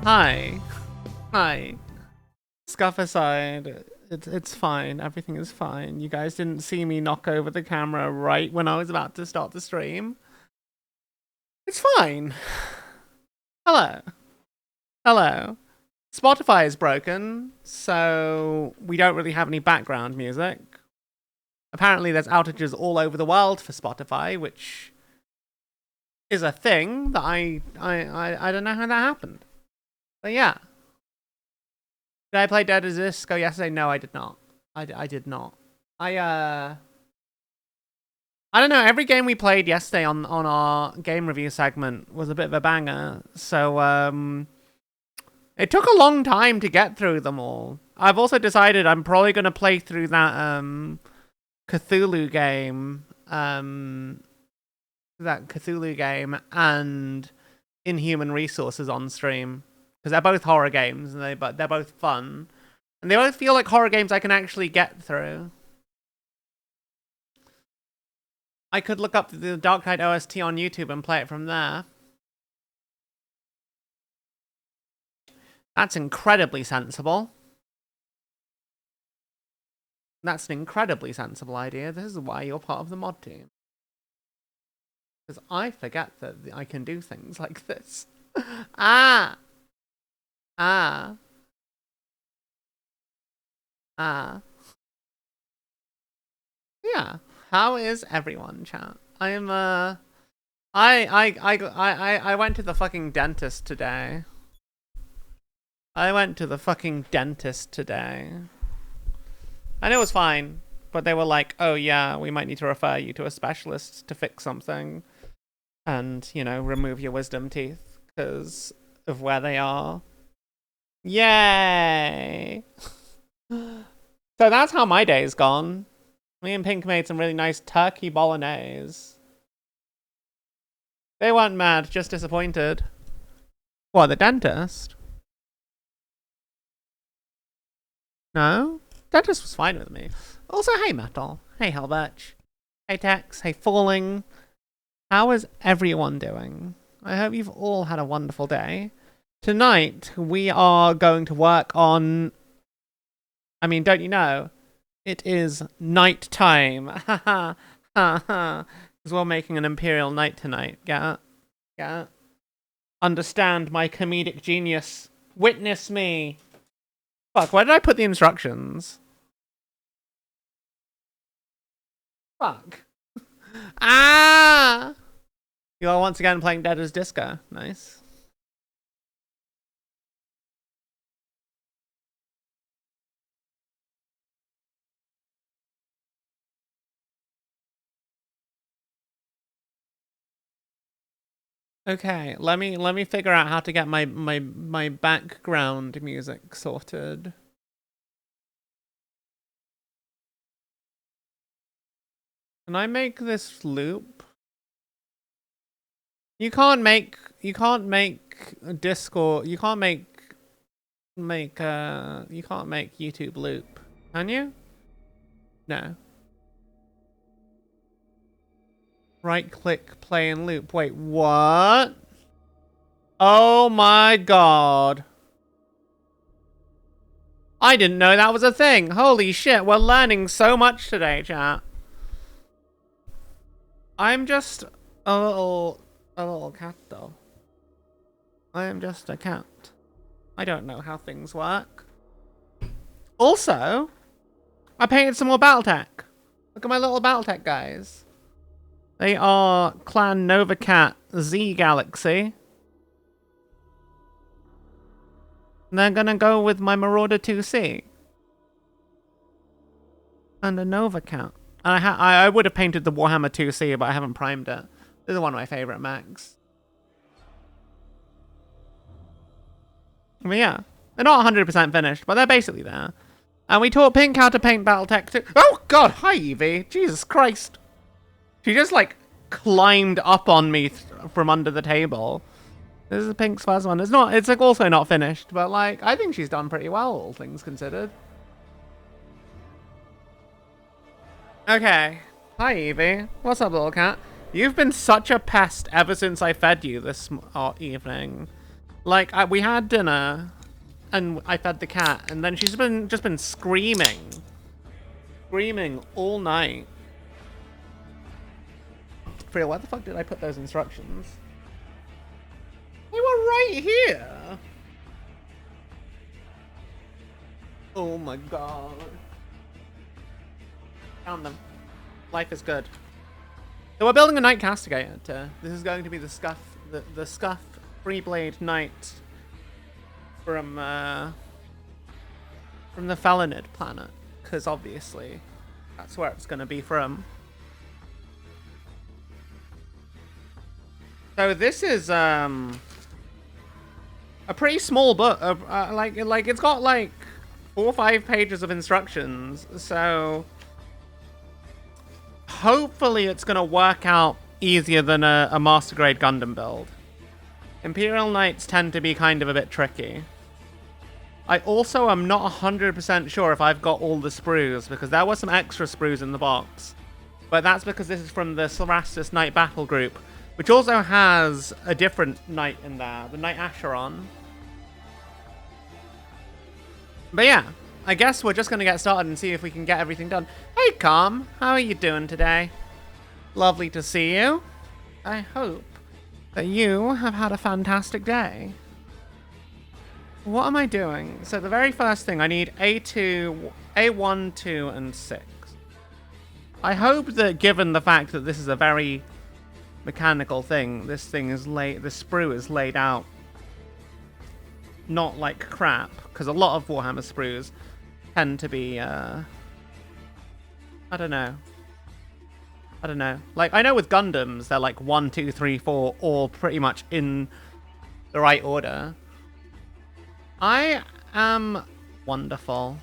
Hi. Hi. Scuff aside, it's fine. Everything is fine. You guys didn't see me knock over the camera right when I was about to start the stream. It's fine. Hello. Hello. Spotify is broken, so we don't really have any background music. Apparently there's outages all over the world for Spotify, which is a thing that I don't know how that happened. But yeah. Did I play Dead as Disco yesterday? No, I did not. I did not. I don't know, every game we played yesterday on our game review segment was a bit of a banger. So it took a long time to get through them all. I've also decided I'm probably gonna play through that Cthulhu game. That Cthulhu game and Inhuman Resources on stream. Because they're both horror games, and they're both fun. And they both feel like horror games I can actually get through. I could look up the Dark Knight OST on YouTube and play it from there. That's incredibly sensible. That's an incredibly sensible idea. This is why you're part of the mod team. Because I forget that I can do things like this. Ah! Yeah. How is everyone, chat? I went to the fucking dentist today. And it was fine. But they were like, oh yeah, we might need to refer you to a specialist to fix something. And, you know, remove your wisdom teeth. Because of where they are. Yay! So that's how my day's gone. Me and Pink made some really nice turkey bolognese. They weren't mad, just disappointed. What, the dentist? No? Dentist was fine with me. Also, hey Metal. Hey Hellbirch. Hey Tex. Hey Falling. How is everyone doing? I hope you've all had a wonderful day. Tonight, we are going to work on... I mean, don't you know? It is night time. Ha ha. Ha ha. Because we're making an Imperial Knight tonight. Get it? Get it? Understand my comedic genius. Witness me. Fuck, where did I put the instructions? Fuck. Ah! You are once again playing Dead as Disco. Nice. Okay, let me figure out how to get my background music sorted. Can I make this loop? You can't make Discord, you can't make YouTube loop, can you? No. Right click, play and loop. Wait, what? Oh my god. I didn't know that was a thing. Holy shit, we're learning so much today, chat. I'm just a little cat though. I am just a cat. I don't know how things work. Also, I painted some more Battletech. Look at my little Battletech guys. They are Clan Novacat Z Galaxy. And they're gonna go with my Marauder 2C. And a Novacat. I would have painted the Warhammer 2C, but I haven't primed it. This is one of my favorite mechs. But yeah, they're not 100% finished, but they're basically there. And we taught Pink how to paint Battletech too. Oh god, hi Evie. Jesus Christ. She just like climbed up on me from under the table. This is Pink's first one. It's like also not finished, but like I think she's done pretty well, all things considered. Okay. Hi Evie. What's up, little cat? You've been such a pest ever since I fed you this evening. Like, we had dinner, and I fed the cat, and then she's just been screaming. Screaming all night. Freya, where the fuck did I put those instructions? They were right here! Oh my god. Found them. Life is good. So we're building a Knight Castigator. This is going to be the Scuff Free Blade Knight from the Felonid planet, because obviously that's where it's going to be from. So this is a pretty small book. Like it's got like 4 or 5 pages of instructions. So hopefully it's going to work out easier than a Master Grade Gundam build. Imperial Knights tend to be kind of a bit tricky. I also am not 100% sure if I've got all the sprues, because there were some extra sprues in the box. But that's because this is from the Cerastus Knight Battle Group, which also has a different knight in there, the Knight Acheron. But yeah, I guess we're just going to get started and see if we can get everything done. Hey, Calm, how are you doing today? Lovely to see you. I hope that you have had a fantastic day. What am I doing? So the very first thing, I need A2, A1, 2, and 6. I hope that given the fact that this is a very mechanical thing, this thing is the sprue is laid out not like crap, because a lot of Warhammer sprues tend to be, I don't know. Like, I know with Gundams, they're like 1, 2, 3, 4, all pretty much in the right order. I am wonderful.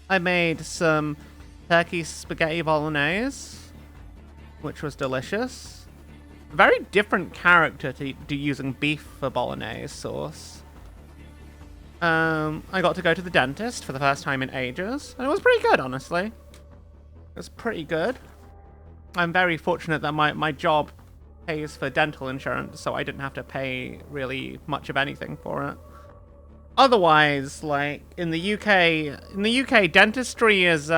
I made some turkey spaghetti bolognese, which was delicious. Very different character to using beef for bolognese sauce. I got to go to the dentist for the first time in ages, and it was pretty good, honestly. It was pretty good. I'm very fortunate that my job pays for dental insurance, so I didn't have to pay really much of anything for it. Otherwise, like, in the UK, dentistry is,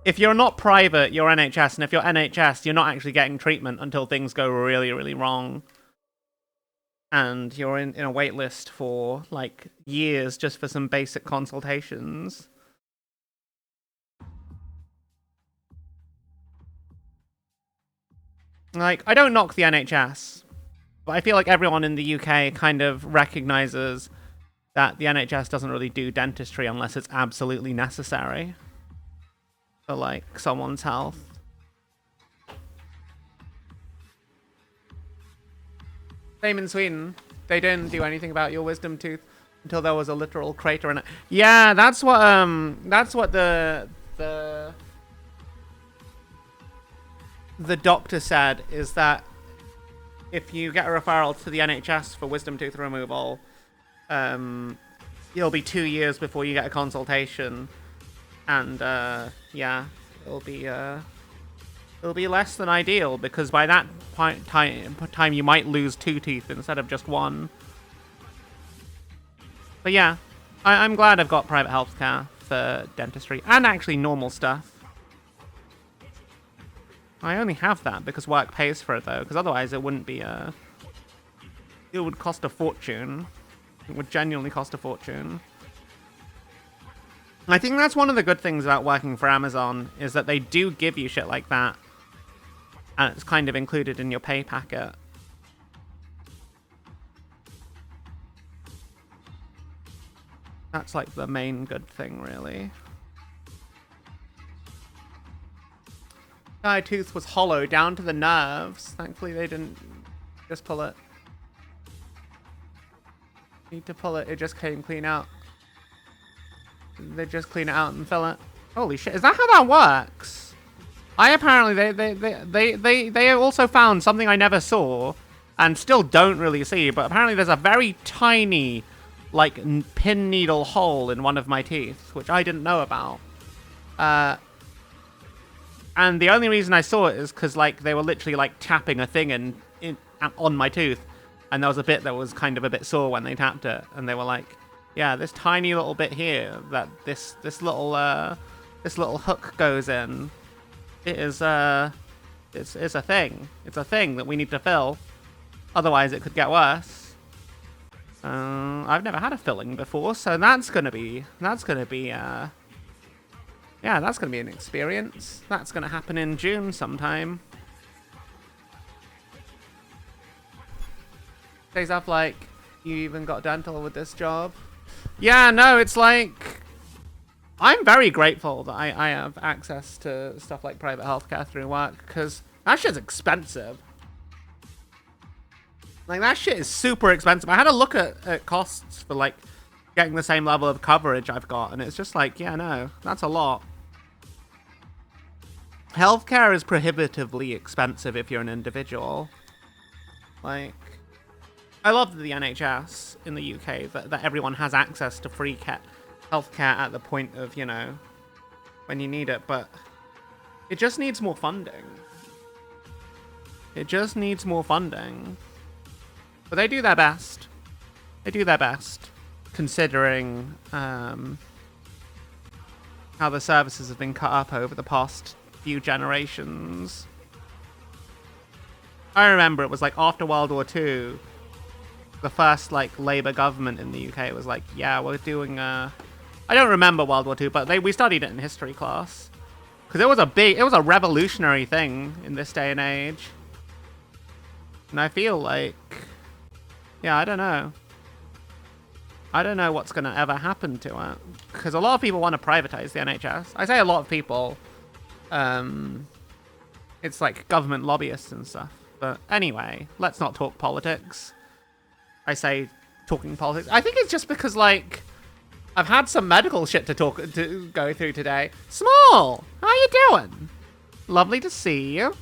if you're not private, you're NHS, and if you're NHS, you're not actually getting treatment until things go really, really wrong. And you're in a wait list for, like, years just for some basic consultations. Like, I don't knock the NHS, but I feel like everyone in the UK kind of recognizes that the NHS doesn't really do dentistry unless it's absolutely necessary for, like, someone's health. Same in Sweden. They didn't do anything about your wisdom tooth until there was a literal crater in it. Yeah, that's what the doctor said, is that if you get a referral to the NHS for wisdom tooth removal, it'll be 2 years before you get a consultation, and yeah, it'll be less than ideal, because by that time you might lose 2 teeth instead of just 1. But yeah, I'm glad I've got private healthcare for dentistry and actually normal stuff. I only have that because work pays for it, though, because otherwise it wouldn't be it would cost a fortune. It would genuinely cost a fortune. And I think that's one of the good things about working for Amazon, is that they do give you shit like that, and it's kind of included in your pay packet. That's like the main good thing, really. My tooth was hollow down to the nerves. Thankfully, they didn't just pull it. Need to pull it. It just came clean out. They just clean it out and fill it. Holy shit! Is that how that works? I apparently they also found something I never saw, and still don't really see. But apparently, there's a very tiny, like, pin needle hole in one of my teeth, which I didn't know about. And the only reason I saw it is because, like, they were literally, like, tapping a thing on my tooth. And there was a bit that was kind of a bit sore when they tapped it, and they were like, yeah, this tiny little bit here that this little hook goes in, it is it's a thing. It's a thing that we need to fill. Otherwise, it could get worse. I've never had a filling before, so that's gonna be yeah, that's gonna be an experience. That's gonna happen in June sometime. Days off, like, you even got dental with this job. Yeah, no, it's like, I'm very grateful that I have access to stuff like private healthcare through work, because that shit's expensive. Like, that shit is super expensive. I had a look at costs for, like, getting the same level of coverage I've got, and it's just like, yeah, no, that's a lot. Healthcare is prohibitively expensive if you're an individual. Like, I love the NHS in the UK, that everyone has access to free healthcare at the point of, you know, when you need it, but it just needs more funding. It just needs more funding. But they do their best. They do their best, considering how the services have been cut up over the past few generations. I remember it was like after World War II, the first like Labour government in the UK was like, yeah, we're doing I don't remember World War II, but we studied it in history class. Because it was a revolutionary thing in this day and age. And I feel like, yeah, I don't know. I don't know what's going to ever happen to it. Because a lot of people want to privatize the NHS. I say a lot of people. It's like government lobbyists and stuff. But anyway, let's not talk politics. I say talking politics. I think it's just because, like, I've had some medical shit to go through today. Small, how you doing? Lovely to see you.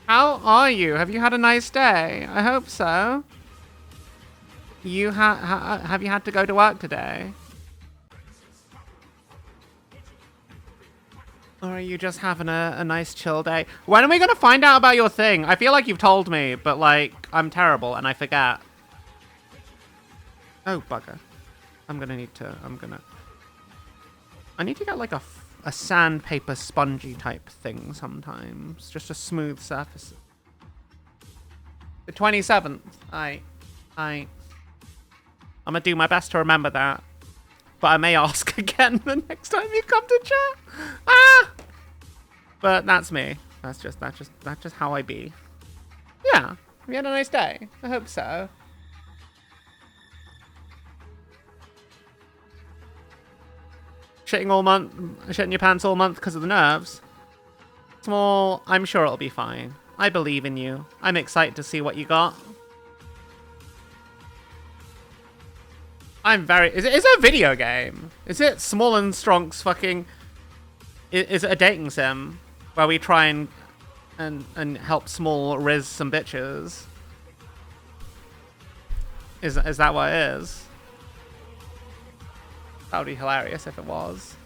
How are you? Have you had a nice day? I hope so. You have you had to go to work today? Or are you just having a nice chill day? When are we going to find out about your thing? I feel like you've told me, but, like, I'm terrible and I forget. Oh, bugger. I need to get, like, a sandpaper spongy type thing sometimes. Just to smooth surfaces. The 27th. I'm going to do my best to remember that. But I may ask again the next time you come to chat. Ah! But that's me. That's just how I be. Yeah. Have you had a nice day? I hope so. Shitting all month, shitting your pants all month because of the nerves. Small, I'm sure it'll be fine. I believe in you. I'm excited to see what you got. I'm very... Is it a video game? Is it Small and Stronk's fucking... Is it a dating sim? Where we try and help Small riz some bitches? Is that what it is? That would be hilarious if it was.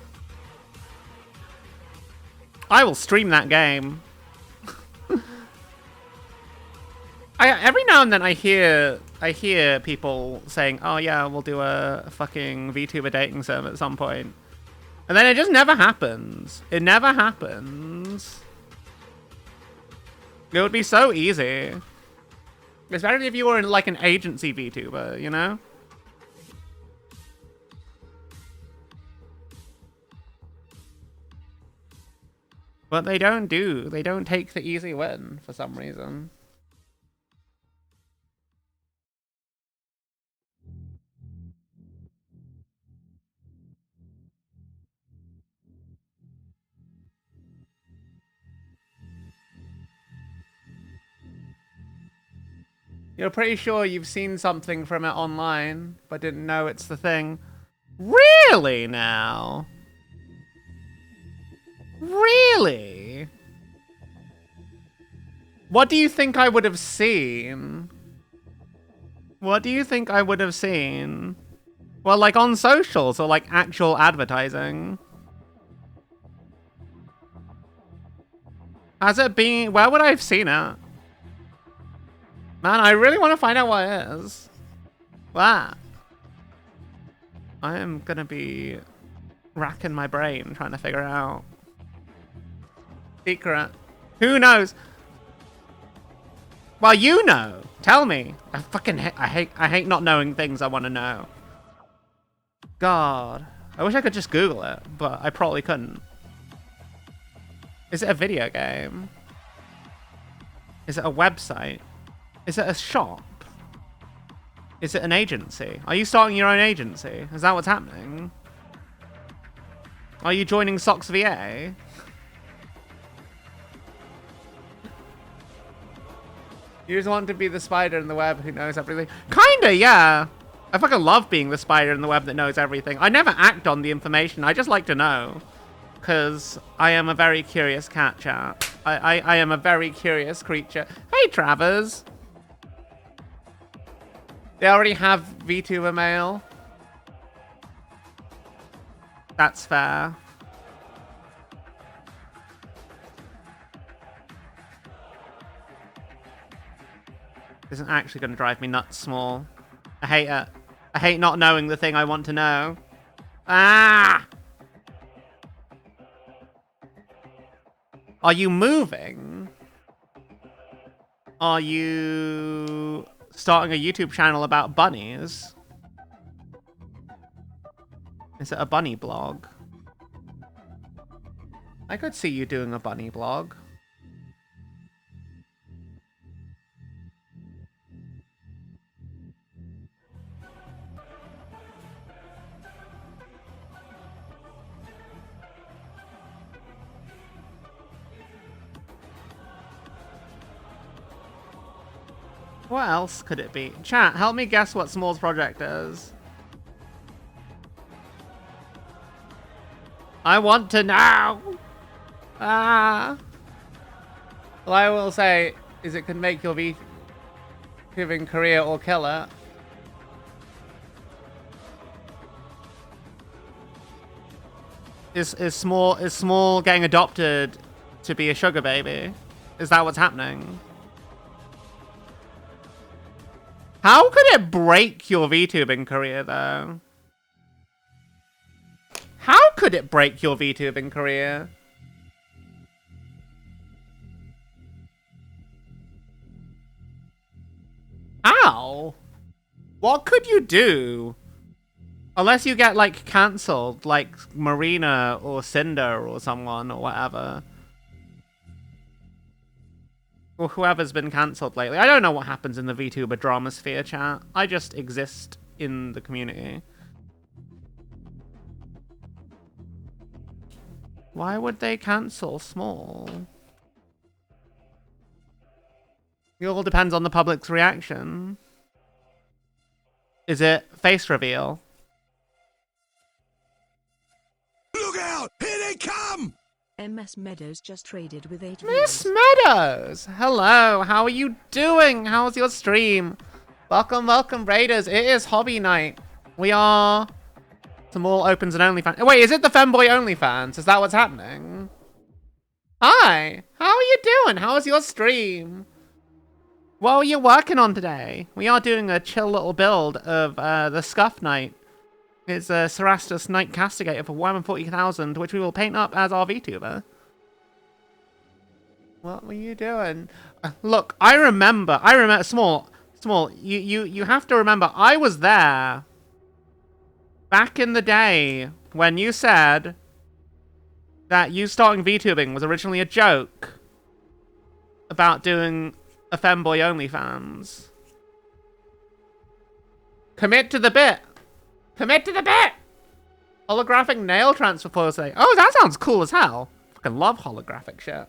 I will stream that game. Every now and then I hear people saying, "Oh yeah, we'll do a fucking VTuber dating sim at some point," and then it just never happens. It never happens. It would be so easy, especially if you were in like an agency VTuber, you know. But they don't do. They don't take the easy win for some reason. You're pretty sure you've seen something from it online, but didn't know it's the thing. Really now? Really? What do you think I would have seen? What do you think I would have seen? Well, like on socials or like actual advertising? Has it been... Where would I have seen it? Man, I really want to find out what it is. Wow. I am gonna be racking my brain trying to figure it out. Secret. Who knows? Well, you know. Tell me. I hate not knowing things I want to know. God. I wish I could just Google it, but I probably couldn't. Is it a video game? Is it a website? Is it a shop? Is it an agency? Are you starting your own agency? Is that what's happening? Are you joining Socks VA? You just want to be the spider in the web who knows everything? Kinda, yeah. I fucking love being the spider in the web that knows everything. I never act on the information. I just like to know. Because I am a very curious cat, chat. I am a very curious creature. Hey, Travers. They already have VTuber mail. That's fair. This isn't actually going to drive me nuts, small. I hate it. I hate not knowing the thing I want to know. Ah! Are you moving? Are you starting a YouTube channel about bunnies? Is it a bunny blog? I could see you doing a bunny blog. What else could it be? Chat, help me guess what Small's project is. I want to know! Ah! Well, I will say, is it can make your VTubing career or kill it. Is Small getting adopted to be a sugar baby? Is that what's happening? How could it break your VTubing career, though? How could it break your VTubing career? How? What could you do? Unless you get, like, cancelled, like Marina or Cinder or someone or whatever. Or whoever's been cancelled lately. I don't know what happens in the VTuber drama sphere, chat. I just exist in the community. Why would they cancel Small? It all depends on the public's reaction. Is it face reveal? Look out! Here they come! MS Meadows just traded with 8 Miss Meadows! Hello, how are you doing? How's your stream? Welcome, welcome, Raiders. It is hobby night. We are... Small opens an OnlyFans. Wait, is it the Femboy OnlyFans? Is that what's happening? Hi! How are you doing? How was your stream? What are you working on today? We are doing a chill little build of the Scuff Knight. It's a Cerastus Knight Castigator for 140,000, which we will paint up as our VTuber. What were you doing? Look, I remember, Small, you have to remember, I was there back in the day when you said that you starting VTubing was originally a joke about doing a Femboy OnlyFans. Commit to the bit. Commit to the bit! Holographic nail transfer pose. Oh, that sounds cool as hell. Fucking love holographic shit.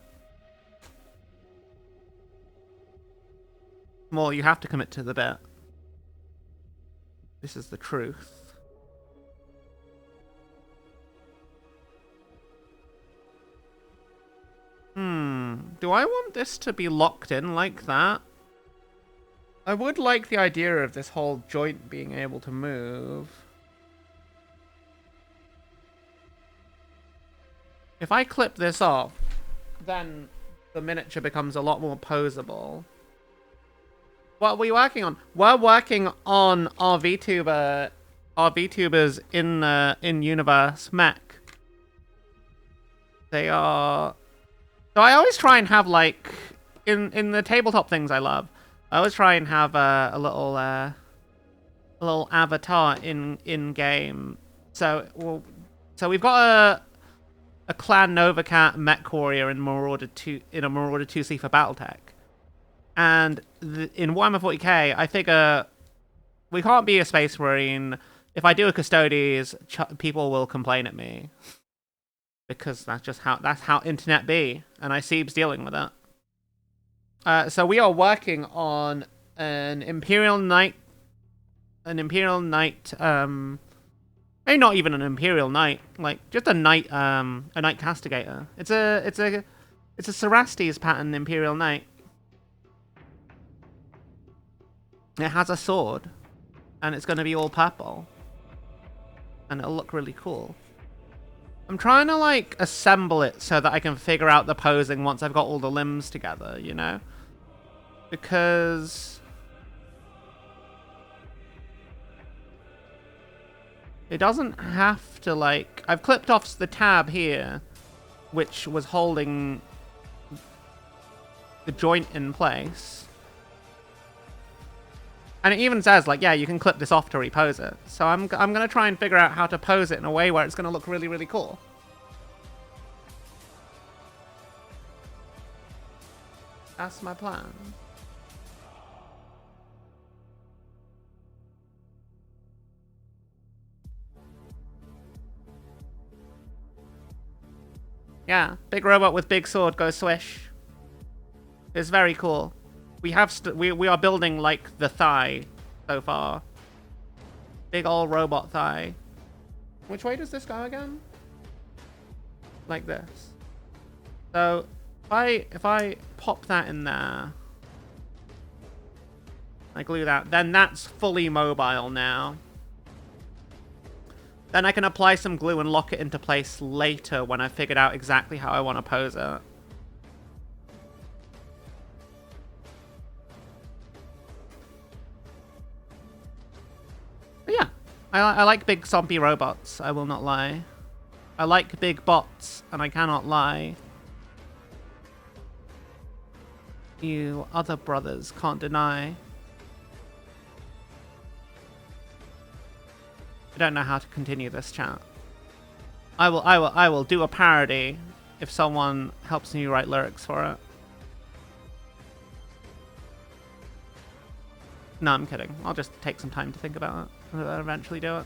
More, you have to commit to the bit. This is the truth. Do I want this to be locked in like that? I would like the idea of this whole joint being able to move. If I clip this off, then the miniature becomes a lot more poseable. What are we working on? We're working on our VTubers in universe mech. They are. So I always try and have like in the tabletop things I love. I always try and have a little avatar in game. So we've got a Clan Novacat mech warrior in Marauder 2 in a Marauder 2C for BattleTech. And in Warhammer 40k, I figure we can't be a Space Marine. If I do a Custodes, people will complain at me because that's how internet be, and I Seeb's dealing with it. So we are working on an Imperial Knight, maybe not even an Imperial Knight, like just a Knight Castigator. It's a Cerastus pattern Imperial Knight. It has a sword, and it's going to be all purple, and it'll look really cool. I'm trying to like assemble it so that I can figure out the posing once I've got all the limbs together, you know? Because it doesn't have to like... I've clipped off the tab here, which was holding the joint in place. And it even says, like, yeah, you can clip this off to repose it. So I'm going to try and figure out how to pose it in a way where it's going to look really, really cool. That's my plan. Yeah, big robot with big sword goes swish. It's very cool. We are building like the thigh so far. Big old robot thigh. Which way does this go again? Like this. So if I pop that in there, I glue that, then that's fully mobile now. Then I can apply some glue and lock it into place later when I've figured out exactly how I want to pose it. But yeah, I like big zombie robots, I will not lie. I like big bots, and I cannot lie. You other brothers can't deny. I don't know how to continue this chat. I will do a parody if someone helps me write lyrics for it. No, I'm kidding. I'll just take some time to think about it, and then eventually do it.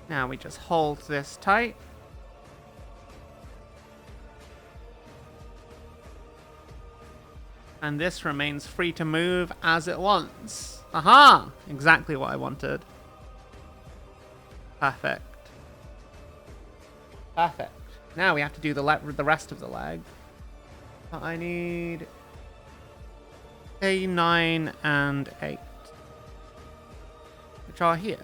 Now we just hold this tight. And this remains free to move as it wants. Aha! Exactly what I wanted. Perfect. Perfect. Now we have to do the rest of the leg. I need A9 and 8. Which are here.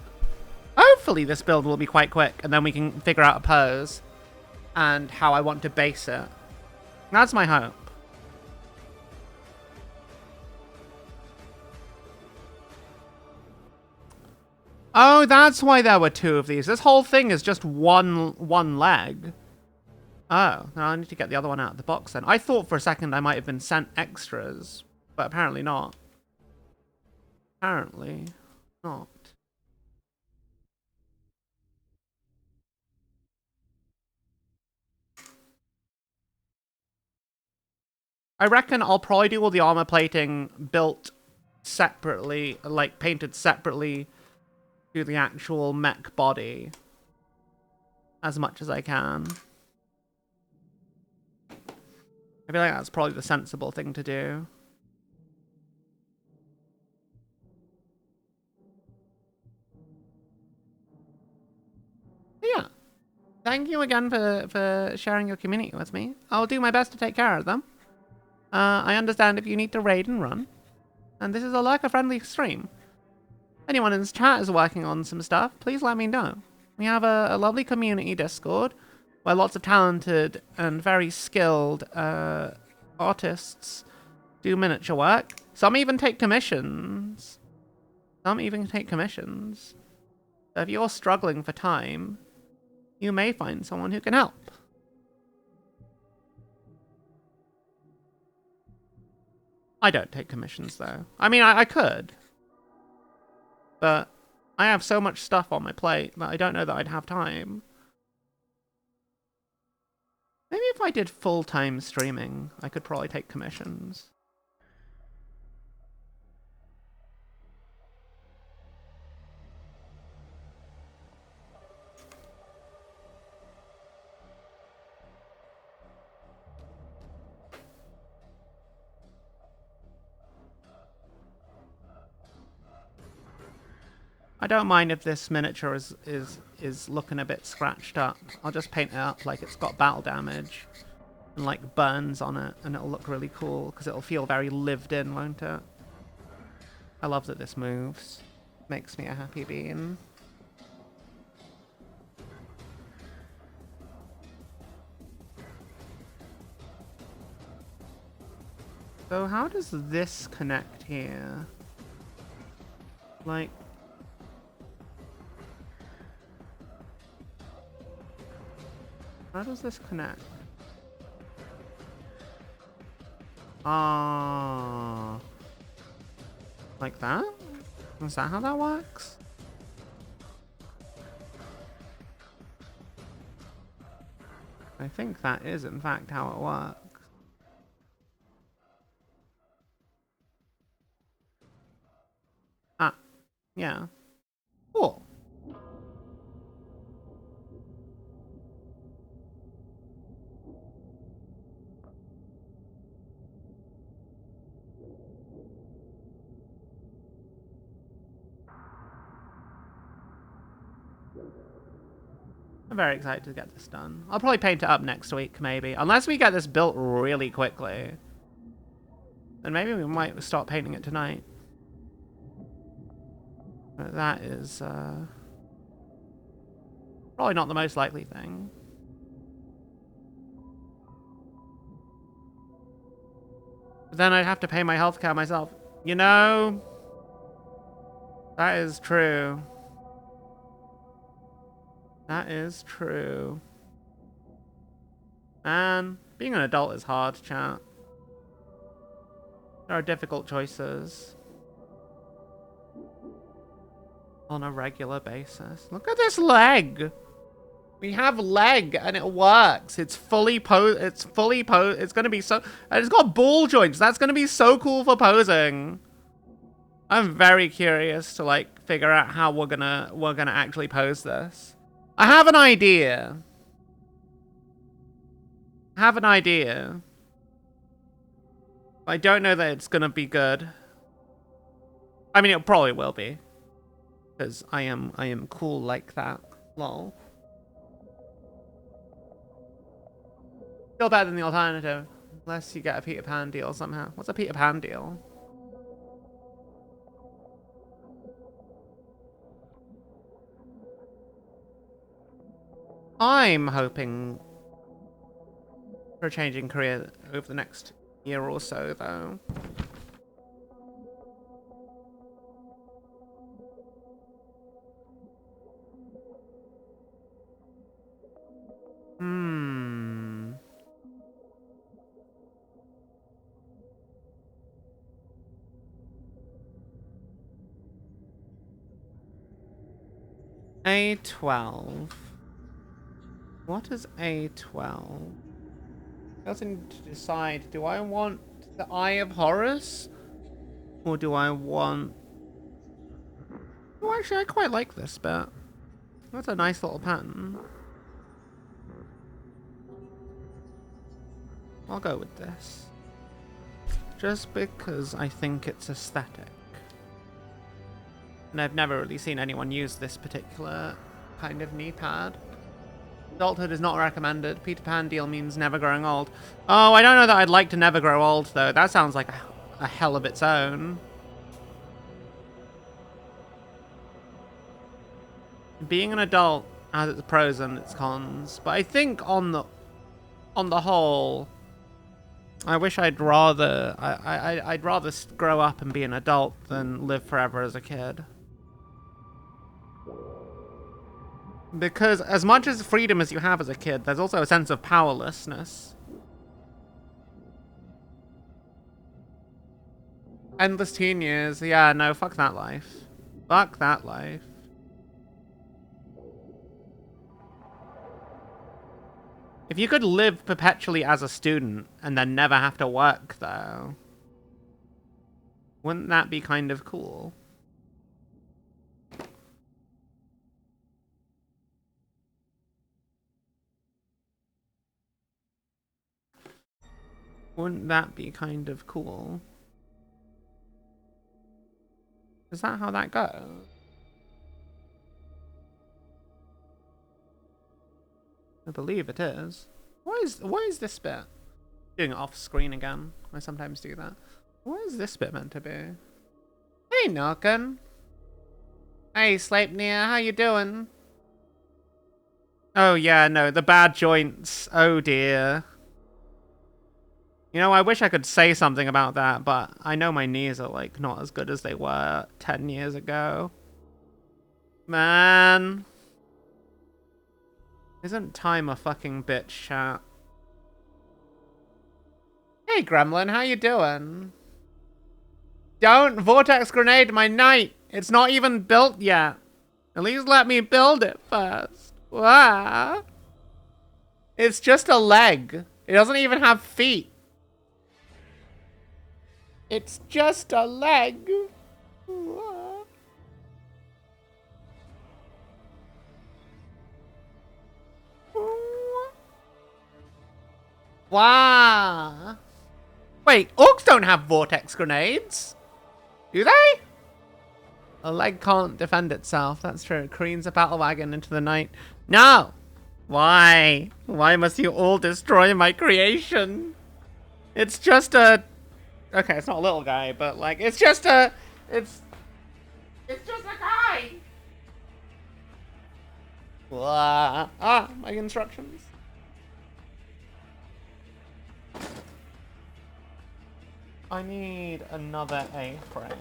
Hopefully this build will be quite quick, and then we can figure out a pose and how I want to base it. That's my hope. Oh, that's why there were two of these. This whole thing is just one leg. Oh, now I need to get the other one out of the box then. I thought for a second I might have been sent extras, but apparently not. Apparently not. I reckon I'll probably do all the armor plating built separately, like painted separately to the actual mech body as much as I can. I feel like that's probably the sensible thing to do. Yeah. thank you again for sharing your community with me. I'll do my best to take care of them. I understand if you need to raid and run. And this is a lurker-friendly stream. Anyone in this chat is working on some stuff, please let me know. We have a lovely community Discord where lots of talented and very skilled artists do miniature work. Some even take commissions. So if you're struggling for time, you may find someone who can help. I don't take commissions, though. I mean, I could. But I have so much stuff on my plate that I don't know that I'd have time. Maybe if I did full-time streaming, I could probably take commissions. I don't mind if this miniature is looking a bit scratched up. I'll just paint it up like it's got battle damage and like burns on it, and it'll look really cool because it'll feel very lived in, won't it? I love that this moves. Makes me a happy bean. So how does this connect here? Like... how does this connect? Ah, like that? Is that how that works? I think that is in fact how it works. Ah, yeah. Cool. I'm very excited to get this done. I'll probably paint it up next week, maybe. Unless we get this built really quickly. Then maybe we might start painting it tonight. But that is, probably not the most likely thing. But then I'd have to pay my healthcare myself. You know, that is true. That is true. Man, being an adult is hard, chat. There are difficult choices. On a regular basis. Look at this leg! We have leg and it works. It's fully it's gonna be so... and it's got ball joints. That's gonna be so cool for posing. I'm very curious to like figure out how we're gonna actually pose this. I have an idea. I don't know that it's gonna be good. I mean, it probably will be, because I am cool like that. Lol. Still better than the alternative, unless you get a Peter Pan deal somehow. What's a Peter Pan deal? I'm hoping for a changing career over the next year or so, though. A12. What is A12? I also need to decide, do I want the Eye of Horus? Or do I want... oh, actually, I quite like this bit. That's a nice little pattern. I'll go with this. Just because I think it's aesthetic. And I've never really seen anyone use this particular kind of knee pad. Adulthood is not recommended. Peter Pan deal means never growing old. Oh, I don't know that I'd like to never grow old, though. That sounds like a hell of its own. Being an adult has its pros and its cons, but I think on the whole, I wish I'd rather I'd rather grow up and be an adult than live forever as a kid. Because as much as freedom as you have as a kid, there's also a sense of powerlessness. Endless teen years. Yeah, no, fuck that life. Fuck that life. If you could live perpetually as a student and then never have to work, though, wouldn't that be kind of cool? Wouldn't that be kind of cool? Is that how that goes? I believe it is. What is this bit? Doing it off screen again. I sometimes do that. What is this bit meant to be? Hey, Narkin. Hey, Sleipnir, how you doing? Oh yeah, no, the bad joints. Oh dear. You know, I wish I could say something about that, but I know my knees are, like, not as good as they were 10 years ago. Man. Isn't time a fucking bitch, chat? Hey, Gremlin, how you doing? Don't vortex grenade my knight. It's not even built yet. At least let me build it first. Wow. It's just a leg. It doesn't even have feet. It's just a leg. Wow. Wait, orcs don't have vortex grenades. Do they? A leg can't defend itself. That's true. It careens a battle wagon into the night. No. Why? Why must you all destroy my creation? It's just a... Okay, it's not a little guy, but, like, it's just a... It's just a guy! My instructions. I need another A-frame.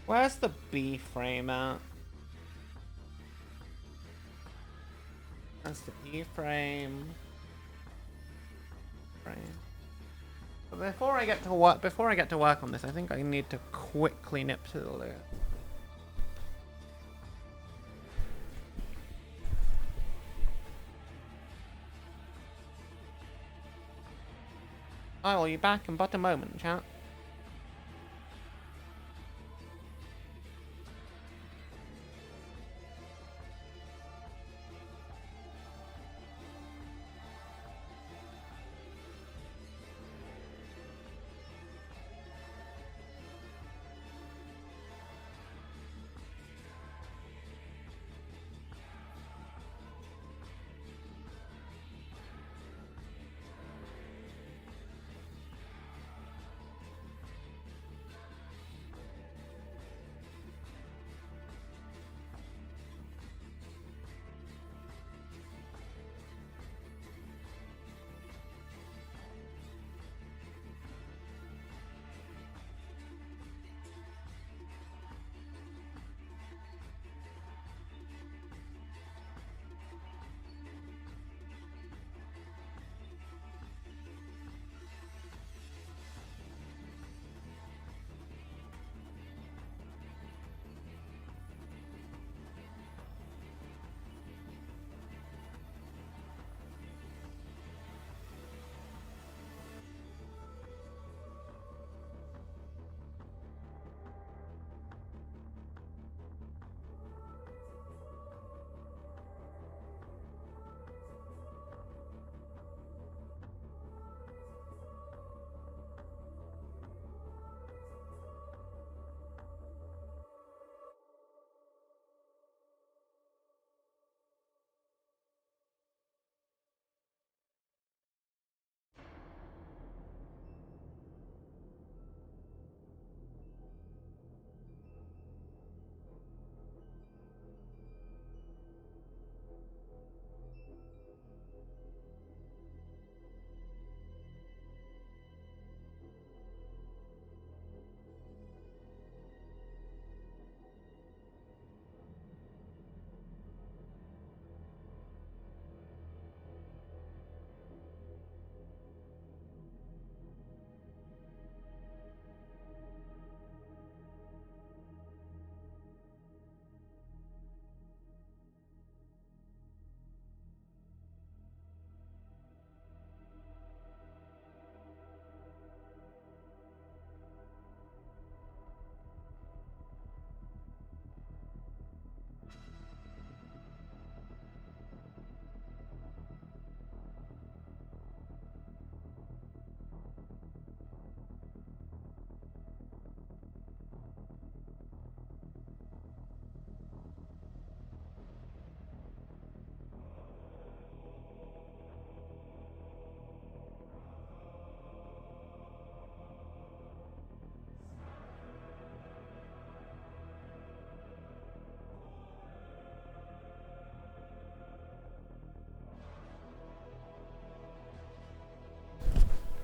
Where's the B frame at? That's the E frame. But before I get to work on this, I think I need to quickly nip to the loo. I will be back in but a moment, chat.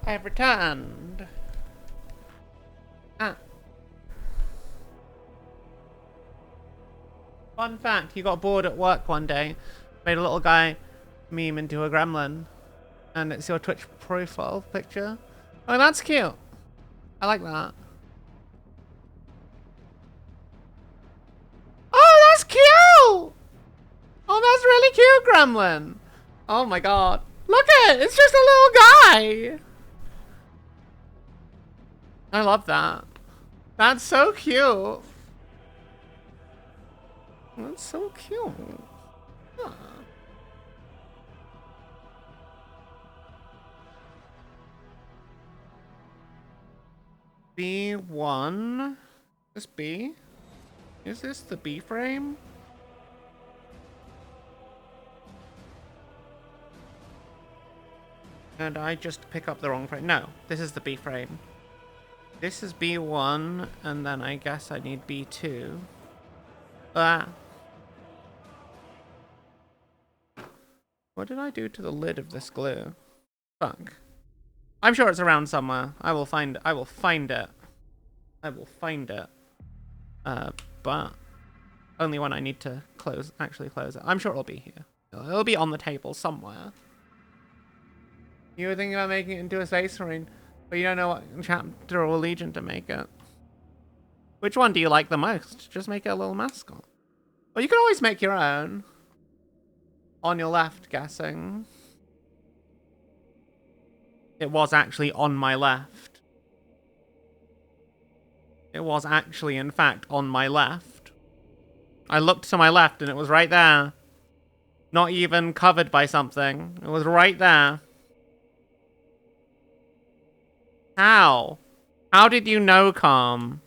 I've returned. Ah. Fun fact, he got bored at work one day, made a little guy meme into a gremlin, and it's your Twitch profile picture. Oh, that's cute. I like that. Oh, that's cute! Oh, that's really cute, gremlin. Oh my god. Look at it! It's just a little guy! I love that. That's so cute. That's so cute. Huh. B1. This B? Is this the B frame? And I just pick up the wrong frame. No, this is the B frame. This is B1, and then I guess I need B2. Ah. What did I do to the lid of this glue? Fuck. I'm sure it's around somewhere. I will find it. I will find it. But only when I need to actually close it. I'm sure it'll be here. It'll be on the table somewhere. You were thinking about making it into a space marine, but you don't know what chapter or legion to make it. Which one do you like the most? Just make it a little mascot. Well, you can always make your own. On your left, guessing. It was actually on my left. It was actually, in fact, on my left. I looked to my left and it was right there. Not even covered by something. It was right there. How? How did you know, Calm?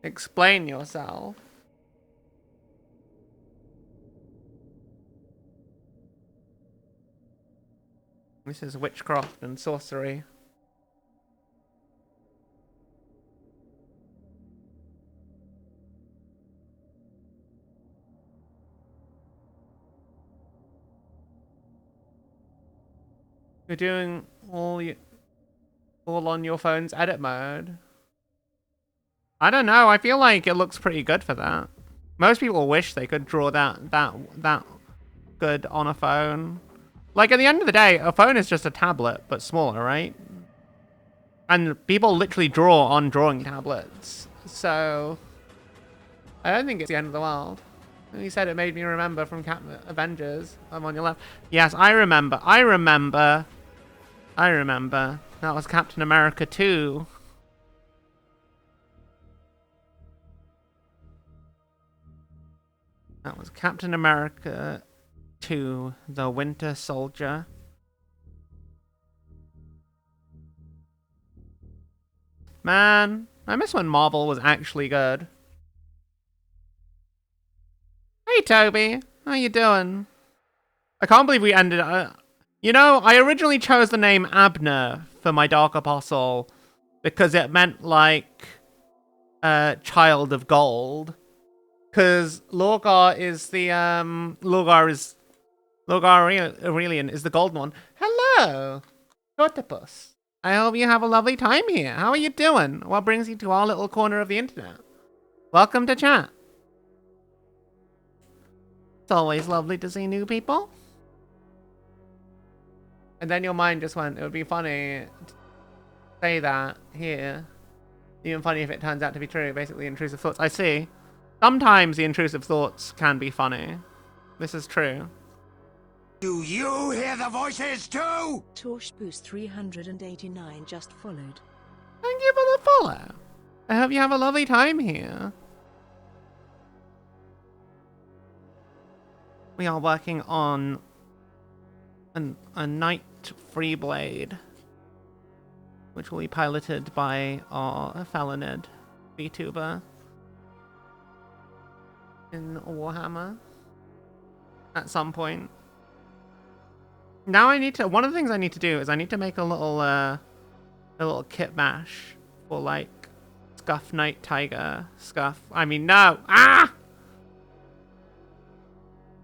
Explain yourself. This is witchcraft and sorcery. You're doing all on your phone's edit mode. I don't know. I feel like it looks pretty good for that. Most people wish they could draw that good on a phone. Like, at the end of the day, a phone is just a tablet, but smaller, right? And people literally draw on drawing tablets. So, I don't think it's the end of the world. And he said it made me remember from Avengers. I'm on your left. Yes, I remember. That was Captain America 2. That was Captain America 2, The Winter Soldier. Man, I miss when Marvel was actually good. Hey, Toby. How you doing? I can't believe we ended up... You know, I originally chose the name Abner for my Dark Apostle because it meant, like, Child of Gold. Because Lorgar is the, Lorgar Aurelian is the golden one. Hello, Tortopus. I hope you have a lovely time here. How are you doing? What brings you to our little corner of the internet? Welcome to chat. It's always lovely to see new people. And then your mind just went, it would be funny to say that here. Even funny if it turns out to be true, basically intrusive thoughts. I see. Sometimes the intrusive thoughts can be funny. This is true. Do you hear the voices too? Torch Boost 389 just followed. Thank you for the follow. I hope you have a lovely time here. We are working on a Knight Freeblade, which will be piloted by our Felonid VTuber in Warhammer at some point. Now I need to... One of the things I need to do is I need to make a little kit mash for, like, Scuff Knight Tiger. Scuff... I mean, no! Ah!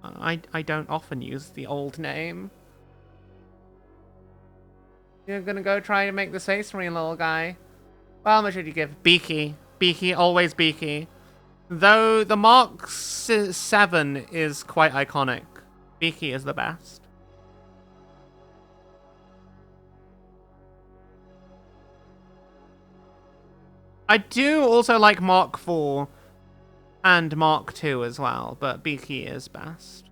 I don't often use the old name. You're gonna go try and make the Space Marine, little guy. Well, how much should you give? Beaky. Beaky, always beaky. Though the Mark 7 is quite iconic. Beaky is the best. I do also like Mark 4 and Mark 2 as well, but Beaky is best.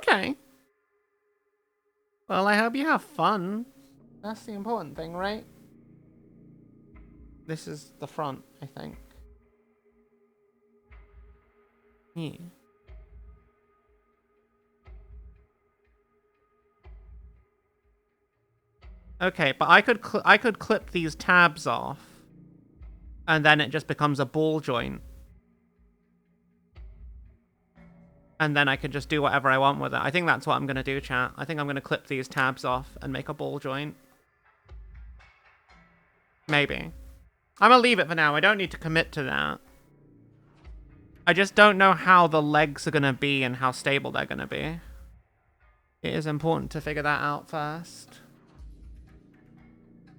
Okay. Well, I hope you have fun. That's the important thing, right? This is the front, I think. Yeah. Okay, but I could clip these tabs off, and then it just becomes a ball joint. And then I could just do whatever I want with it. I think that's what I'm going to do, chat. I think I'm going to clip these tabs off and make a ball joint. Maybe. I'm going to leave it for now. I don't need to commit to that. I just don't know how the legs are going to be and how stable they're going to be. It is important to figure that out first.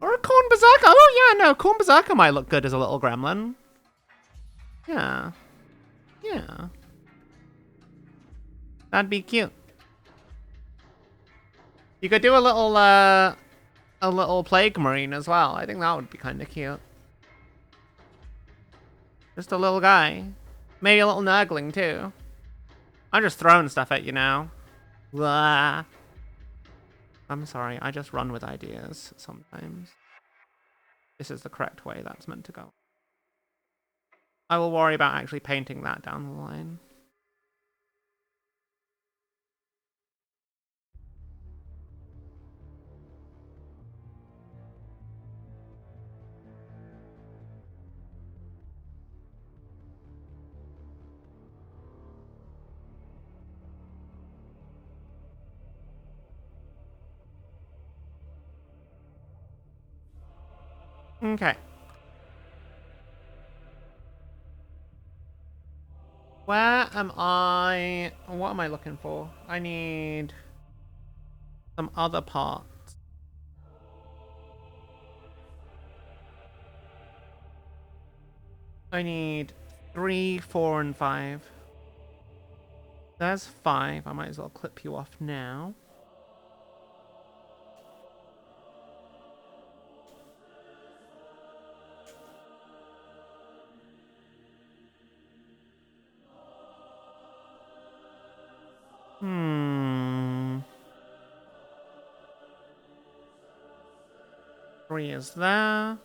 Or a Corn Berserker. Oh, yeah, no. Corn Berserker might look good as a little gremlin. Yeah. Yeah. That'd be cute. You could do a little Plague Marine as well. I think that would be kind of cute. Just a little guy. Maybe a little Nurgling, too. I'm just throwing stuff at you now. Blah. I'm sorry, I just run with ideas sometimes. This is the correct way that's meant to go. I will worry about actually painting that down the line. Okay. Where am I? What am I looking for? I need some other parts. I need 3, 4, and 5. There's 5. I might as well clip you off now. Hmm. 3 is there.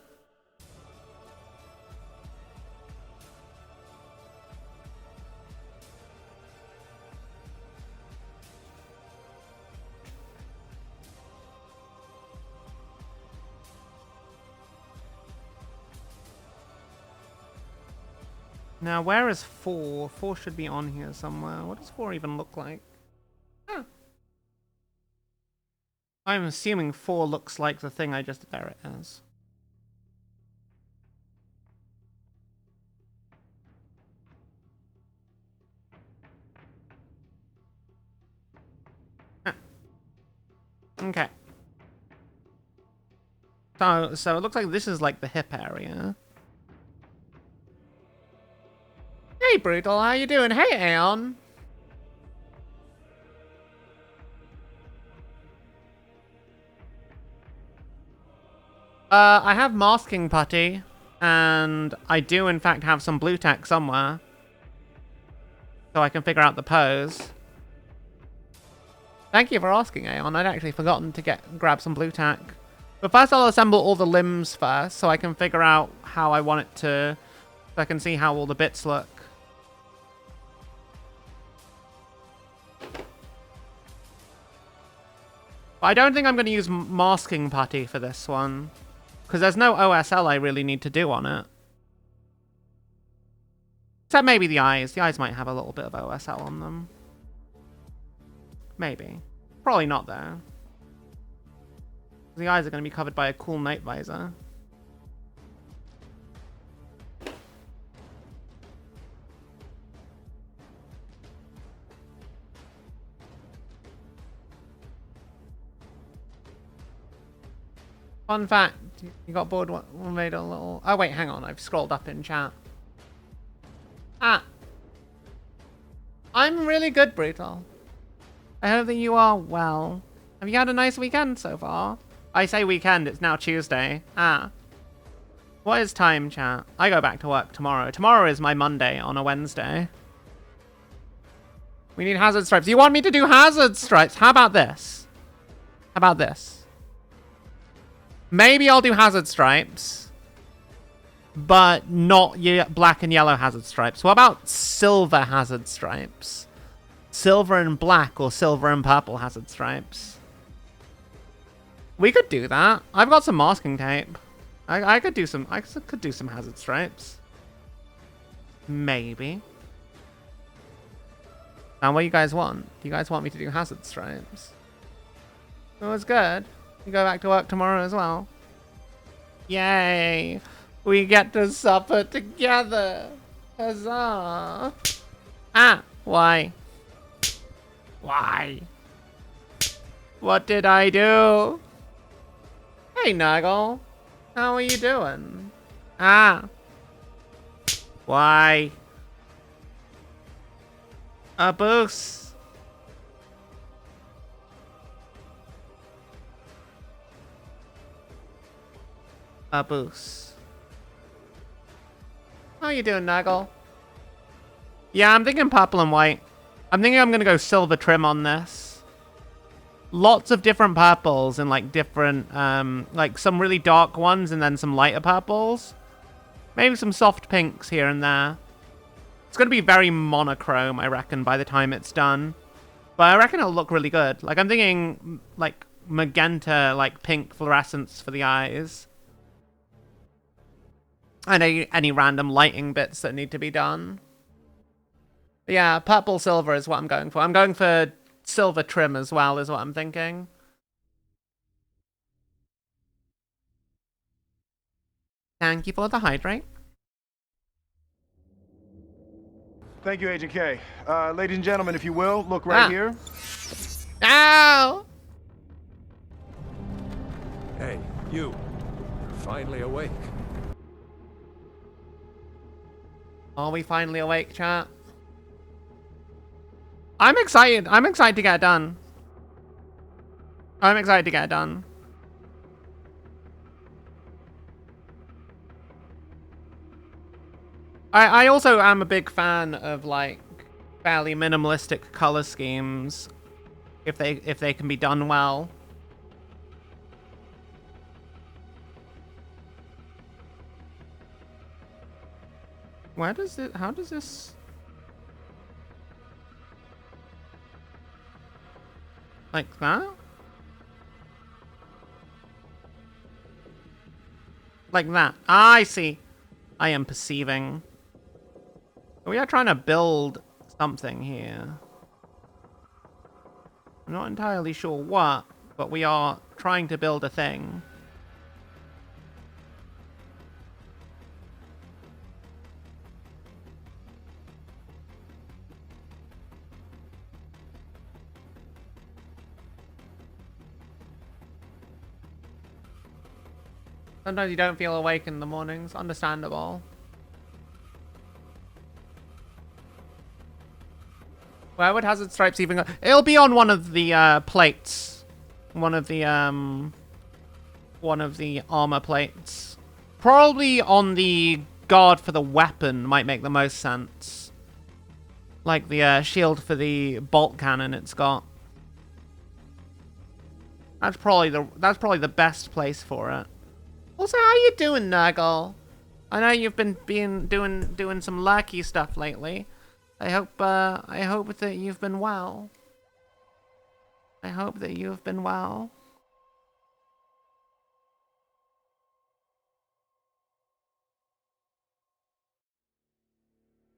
Now, where is 4? 4 should be on here somewhere. What does 4 even look like? Huh. I'm assuming 4 looks like the thing I just... There it is. Huh. Okay. So it looks like this is like the hip area. Hey, Brutal, how you doing? Hey, Aeon. I have masking putty, and I do in fact have some blue tack somewhere, so I can figure out the pose. Thank you for asking, Aeon. I'd actually forgotten to grab some blue tack. But first I'll assemble all the limbs first, so I can figure out how I want it to, so I can see how all the bits look. But I don't think I'm going to use masking putty for this one, because there's no OSL I really need to do on it. Except maybe the eyes. The eyes might have a little bit of OSL on them. Maybe. Probably not, though. The eyes are going to be covered by a cool night visor. Fun fact, you got bored, made a little... Oh, wait, hang on. I've scrolled up in chat. Ah. I'm really good, Brutal. I hope that you are well. Have you had a nice weekend so far? I say weekend, it's now Tuesday. Ah. What is time, chat? I go back to work tomorrow. Tomorrow is my Monday on a Wednesday. We need hazard stripes. You want me to do hazard stripes? How about this? How about this? Maybe I'll do hazard stripes, but not black and yellow hazard stripes. What about silver hazard stripes? Silver and black or silver and purple hazard stripes. We could do that. I've got some masking tape. I could do some hazard stripes. Maybe. Now, what do you guys want? Do you guys want me to do hazard stripes? It was good. You go back to work tomorrow as well. Yay! We get to supper together. Huzzah! Ah! Why? Why? What did I do? Hey, Nuggle. How are you doing? Ah! Why? A boost. A boost. How you doing, Nuggle? Yeah, I'm thinking purple and white. I'm thinking I'm gonna go silver trim on this. Lots of different purples and like different, like some really dark ones and then some lighter purples. Maybe some soft pinks here and there. It's gonna be very monochrome, I reckon, by the time it's done. But I reckon it'll look really good. Like, I'm thinking like magenta, like pink fluorescence for the eyes. And any random lighting bits that need to be done. But yeah, purple silver is what I'm going for. I'm going for silver trim as well, is what I'm thinking. Thank you for the hydrate. Thank you, Agent K. Ladies and gentlemen, if you will, look right here. Ow! Hey, you. You're finally awake. Are we finally awake, chat? I'm excited. I'm excited to get it done. I'm excited to get it done. I also am a big fan of like fairly minimalistic color schemes if they can be done well. Where does it, how does this... Like that? Like that. Ah, I see. I am perceiving. We are trying to build something here. I'm not entirely sure what, but we are trying to build a thing. Sometimes you don't feel awake in the mornings. Understandable. Where would Hazard Stripes even go? It'll be on one of the plates. One of the armor plates. Probably on the guard for the weapon might make the most sense. Like the shield for the bolt cannon it's got. That's probably the best place for it. Also, how you doing, Nurgle? I know you've been doing some lurky stuff lately. I hope that you've been well. I hope that you've been well.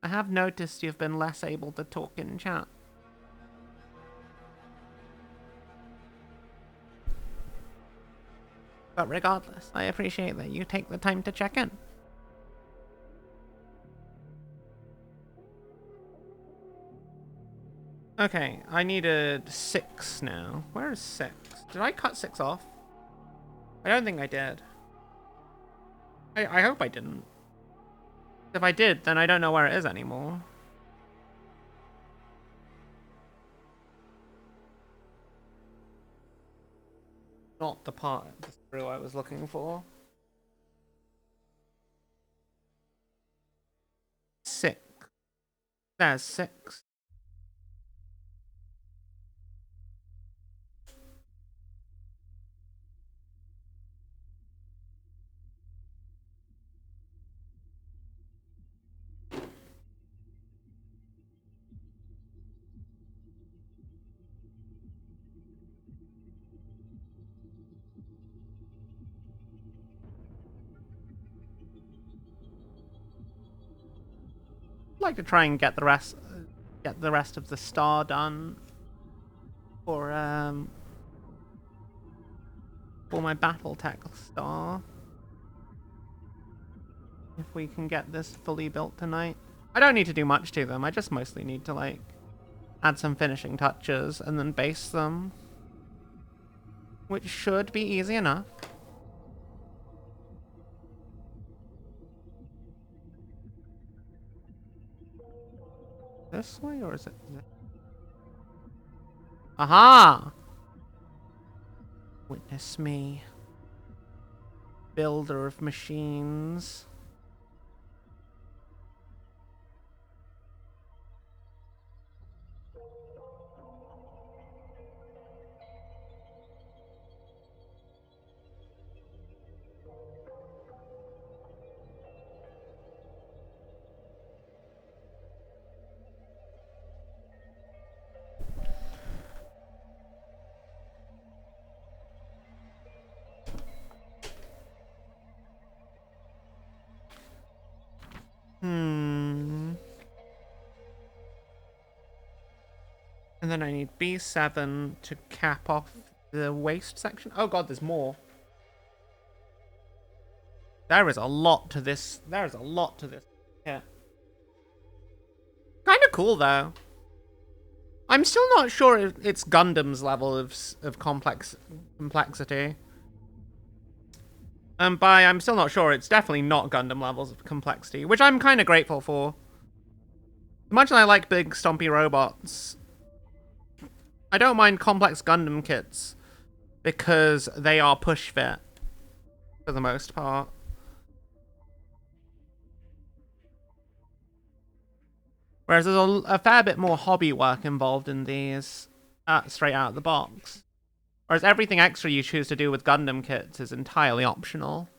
I have noticed you've been less able to talk in chat. But regardless, I appreciate that you take the time to check in. Okay, I needed 6 now. Where is 6? Did I cut 6 off? I don't think I did. I hope I didn't. If I did, then I don't know where it is anymore. Not the part of the screw I was looking for. 6. There's 6. I'd like to try and get the rest of the star done for my BattleTech star. If we can get this fully built tonight. I don't need to do much to them. I just mostly need to like add some finishing touches and then base them, which should be easy enough. This way, or is it this? Aha! Witness me, builder of machines. And then I need B7 to cap off the waist section. Oh god, there's more. There is a lot to this. There is a lot to this. Yeah. Kind of cool though. I'm still not sure if it's Gundam's level of complexity. I'm still not sure. It's definitely not Gundam levels of complexity, which I'm kind of grateful for. Much as I like big stompy robots, I don't mind complex Gundam kits because they are push fit for the most part. Whereas there's a fair bit more hobby work involved in these straight out of the box. Whereas everything extra you choose to do with Gundam kits is entirely optional.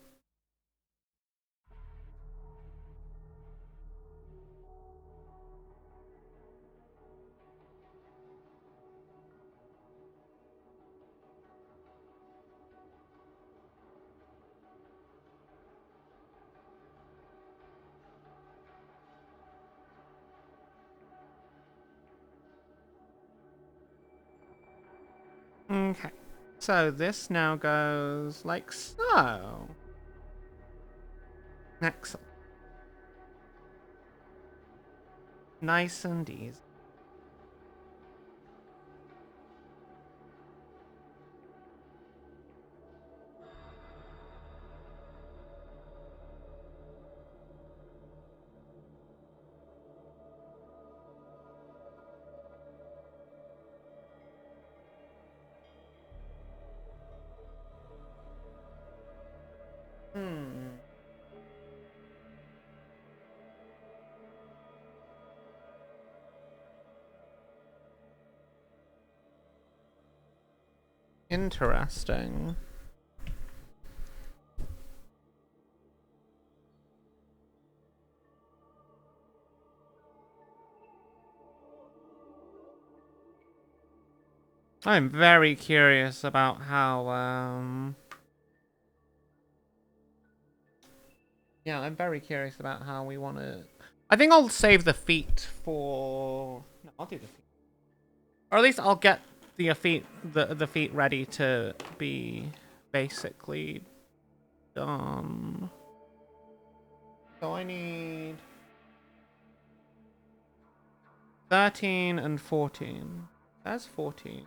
Okay, so this now goes like so. Excellent. Nice and easy. Interesting. I'm very curious about how, yeah, I'm very curious about how we want to... I think I'll save the feet for... No, I'll do the feet. Or at least I'll get the feet ready to be basically done. So I need 13 and 14. That's 14.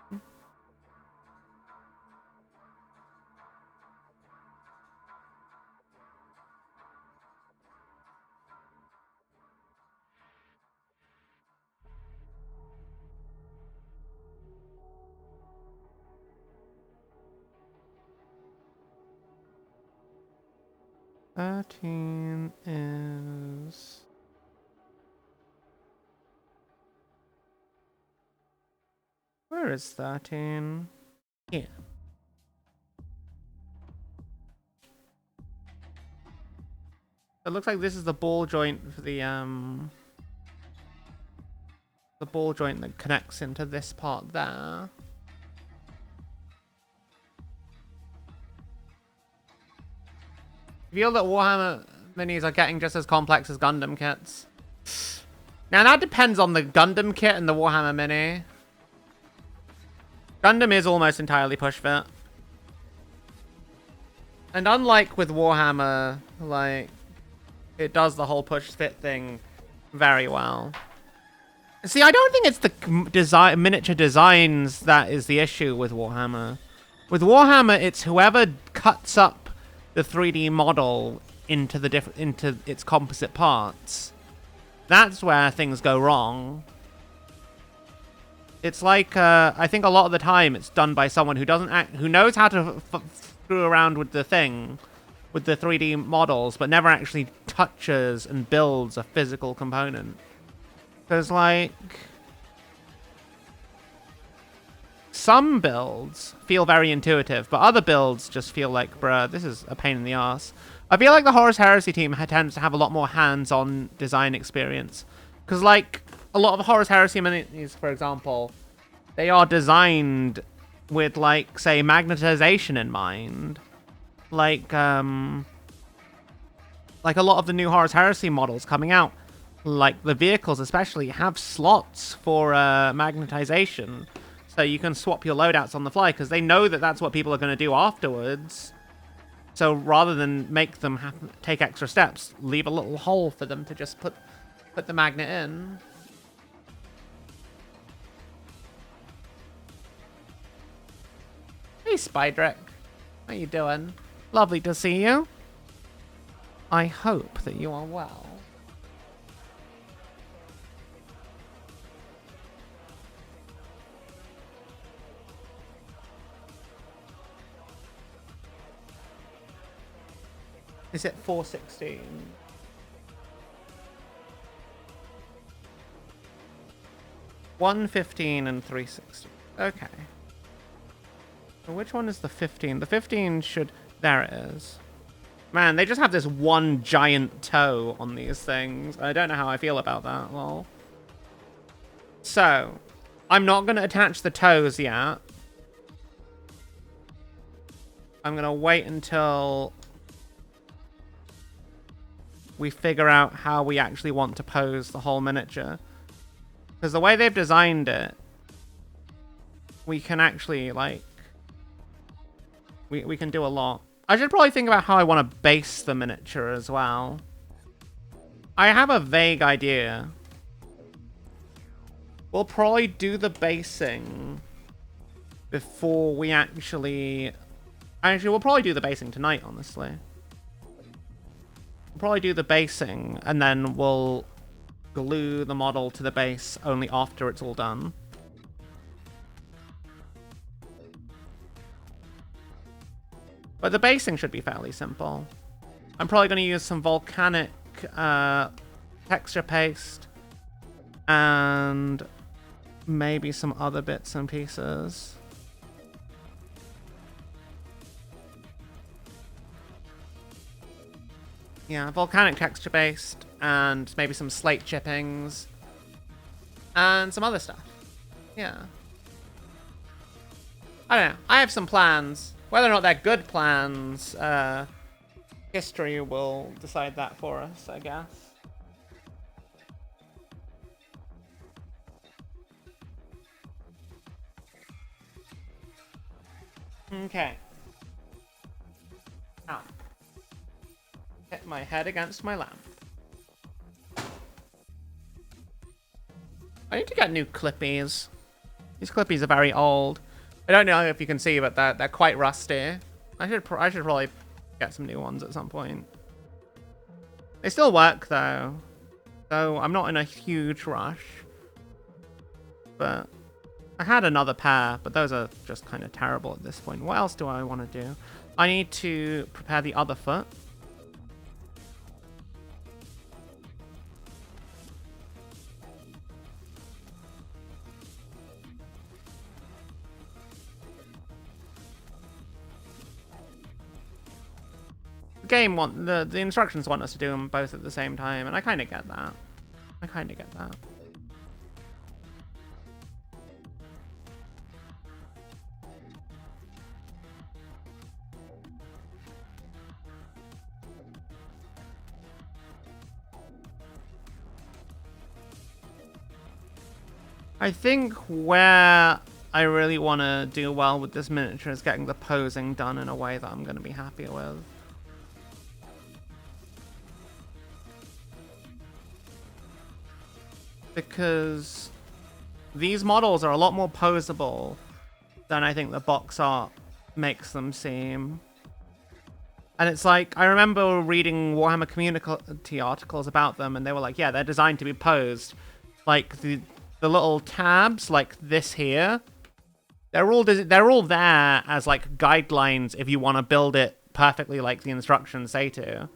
Thirteen is... Where is 13? Here. It looks like this is the ball joint for the ball joint that connects into this part there. I feel that Warhammer minis are getting just as complex as Gundam kits. Now that depends on the Gundam kit and the Warhammer mini. Gundam is almost entirely push fit. And unlike with Warhammer, like, it does the whole push fit thing very well. See, I don't think it's the miniature designs that is the issue with Warhammer. With Warhammer, it's whoever cuts up the 3D model into its composite parts. That's where things go wrong. It's like I think a lot of the time it's done by someone who who knows how to screw around with the thing, with the 3D models, but never actually touches and builds a physical component. Because, like, some builds feel very intuitive, but other builds just feel like, bruh, this is a pain in the ass. I feel like the Horus Heresy team tends to have a lot more hands-on design experience. Because, like, a lot of Horus Heresy minis, for example, they are designed with, like, say, magnetization in mind. Like a lot of the new Horus Heresy models coming out, like the vehicles especially, have slots for magnetization. So you can swap your loadouts on the fly, because they know that that's what people are going to do afterwards. So rather than make them take extra steps, leave a little hole for them to just put the magnet in. Hey, Spydrick. How you doing? Lovely to see you. I hope that you are well. Is it 416? $115 and $360. Okay. So which one is the 15? The 15 should... There it is. Man, they just have this one giant toe on these things. I don't know how I feel about that. Lol. So, I'm not going to attach the toes yet. I'm going to wait until we figure out how we actually want to pose the whole miniature. Because the way they've designed it, we can actually, like... We can do a lot. I should probably think about how I want to base the miniature as well. I have a vague idea. We'll probably do the basing before we actually... Actually, we'll probably do the basing tonight, honestly. We'll probably do the basing, and then we'll glue the model to the base only after it's all done. But the basing should be fairly simple. I'm probably going to use some volcanic texture paste and maybe some other bits and pieces. Yeah, volcanic texture paste and maybe some slate chippings and some other stuff. Yeah. I don't know. I have some plans. Whether or not they're good plans, history will decide that for us, I guess. Okay. Ow. Hit my head against my lamp. I need to get new clippies. These clippies are very old. I don't know if you can see, but they're quite rusty. I should probably get some new ones at some point. They still work though, so I'm not in a huge rush. But I had another pair, but those are just kind of terrible at this point. What else do I want to do? I need to prepare the other foot. The instructions want us to do them both at the same time, and I kind of get that. I think where I really want to do well with this miniature is getting the posing done in a way that I'm going to be happy with. Because these models are a lot more posable than I think the box art makes them seem. And it's like, I remember reading Warhammer community articles about them, and they were like, yeah, they're designed to be posed. Like, the little tabs, like this here, they're all there as, like, guidelines if you want to build it perfectly like the instructions say to.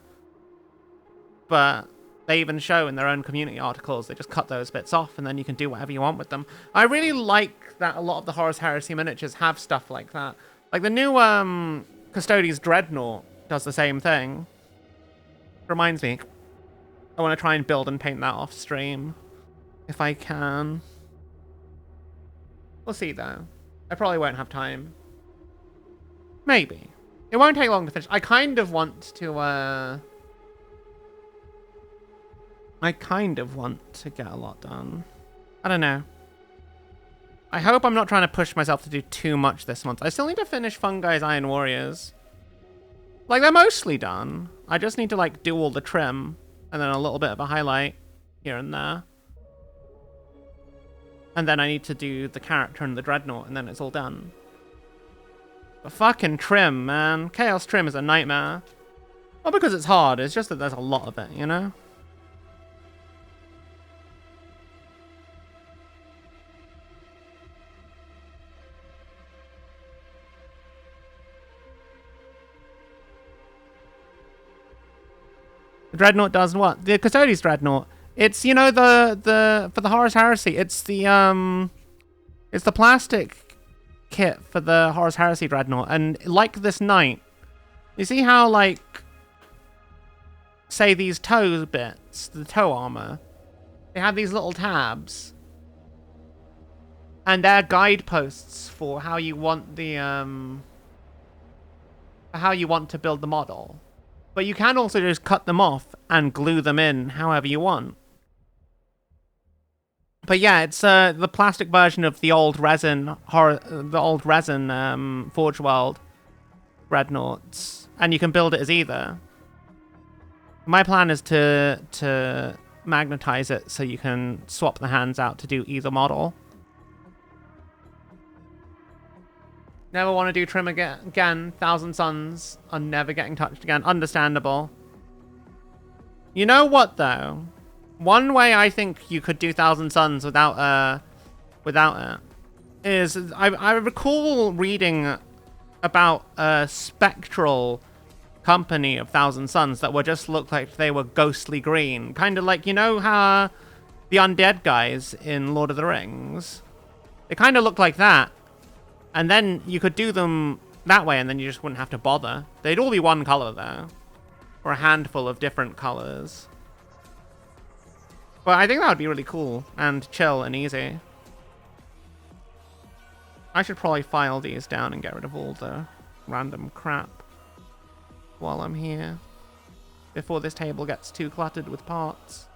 But they even show in their own community articles, they just cut those bits off, and then you can do whatever you want with them. I really like that a lot of the Horus Heresy miniatures have stuff like that. Like the new Custodes Dreadnought does the same thing. Reminds me, I want to try and build and paint that off stream, if I can. We'll see though. I probably won't have time. Maybe. It won't take long to finish. I kind of want to get a lot done. I don't know. I hope I'm not trying to push myself to do too much this month. I still need to finish Fungi's Iron Warriors. Like, they're mostly done. I just need to, like, do all the trim. And then a little bit of a highlight here and there. And then I need to do the character and the Dreadnought, and then it's all done. But fucking trim, man. Chaos trim is a nightmare. Not because it's hard, it's just that there's a lot of it, you know? The Dreadnought does what? The Custodes Dreadnought. It's, you know, for the Horus Heresy, it's the plastic kit for the Horus Heresy Dreadnought. And like this knight, you see how, like, say these toe bits, the toe armor, they have these little tabs. And they're guideposts for how you want the, how you want to build the model. But you can also just cut them off and glue them in however you want. But yeah, it's the plastic version of the old resin Forge World Dreadnoughts, and you can build it as either. My plan is to magnetize it so you can swap the hands out to do either model. Never want to do trim again. Thousand Suns are never getting touched again. Understandable. You know what, though? One way I think you could do Thousand Suns without it is I recall reading about a spectral company of Thousand Suns that would just look like they were ghostly green. Kind of like, you know how the undead guys in Lord of the Rings? They kind of look like that. And then you could do them that way, and then you just wouldn't have to bother. They'd all be one color, though. Or a handful of different colors. But I think that would be really cool, and chill and easy. I should probably file these down and get rid of all the random crap while I'm here. Before this table gets too cluttered with parts.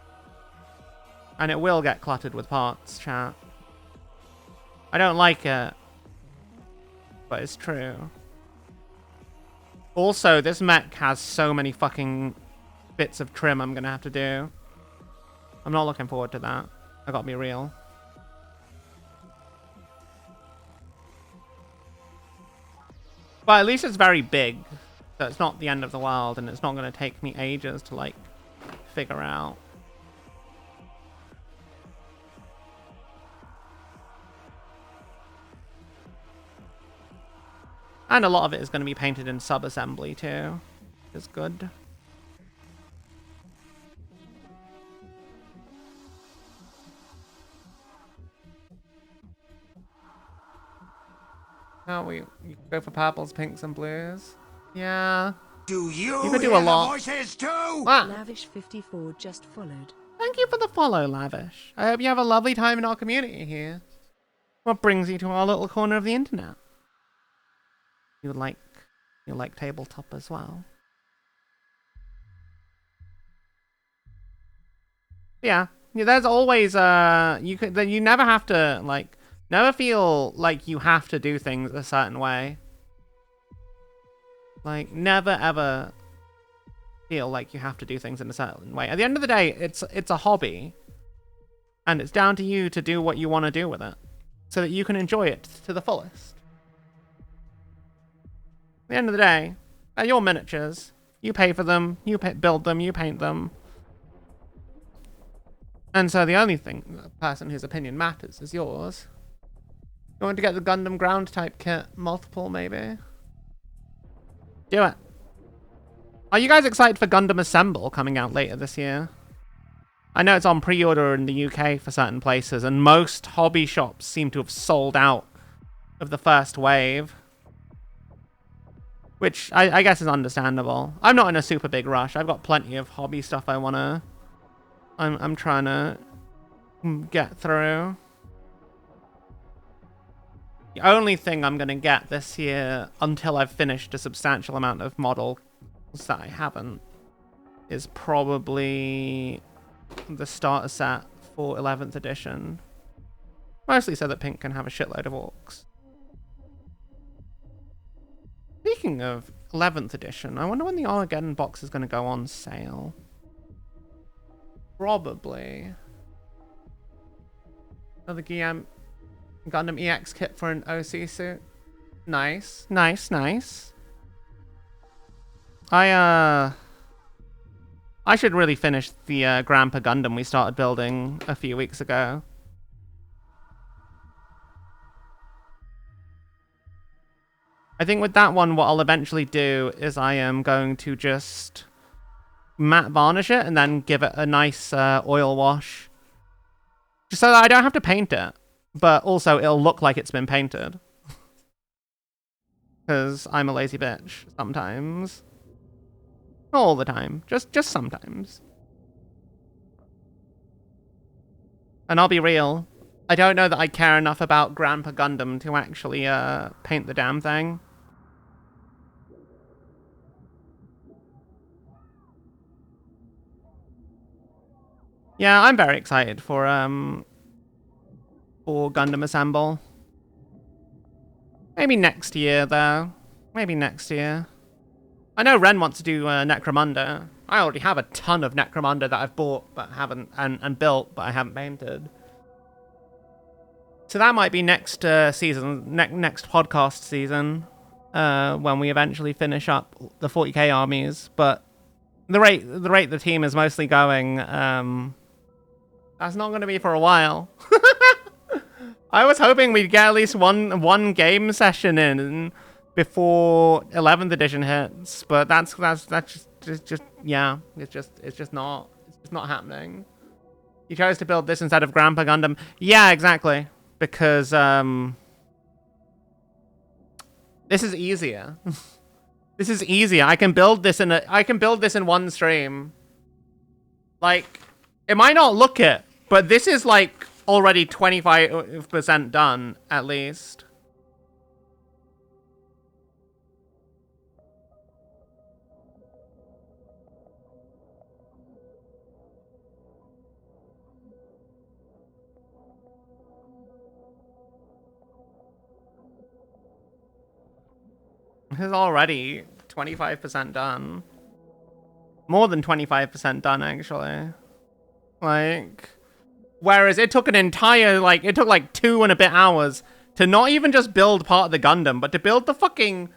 And it will get cluttered with parts, chat. I don't like it. But it's true. Also, this mech has so many fucking bits of trim I'm gonna have to do. I'm not looking forward to that. I gotta be real. But at least it's very big, so it's not the end of the world, and it's not gonna take me ages to, like, figure out. And a lot of it is going to be painted in sub-assembly too, which is good. Oh, you go for purples, pinks, and blues. Yeah. Do you could do hear a lot. the voices too? Ah, Lavish 54 just followed. thank you for the follow, Lavish. I hope you have a lovely time in our community here. What brings you to our little corner of the internet? You like tabletop as well. Yeah, there's always you never have to, like, never feel like you have to do things a certain way. Like, never ever feel like you have to do things in a certain way. At the end of the day, it's a hobby, and it's down to you to do what you want to do with it, so that you can enjoy it to the fullest. At the end of the day, they're your miniatures. You pay for them, you build them, you paint them. And so the only thing, the person whose opinion matters is yours. You want to get the Gundam ground type kit, multiple maybe? Do it. Are you guys excited for Gundam Assemble coming out later this year? I know it's on pre-order in the UK for certain places, and most hobby shops seem to have sold out of the first wave. Which I guess is understandable. I'm not in a super big rush. I've got plenty of hobby stuff I wanna... I'm trying to get through. The only thing I'm gonna get this year, until I've finished a substantial amount of models that I haven't, is probably the starter set for 11th edition. Mostly so that Pink can have a shitload of orcs. Speaking of 11th edition, I wonder when the Armageddon box is going to go on sale. Probably. Another Gundam EX kit for an OC suit. Nice, nice, nice. I should really finish the Grandpa Gundam we started building a few weeks ago. I think with that one, what I'll eventually do is I am going to just matte varnish it and then give it a nice oil wash. Just so that I don't have to paint it, but also it'll look like it's been painted. Because I'm a lazy bitch sometimes. Not all the time, just sometimes. And I'll be real, I don't know that I care enough about Grandpa Gundam to actually paint the damn thing. Yeah, I'm very excited for Gundam Assemble. Maybe next year, though. Maybe next year. I know Ren wants to do Necromunda. I already have a ton of Necromunda that I've bought but haven't and built, but I haven't painted. So that might be next season, next podcast season, when we eventually finish up the 40k armies. But the rate the team is mostly going, that's not going to be for a while. I was hoping we'd get at least one game session in before 11th edition hits, but that's just yeah, it's just not happening. You chose to build this instead of Grandpa Gundam. Yeah, exactly. Because this is easier. This is easier. I can build this in one stream. Like, it might not look it, but this is like already 25% done at least. This is already 25% done. More than 25% done, actually. Like, whereas it took an entire, like, it took like 2 and a bit hours to not even just build part of the Gundam, but to build the fucking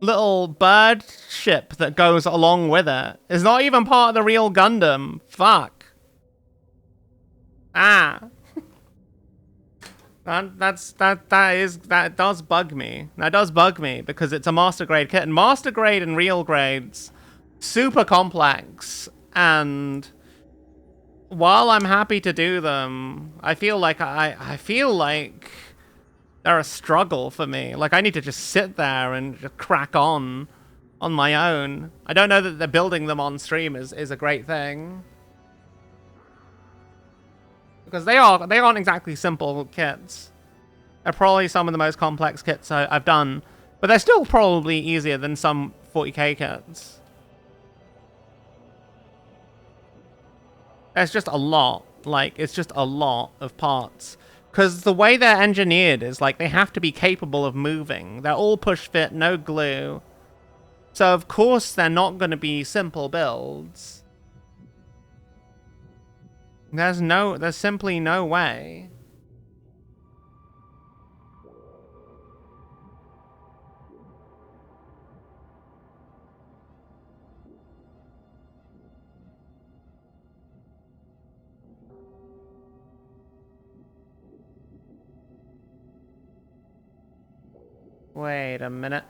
little bird ship that goes along with it. It's not even part of the real Gundam. Fuck. Ah. That does bug me. That does bug me because it's a master grade kit, and master grade and real grades super complex, and while I'm happy to do them, I feel like I feel like they're a struggle for me. Like I need to just sit there and just crack on my own. I don't know that they're building them on stream is a great thing. Because they aren't exactly simple kits. They're probably some of the most complex kits I've done. But they're still probably easier than some 40k kits. There's just a lot. Like, it's just a lot of parts. Because the way they're engineered is, like, they have to be capable of moving. They're all push fit, no glue. So, of course, they're not going to be simple builds. There's simply no way. Wait a minute.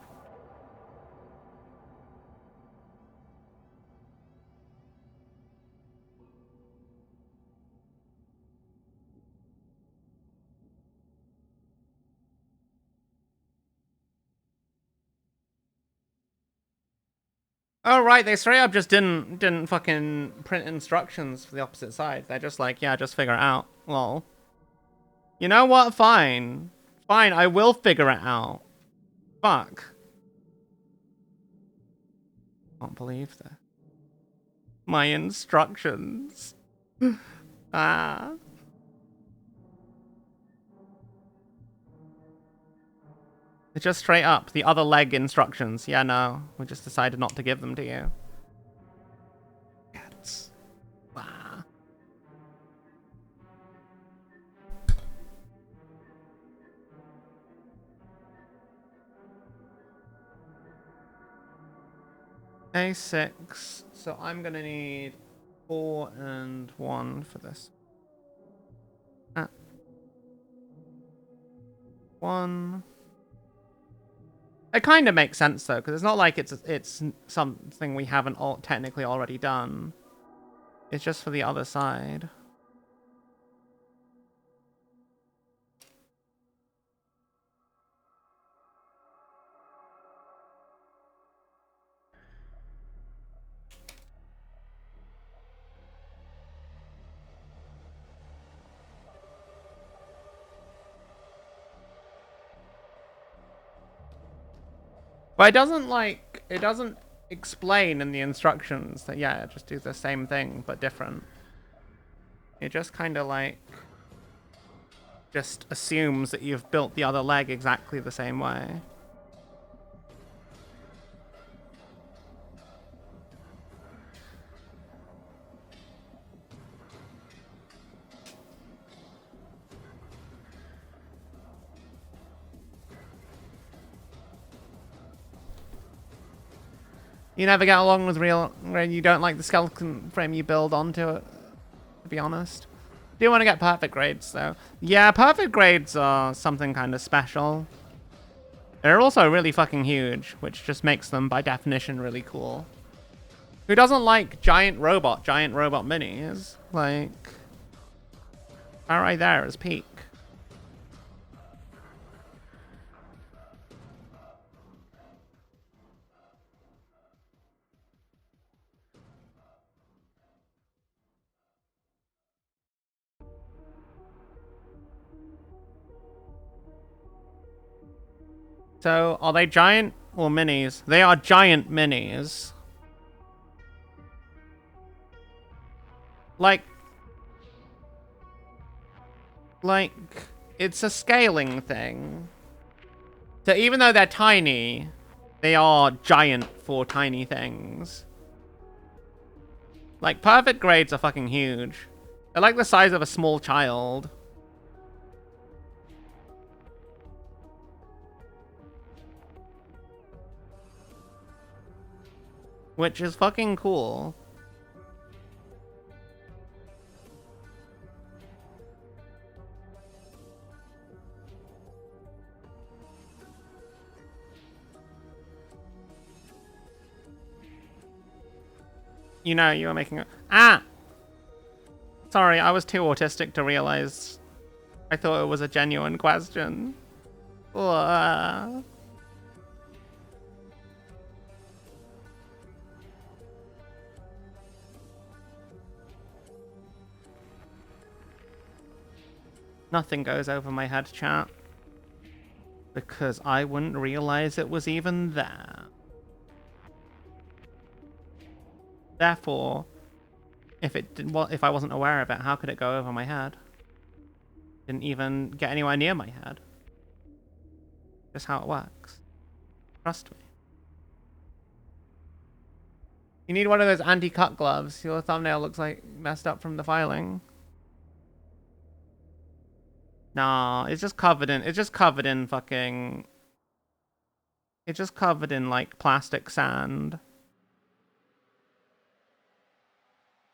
Oh right, they straight up just didn't fucking print instructions for the opposite side. They're just like, yeah, just figure it out. Lol. You know what? Fine. Fine, I will figure it out. Fuck. Can't believe that. My instructions. Ah. It's just straight up the other leg instructions. Yeah, no. We just decided not to give them to you. Cats. Ah. A6. So I'm gonna need 4 and 1 for this. 1. It kind of makes sense though, because it's not like it's something we haven't technically already done. It's just for the other side. But it doesn't explain in the instructions that, yeah, just do the same thing, but different. It just kind of like, just assumes that you've built the other leg exactly the same way. You never get along with real, when you don't like the skeleton frame you build onto it, to be honest. Do want to get perfect grades, though. Yeah, perfect grades are something kind of special. They're also really fucking huge, which just makes them, by definition, really cool. Who doesn't like giant robot minis? Like, that right there is peak. So, are they giant or minis? They are giant minis. Like, it's a scaling thing. So even though they're tiny, they are giant for tiny things. Like, perfect grades are fucking huge. They're like the size of a small child. Which is fucking cool. You know, you were making a... Ah! Sorry, I was too autistic to realize. I thought it was a genuine question. Ugh. Nothing goes over my head, chat. Because I wouldn't realize it was even there. Therefore, if I wasn't aware of it, how could it go over my head? Didn't even get anywhere near my head. Just how it works. Trust me. You need one of those anti-cut gloves. Your thumbnail looks like messed up from the filing. Nah, it's just covered in fucking... It's just covered in, like, plastic sand.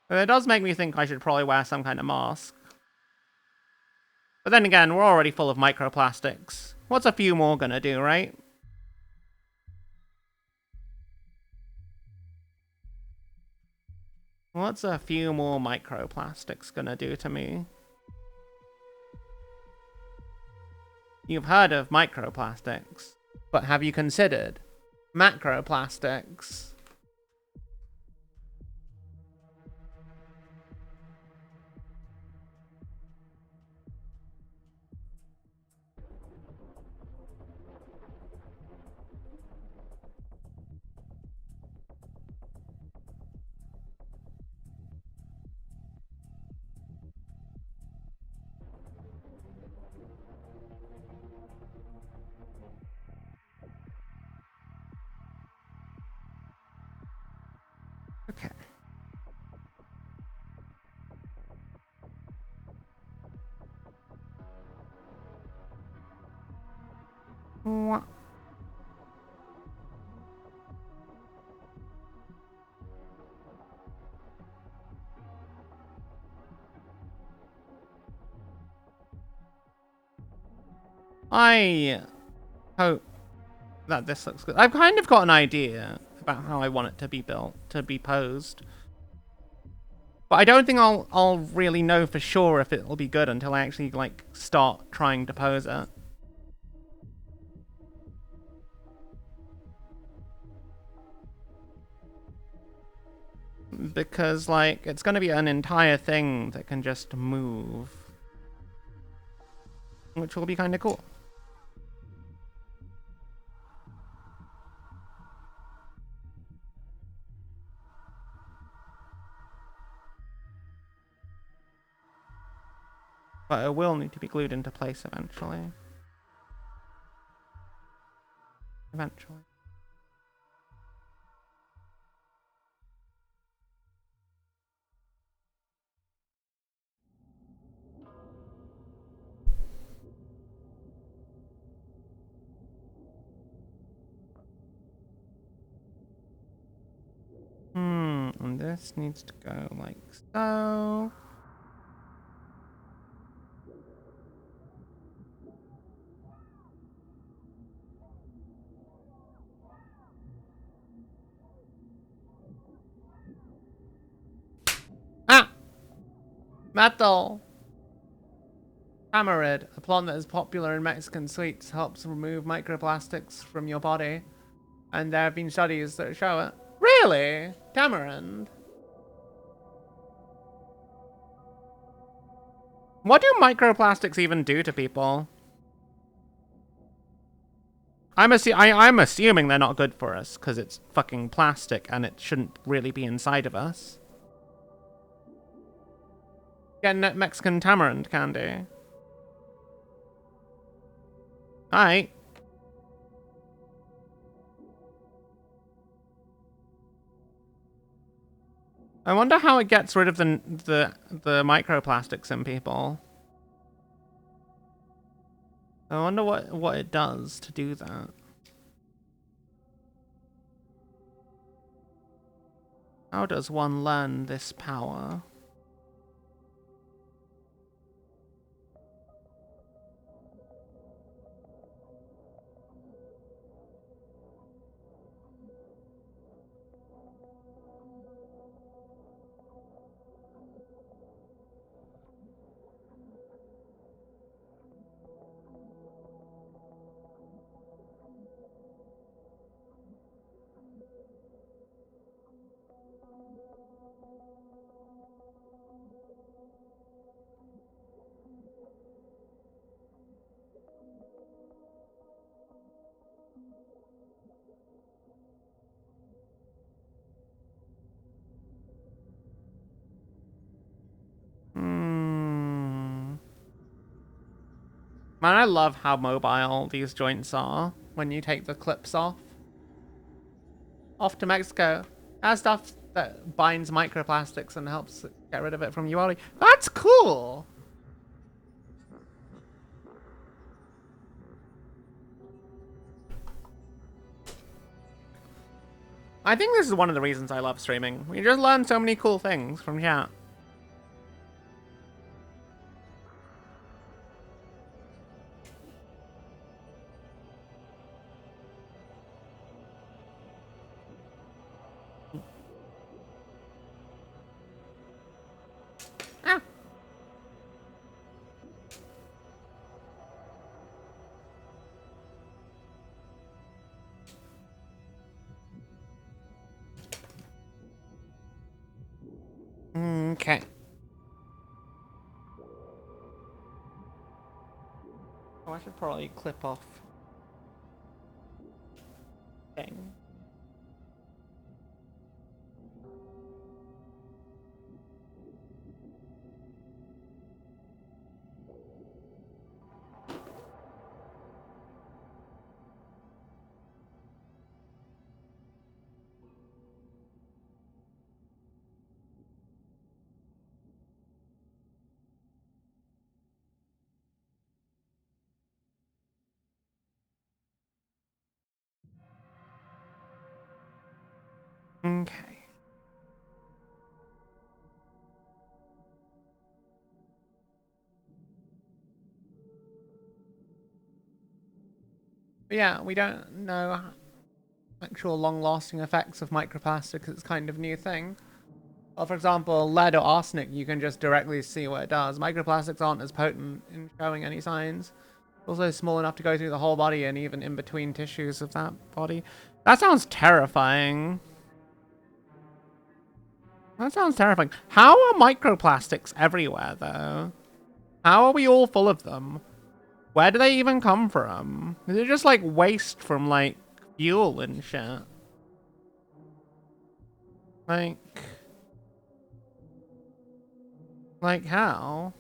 But it does make me think I should probably wear some kind of mask. But then again, we're already full of microplastics. What's a few more gonna do, right? What's a few more microplastics gonna do to me? You've heard of microplastics, but have you considered macroplastics? Okay. What? I hope that this looks good. I've kind of got an idea about how I want it to be built, to be posed. But I don't think I'll really know for sure if it'll be good until I actually, like, start trying to pose it. Because, like, it's gonna be an entire thing that can just move. Which will be kind of cool. But it will need to be glued into place eventually. Eventually. And this needs to go like so. Ah! Metal! Tamarind, a plant that is popular in Mexican sweets, helps remove microplastics from your body. And there have been studies that show it. Really? Tamarind? What do microplastics even do to people? I'm assuming they're not good for us, because it's fucking plastic and it shouldn't really be inside of us. Get Mexican tamarind candy. Alright. I wonder how it gets rid of the microplastics in people. I wonder what it does to do that. How does one learn this power? Man, I love how mobile these joints are when you take the clips off. Off to Mexico. That stuff that binds microplastics and helps get rid of it from your body. That's cool! I think this is one of the reasons I love streaming. We just learn so many cool things from chat. Ah. Okay. Oh, I should probably clip off. Thing. Okay. But yeah, we don't know actual long-lasting effects of microplastics. It's kind of a new thing. Well, for example, lead or arsenic, you can just directly see what it does. Microplastics aren't as potent in showing any signs. Also small enough to go through the whole body and even in between tissues of that body. That sounds terrifying. That sounds terrifying. How are microplastics everywhere, though? How are we all full of them? Where do they even come from? Is it just like waste from like fuel and shit? Like how?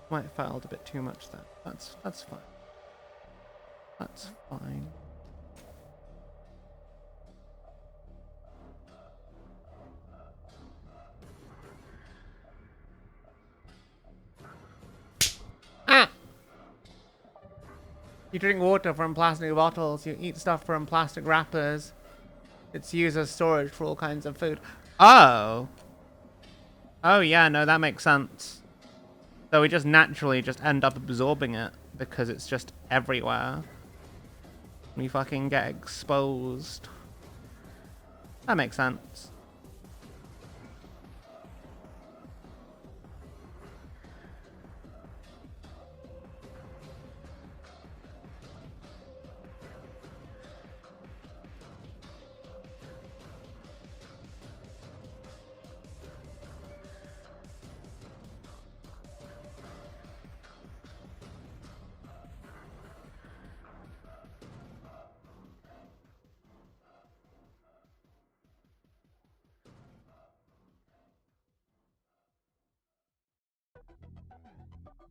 Might have filed a bit too much there. That's fine. That's fine. Ah! You drink water from plastic bottles, you eat stuff from plastic wrappers. It's used as storage for all kinds of food. Oh! Oh yeah, no, that makes sense. So we just naturally just end up absorbing it because it's just everywhere. We fucking get exposed. That makes sense.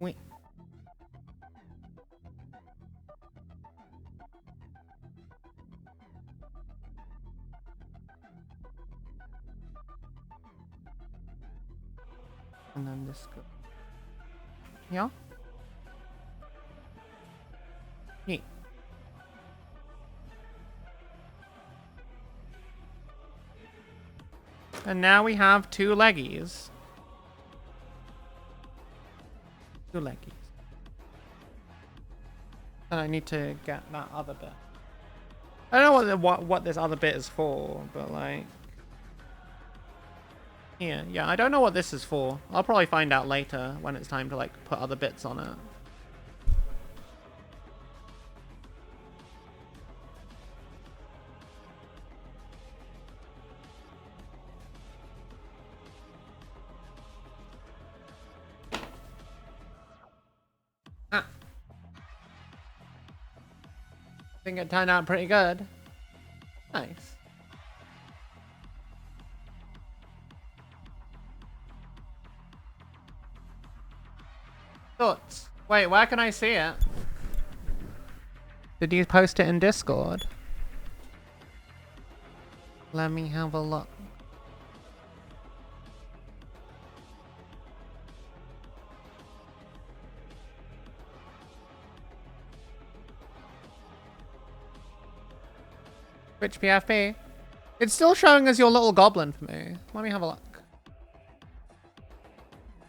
Wait. And then this go. Yeah. Neat. And now we have two leggies. Two leggies. And I need to get that other bit. I don't know what this other bit is for, but like... Yeah, I don't know what this is for. I'll probably find out later when it's time to like put other bits on it. Ah. I think it turned out pretty good. Nice. Thoughts? Wait, where can I see it? Did you post it in Discord? Let me have a look. Which PFP? It's still showing as your little goblin for me. Let me have a look.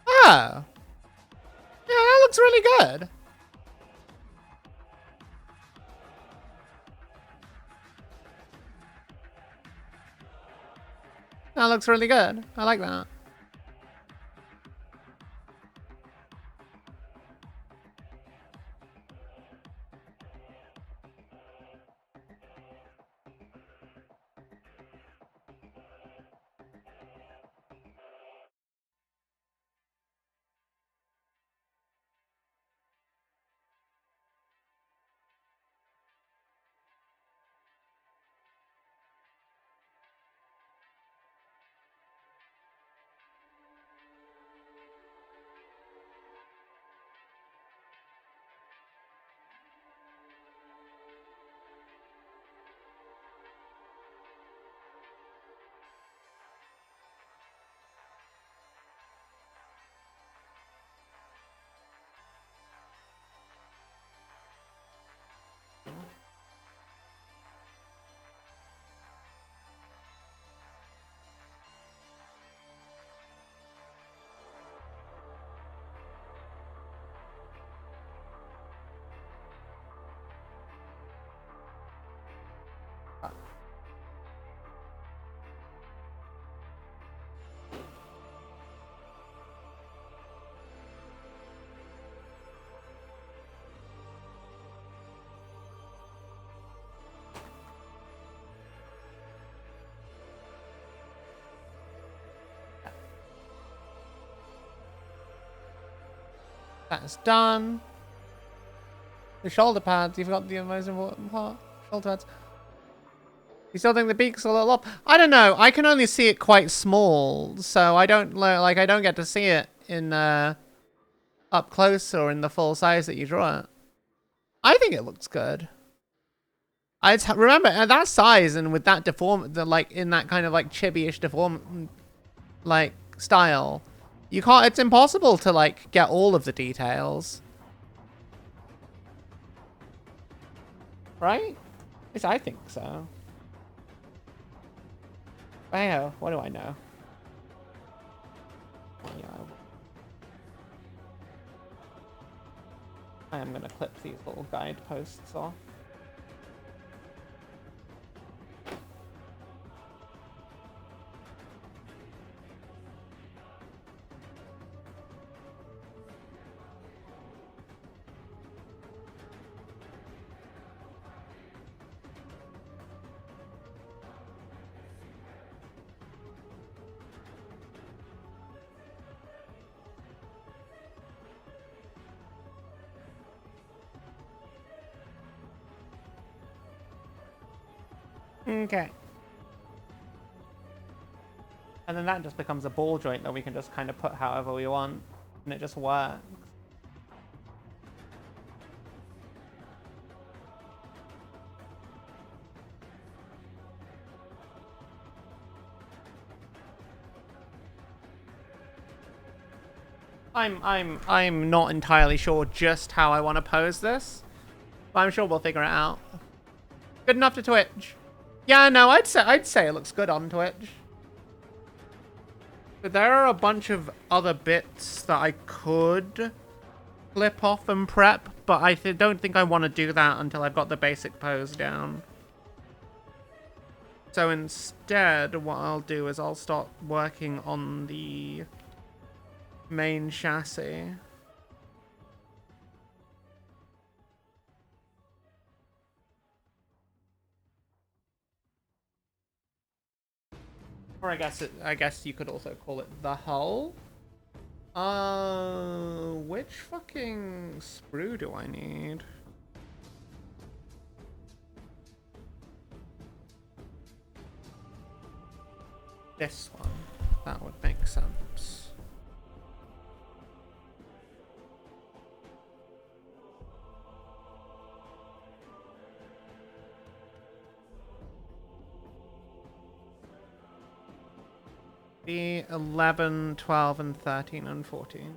Oh! Yeah, that looks really good. That looks really good. I like that. That's done. The shoulder pads, you've got the most important part. Shoulder pads. You still think the beak's a little up? I don't know. I can only see it quite small, so I don't like. I don't get to see it in up close or in the full size that you draw it. I think it looks good. I remember at that size and with that like in that kind of like chibi-ish deform, like style. You can't. It's impossible to like get all of the details, right? At least I think so. Wow, what do I know? Yeah. I am gonna clip these little guide posts off. Okay. And then that just becomes a ball joint that we can just kind of put however we want, and it just works. I'm not entirely sure just how I want to pose this, but I'm sure we'll figure it out. Good enough to Twitch. Yeah, no, I'd say it looks good on Twitch. But there are a bunch of other bits that I could clip off and prep, but I don't think I want to do that until I've got the basic pose down. So instead, what I'll do is I'll start working on the main chassis. Or I guess you could also call it the hull. Which fucking sprue do I need? This one. That would make sense. Be 11, 12, and 13, and 14.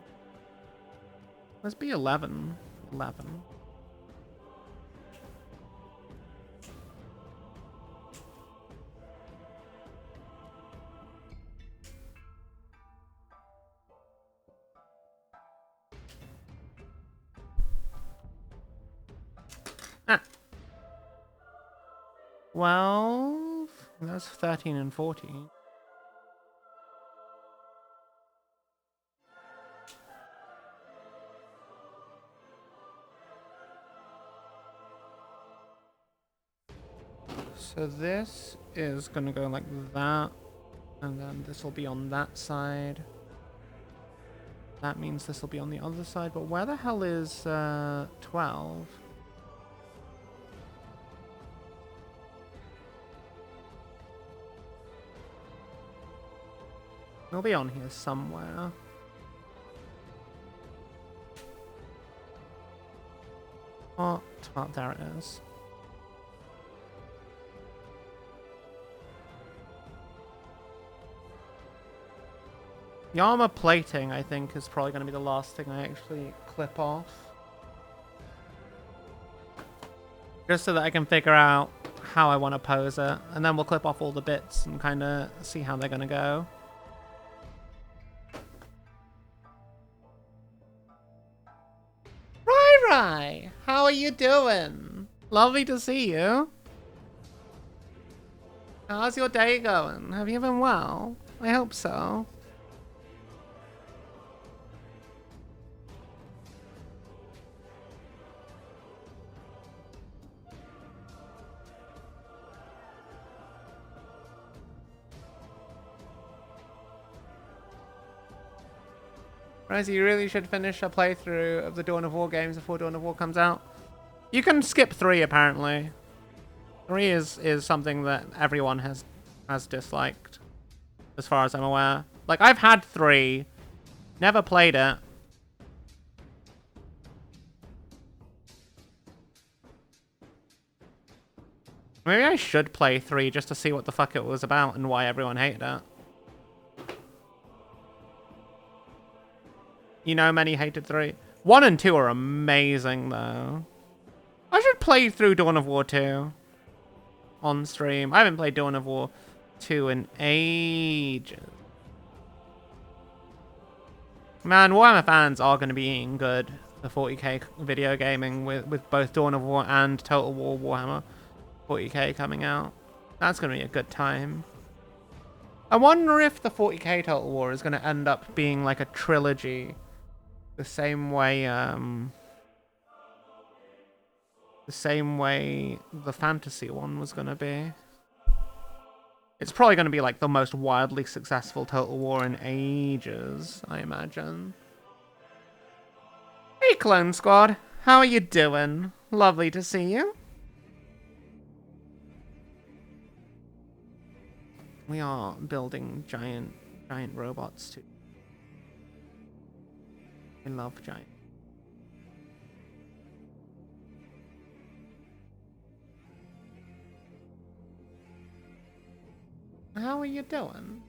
Let's be 11. 11. Ah. 12. That's 13 and 14. So this is gonna go like that, and then this will be on that side. That means this will be on the other side, but where the hell is 12? It'll be on here somewhere. Oh, 12, there it is. The armor plating, I think, is probably going to be the last thing I actually clip off. Just so that I can figure out how I want to pose it. And then we'll clip off all the bits and kind of see how they're going to go. Rai, how are you doing? Lovely to see you. How's your day going? Have you been well? I hope so. Rosie, you really should finish a playthrough of the Dawn of War games before Dawn of War comes out. You can skip 3, apparently. 3 is something that everyone has disliked, as far as I'm aware. Like, I've had 3, never played it. Maybe I should play 3 just to see what the fuck it was about and why everyone hated it. You know, many hated 3. 1 and 2 are amazing, though. I should play through Dawn of War 2 on stream. I haven't played Dawn of War 2 in ages. Man, Warhammer fans are going to be eating good for 40k video gaming with both Dawn of War and Total War Warhammer 40k coming out. That's going to be a good time. I wonder if the 40k Total War is going to end up being like a trilogy. The same way the fantasy one was going to be. It's probably going to be like the most wildly successful Total War in ages, I imagine. Hey, Clone Squad. How are you doing? Lovely to see you. We are building giant robots too. I love giant. How are you doing?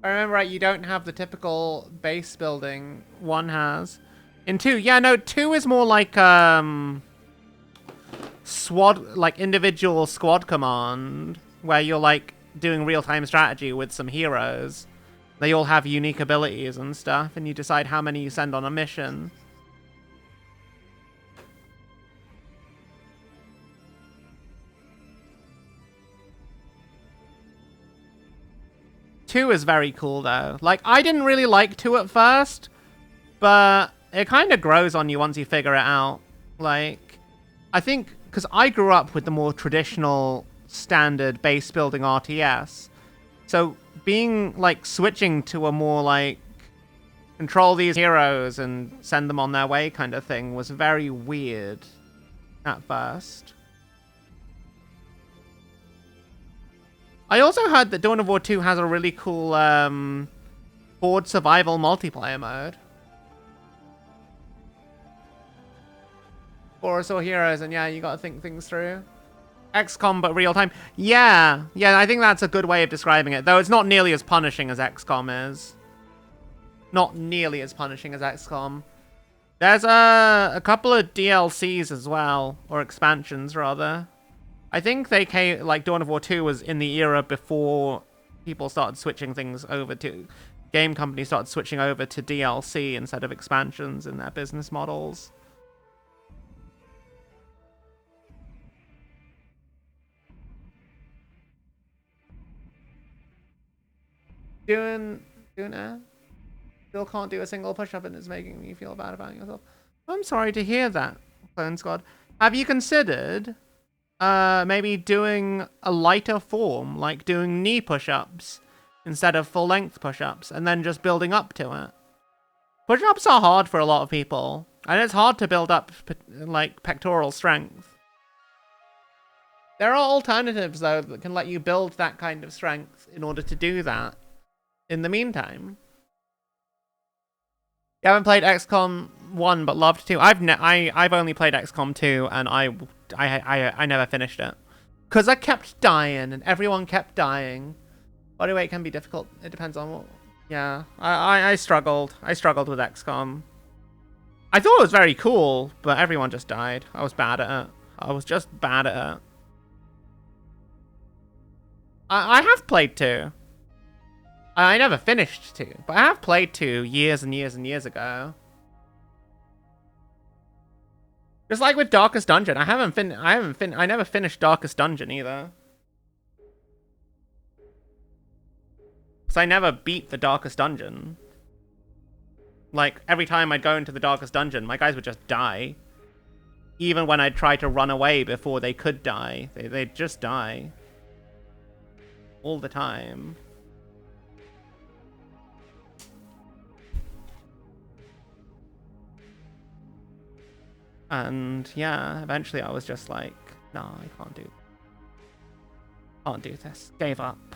I remember right, you don't have the typical base building one has. In 2, yeah, no, 2 is more like squad, like individual squad command, where you're like doing real-time strategy with some heroes. They all have unique abilities and stuff, and you decide how many you send on a mission. Two is very cool though. Like, I didn't really like 2 at first, but it kind of grows on you once you figure it out. Like, I think because I grew up with the more traditional standard base building RTS, so being like switching to a more like control these heroes and send them on their way kind of thing was very weird at first. I also heard that Dawn of War 2 has a really cool horde survival multiplayer mode. Horus or heroes, and yeah, you gotta think things through. XCOM, but real time. Yeah, I think that's a good way of describing it. Though it's not nearly as punishing as XCOM is. Not nearly as punishing as XCOM. There's a couple of DLCs as well, or expansions rather. I think they came, like Dawn of War 2 was in the era before people started switching things over to, game companies started switching over to DLC instead of expansions in their business models. Doing air? Still can't do a single push-up and it's making me feel bad about yourself. I'm sorry to hear that, Clone Squad. Have you considered maybe doing a lighter form, like doing knee push-ups instead of full-length push-ups, and then just building up to it? Push-ups are hard for a lot of people, and it's hard to build up, like, pectoral strength. There are alternatives, though, that can let you build that kind of strength in order to do that in the meantime. You haven't played XCOM 1, but loved 2. I've only played XCOM 2, and I never finished it. Because I kept dying, and everyone kept dying. Bodyweight can be difficult. It depends on what... Yeah, I struggled. I struggled with XCOM. I thought it was very cool, but everyone just died. I was bad at it. I was just bad at it. I have played 2. I never finished 2, but I have played 2 years and years and years ago. Just like with Darkest Dungeon, I never finished Darkest Dungeon either. Because I never beat the Darkest Dungeon. Like, every time I'd go into the Darkest Dungeon, my guys would just die. Even when I'd try to run away before they could die, they'd just die. All the time. And yeah, eventually I was just like, no, I can't do this. Gave up.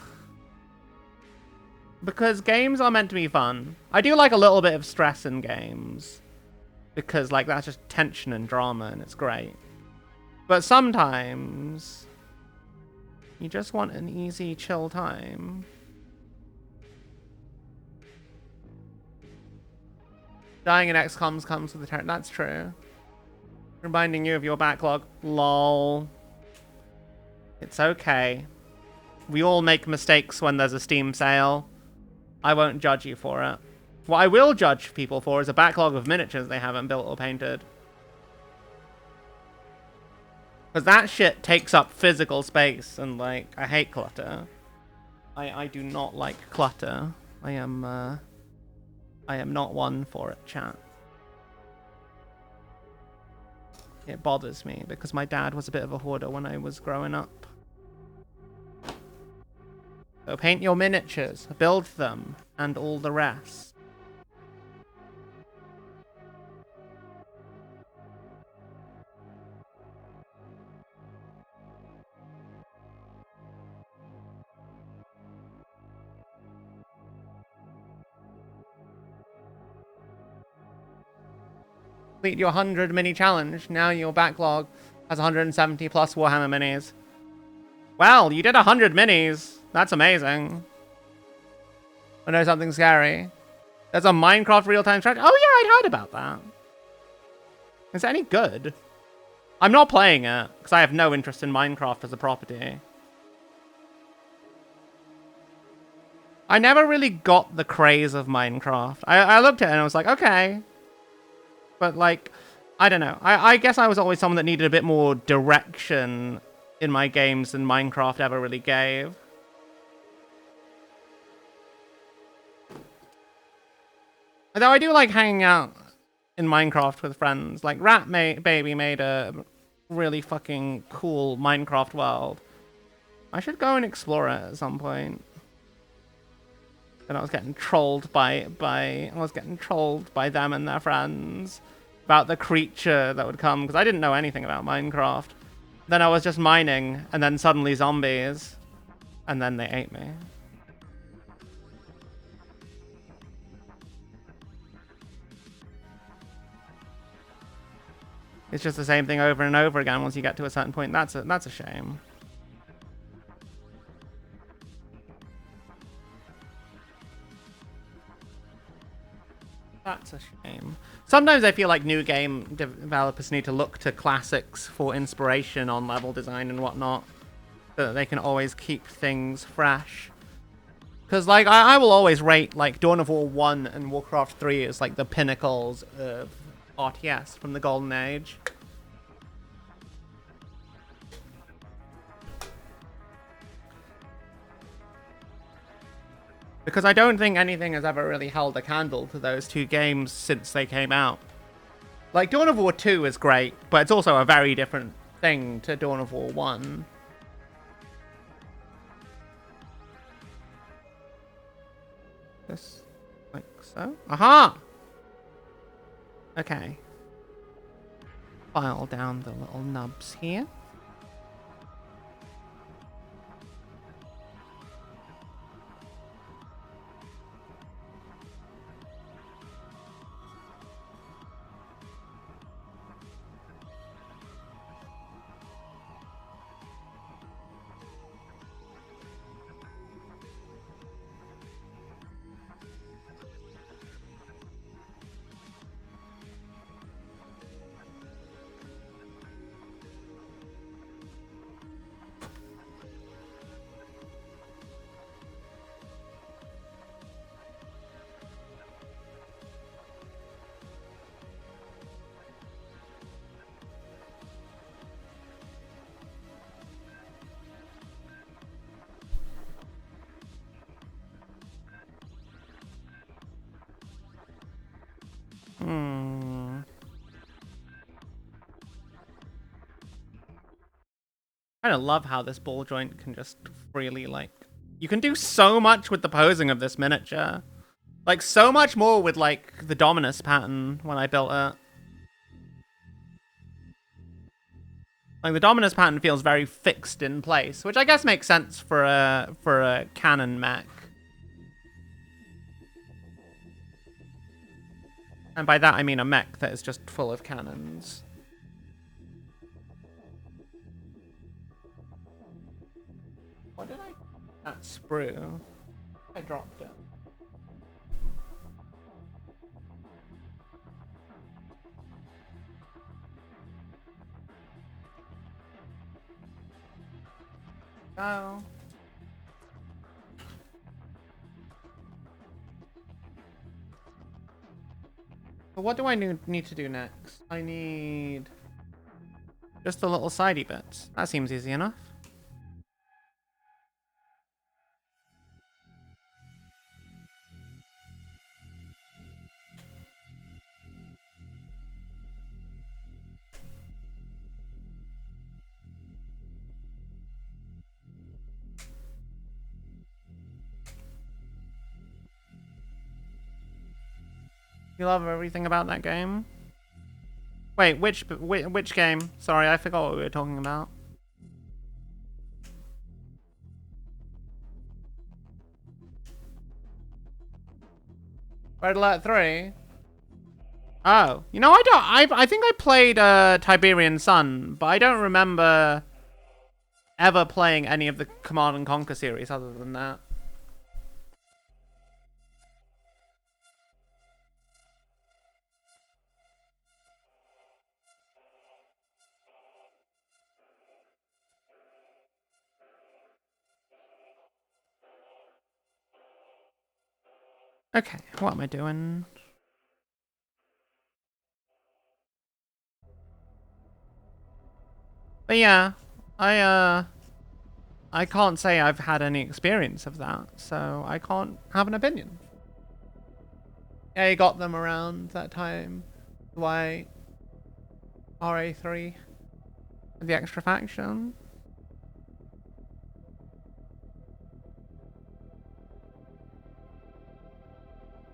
Because games are meant to be fun. I do like a little bit of stress in games. Because like that's just tension and drama and it's great. But sometimes you just want an easy, chill time. Dying in XCOMs comes with the turn. That's true. Reminding you of your backlog. Lol. It's okay. We all make mistakes when there's a Steam sale. I won't judge you for it. What I will judge people for is a backlog of miniatures they haven't built or painted. Because that shit takes up physical space, and like, I hate clutter. I do not like clutter. I am not one for it, chat. It bothers me because my dad was a bit of a hoarder when I was growing up. So paint your miniatures, build them, and all the rest. Complete your 100 mini challenge. Now your backlog has 170 plus Warhammer minis. Well, you did 100 minis. That's amazing. I know something scary. There's a Minecraft real-time strategy. Oh yeah, I'd heard about that. Is it any good? I'm not playing it because I have no interest in Minecraft as a property. I never really got the craze of Minecraft. I looked at it and I was like, okay. But like, I don't know. I guess I was always someone that needed a bit more direction in my games than Minecraft ever really gave. Although I do like hanging out in Minecraft with friends. Like Baby made a really fucking cool Minecraft world. I should go and explore it at some point. And I was getting trolled by them and their friends about the creature that would come, because I didn't know anything about Minecraft. Then I was just mining, and then suddenly zombies, and then they ate me. It's just the same thing over and over again once you get to a certain point. That's a shame. That's a shame. Sometimes I feel like new game developers need to look to classics for inspiration on level design and whatnot, so that they can always keep things fresh. Because like I will always rate like Dawn of War 1 and Warcraft 3 as like the pinnacles of RTS from the Golden Age. Because I don't think anything has ever really held a candle to those two games since they came out. Like, Dawn of War 2 is great, but it's also a very different thing to Dawn of War 1. Just like so. Aha! Okay. File down the little nubs here. I kind of love how this ball joint can just freely, like... You can do so much with the posing of this miniature. Like, so much more with, like, the Dominus pattern when I built it. Like, the Dominus pattern feels very fixed in place, which I guess makes sense for a cannon mech. And by that, I mean a mech that is just full of cannons. What did I... That sprue. I dropped it. Oh. But what do I need to do next? I need... just the little sidey bits. That seems easy enough. You love everything about that game? Wait, which game? Sorry, I forgot what we were talking about. Red Alert 3? Oh. You know, I think I played Tiberian Sun, but I don't remember ever playing any of the Command and Conquer series other than that. Okay, what am I doing? But yeah, I can't say I've had any experience of that, so I can't have an opinion. Yeah, you got them around that time. Why RA3 the extra faction?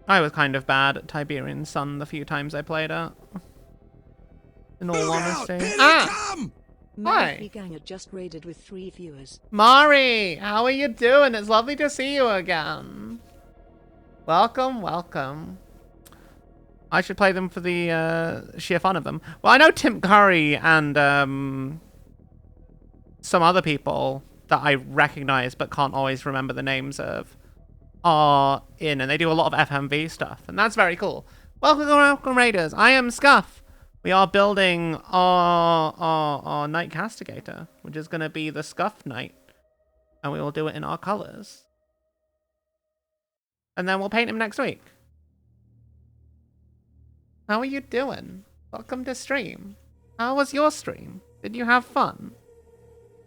I was kind of bad at Tiberian Sun the few times I played it. In all honesty. Mary Ganger just raided with 3 viewers. Mari, how are you doing? It's lovely to see you again. Welcome, welcome. I should play them for the sheer fun of them. Well, I know Tim Curry and some other people that I recognize but can't always remember the names of are in, and they do a lot of FMV stuff, and that's very cool. Welcome, Raiders. I am Scuff. We are building our Knight Castigator, which is going to be the Scuff Knight, and we will do it in our colors. And then we'll paint him next week. How are you doing? Welcome to stream. How was your stream? Did you have fun?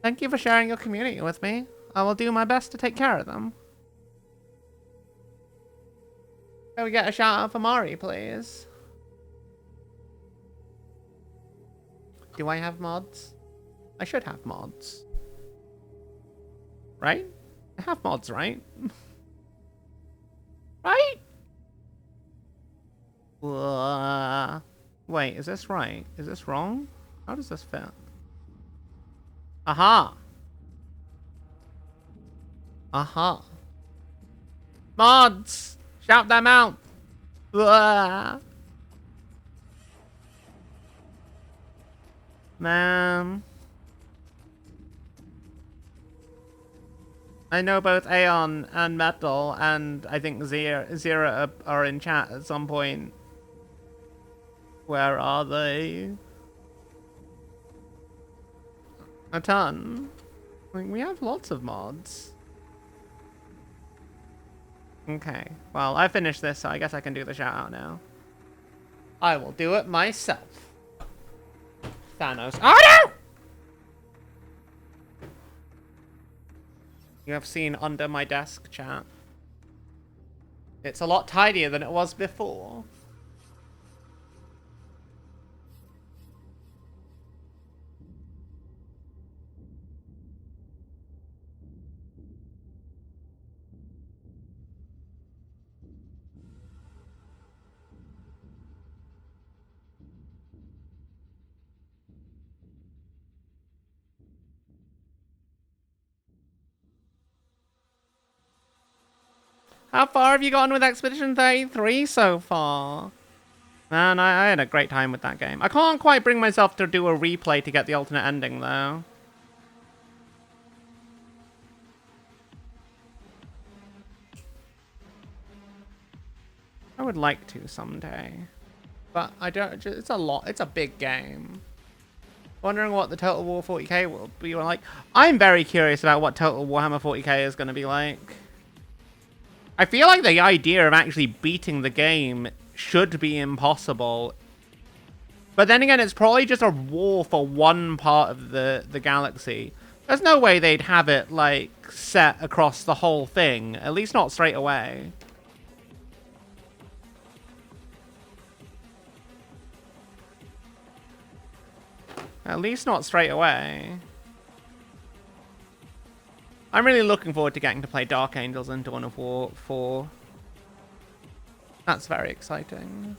Thank you for sharing your community with me. I will do my best to take care of them. Can we get a shout out for Mari, please? Do I have mods? I should have mods. Right? I have mods, right? Right? Wait, is this right? Is this wrong? How does this fit? Aha! Aha! Mods! Shout them out! Man. I know both Aeon and Metal, and I think Zera are in chat at some point. Where are they? A ton. I mean, we have lots of mods. Okay, well, I finished this, so I guess I can do the shout out now. I will do it myself. Thanos. Oh no! You have seen under my desk, chat. It's a lot tidier than it was before. How far have you gotten with Expedition 33 so far? Man, I had a great time with that game. I can't quite bring myself to do a replay to get the alternate ending, though. I would like to someday. But I don't... It's a lot. It's a big game. Wondering what the Total War 40k will be like. I'm very curious about what Total Warhammer 40k is going to be like. I feel like the idea of actually beating the game should be impossible. But then again, it's probably just a war for one part of the galaxy. There's no way they'd have it, like, set across the whole thing. At least not straight away. At least not straight away. I'm really looking forward to getting to play Dark Angels in Dawn of War 4. That's very exciting.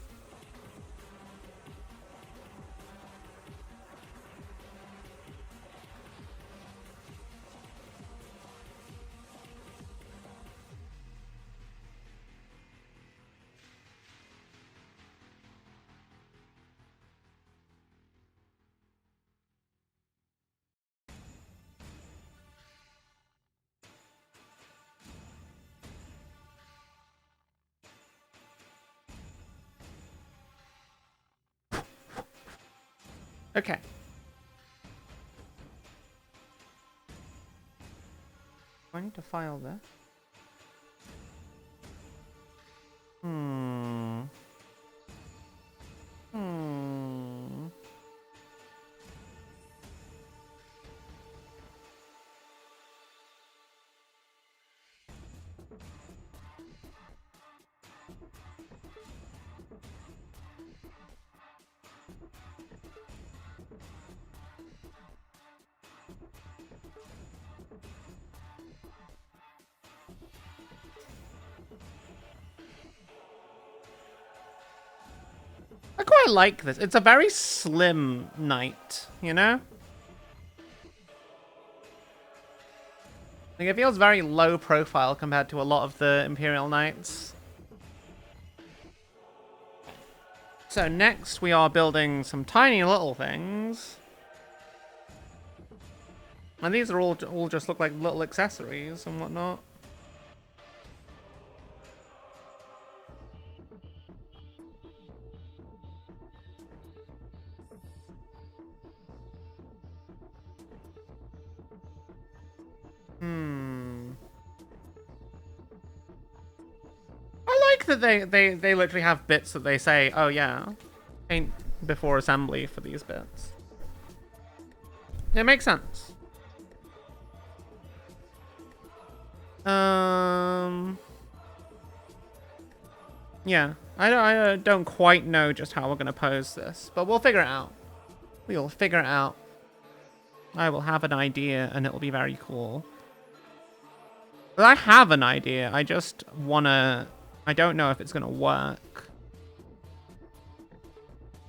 Okay. I need to file this. Hmm. Hmm. I quite like this. It's a very slim knight, you know? Like, it feels very low profile compared to a lot of the Imperial Knights. So next we are building some tiny little things. And these are all just look like little accessories and whatnot. I like that they literally have bits that they say, oh yeah, paint before assembly for these bits. It makes sense. Yeah, I don't quite know just how we're gonna pose this, but we'll figure it out. We'll figure it out. I will have an idea, and it will be very cool. But I have an idea. I just wanna. I don't know if it's gonna work.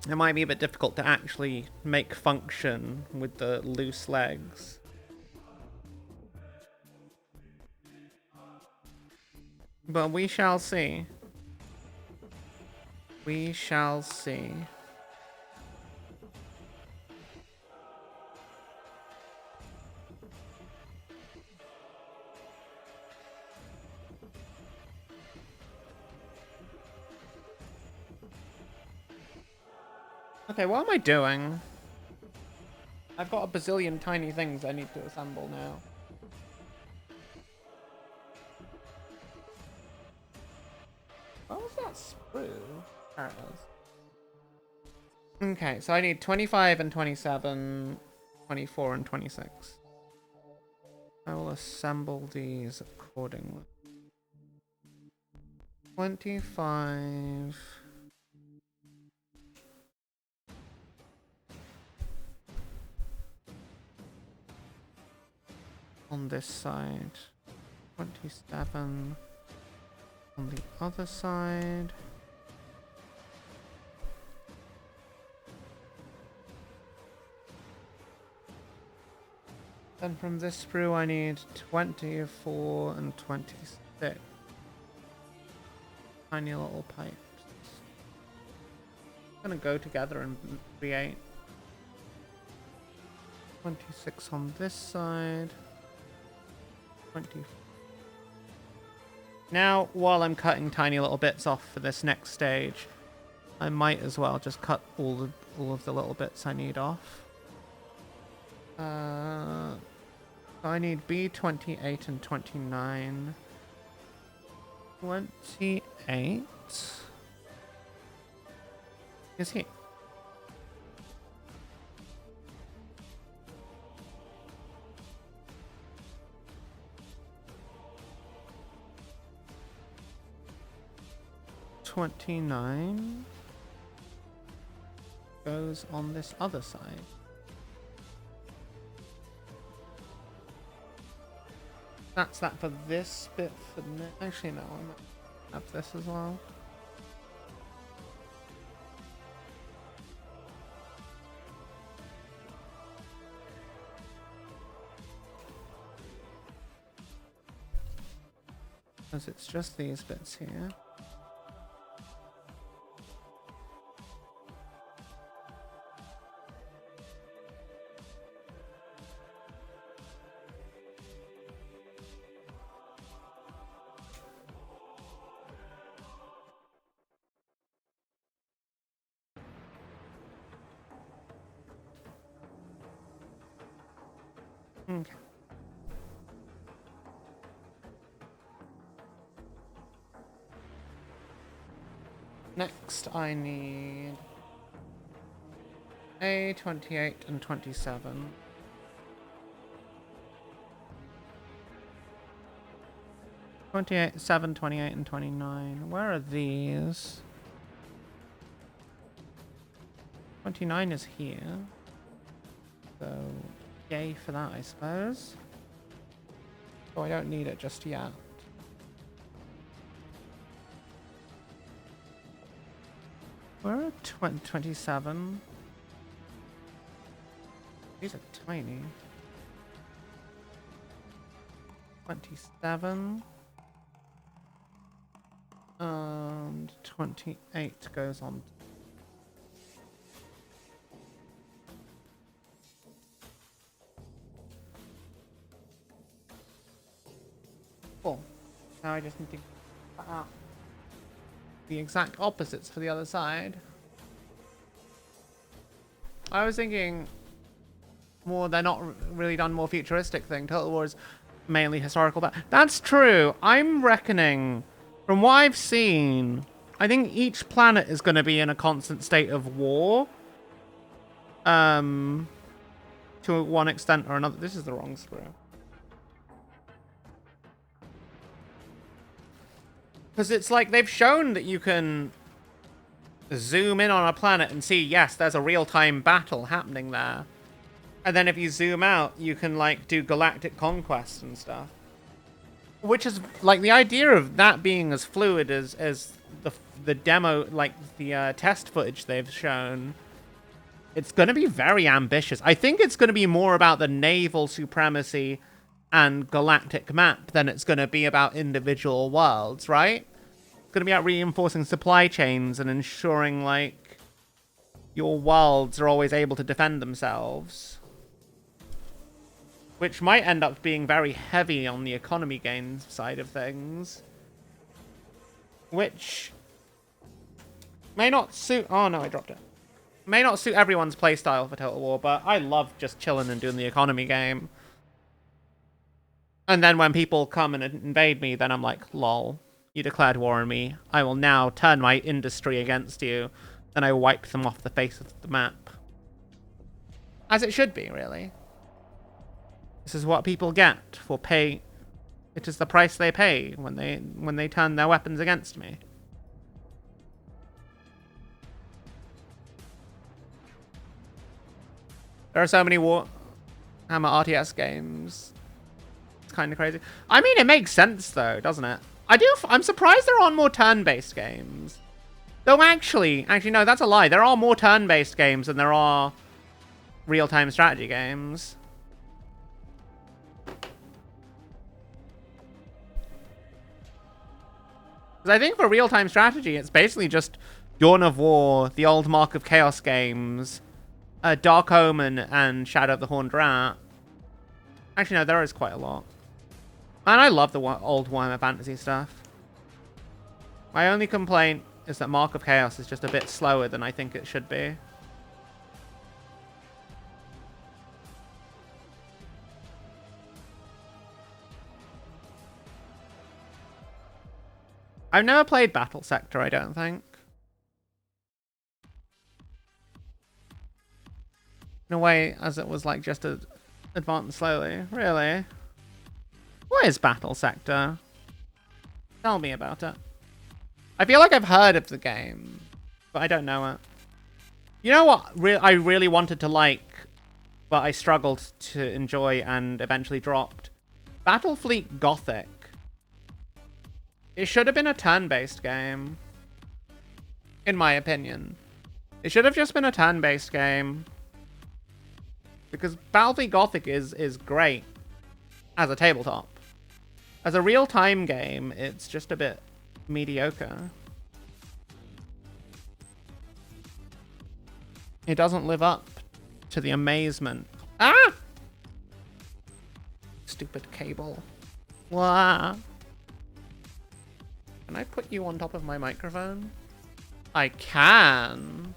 It might be a bit difficult to actually make function with the loose legs. But we shall see. We shall see. Okay, what am I doing? I've got a bazillion tiny things I need to assemble now. What was that sprue? There it is. Okay, so I need 25 and 27, 24 and 26. I will assemble these accordingly. 25... on this side. 27 on the other side. Then from this sprue I need 24 and 26. Tiny little pipes. Gonna go together and create 26 on this side. 20. Now, while I'm cutting tiny little bits off for this next stage, I might as well just cut all of the little bits I need off. I need B28 and 29. 28 is here. $29 goes on this other side. That's that for this bit. For actually, no, I'm gonna have this as well. Because it's just these bits here. Okay. Next, I need A, 28, and 27. 28, 7, 28, and 29. Where are these? 29 is here. So, yay for that, I suppose. Oh, I don't need it just yet. Where are 27? These are tiny. 27. And 28 goes on. Cool. Now I just need to cut out the exact opposites for the other side. I was thinking more, they're not really done more futuristic thing. Total War is mainly historical, but that's true. I'm reckoning, from what I've seen, I think each planet is going to be in a constant state of war. To one extent or another. This is the wrong screw. Because it's like they've shown that you can zoom in on a planet and see, yes, there's a real-time battle happening there. And then if you zoom out, you can, like, do galactic conquest and stuff. Which is, like, the idea of that being as fluid as the demo, like, the test footage they've shown. It's going to be very ambitious. I think it's going to be more about the naval supremacy and galactic map than it's going to be about individual worlds, right? It's going to be about reinforcing supply chains and ensuring, like, your worlds are always able to defend themselves. Which might end up being very heavy on the economy gain side of things. Which may not suit... Oh, no, I dropped it. May not suit everyone's playstyle for Total War, but I love just chilling and doing the economy game. And then when people come and invade me, then I'm like, lol, you declared war on me. I will now turn my industry against you. Then I wipe them off the face of the map. As it should be, really. This is what people get for pay. It is the price they pay when they turn their weapons against me. There are so many Warhammer RTS games. It's kind of crazy. I mean, it makes sense though, doesn't it? I'm surprised there aren't more turn-based games. Though actually no, that's a lie. There are more turn-based games than there are real-time strategy games. Because I think for real-time strategy, it's basically just Dawn of War, the old Mark of Chaos games, Dark Omen, and Shadow of the Horned Rat. Actually, no, there is quite a lot. And I love the old Warhammer Fantasy stuff. My only complaint is that Mark of Chaos is just a bit slower than I think it should be. I've never played Battle Sector, I don't think. In a way, as it was like just advancing slowly. Really? What is Battle Sector? Tell me about it. I feel like I've heard of the game, but I don't know it. You know what I really wanted to like, but I struggled to enjoy and eventually dropped? Battlefleet Gothic. It should have been a turn-based game. In my opinion. It should have just been a turn-based game. Because Battlefleet Gothic is great as a tabletop. As a real-time game, it's just a bit mediocre. It doesn't live up to the amazement. Ah! Stupid cable. Wah! Can I put you on top of my microphone? I can.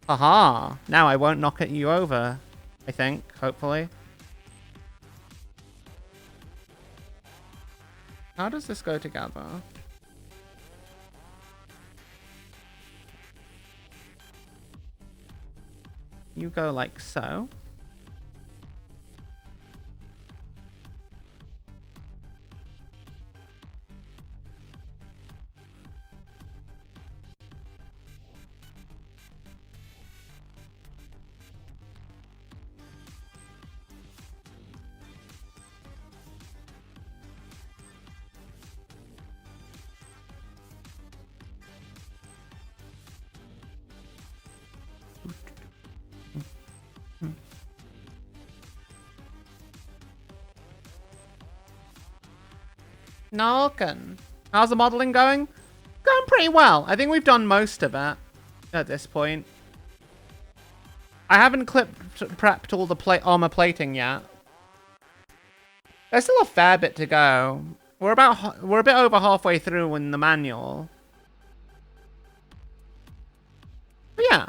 Aha! Now I won't knock you over, I think, hopefully. How does this go together? you go like so. Narkin. How's the modeling going? Going pretty well. I think we've done most of it at this point. I haven't prepped all the armor plating yet. There's still a fair bit to go. We're a bit over halfway through in the manual. But yeah,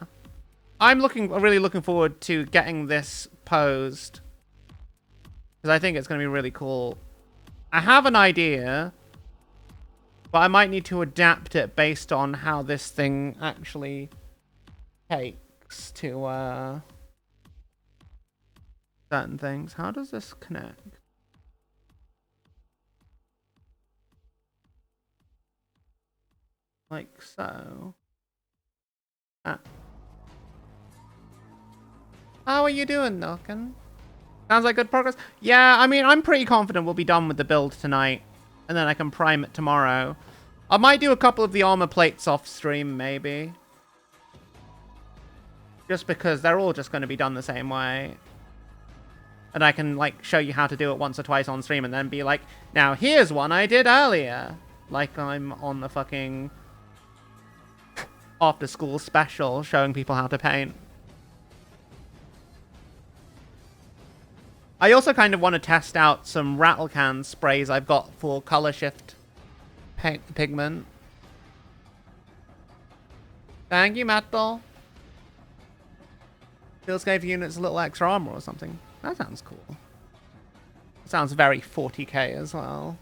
I'm really looking forward to getting this posed because I think it's going to be really cool. I have an idea, but I might need to adapt it based on how this thing actually takes to certain things. How does this connect? Like so. Ah. How are you doing, Noken? Sounds like good progress. Yeah, I mean, I'm pretty confident we'll be done with the build tonight. And then I can prime it tomorrow. I might do a couple of the armor plates off stream, maybe. Just because they're all just going to be done the same way. And I can, like, show you how to do it once or twice on stream and then be like, now here's one I did earlier. Like I'm on the fucking after school special showing people how to paint. I also kind of want to test out some rattle can sprays I've got for color shift pigment. Thank you, Metal. Feels gave units a little extra armor or something. That sounds cool. Sounds very 40k as well.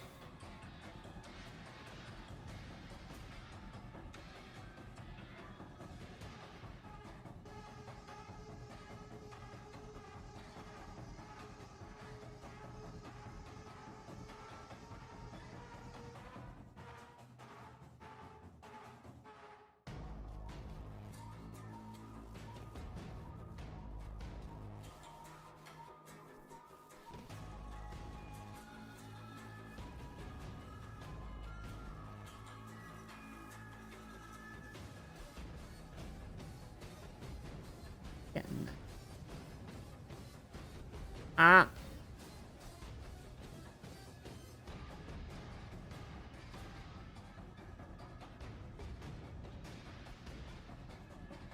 Ah.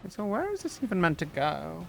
So where is this even meant to go?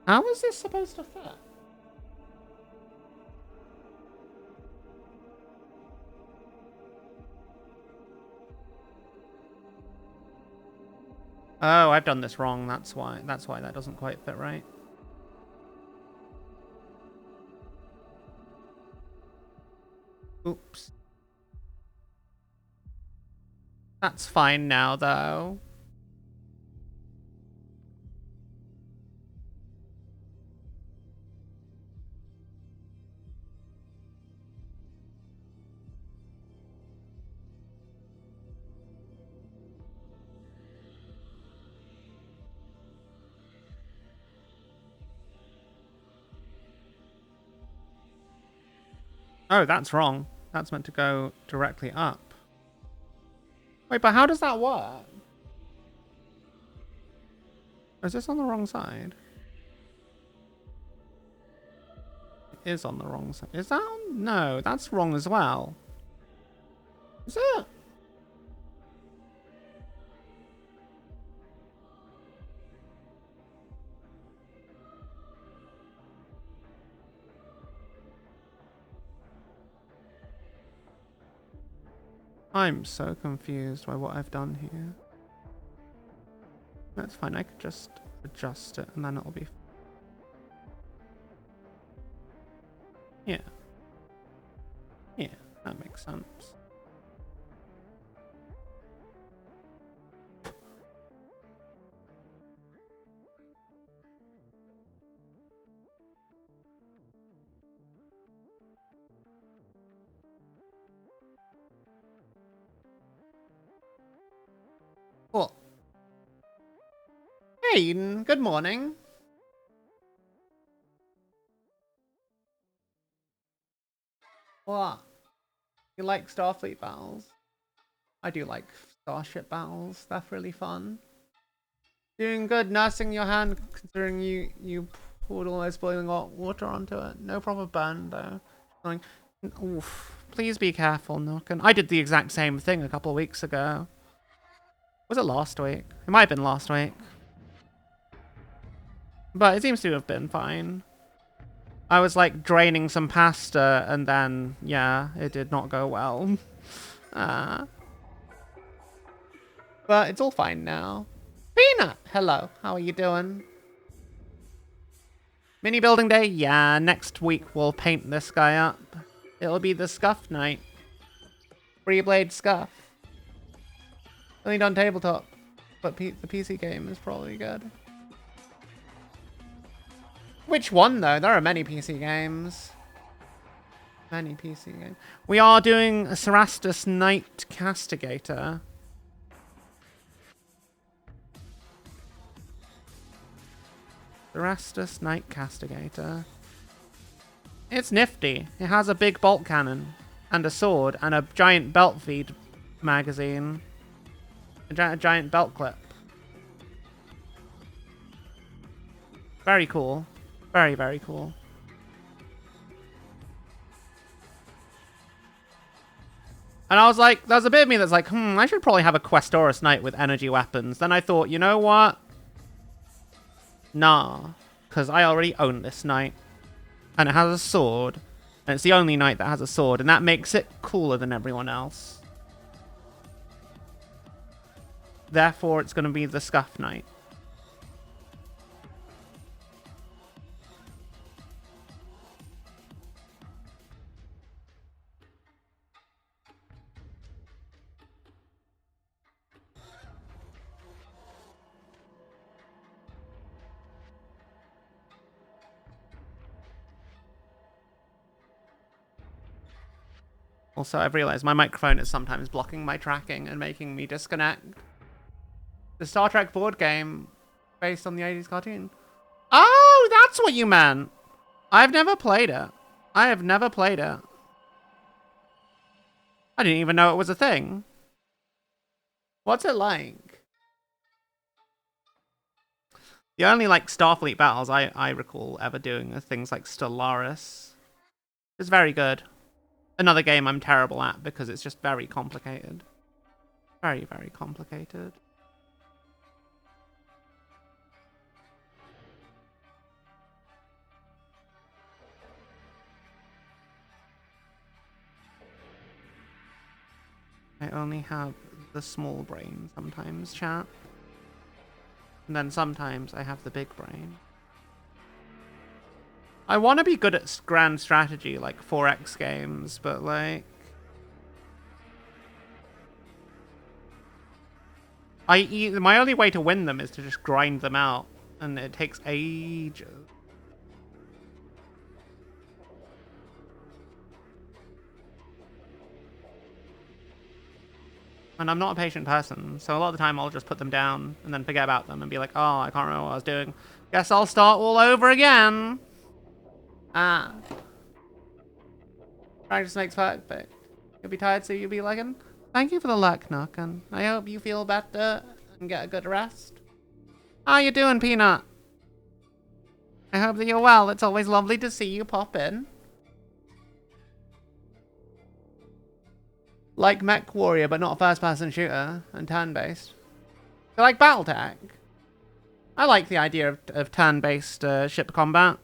How is this supposed to fit? Oh, I've done this wrong. That's why that doesn't quite fit right. Oops. That's fine now, though. Oh, that's wrong. That's meant to go directly up. Wait, but how does that work? Or is this on the wrong side? It is on the wrong side. Is that on? No, that's wrong as well. Is it? I'm so confused by what I've done here. That's fine, I could just adjust it and then it'll be... Yeah. Yeah, that makes sense. Cool. Hey, Eden, good morning. What? You like Starfleet battles? I do like Starship battles. They're really fun. Doing good, nursing your hand, considering you poured almost boiling hot water onto it. No proper burn, though. Like, oof. Please be careful, Nookin. I did the exact same thing a couple of weeks ago. Was it last week? It might have been last week. But it seems to have been fine. I was like draining some pasta and then, yeah, it did not go well. But it's all fine now. Peanut! Hello, how are you doing? Mini building day? Yeah, next week we'll paint this guy up. It'll be the Scuff Night. Free Blade Scuff. Only done tabletop, but the PC game is probably good. Which one, though? There are many PC games. Many PC games. We are doing a Cerastus Knight Castigator. Cerastus Knight Castigator. It's nifty. It has a big bolt cannon, and a sword, and a giant belt feed magazine. A giant belt clip. Very cool. Very, very cool. And I was like, there's a bit of me that's like, I should probably have a Questoris Knight with energy weapons. Then I thought, you know what? Nah. Because I already own this knight. And it has a sword. And it's the only knight that has a sword. And that makes it cooler than everyone else. Therefore, it's going to be the Scuff Knight. Also, I've realized my microphone is sometimes blocking my tracking and making me disconnect. The Star Trek board game based on the 80s cartoon. Oh, that's what you meant. I've never played it. I have never played it. I didn't even know it was a thing. What's it like? The only like Starfleet battles I recall ever doing are things like Stellaris. It's very good. Another game I'm terrible at because it's just very complicated. Very, very complicated. I only have the small brain sometimes, chat. And then sometimes I have the big brain. I want to be good at grand strategy, like 4X games, but like... my only way to win them is to just grind them out, and it takes ages. And I'm not a patient person, so a lot of the time I'll just put them down and then forget about them and be like, oh, I can't remember what I was doing. Guess I'll start all over again. Practice makes perfect. You'll be tired, so you'll be lagging. Thank you for the luck, Nook, and I hope you feel better and get a good rest. How you doing, Peanut? I hope that you're well. It's always lovely to see you pop in. Like Mech Warrior, but not a first-person shooter and turn-based. You like Battletech? I like the idea of turn-based ship combat.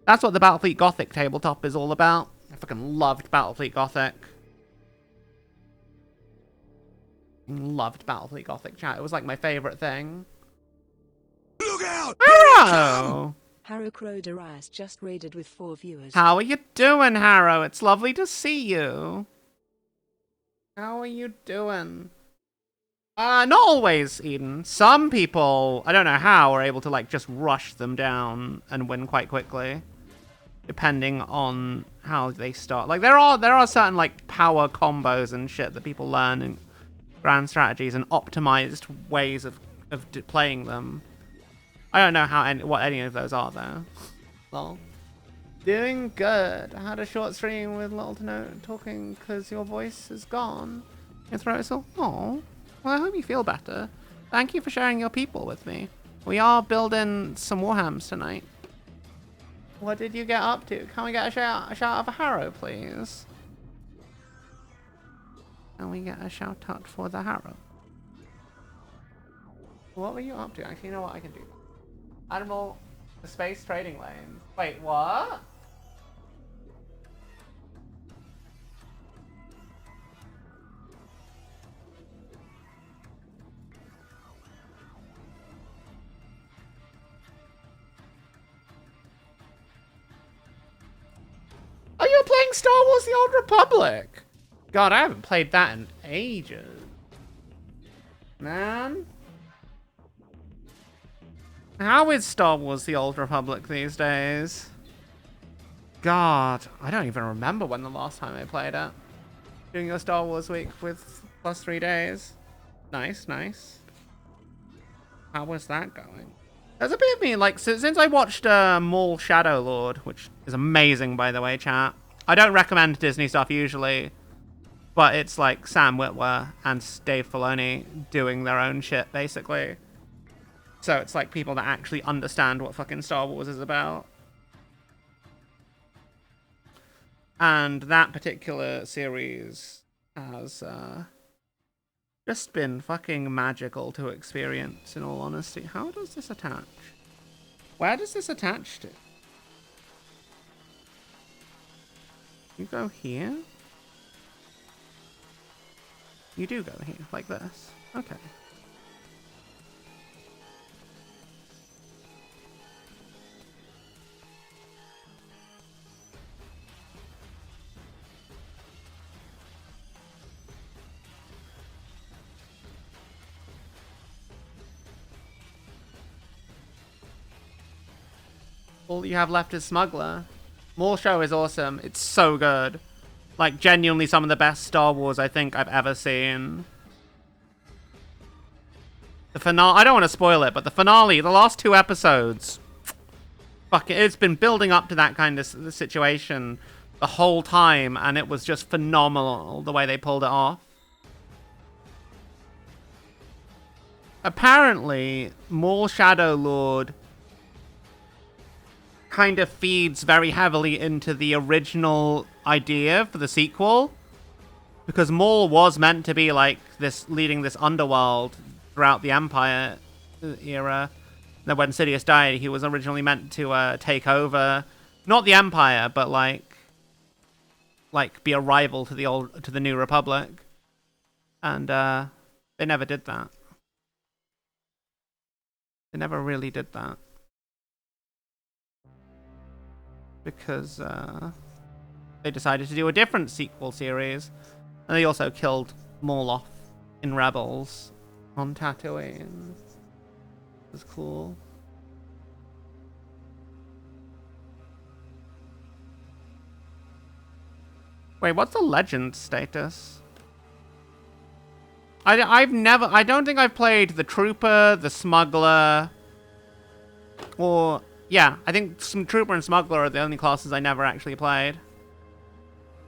That's what the Battlefleet Gothic tabletop is all about. I fucking loved Battlefleet Gothic. Loved Battlefleet Gothic, chat. It was like my favorite thing. Look out! Harrow! Harrow Crow Darius just raided with 4 viewers. How are you doing, Harrow? It's lovely to see you. How are you doing? Not always, Eden. Some people, I don't know how, are able to like just rush them down and win quite quickly, depending on how they start. Like there are certain like power combos and shit that people learn in grand strategies and optimized ways of playing them. I don't know what any of those are though. Lol. Doing good. I had a short stream with little to no talking because your voice is gone. Your throat is still. Oh, well, I hope you feel better. Thank you for sharing your people with me. We are building some Warhammers tonight. What did you get up to? Can we get a shout out for Harrow, please? Can we get a shout out for the Harrow? What were you up to? Actually, you know what? I can do that. Admiral, the space trading lane. Wait, what? Oh, you're playing Star Wars The Old Republic? God, I haven't played that in ages. Man. How is Star Wars The Old Republic these days? God, I don't even remember when the last time I played it. Doing your Star Wars week with +3 days. Nice, nice. How was that going? There's a bit of me, like, since I watched Maul Shadow Lord, which is amazing, by the way, chat. I don't recommend Disney stuff usually, but it's like Sam Witwer and Dave Filoni doing their own shit, basically. So it's like people that actually understand what fucking Star Wars is about. And that particular series has just been fucking magical to experience, in all honesty. How does this attach? Where does this attach to? You go here? You do go here, like this. Okay. All you have left is Smuggler. More Show is awesome. It's so good. Like, genuinely some of the best Star Wars I think I've ever seen. The finale, I don't want to spoil it, but the finale, the last 2 episodes, fuck it, it's been building up to that kind of situation the whole time, and it was just phenomenal the way they pulled it off. Apparently, Maul Shadow Lord kind of feeds very heavily into the original idea for the sequel, because Maul was meant to be like this, leading this underworld throughout the Empire era. Then when Sidious died, he was originally meant to take over, not the Empire, but like be a rival to the New Republic, and they never did that. They never really did that. Because they decided to do a different sequel series, and they also killed Maul off in Rebels on Tatooine. It was cool. Wait, what's the legend status? I don't think I've played the Trooper, the Smuggler, or yeah, I think some Trooper and Smuggler are the only classes I never actually played.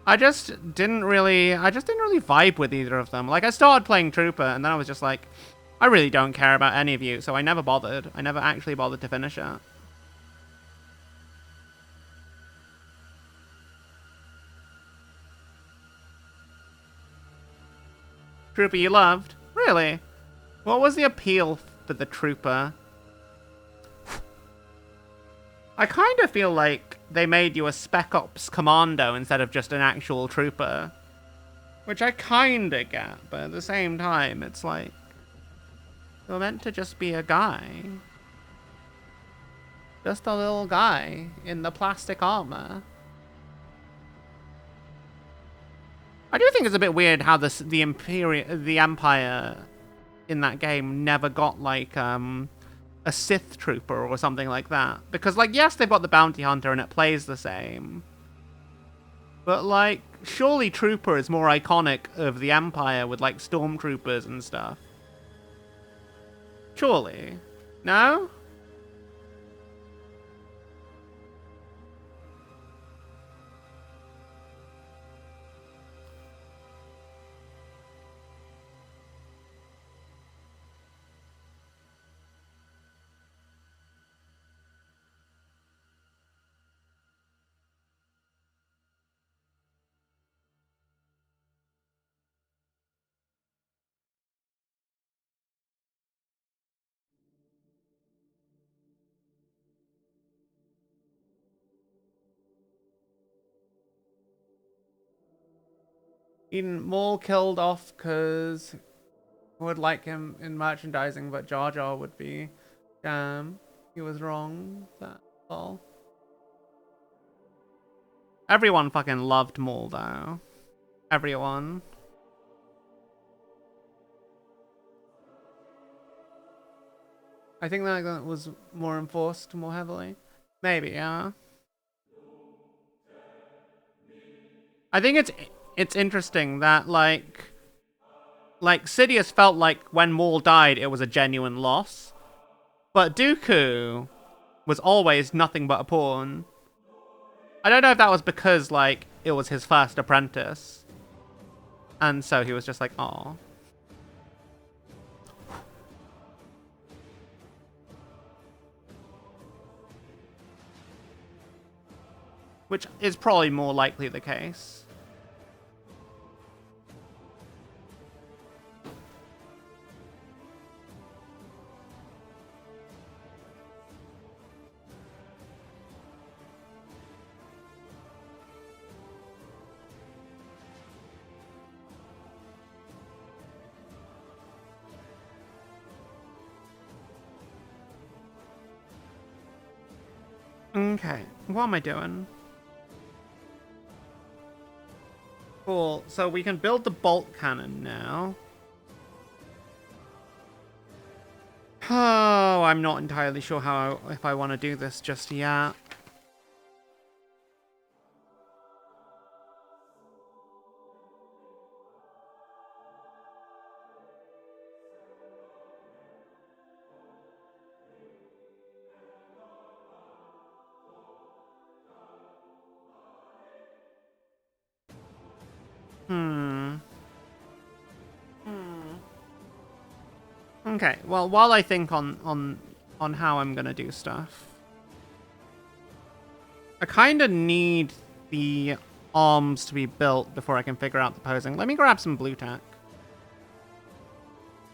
I just didn't really vibe with either of them. Like, I started playing Trooper, and then I was just like, I really don't care about any of you, so I never bothered. I never actually bothered to finish it. Trooper you loved? Really? What was the appeal for the trooper? I kind of feel like they made you a Spec Ops commando instead of just an actual trooper. Which I kinda get, but at the same time, it's like... You're meant to just be a guy. Just a little guy in the plastic armor. I do think it's a bit weird how the Empire in that game never got like a Sith trooper or something like that. Because like yes, they've got the bounty hunter and it plays the same. But like surely trooper is more iconic of the Empire with like stormtroopers and stuff. Surely. No? Eden Maul killed off because I would like him in merchandising, but Jar Jar would be damn. He was wrong. That's all. Everyone fucking loved Maul though. Everyone. I think that was more enforced more heavily. Maybe, yeah. I think it's interesting that like Sidious felt like when Maul died it was a genuine loss. But Dooku was always nothing but a pawn. I don't know if that was because like it was his first apprentice. And so he was just like, "Aw." Which is probably more likely the case. Okay, what am I doing? Cool, so we can build the bolt cannon now. Oh, I'm not entirely sure if I want to do this just yet. Okay, well, while I think on how I'm gonna do stuff, I kind of need the arms to be built before I can figure out the posing. Let me grab some blue tack.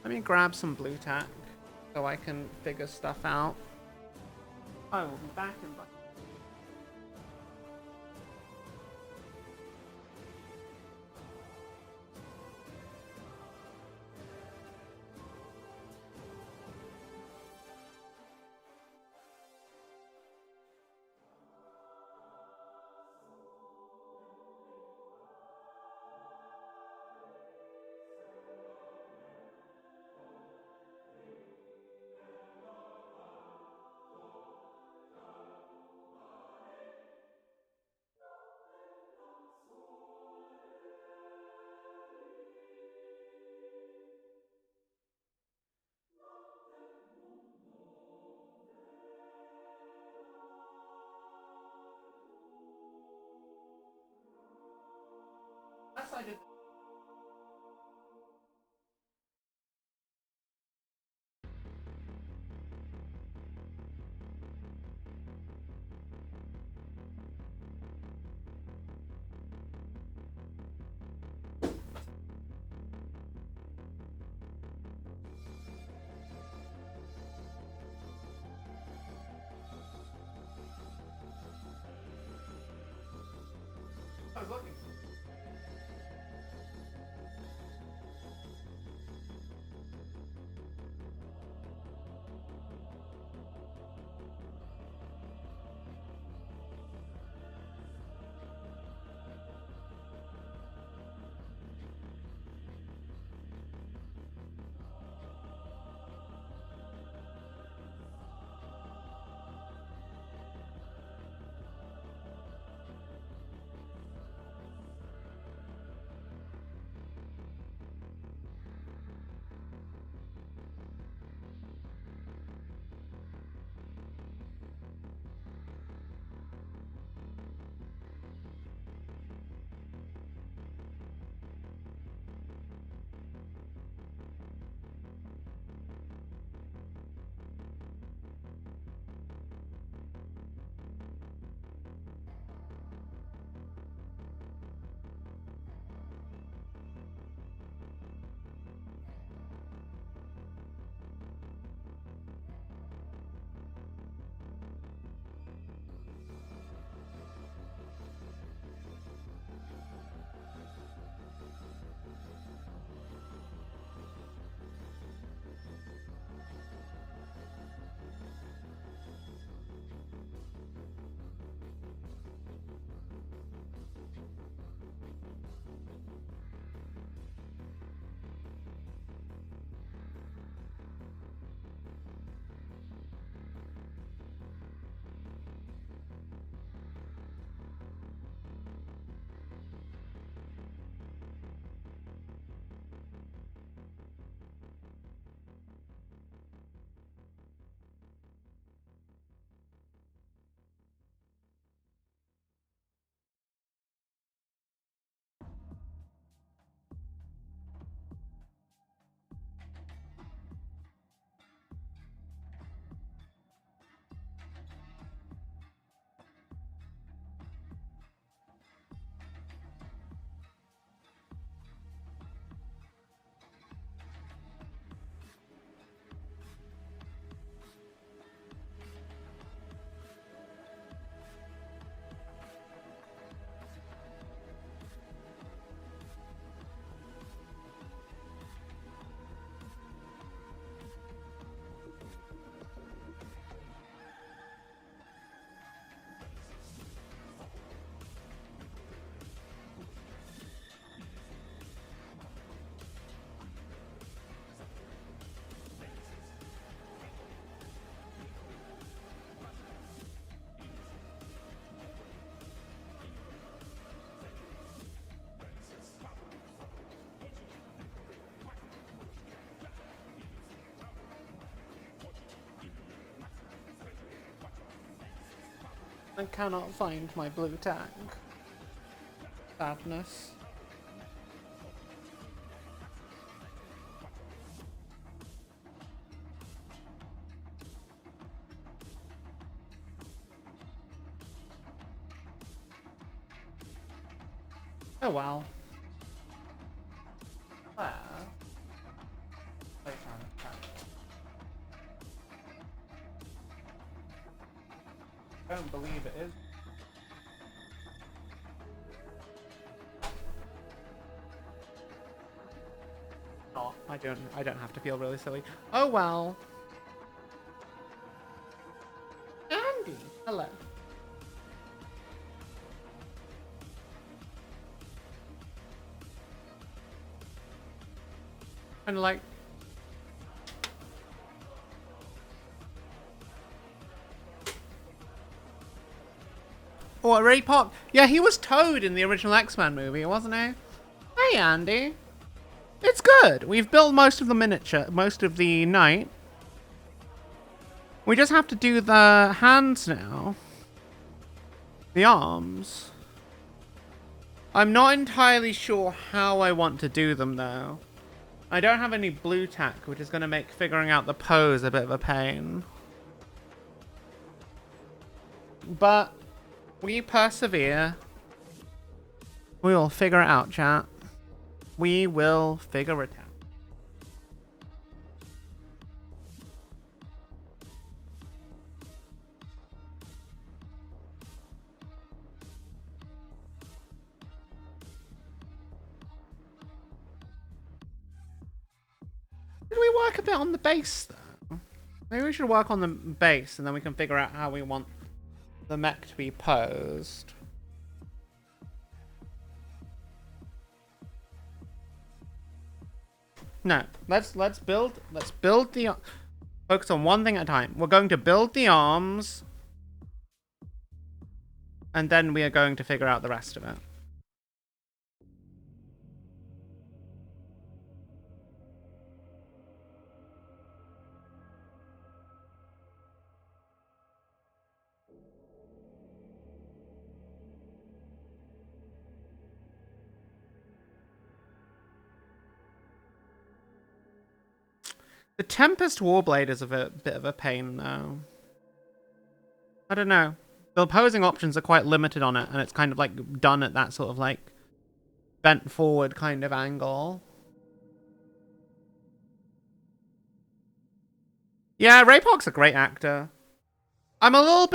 Let me grab some blue tack so I can figure stuff out. I will be back in. I cannot find my blue tank. Sadness. Oh well. Well. I don't believe it is. Oh, I don't have to feel really silly. Oh well. Andy, hello. And like what, Ray Park? Yeah, he was Toad in the original X-Men movie, wasn't he? Hey, Andy. It's good. We've built most of the miniature, most of the knight. We just have to do the hands now. The arms. I'm not entirely sure how I want to do them, though. I don't have any blue tack, which is going to make figuring out the pose a bit of a pain. But we persevere. We will figure it out, chat. We will figure it out. Did we work a bit on the base, though? Maybe we should work on the base, and then we can figure out how we want the mech to be posed. No, let's build the focus on one thing at a time. We're going to build the arms, and then we are going to figure out the rest of it. The Tempest Warblade is a bit of a pain, though. I don't know. The opposing options are quite limited on it, and it's kind of like done at that sort of like bent forward kind of angle. Yeah, Ray Park's a great actor. I'm a little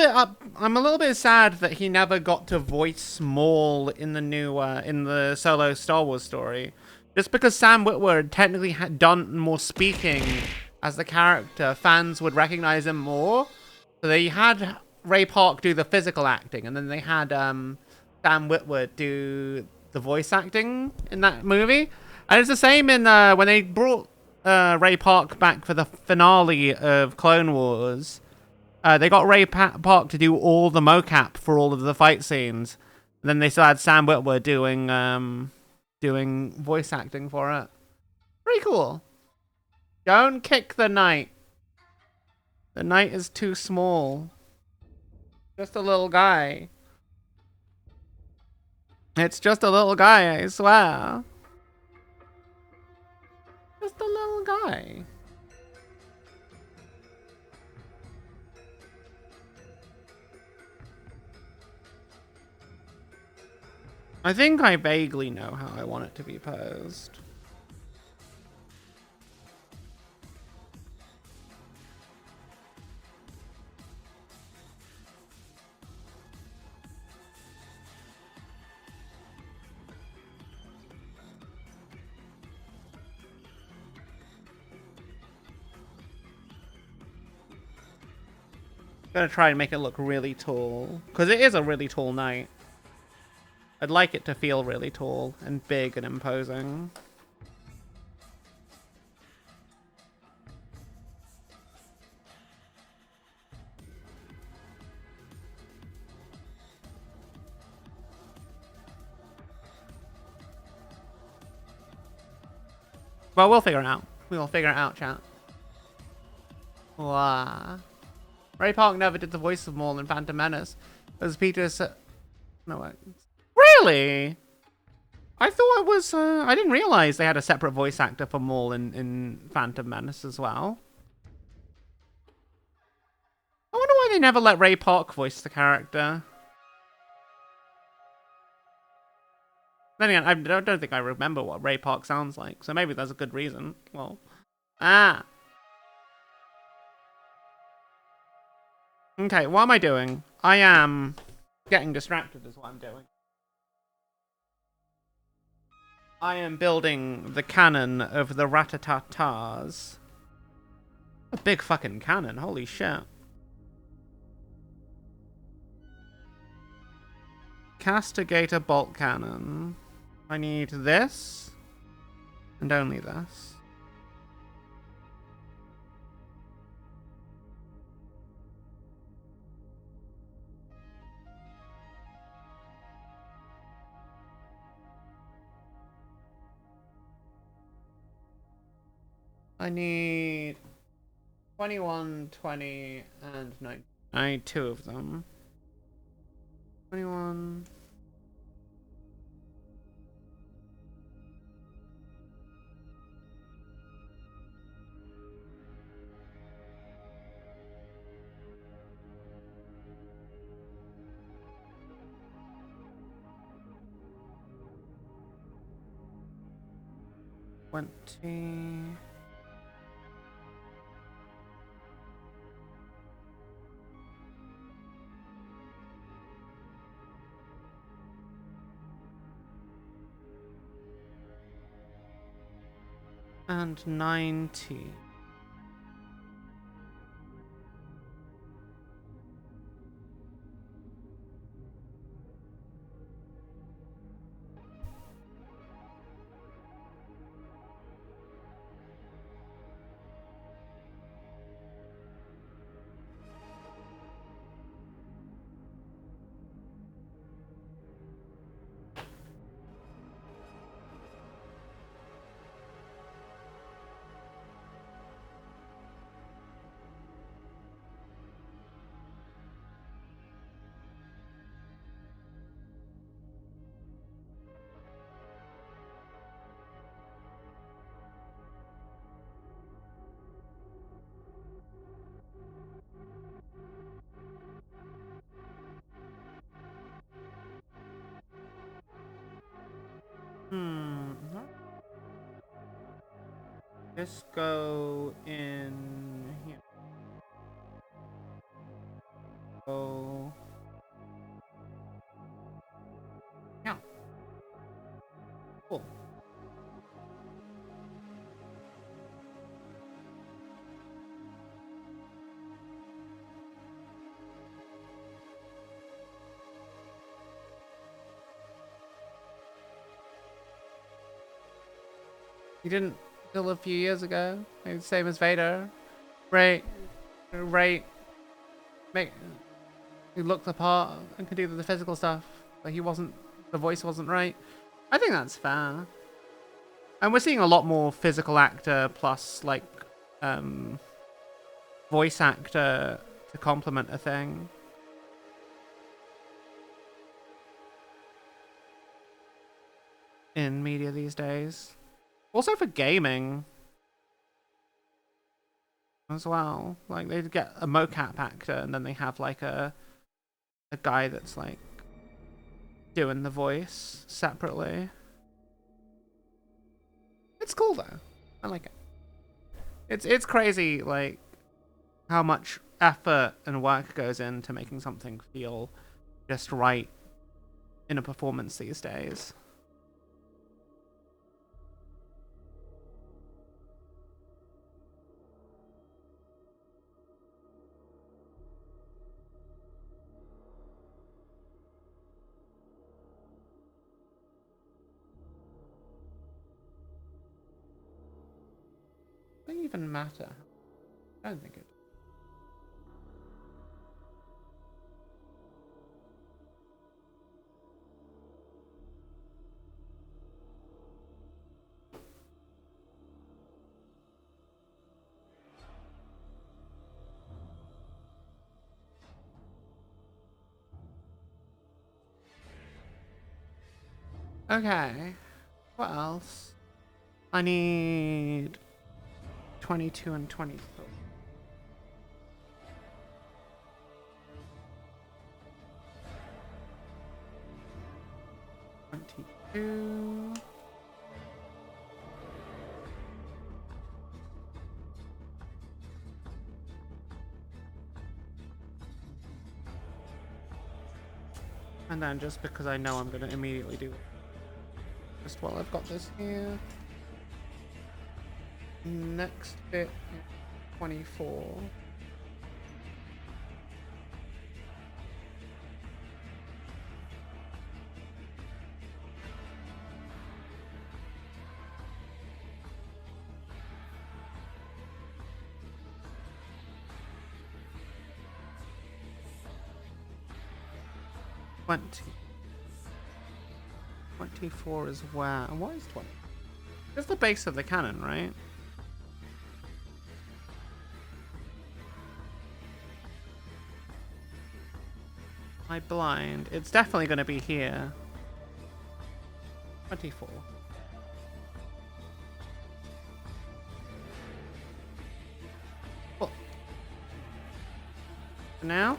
bit sad that he never got to voice Maul in the new in the solo Star Wars story. Just because Sam Witwer technically had done more speaking as the character, fans would recognize him more. So they had Ray Park do the physical acting, and then they had Sam Witwer do the voice acting in that movie. And it's the same in when they brought Ray Park back for the finale of Clone Wars. They got Ray Park to do all the mocap for all of the fight scenes. And then they still had Sam Witwer doing voice acting for it. Pretty cool. Don't kick the knight. The knight is too small. Just a little guy. It's just a little guy, I swear. Just a little guy. I think I vaguely know how I want it to be posed. Gonna try and make it look really tall, because it is a really tall knight. I'd like it to feel really tall and big and imposing. Well, we'll figure it out. We'll figure it out, chat. Wow. Ray Park never did the voice of Maul in Phantom Menace. As Peter said... No, wait. Really? I thought it was... I didn't realize they had a separate voice actor for Maul in Phantom Menace as well. I wonder why they never let Ray Park voice the character. Then again, I don't think I remember what Ray Park sounds like, so maybe there's a good reason. Well... Ah! Okay, what am I doing? I am getting distracted is what I'm doing. I am building the cannon of the Ratatatars. A big fucking cannon, holy shit. Castigator bolt cannon. I need this. And only this. I need 21, 20, and 9. I need 2 of them. 21. $20. And 90. Just go in here. Go. Yeah. Cool. You didn't till a few years ago. Maybe the same as Vader. Right. He looked the part and could do the physical stuff, but the voice wasn't right. I think that's fair. And we're seeing a lot more physical actor plus like voice actor to complement a thing. In media these days. Also for gaming as well. Like they'd get a mocap actor and then they have like a guy that's like doing the voice separately. It's cool though. I like it. It's crazy like how much effort and work goes into making something feel just right in a performance these days. Doesn't even matter. I don't think it. Okay. What else? I need 22 and 24. Two. And then just because I know I'm going to immediately do it. Just while I've got this here. Next bit is 24. Twenty. 24 is where? And what is 20? It's the base of the cannon, right? I blind. It's definitely going to be here. 24. Cool. Now?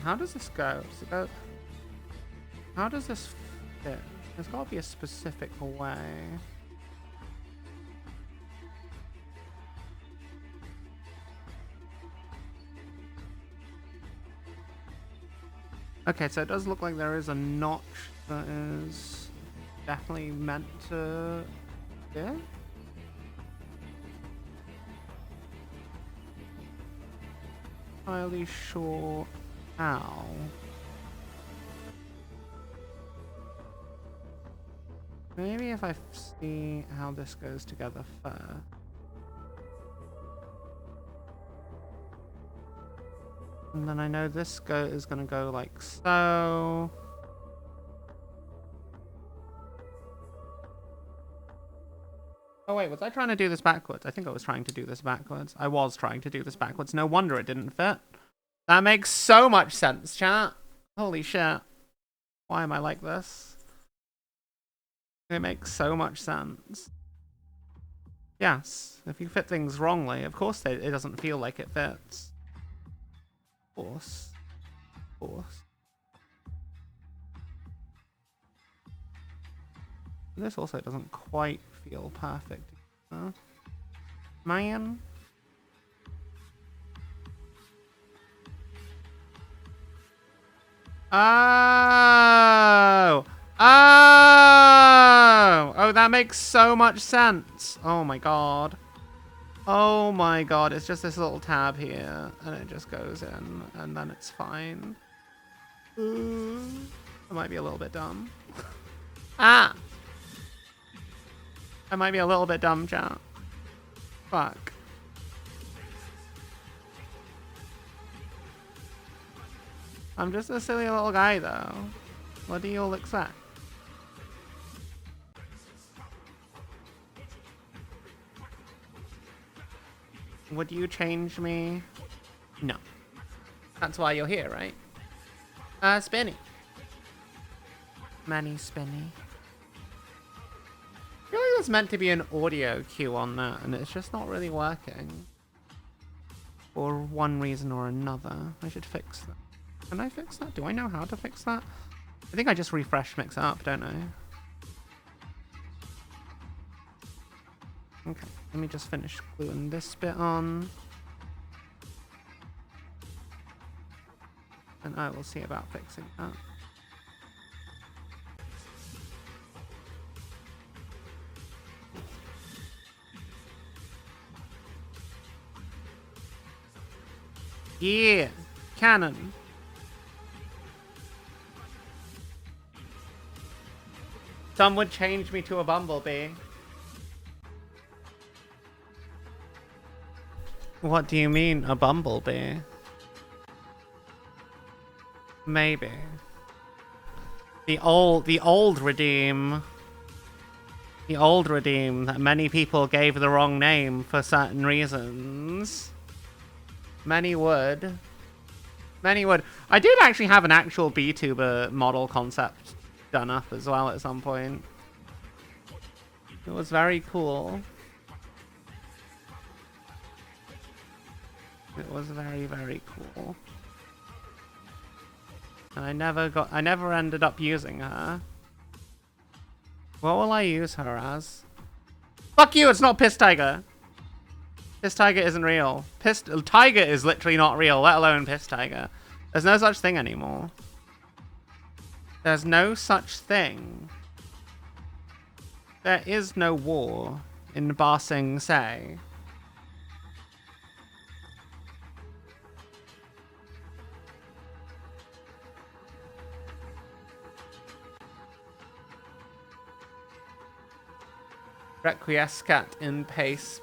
How does this go? How does this fit? There's got to be a specific way. Okay, so it does look like there is a notch that is definitely meant to fit. Entirely sure how. Maybe if I see how this goes together first. And then I know this is going to go like so. Oh wait, was I trying to do this backwards? I think I was trying to do this backwards. I was trying to do this backwards. No wonder it didn't fit. That makes so much sense, chat. Holy shit. Why am I like this? It makes so much sense. Yes, if you fit things wrongly, of course it doesn't feel like it fits. Of course. Of course. This also doesn't quite feel perfect. Man. Oh! Oh! Oh, that makes so much sense. Oh my god. Oh my god, it's just this little tab here, and it just goes in, and then it's fine. It might be a little bit dumb. Ah! I might be a little bit dumb, chat. Fuck. I'm just a silly little guy, though. What do you all expect? Would you change me? No. That's why you're here, right? Spinny. Manny Spinny. I feel like there's meant to be an audio cue on that, and it's just not really working. For one reason or another. I should fix that. Can I fix that? Do I know how to fix that? I think I just refresh mix it up, don't I? Okay, let me just finish gluing this bit on. And I will see about fixing that. Yeah, cannon. Some would change me to a bumblebee. What do you mean, a bumblebee? Maybe. The old redeem. The old redeem that many people gave the wrong name for certain reasons. Many would. Many would. I did actually have an actual VTuber model concept done up as well at some point. It was very cool. It was very, very cool. And I never ended up using her. What will I use her as? Fuck you, it's not Piss Tiger. Piss Tiger isn't real. Tiger is literally not real, let alone Piss Tiger. There's no such thing anymore. There's no such thing. There is no war in Ba Sing Se. Requiescat in pace.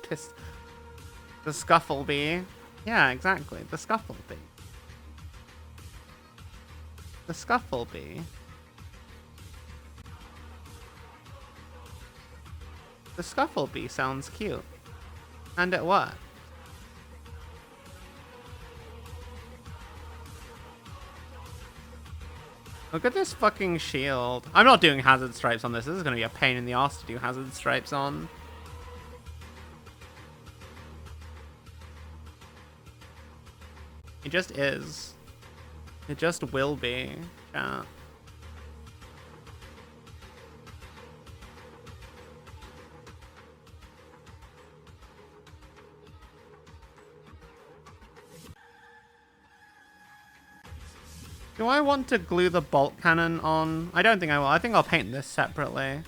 The Scufflebee. Yeah, exactly. The Scufflebee. The Scufflebee. The Scufflebee sounds cute. And it worked. Look at this fucking shield. I'm not doing hazard stripes on this. This is going to be a pain in the ass to do hazard stripes on. It just is. It just will be. Chat. Do I want to glue the bolt cannon on? I don't think I will. I think I'll paint this separately.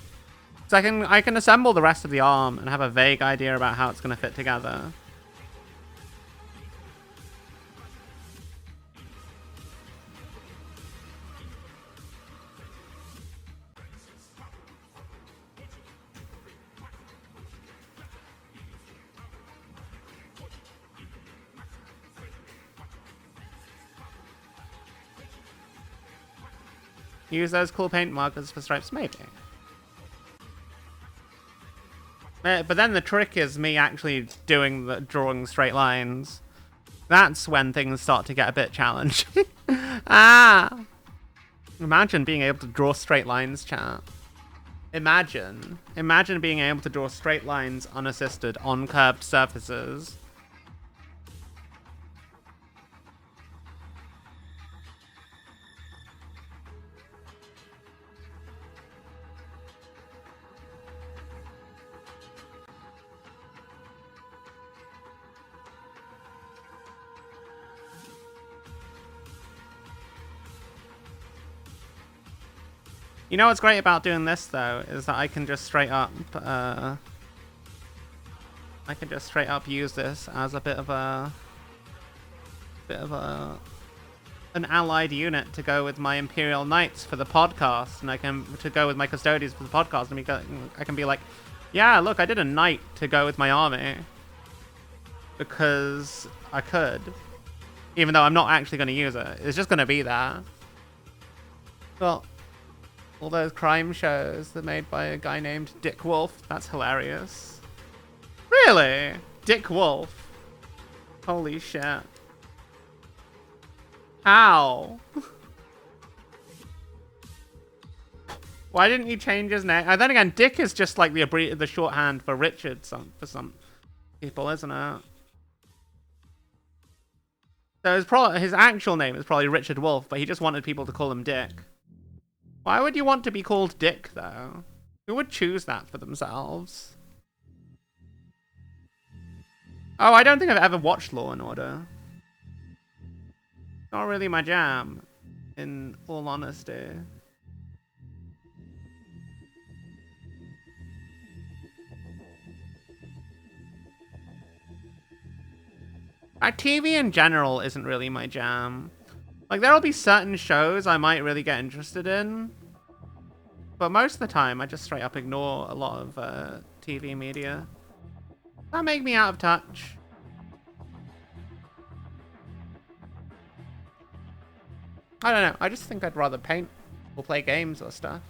So I can assemble the rest of the arm and have a vague idea about how it's going to fit together. Use those cool paint markers for stripes, maybe. But then the trick is me actually drawing straight lines. That's when things start to get a bit challenging. Ah! Imagine being able to draw straight lines, chat. Imagine being able to draw straight lines unassisted on curved surfaces. You know what's great about doing this though is that I can just straight up use this as a bit of an allied unit to go with my Imperial Knights for the podcast, and to go with my Custodians for the podcast, and I can be like, yeah, look, I did a knight to go with my army because I could, even though I'm not actually going to use it. It's just going to be there. Well. All those crime shows that are made by a guy named Dick Wolf. That's hilarious. Really? Dick Wolf? Holy shit. How? Why didn't you change his name? And then again, Dick is just like the shorthand for Richard for some people, isn't it? So his actual name is probably Richard Wolf, but he just wanted people to call him Dick. Why would you want to be called Dick, though? Who would choose that for themselves? Oh, I don't think I've ever watched Law & Order. Not really my jam, in all honesty. TV in general isn't really my jam. Like, there'll be certain shows I might really get interested in, but most of the time I just straight up ignore a lot of TV media. That make me out of touch. I don't know. I just think I'd rather paint or play games or stuff,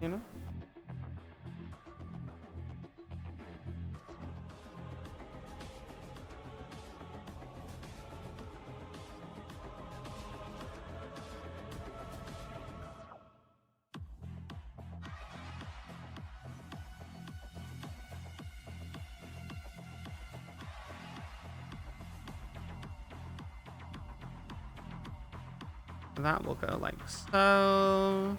you know? That will go like so.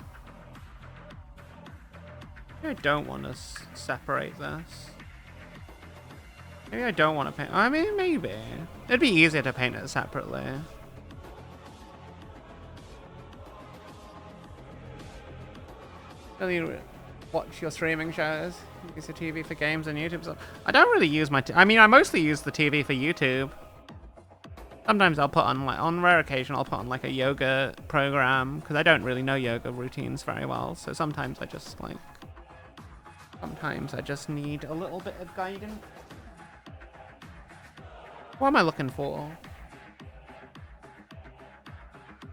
Maybe I don't want to separate this. Maybe I don't want to paint. I mean, maybe. It'd be easier to paint it separately. Really watch your streaming shows. Use your TV for games and YouTube. So I don't really use my. I mean, I mostly use the TV for YouTube. Sometimes I'll put on, like, on rare occasion, I'll put on like a yoga program because I don't really know yoga routines very well. So sometimes I just need a little bit of guidance. What am I looking for?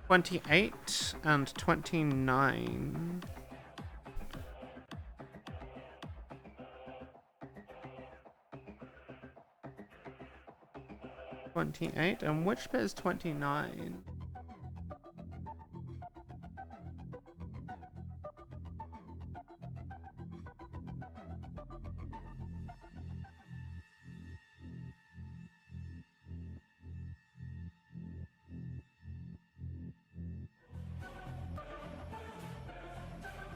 28 and 29. And which bit is 29?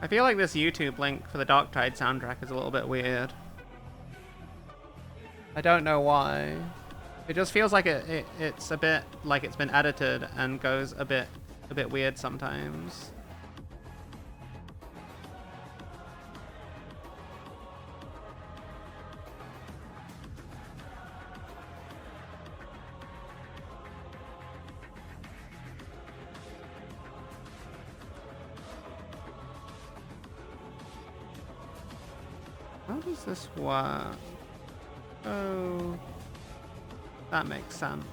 I feel like this YouTube link for the Darktide soundtrack is a little bit weird. I don't know why. It just feels like it's a bit like it's been edited and goes a bit weird sometimes. How does this work? Oh, that makes sense.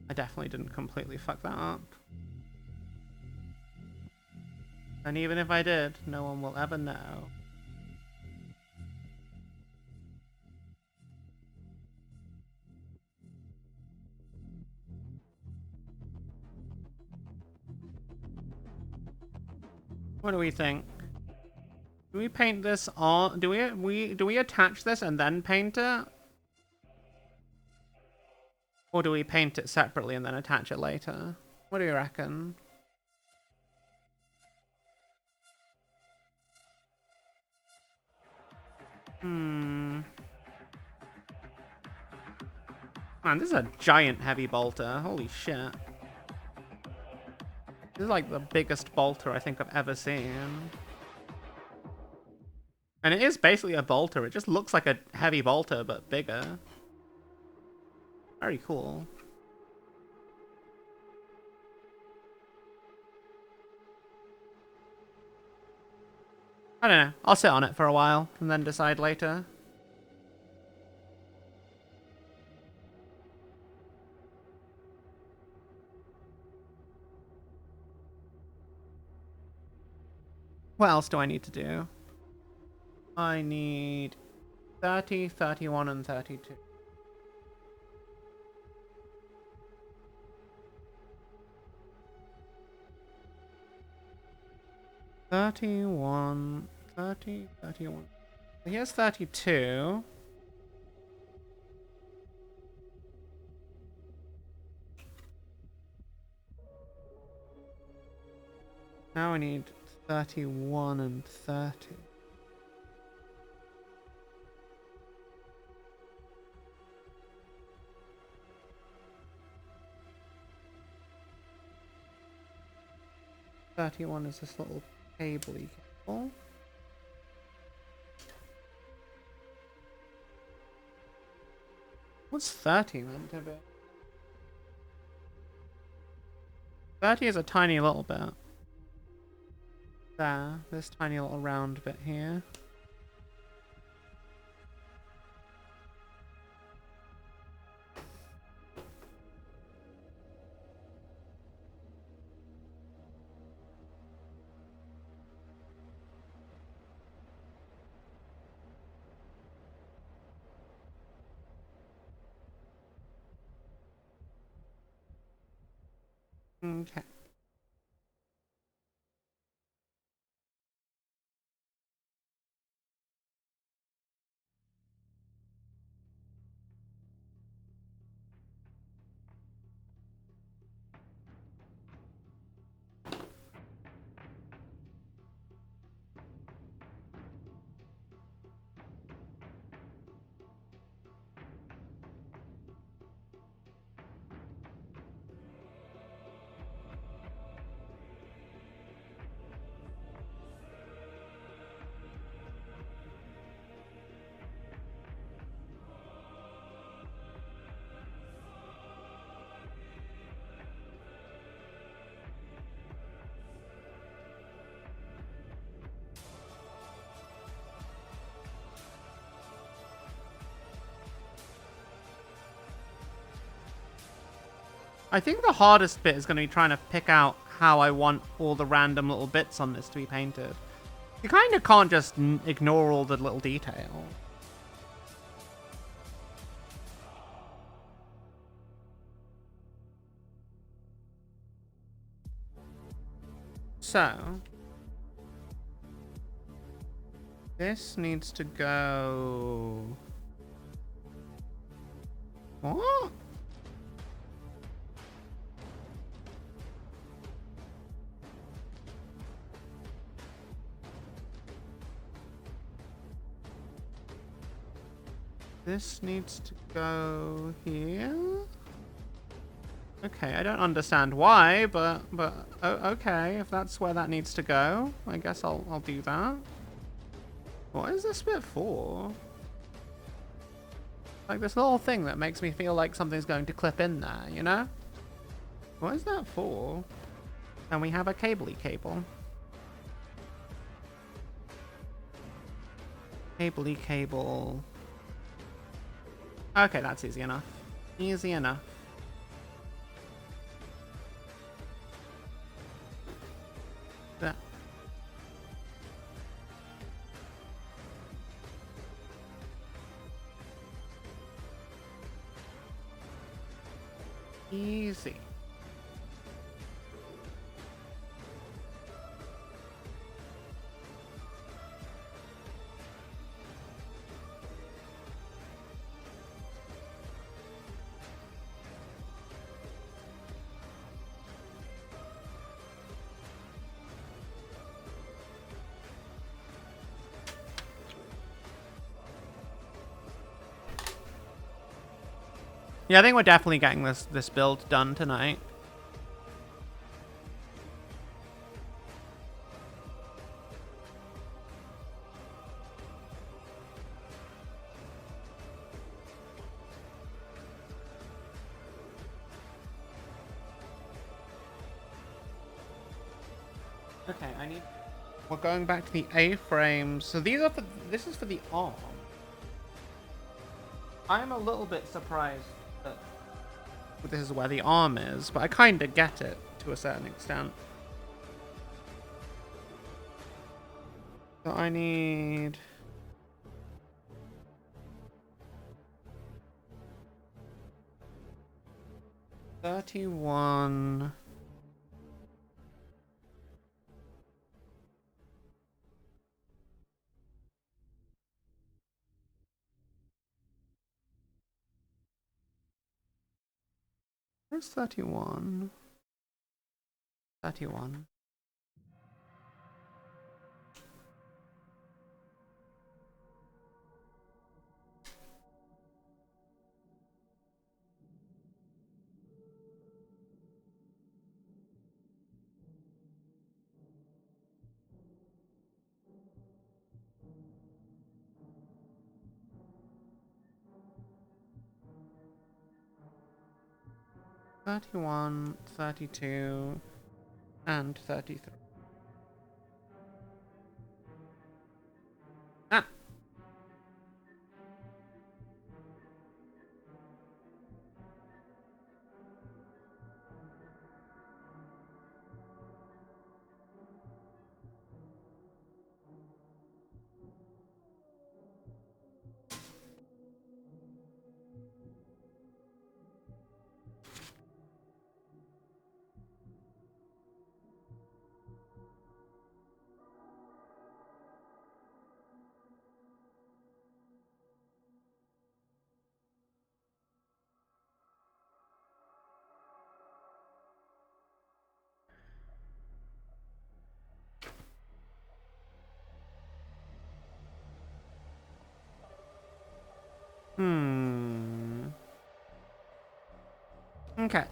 I definitely didn't completely fuck that up. And even if I did, no one will ever know. What do we think? Do we paint this on? Do we attach this and then paint it? Or do we paint it separately and then attach it later? What do you reckon? Man, this is a giant heavy bolter. Holy shit. This is like the biggest bolter I think I've ever seen. And it is basically a bolter. It just looks like a heavy bolter, but bigger. Very cool. I don't know. I'll sit on it for a while and then decide later. What else do I need to do? I need 30, 31, and 32. Thirty-one. Here's 32. Now I need 31 and 30. 31 is this little cable-y cable. What's 30 meant to be? 30 is a tiny little bit. There, this tiny little round bit here. Okay. I think the hardest bit is going to be trying to pick out how I want all the random little bits on this to be painted. You kind of can't just ignore all the little detail. So, this needs to go... What? This needs to go here. Okay, I don't understand why, but okay, if that's where that needs to go, I guess I'll do that. What is this bit for? Like this little thing that makes me feel like something's going to clip in there, you know? What is that for? And we have a cable-y cable. Cable-y cable. Okay, that's easy enough. Easy enough. That. Easy. Yeah, I think we're definitely getting this build done tonight. Okay, we're going back to the A-frames. So these are this is for the arm. I'm a little bit surprised that this is where the arm is, but I kind of get it to a certain extent. So I need... $31... Where's 31? 31. 31, 32, and 33. Ah! Okay.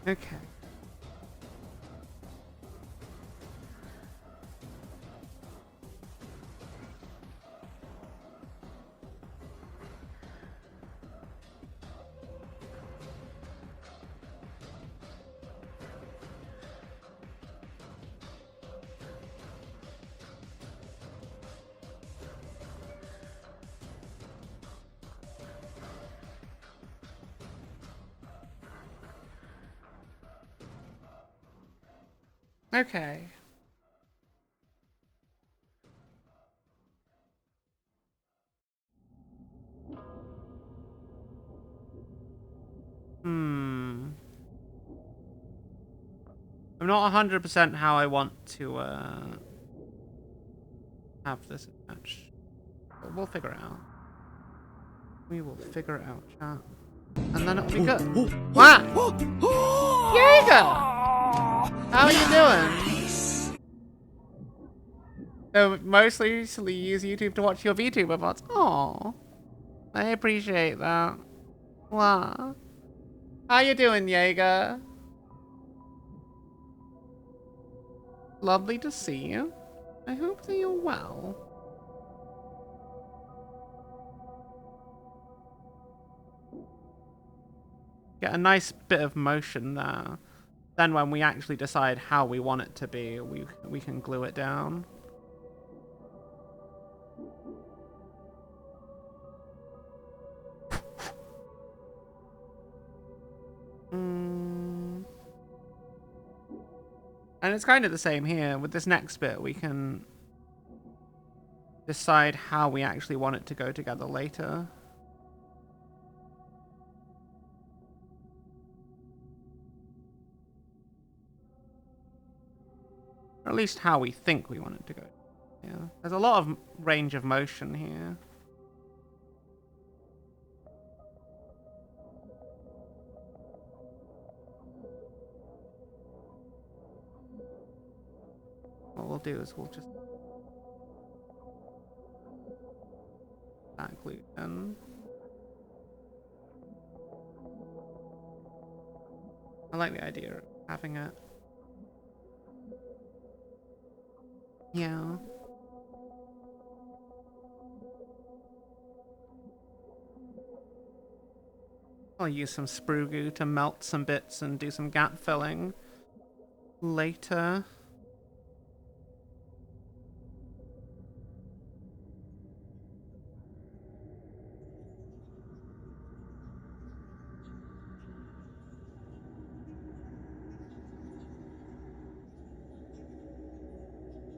Okay. Okay. I'm not 100% how I want to have this attached. But we'll figure it out. We will figure it out, chat. And then it'll be good. What? Jaeger! How are you doing? So mostly use YouTube to watch your VTuber VODs. Aww. I appreciate that. Wow. How you doing, Jaeger? Lovely to see you. I hope that you're well. Get a nice bit of motion there. Then when we actually decide how we want it to be, we can glue it down. And it's kind of the same here. With this next bit, we can decide how we actually want it to go together later. Or at least how we think we want it to go. Yeah. There's a lot of range of motion here. What we'll do is we'll just that glue in. I like the idea of having it. Yeah. I'll use some sprue goo to melt some bits and do some gap filling later.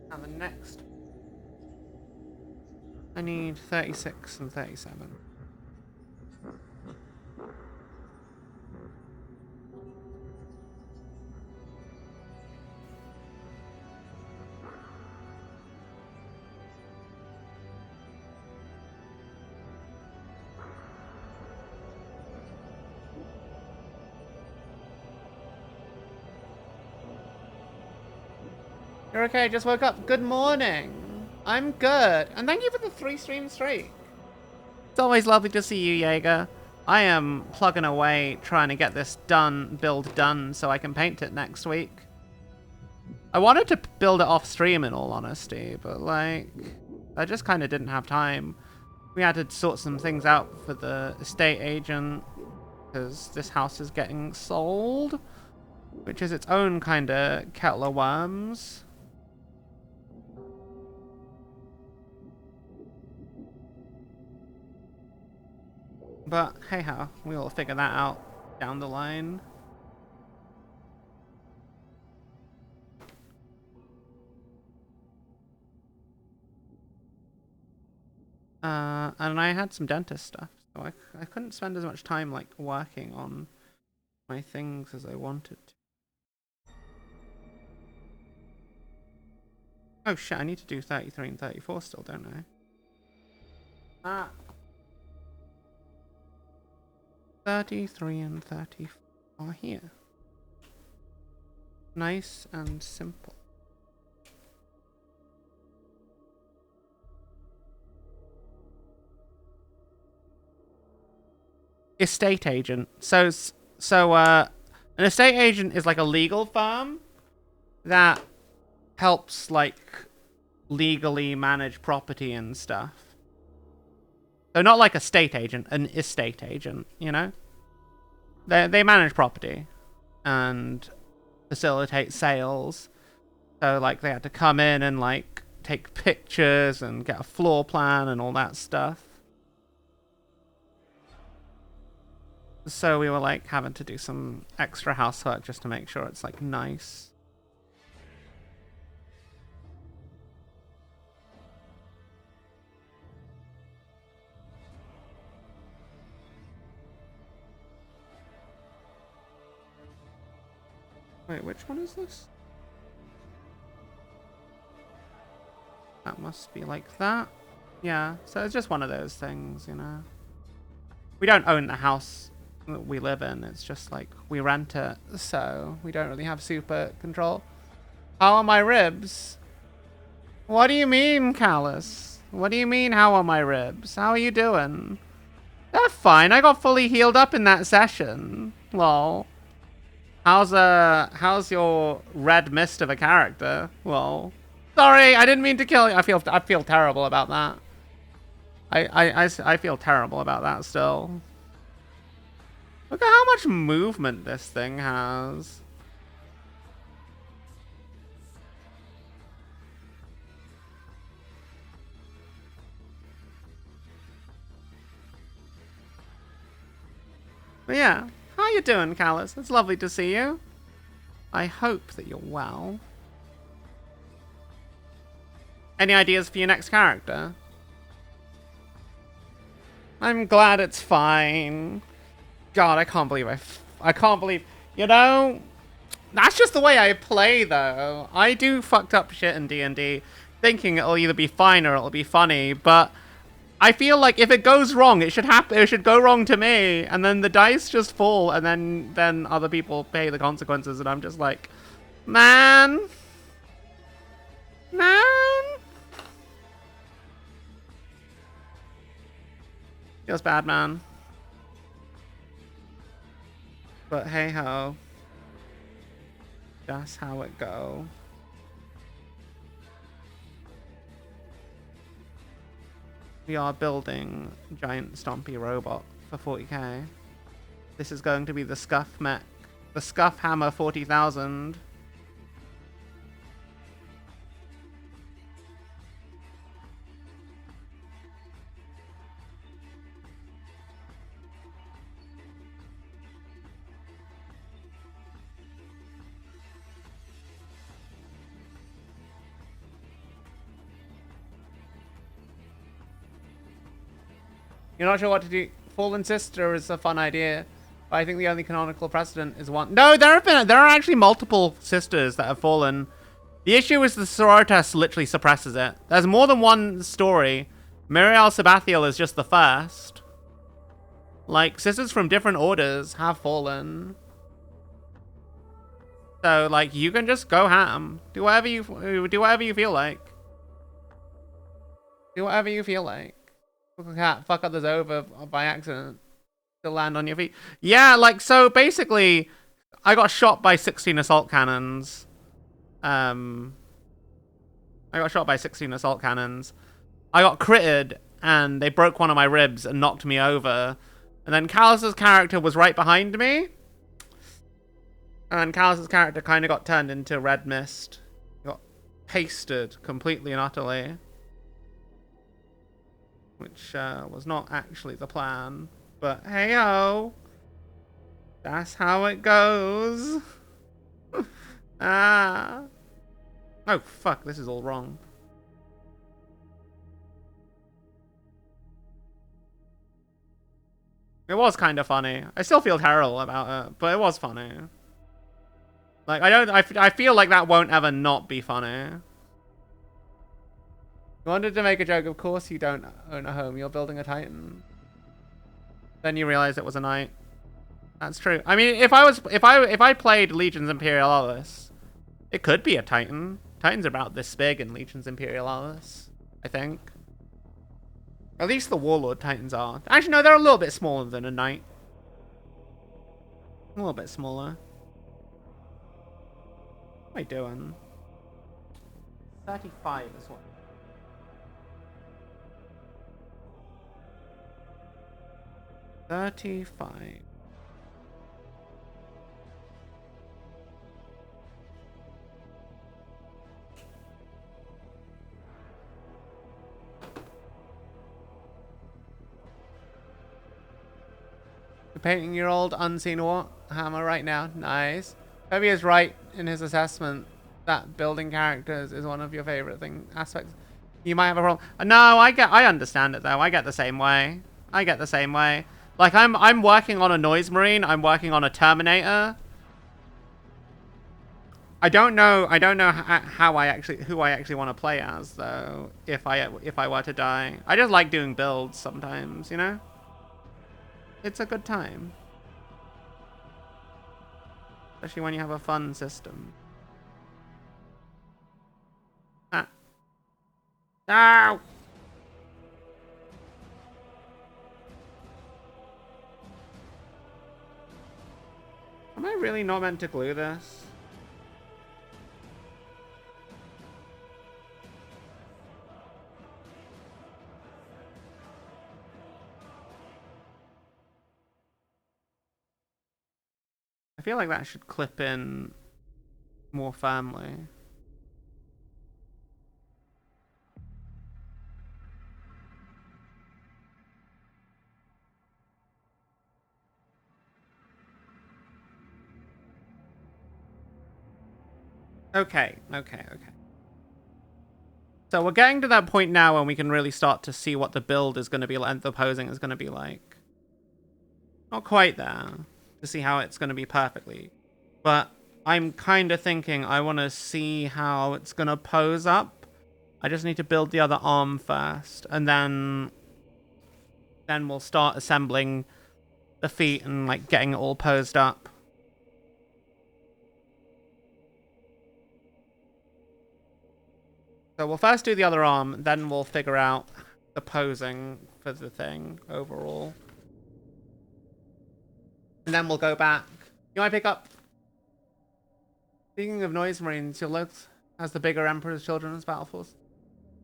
Now the next, I need 36 and 37. You're okay, just woke up. Good morning. I'm good. And thank you for the 3 stream streak. It's always lovely to see you, Jaeger. I am plugging away trying to get this build done so I can paint it next week. I wanted to build it off stream in all honesty, but like, I just kind of didn't have time. We had to sort some things out for the estate agent because this house is getting sold, which is its own kind of kettle of worms. But hey ho, we'll figure that out down the line. And I had some dentist stuff, so I couldn't spend as much time like working on my things as I wanted to. Oh shit, I need to do 33 and 34 still, don't I? Ah. 33 and 34 are here. Nice and simple. Estate agent. So an estate agent is like a legal firm that helps like legally manage property and stuff. So not like a state agent, an estate agent, you know? They manage property and facilitate sales. So like they had to come in and like take pictures and get a floor plan and all that stuff. So we were like having to do some extra housework just to make sure it's like nice. Wait, which one is this? That must be like that. Yeah, so it's just one of those things, you know. We don't own the house that we live in, it's just like we rent it, so we don't really have super control. How are my ribs? What do you mean, Callus? What do you mean, how are my ribs? How are you doing? They're fine, I got fully healed up in that session. Lol. How's your red mist of a character? Lol. Sorry, I didn't mean to kill you. I feel terrible about that. I feel terrible about that still. Look at how much movement this thing has. But yeah, how you doing, Callus? It's lovely to see you. I hope that you're well. Any ideas for your next character? I'm glad it's fine. God, I can't believe I can't believe, you know, that's just the way I play though. I do fucked up shit in D&D, thinking it'll either be fine or it'll be funny, but I feel like if it goes wrong, it should go wrong to me, and then the dice just fall, and then other people pay the consequences, and I'm just like, man. Feels bad, man. But hey ho. That's how it go. We are building a giant stompy robot for 40k. This is going to be the Scuff mech. The Scuff Hammer 40,000. You're not sure what to do. Fallen Sister is a fun idea, but I think the only canonical precedent is one. No, there are actually multiple sisters that have fallen. The issue is the Cerastus literally suppresses it. There's more than one story. Miriel Sabathiel is just the first. Like, sisters from different orders have fallen. So like you can just go ham. Do whatever you feel like. Do whatever you feel like. Fuck others over by accident to land on your feet. Yeah, like so basically I got shot by 16 assault cannons. I got shot by 16 assault cannons. I got critted and they broke one of my ribs and knocked me over. And then Callus's character was right behind me. And Callus's character kind of got turned into red mist. Got pasted completely and utterly. Which was not actually the plan. But hey-o. That's how it goes. Ah. Oh, fuck. This is all wrong. It was kind of funny. I still feel terrible about it, but it was funny. Like, I feel like that won't ever not be funny. You wanted to make a joke, of course you don't own a home, you're building a Titan. Then you realize it was a knight. That's true. I mean, if I played Legions Imperialis, it could be a Titan. Titans are about this big in Legions Imperialis, I think. At least the Warlord Titans are. Actually, no, they're a little bit smaller than a knight. A little bit smaller. What am I doing? 35 is what. $35. Painting your old unseen Warhammer right now. Nice. Toby is right in his assessment that building characters is one of your favorite aspects. You might have a problem. No, I understand it though. I get the same way. I get the same way. Like I'm working on a Noise Marine. I'm working on a Terminator. I don't know who I actually want to play as though. If I were to die, I just like doing builds sometimes. You know. It's a good time. Especially when you have a fun system. Ah. No! Am I really not meant to glue this? I feel like that should clip in more firmly. Okay. So we're getting to that point now when we can really start to see what the build is going to be like, and the posing is going to be like. Not quite there. To see how it's going to be perfectly. But I'm kind of thinking I want to see how it's going to pose up. I just need to build the other arm first. And then we'll start assembling the feet and like getting it all posed up. So we'll first do the other arm, then we'll figure out the posing for the thing overall. And then we'll go back. You might pick up... Speaking of Noise Marines, your looks has the bigger Emperor's Children's Battle Force.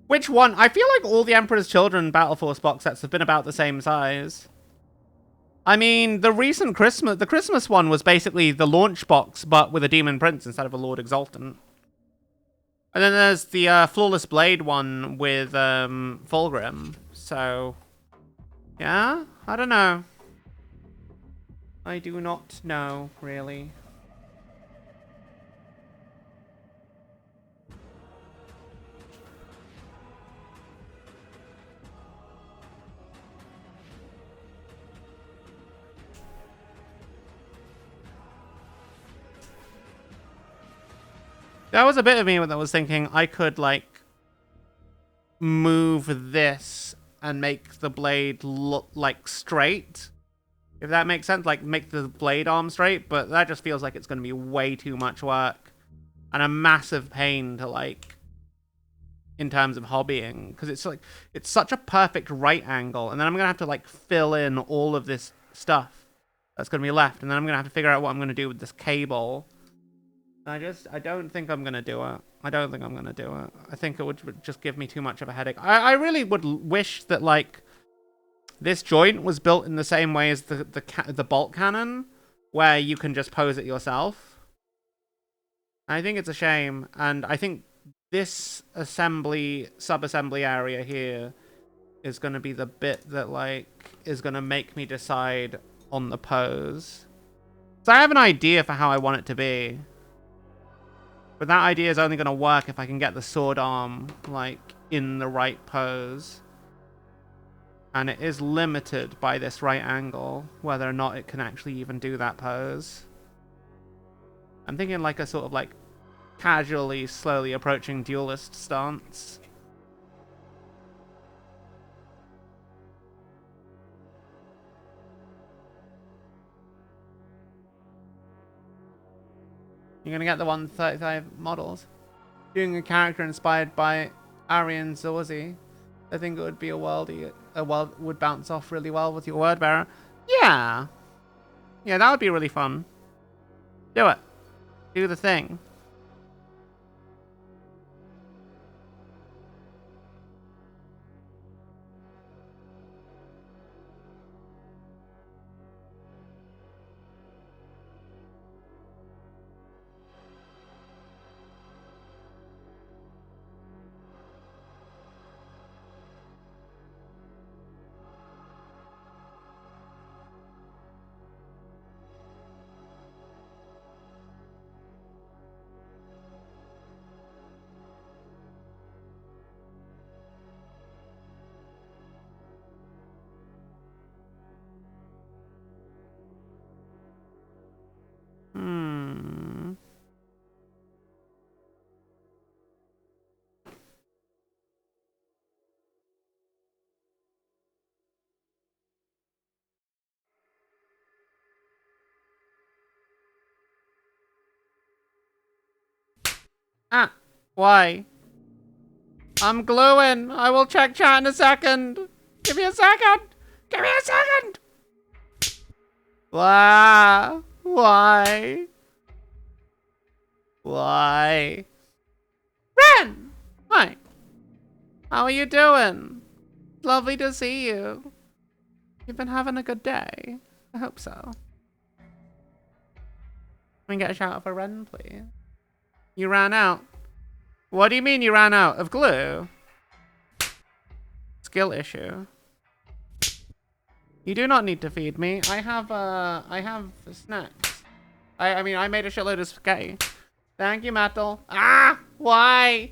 Which one? I feel like all the Emperor's Children Battle Force box sets have been about the same size. I mean, the Christmas one was basically the launch box, but with a Demon Prince instead of a Lord Exultant. And then there's the Flawless Blade one with Fulgrim. So, yeah? I don't know. I do not know, really. There was a bit of me that was thinking I could, like, move this and make the blade look, like, straight. If that makes sense, like make the blade arm straight, but that just feels like it's going to be way too much work and a massive pain to like in terms of hobbying, because it's like it's such a perfect right angle, and then I'm gonna have to like fill in all of this stuff that's gonna be left, and then I'm gonna have to figure out what I'm gonna do with this cable. I don't think I'm gonna do it. I don't think I'm gonna do it. I think it would just give me too much of a headache. I really would wish that like this joint was built in the same way as the bolt cannon, where you can just pose it yourself. I think it's a shame, and I think this sub-assembly area here is going to be the bit that, like, is going to make me decide on the pose. So I have an idea for how I want it to be. But that idea is only going to work if I can get the sword arm, like, in the right pose. And it is limited by this right angle, whether or not it can actually even do that pose. I'm thinking like a sort of, like, casually, slowly approaching duelist stance. You're gonna get the 135 models. Doing a character inspired by Aryan Zorzi. I think it would be a world would bounce off really well with your word bearer. Yeah. Yeah, that would be really fun. Do it. Do the thing. Ah, why? I'm gluing. I will check chat in a second. Give me a second. Give me a second. Why? Why? Why? Ren! Hi. How are you doing? Lovely to see you. You've been having a good day. I hope so. Can we get a shout out for Ren, please? You ran out. What do you mean you ran out of glue? Skill issue. You do not need to feed me. I have snacks. I mean, I made a shitload of spaghetti. Thank you, Metal. Ah! Why?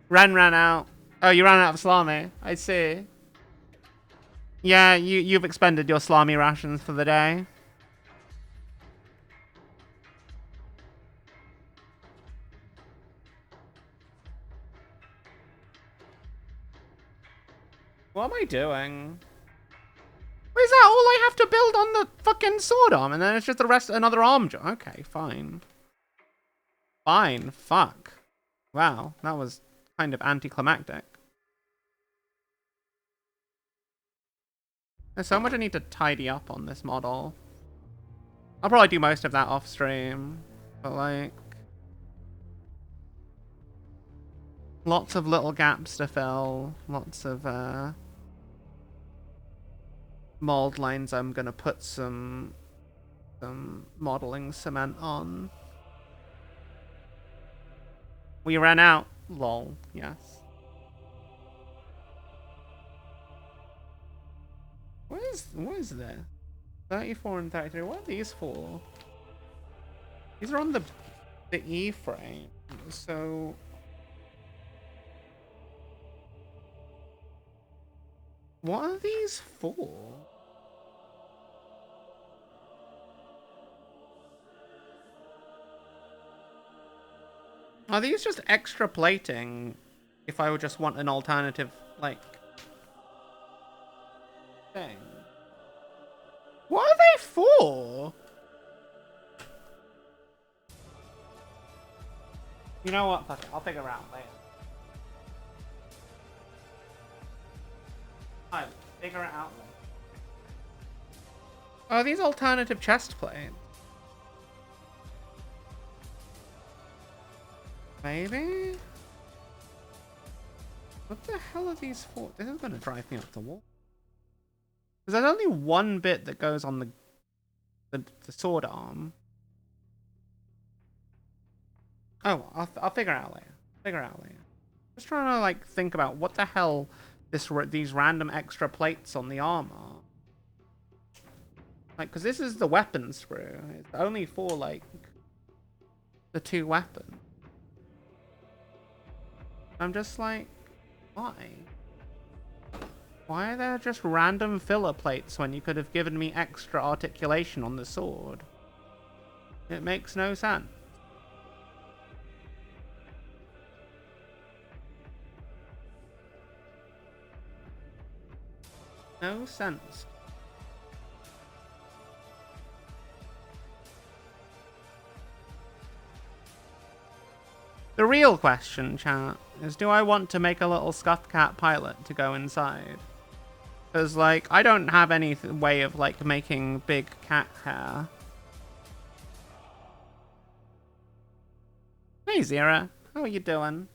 Ren ran out. Oh, you ran out of salami. I see. Yeah, you've expended your salami rations for the day. What am I doing? Is that all I have to build on the fucking sword arm? And then it's just the rest, another arm job. Okay, fine. Fine, fuck. Wow, that was kind of anticlimactic. There's so much I need to tidy up on this model. I'll probably do most of that off stream. But like... lots of little gaps to fill. Lots of mold lines I'm gonna put some modeling cement on. We ran out. Lol, yes. What is this? 34 and 33. What are these for? These are on the E frame. So what are these for? Are these just extra plating If I would just want an alternative, like, thing. What are they for? You know what? Fuck it. I'll figure out later. I'll figure it out later. Oh, these alternative chest plates. Maybe? What the hell are these for? This is gonna drive me up the wall. Because there's only one bit that goes on the sword arm. Oh, I'll figure it out later. Just trying to like think about what the hell these random extra plates on the arm are. Like, because this is the weapon sprue. It's only for like the 2 weapons. I'm just like, why? Why are there just random filler plates when you could have given me extra articulation on the sword? It makes no sense. No sense. The real question, chat, is do I want to make a little scuffed cat pilot to go inside? Because, like, I don't have any way of, like, making big cat hair. Hey, Zira. How are you doing?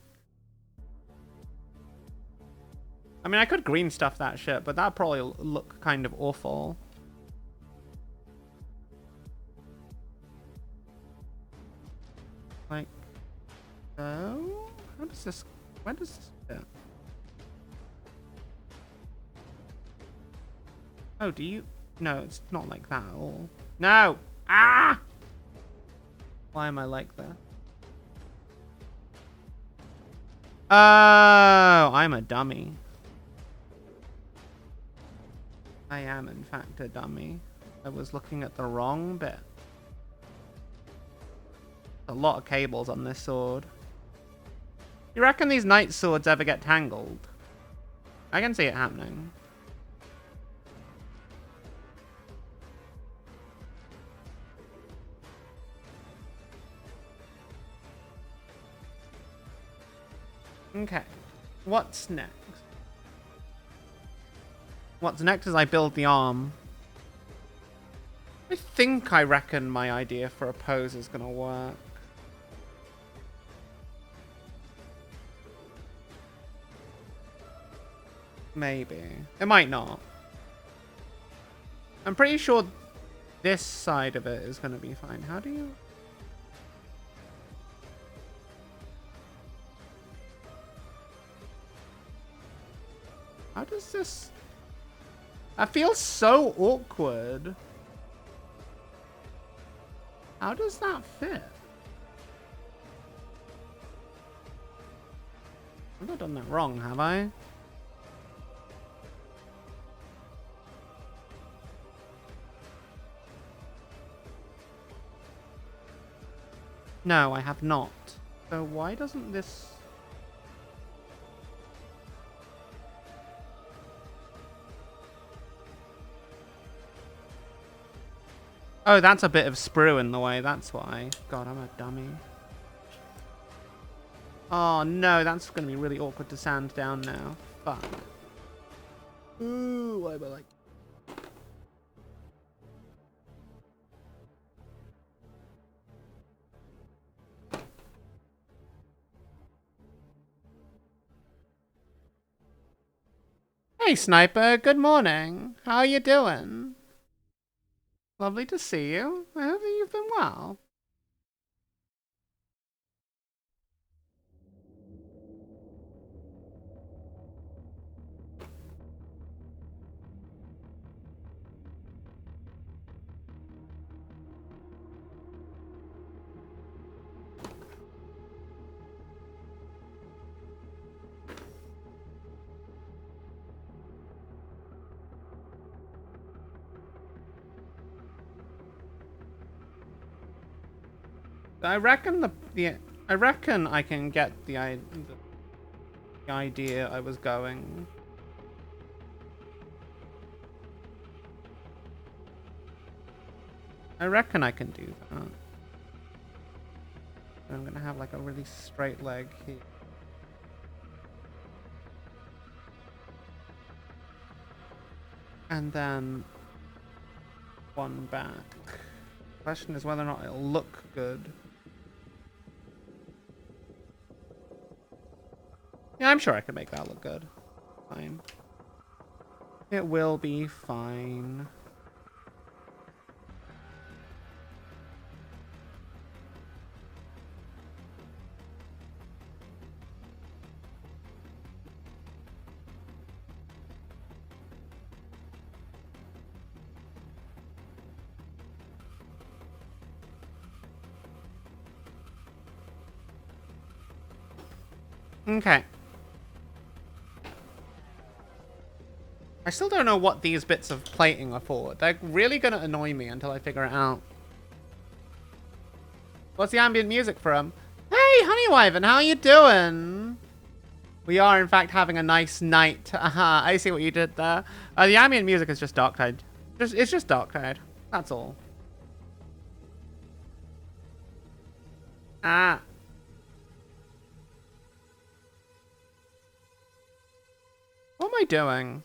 I mean, I could green stuff that shit, but that'd probably look kind of awful. Like, so? How does this... Where does this fit? Oh, do you... No, it's not like that at all. No! Ah! Why am I like that? Oh, I'm a dummy. I am, in fact, a dummy. I was looking at the wrong bit. A lot of cables on this sword. You reckon these knight swords ever get tangled? I can see it happening. Okay. What's next? What's next is I build the arm. I reckon my idea for a pose is gonna work. Maybe. It might not. I'm pretty sure this side of it is gonna be fine. How do you... How does this... That feels so awkward. How does that fit? I've not done that wrong, have I? No, I have not. So why doesn't this... Oh, that's a bit of sprue in the way, that's why. God, I'm a dummy. Oh no, that's gonna be really awkward to sand down now. Fuck. Ooh, why am I like... Hey, Sniper, good morning. How are you doing? Lovely to see you. I hope you've been well. I reckon I reckon I can get the the idea I was going. I reckon I can do that. I'm gonna have like a really straight leg here. And then one back. Question is whether or not it'll look good. Yeah, I'm sure I can make that look good. Fine. It will be fine. Okay. I still don't know what these bits of plating are for. They're really gonna annoy me until I figure it out. What's the ambient music from? Hey, Honeywyvern, how you doing? We are, in fact, having a nice night. Aha, I see what you did there. The ambient music is just Darktide. It's just Darktide. That's all. Ah. What am I doing?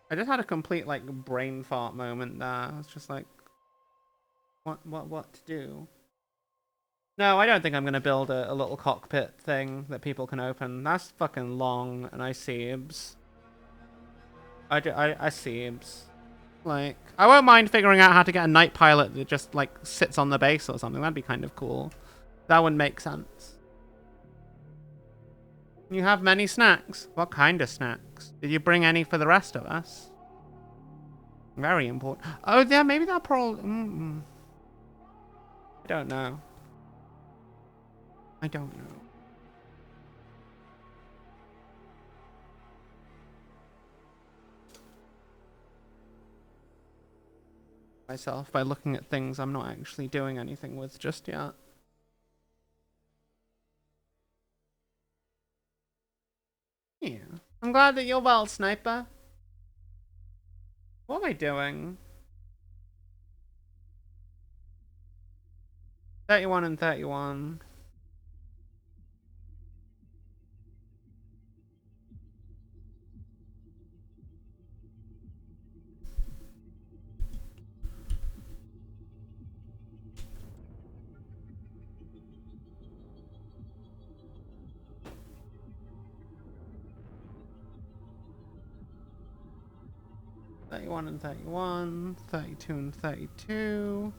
I just had a complete, like, brain fart moment there. I was just like, what to do? No, I don't think I'm going to build a little cockpit thing that people can open. That's fucking long, and I seebs. I seebs. Like, I won't mind figuring out how to get a night pilot that just, like, sits on the base or something. That'd be kind of cool. That would make sense. You have many snacks? What kind of snacks? Did you bring any for the rest of us? Very important. Oh, yeah, maybe that probably... I don't know. I don't know. Myself by looking at things I'm not actually doing anything with just yet. Yeah. I'm glad that you're well, Sniper. What am I doing? 31 and 31. And 31, 32 and 32.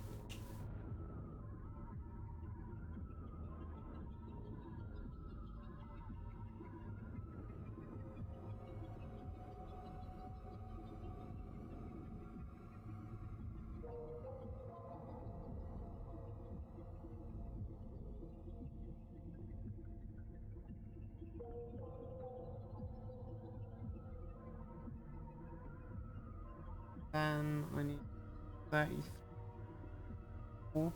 Then I need 34.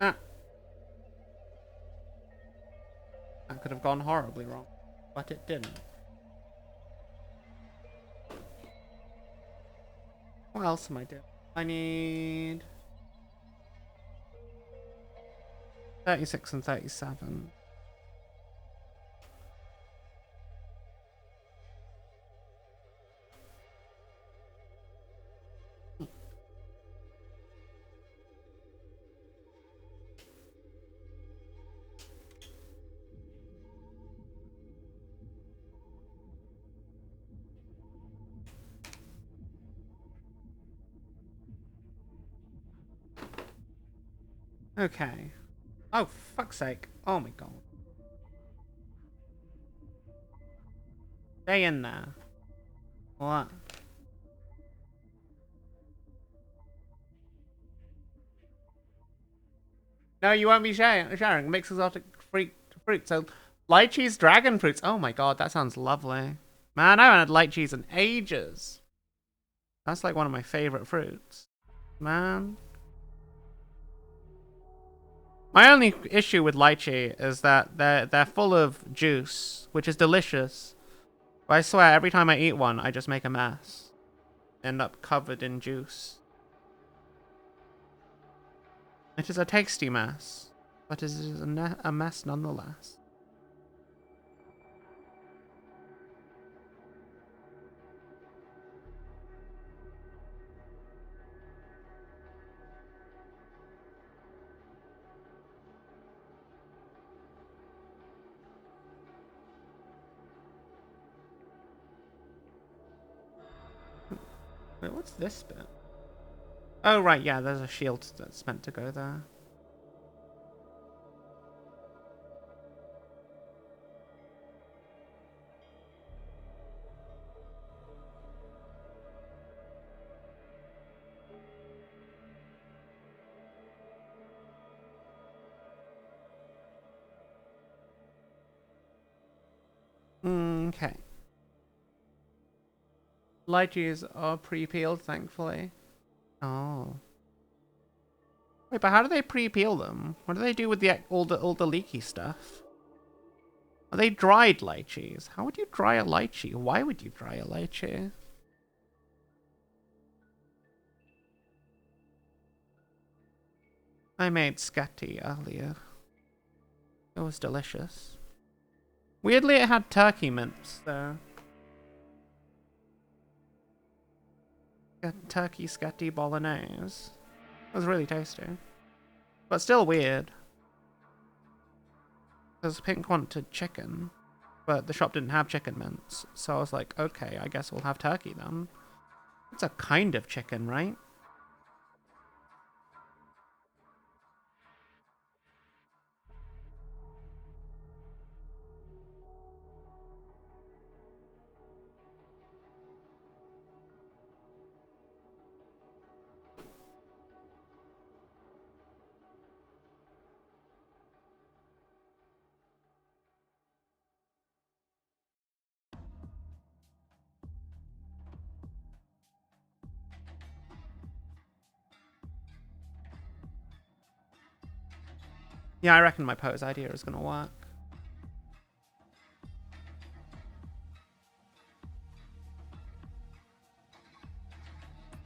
Ah. That could have gone horribly wrong, but it didn't. What else am I doing? I need 36 and 37. Okay. Oh, fuck's sake. Oh my god. Stay in there. What? No, you won't be sharing. Mix exotic fruit. So, lychee's dragon fruits. Oh my god, that sounds lovely. Man, I haven't had lychees in ages. That's like one of my favorite fruits. Man. My only issue with lychee is that they're full of juice, which is delicious. But I swear, every time I eat one, I just make a mess. End up covered in juice. It is a tasty mess, but it is a mess nonetheless. Wait, what's this bit? Oh, right, yeah, there's a shield that's meant to go there. Okay. Lychees are pre-peeled, thankfully. Oh. Wait, but how do they pre-peel them? What do they do with all the leaky stuff? Are they dried lychees? How would you dry a lychee? Why would you dry a lychee? I made scatty earlier. It was delicious. Weirdly, it had turkey mince, though. Turkey scatty bolognese. It was really tasty. But still weird. Because Pink wanted chicken, but the shop didn't have chicken mince. So I was like, okay, I guess we'll have turkey then. It's a kind of chicken, right? Yeah, I reckon my pose idea is gonna work.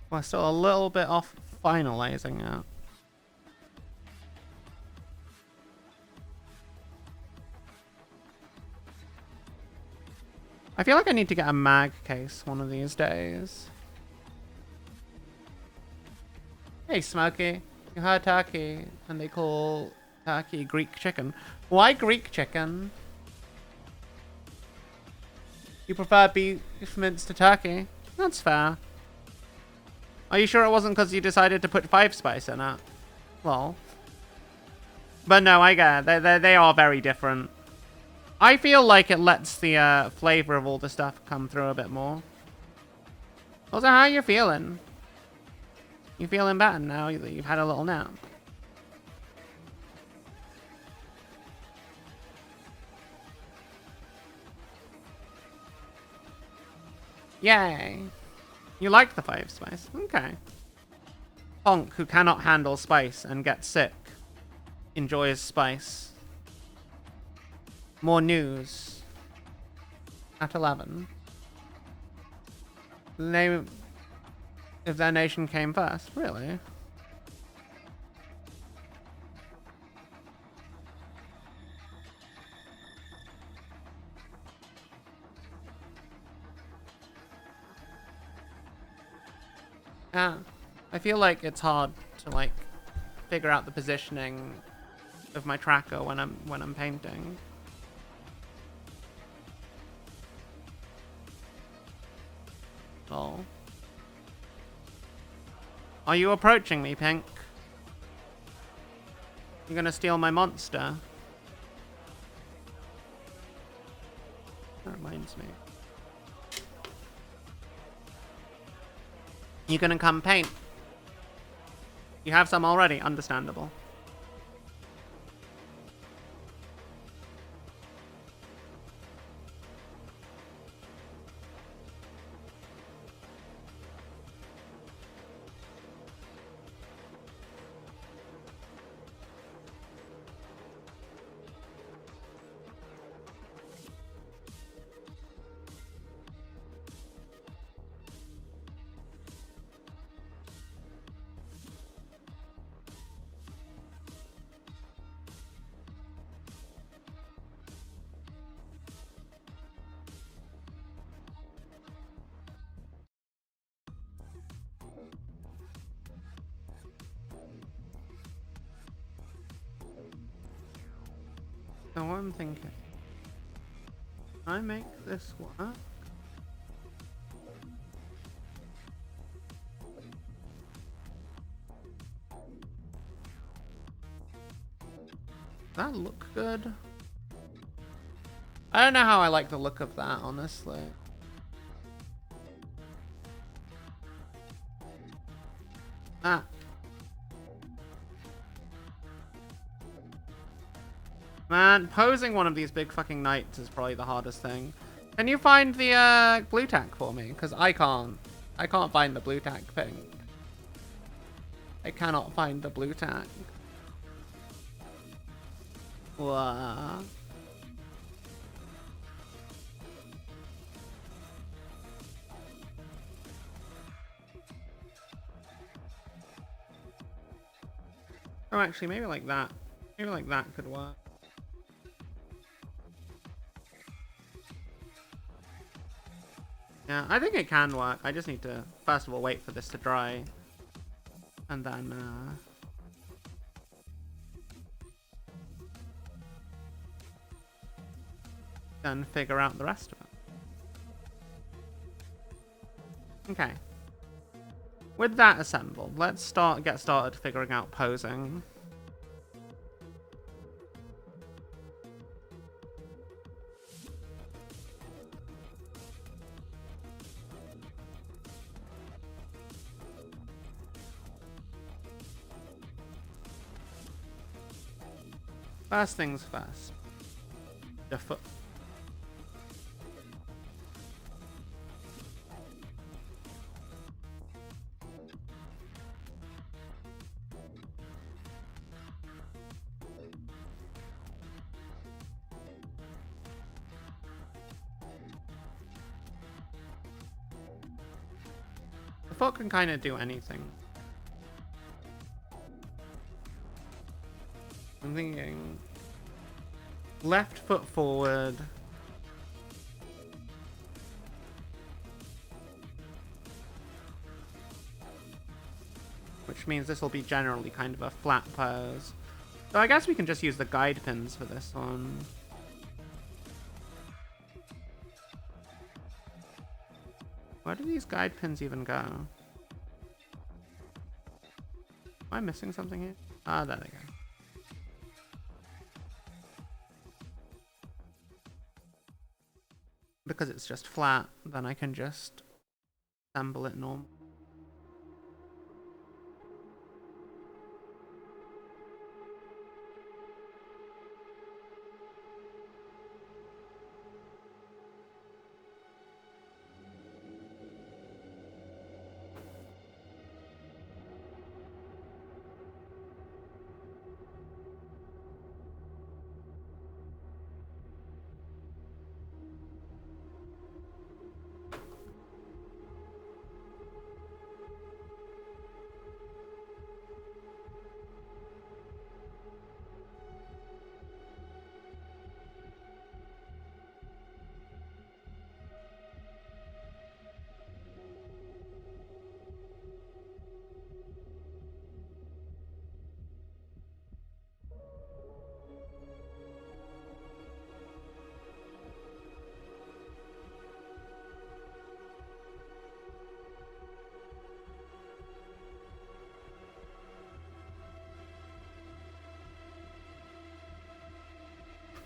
We're still a little bit off finalizing it. I feel like I need to get a mag case one of these days. Hey, Smokey. You heard turkey, and they call turkey Greek chicken. Why Greek chicken? You prefer beef mince to turkey? That's fair. Are you sure it wasn't because you decided to put 5 spice in it? Well. But no, I get it. They are very different. I feel like it lets the flavor of all the stuff come through a bit more. Also, how are you feeling? You feeling better now that you've had a little nap? Yay. You like the 5 spice? Okay. Honk, who cannot handle spice and gets sick, enjoys spice. More news. At 11. Name if their nation came first. Really? Yeah. I feel like it's hard to like figure out the positioning of my tracker when I'm painting. Oh. Are you approaching me, Pink? You're gonna steal my monster? That reminds me. You gonna come paint? You have some already, understandable. So what I'm thinking, I make this work. Does that look good? I don't know how I like the look of that, honestly. Ah. Man, posing one of these big fucking knights is probably the hardest thing. Can you find the blue tack for me? Because I can't. I can't find the blue tack thing. I cannot find the blue tack. What? Oh, actually, maybe like that. Maybe like that could work. Yeah, I think it can work. I just need to, first of all, wait for this to dry. And then figure out the rest of it. Okay. With that assembled, let's get started figuring out posing. First things first. The foot. The foot can kind of do anything. I'm thinking left foot forward. Which means this will be generally kind of a flat pose. So I guess we can just use the guide pins for this one. Where do these guide pins even go? Am I missing something here? Ah, there they go. Because it's just flat, then I can just assemble it normal.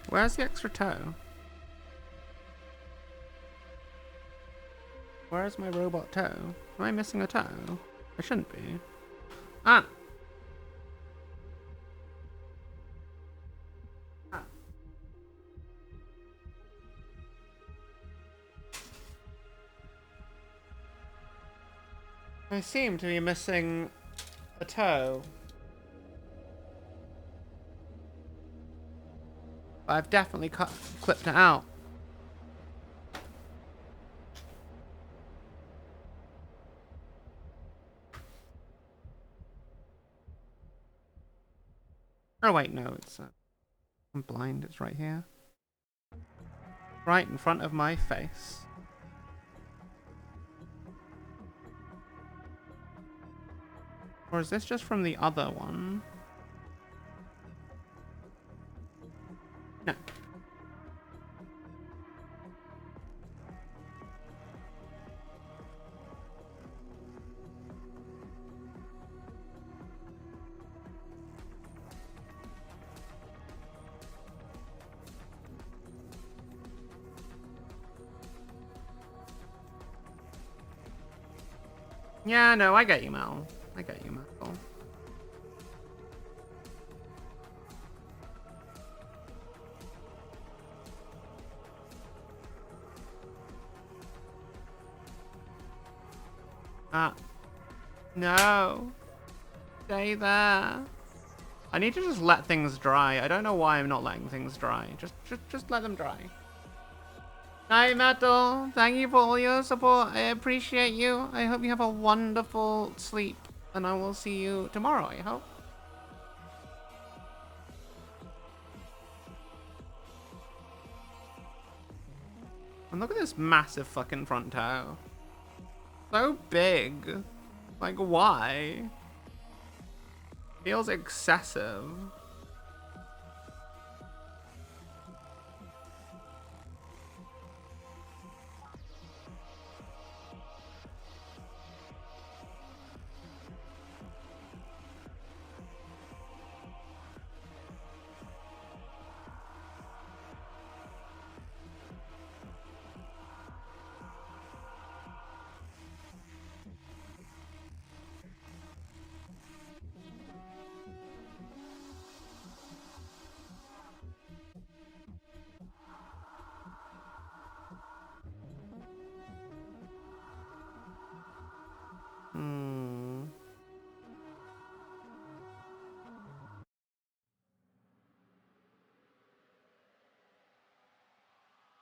Where's the extra toe? Where's my robot toe? Am I missing a toe? I shouldn't be. Ah! I seem to be missing a toe. I've definitely clipped it out. Oh wait, no, it's I'm blind, it's right here. Right in front of my face. Or is this just from the other one? No. Yeah, no, I get you, Mel. I get you, Mel. No. Stay there. I need to just let things dry. I don't know why I'm not letting things dry. Just let them dry. Night, Metal. Thank you for all your support. I appreciate you. I hope you have a wonderful sleep. And I will see you tomorrow, I hope. And look at this massive fucking front toe. So big. Like, why? Feels excessive.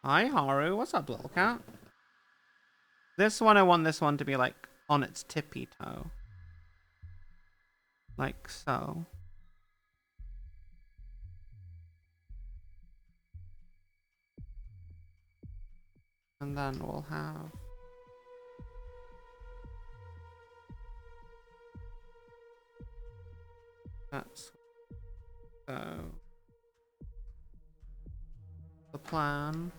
Hi, Haru. What's up, little cat? This one, I want this one to be, like, on its tippy toe. Like so. And then we'll have... That's... So... The plan...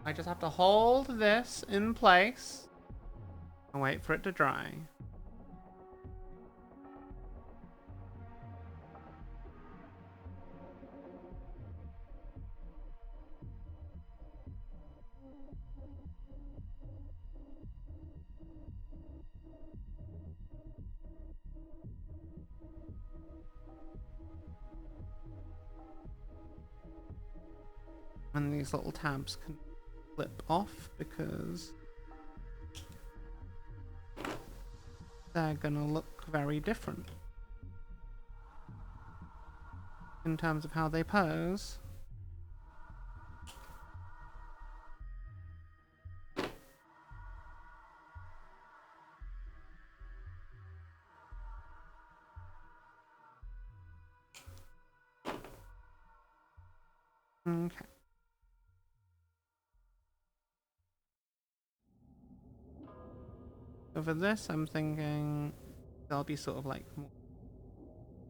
I just have to hold this in place and wait for it to dry. And these little tabs can flip off because they're gonna look very different in terms of how they pose. Okay. So for this, I'm thinking they'll be sort of like more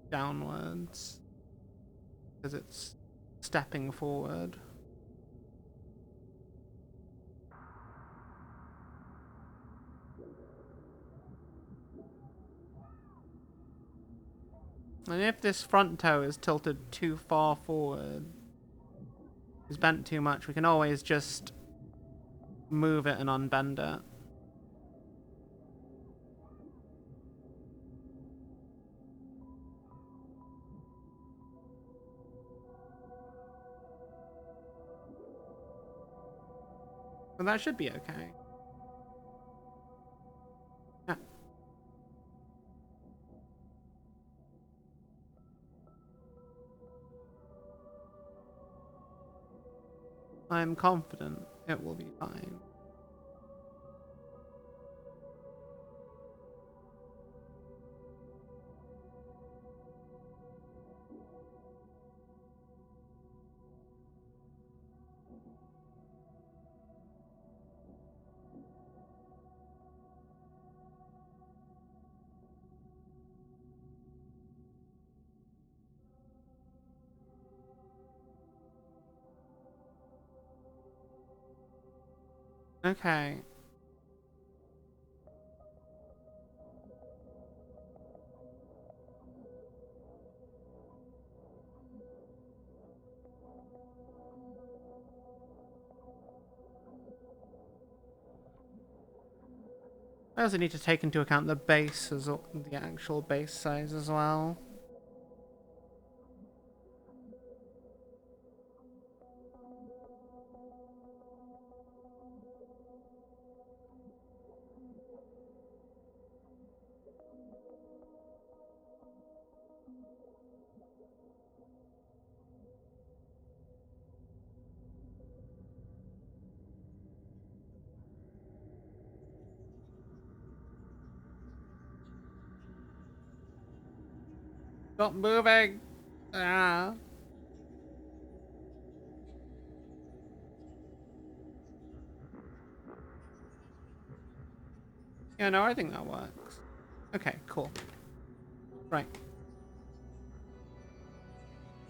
downwards because it's stepping forward. And if this front toe is tilted too far forward, is bent too much, we can always just move it and unbend it. But that should be okay. Yeah. I'm confident it will be fine. Okay. I also need to take into account the base as well, the actual base size as well. Stop moving! Ah. Yeah, no, I think that works. Okay, cool. Right.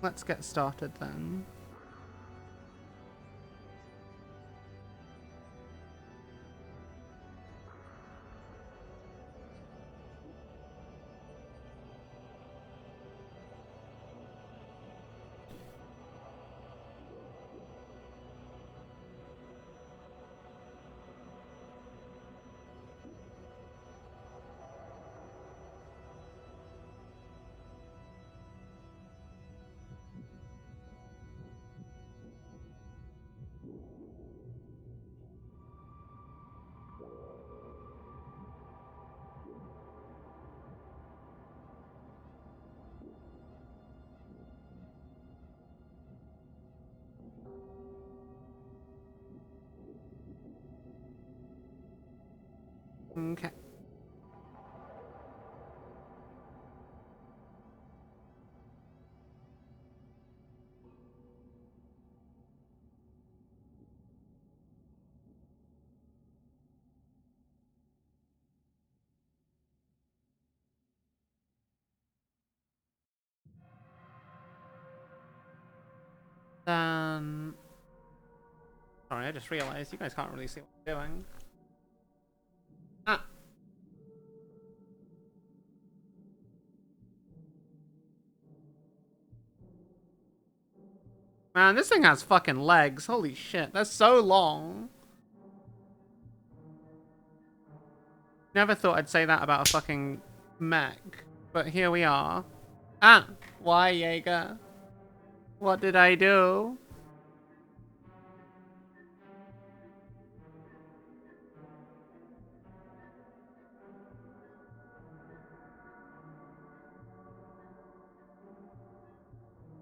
Let's get started then. Okay. Then... Sorry, I just realized you guys can't really see what I'm doing. Ah! Man, this thing has fucking legs. Holy shit, that's so long. Never thought I'd say that about a fucking mech. But here we are. Ah! Why, Jaeger? What did I do?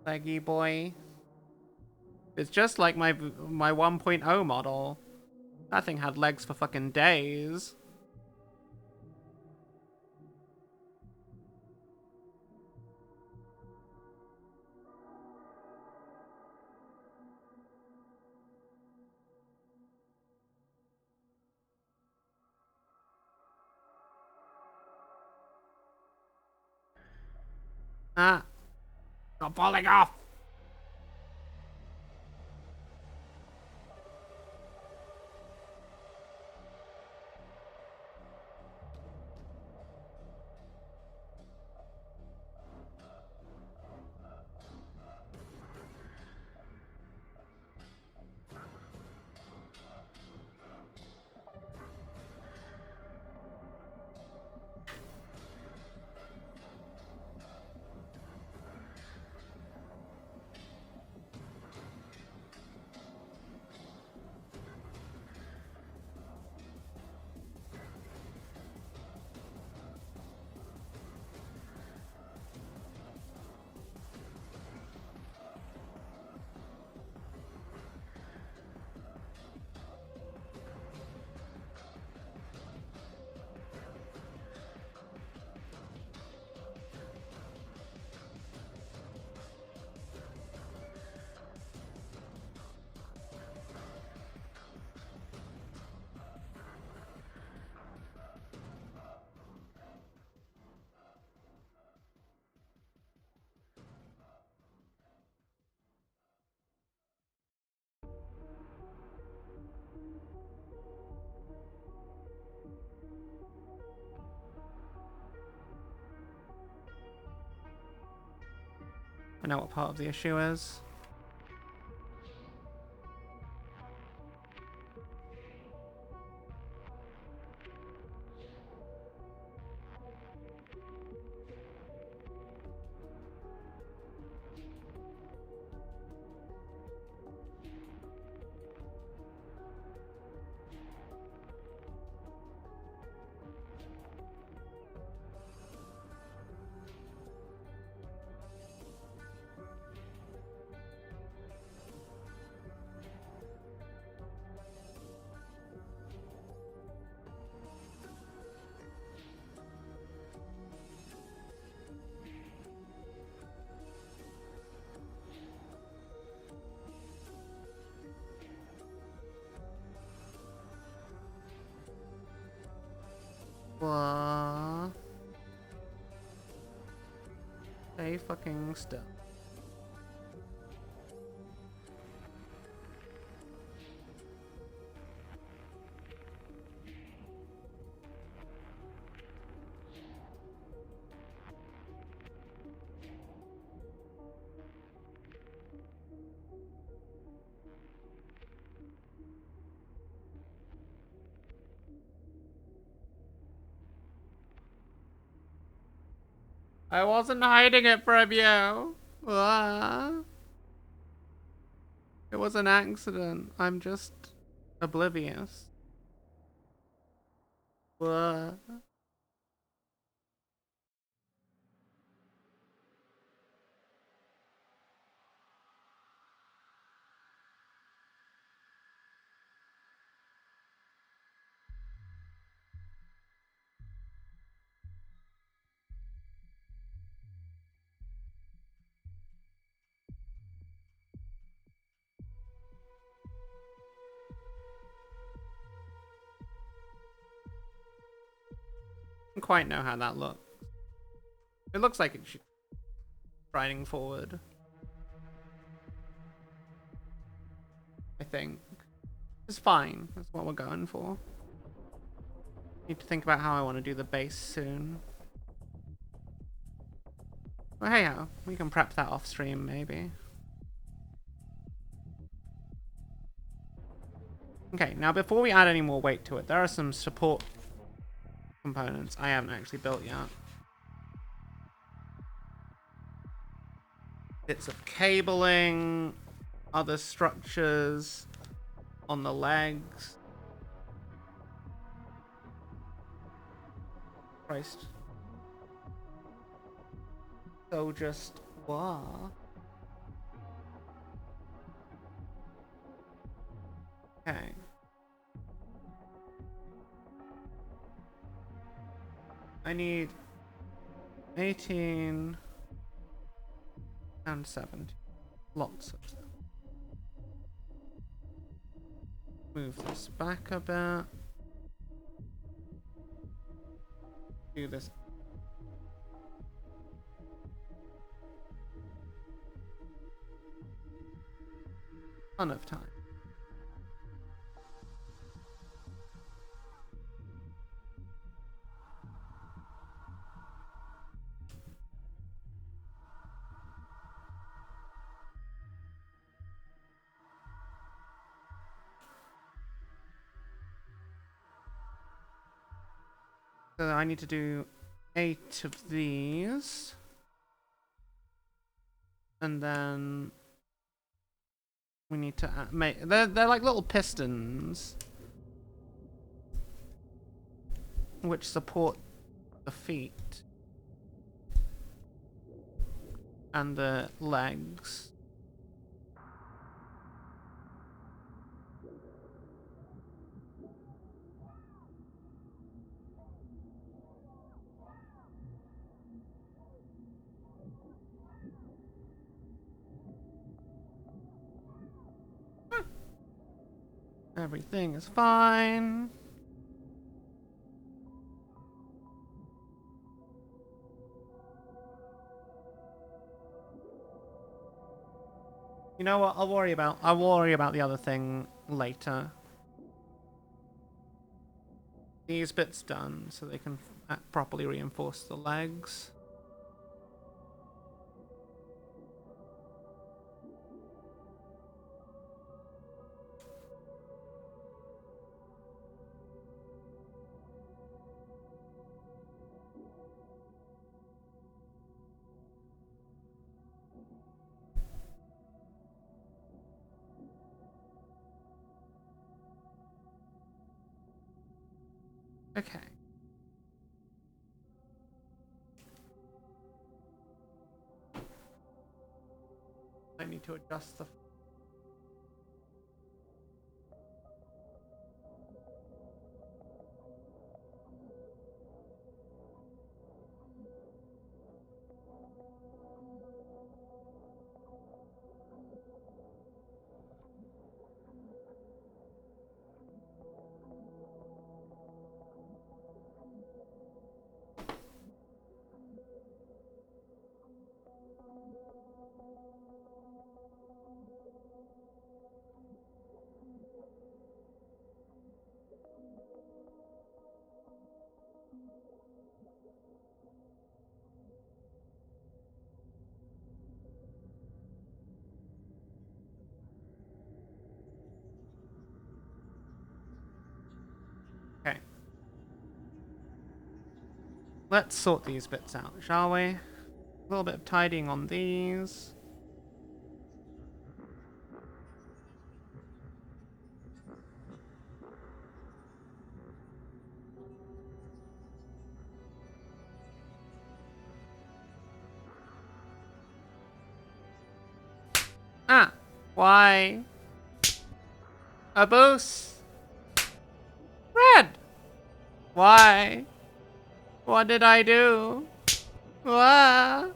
Leggy boy. It's just like my 1.0 model. That thing had legs for fucking days. Ah! Stop falling off! I know what part of the issue is. What? Stay fucking still. I wasn't hiding it from you. It was an accident. I'm just oblivious. What? I don't quite know how that looks. It looks like it should be riding forward. I think. It's fine. That's what we're going for. Need to think about how I want to do the base soon. Well, hey ho, we can prep that off stream maybe. Okay, now before we add any more weight to it, there are some support components I haven't actually built yet. Bits of cabling, other structures on the legs. Christ. So just what? Okay. I need 18 and 70. Lots of them. Move this back a bit. Do this. Ton of time. So I need to do 8 of these. And then we need to make... They're like little pistons. Which support the feet. And the legs. Everything is fine. You know what? I'll worry about the other thing later. These bits done so they can properly reinforce the legs. Okay. I need to adjust the... Okay. Let's sort these bits out, shall we? A little bit of tidying on these. Ah! Why? A boost! Red! Why? What did I do? Wah!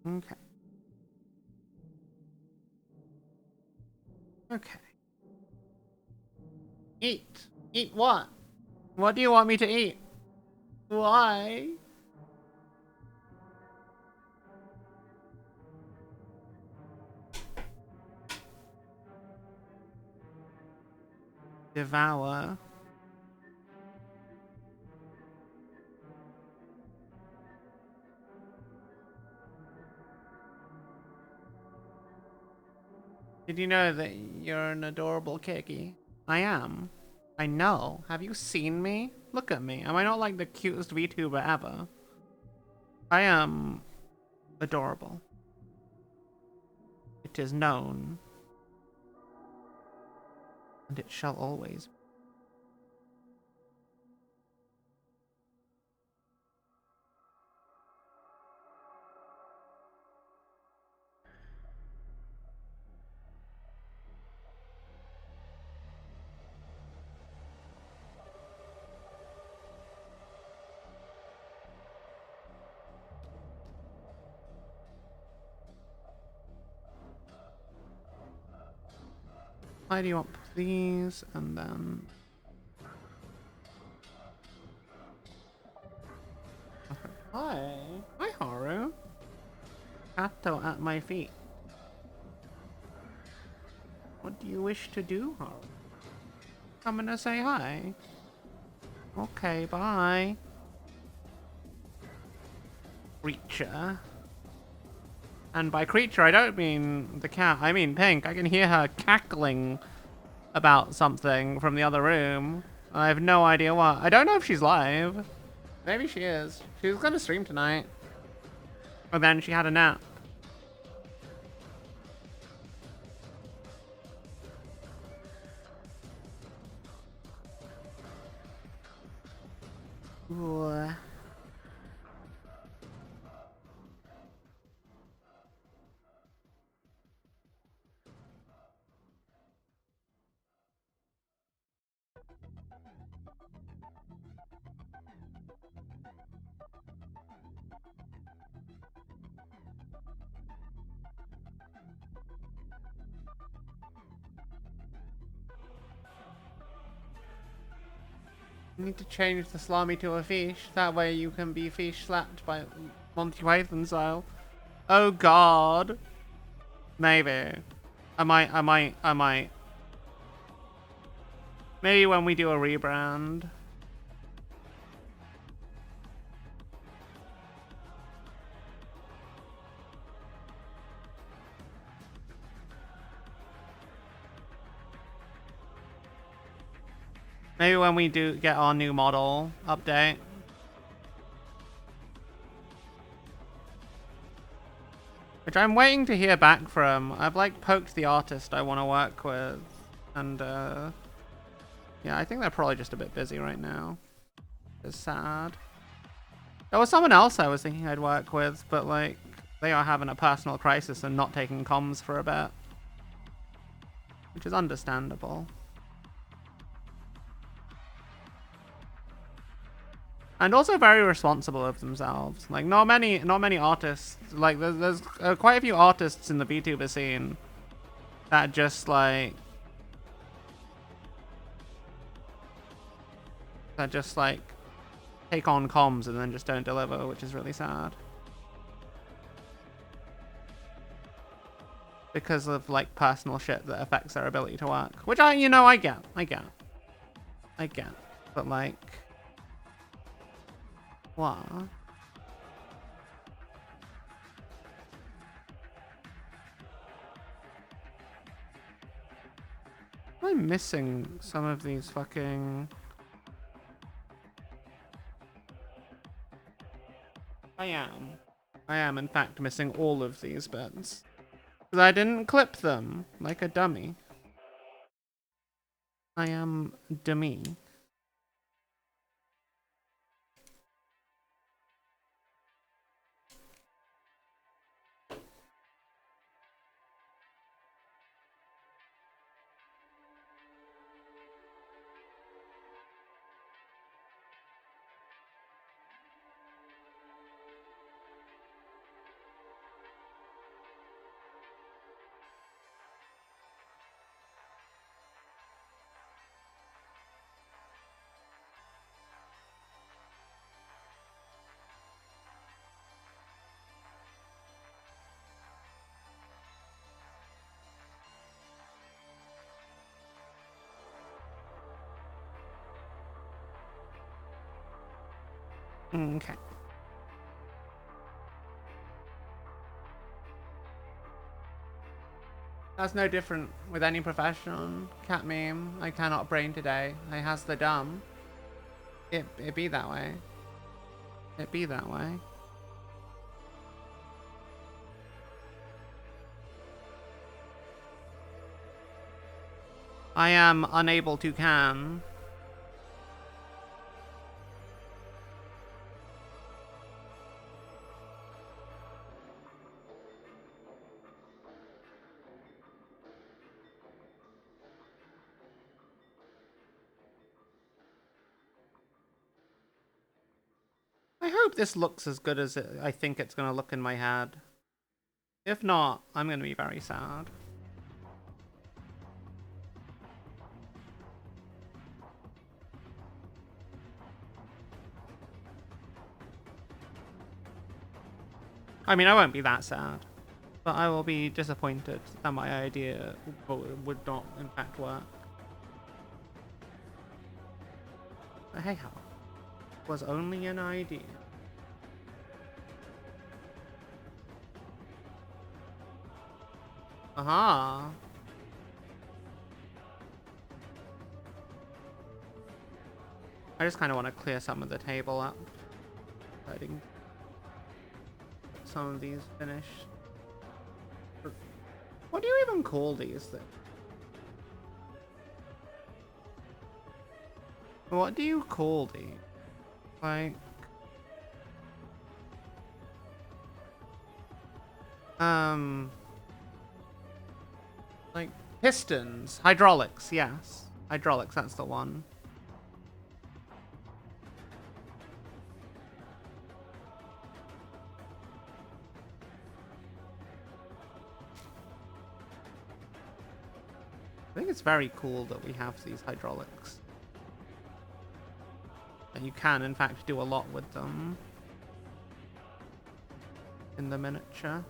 Okay. Okay. Eat. Eat what? What do you want me to eat? Why? Devour. Did you know that you're an adorable kiki? I am. I know. Have you seen me? Look at me. Am I not like the cutest VTuber ever? I am adorable. It is known. And it shall always be. Why do you want these and then... Hi. Hi, Haru. Kato at my feet. What do you wish to do, Haru? I'm gonna say hi. Okay, bye. Creature. And by creature, I don't mean the cat. I mean Pink. I can hear her cackling about something from the other room. I have no idea what. I don't know if she's live. Maybe she is. She was gonna stream tonight. And then she had a nap. Ooh. You need to change the salami to a fish. That way you can be fish slapped by Monty Python style. Oh god. Maybe. I might. Maybe when we do a rebrand. Maybe when we do get our new model update. Which I'm waiting to hear back from. I've like poked the artist I want to work with. And yeah, I think they're probably just a bit busy right now. It's sad. There was someone else I was thinking I'd work with, but like they are having a personal crisis and not taking comms for a bit. Which is understandable. And also very responsible of themselves. Like not many artists. Like there's quite a few artists in the VTuber scene that just like take on comms and then just don't deliver, which is really sad. Because of like personal shit that affects their ability to work, which I get. But like. What? Am I missing some of these fucking... I am in fact missing all of these bits. Because I didn't clip them like a dummy. I am dummy. Okay. That's no different with any profession. Cat meme. I cannot brain today. I has the dumb. It be that way. It be that way. I am unable to can. I hope this looks as good as I think it's going to look in my head. If not, I'm going to be very sad. I mean, I won't be that sad. But I will be disappointed that my idea would not, in fact, work. But hey ho. It was only an idea. Aha. I just kind of want to clear some of the table up. I didn't get some of these finished. What do you even call these things? What do you call these? Like... Like pistons. Hydraulics, yes. Hydraulics, that's the one. I think it's very cool that we have these hydraulics. And you can, in fact, do a lot with them in the miniature.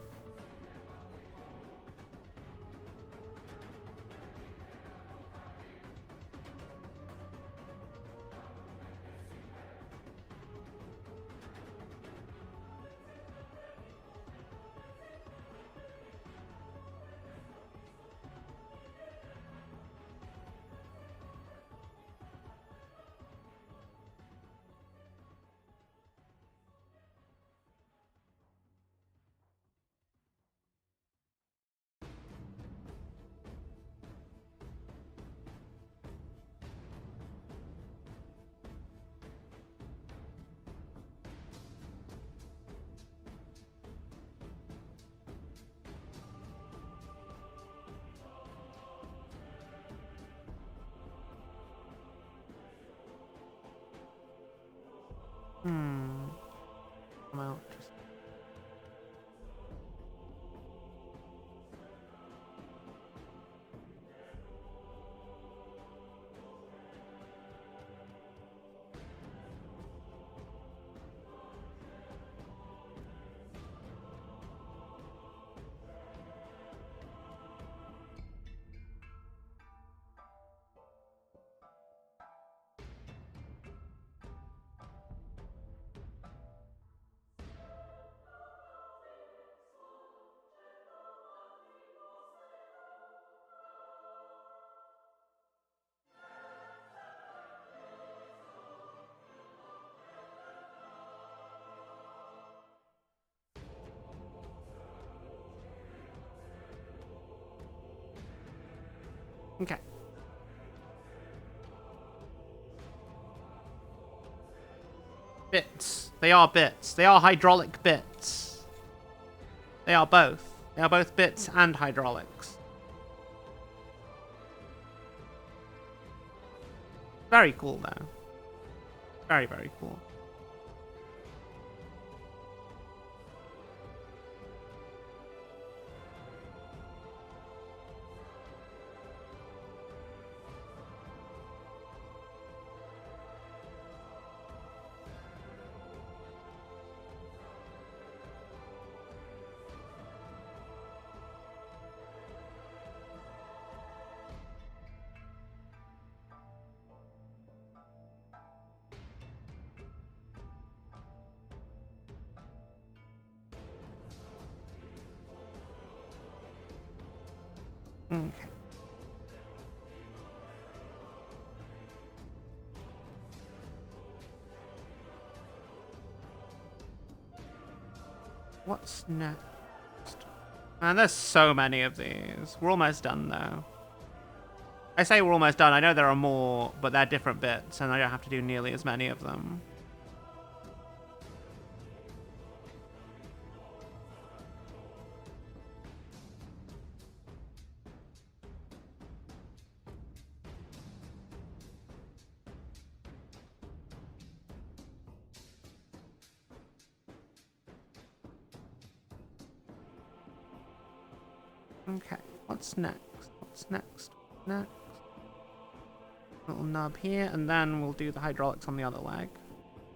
Come out. Just... Okay. Bits. They are bits. They are hydraulic bits. They are both. They are both bits and hydraulics. Very cool, though. Very, very cool. Okay. What's next? Man, there's so many of these. We're almost done, though. I say we're almost done. I know there are more, but they're different bits, and I don't have to do nearly as many of them. Okay, what's next? What's next? Next. Little nub here, and then we'll do the hydraulics on the other leg.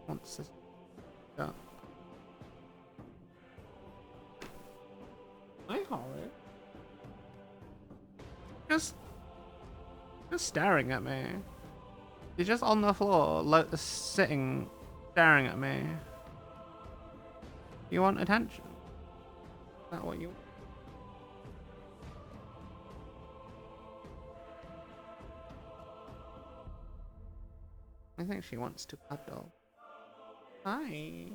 Once this is done. Hi, Horus. Just staring at me. You're just on the floor, sitting, staring at me. You want attention? Is that what you want? I think she wants to cuddle. Hi.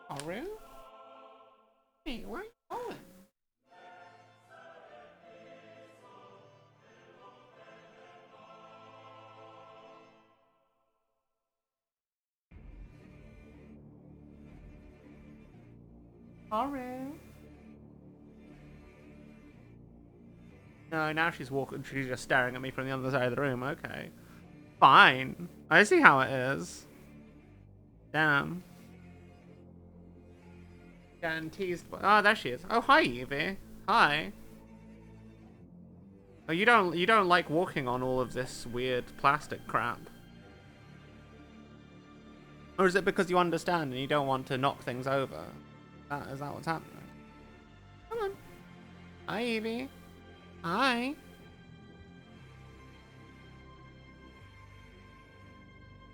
Horus? Hey, where are you going? Horus? No, now she's walking. She's just staring at me from the other side of the room. Okay. Fine. I see how it is. Damn. Getting teased by... Oh, there she is. Oh, hi, Evie. Hi. Oh, you don't like walking on all of this weird plastic crap? Or is it because you understand and you don't want to knock things over? Is that what's happening? Come on. Hi, Evie. Hi.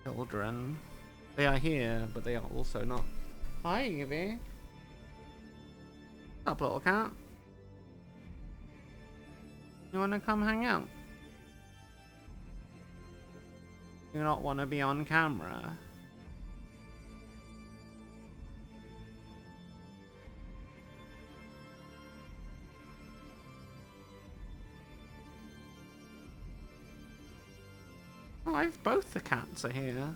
Children. They are here, but they are also not. Hi, Evie. What's up, little cat? You wanna come hang out? You not wanna be on camera? Oh, both the cats are here.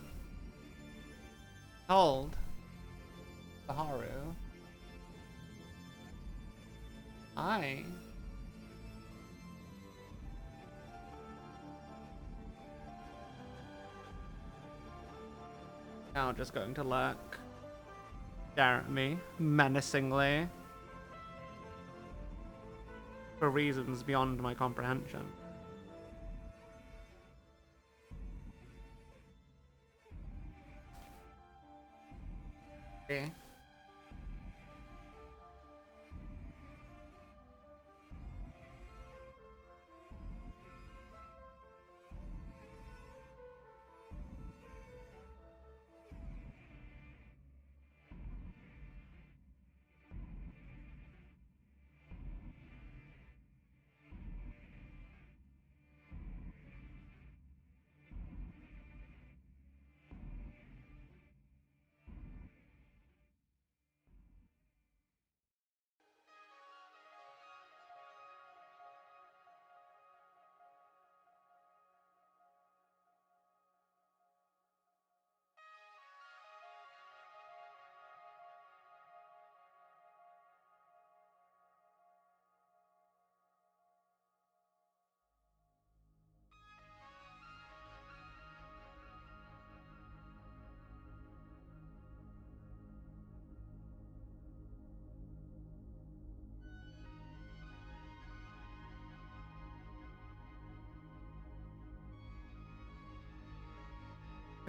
Hold. The Haru. Hi. Now just going to lurk. Stare at me menacingly. For reasons beyond my comprehension. Okay.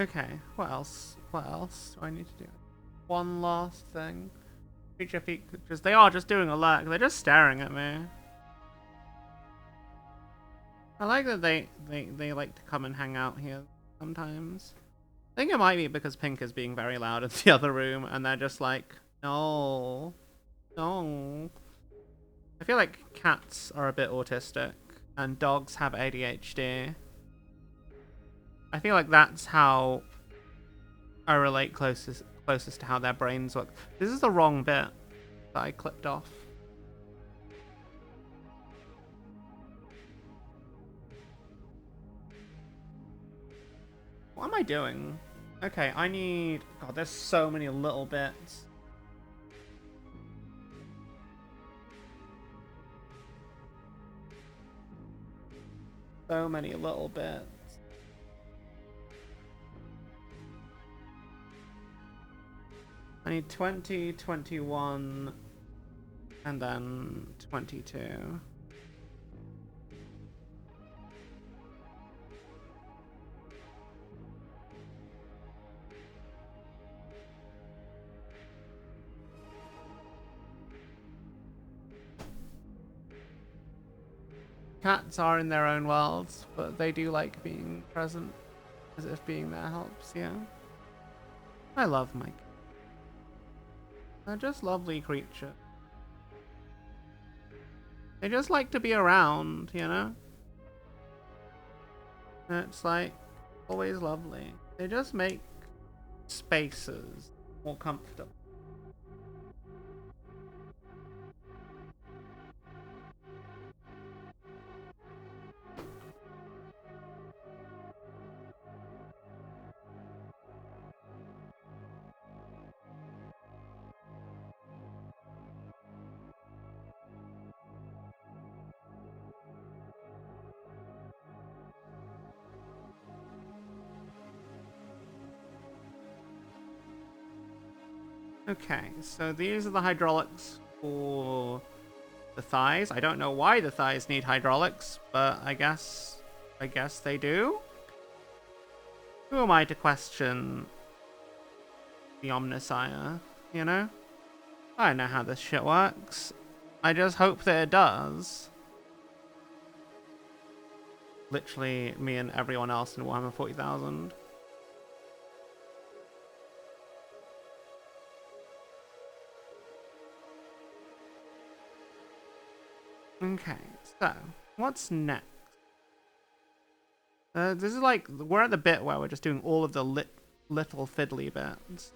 Okay, what else? What else do I need to do? One last thing. Creature features. They are just doing a lurk. They're just staring at me. I like that they like to come and hang out here sometimes. I think it might be because Pink is being very loud in the other room, and they're just like, no, no. I feel like cats are a bit autistic, and dogs have ADHD. I feel like that's how I relate closest to how their brains work. This is the wrong bit that I clipped off. What am I doing? Okay, I need... God, there's so many little bits. So many little bits. I need 20, 21, and then 22. Cats are in their own worlds, but they do like being present, as if being there helps, yeah. I love my cats. They're just lovely creatures. They just like to be around, you know? And it's like, always lovely. They just make spaces more comfortable. Okay, so these are the hydraulics for the thighs. I don't know why the thighs need hydraulics, but I guess they do. Who am I to question the Omnissiah, you know? I don't know how this shit works. I just hope that it does. Literally me and everyone else in Warhammer 40,000. Okay, so what's next? This is like, we're at the bit where we're just doing all of the little fiddly bits.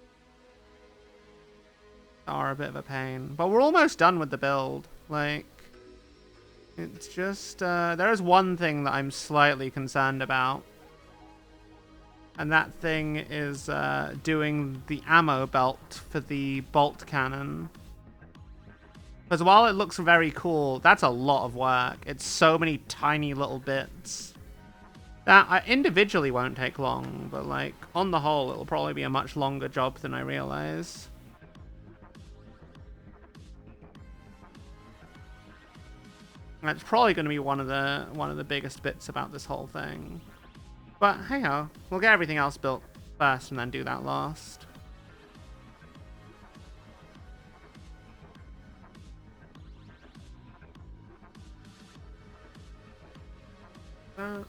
Are a bit of a pain, but we're almost done with the build. Like, it's just, there is one thing that I'm slightly concerned about. And that thing is doing the ammo belt for the bolt cannon. Because while it looks very cool, that's a lot of work. It's so many tiny little bits. That individually won't take long, but like on the whole, it'll probably be a much longer job than I realize. That's probably going to be one of the biggest bits about this whole thing. But hey ho, we'll get everything else built first and then do that last. Okay.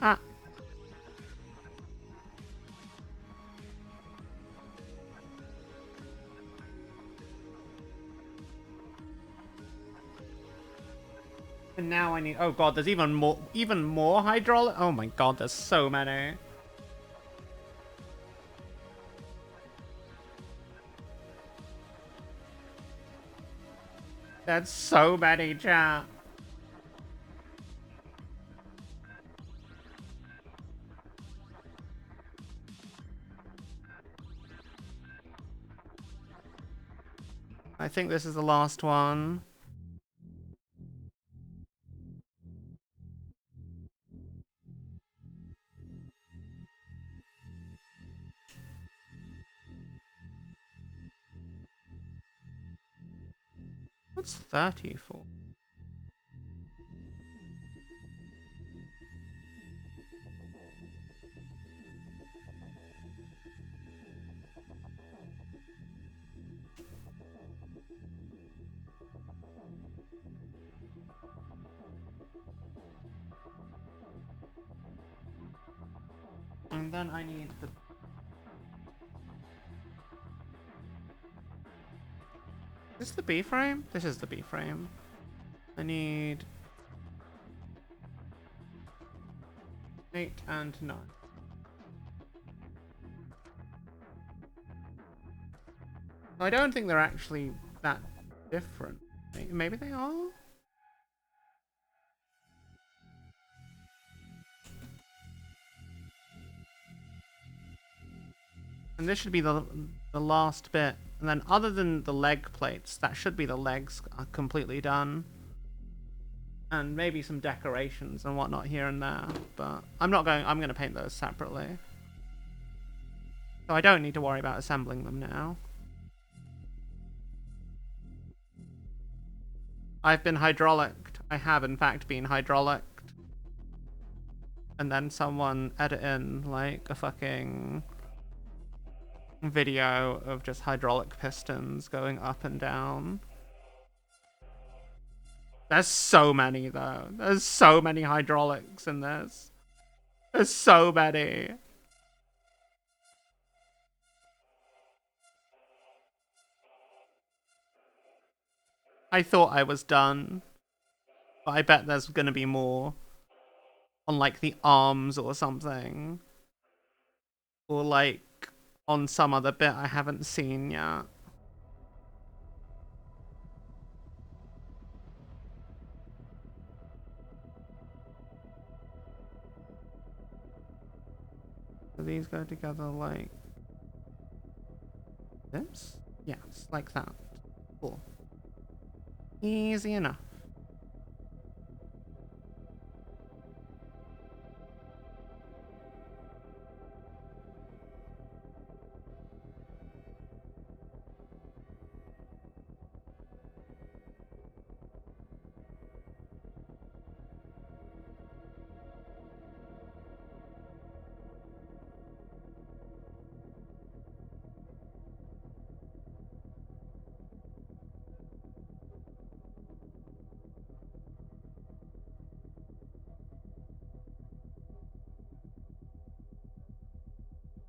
Ah. And now I need, oh god, there's even more hydraulic. Oh my god, there's so many. That's so many, chat. I think this is the last one. What's 30 for? And then I need the... Is this the B frame? This is the B frame. I need 8 and 9. I don't think they're actually that different. Maybe they are? And this should be the last bit. And then other than the leg plates, that should be the legs are completely done. And maybe some decorations and whatnot here and there. But I'm going to paint those separately. So I don't need to worry about assembling them now. I've been hydraulicked. I have in fact been hydraulicked. And then someone edit in like a fucking video of just hydraulic pistons going up and down. There's so many, though. There's so many hydraulics in this. There's so many. I thought I was done, but I bet there's gonna be more on, like, the arms or something. Or, like, on some other bit I haven't seen yet. So these go together like this? Yes, like that. Cool. Easy enough.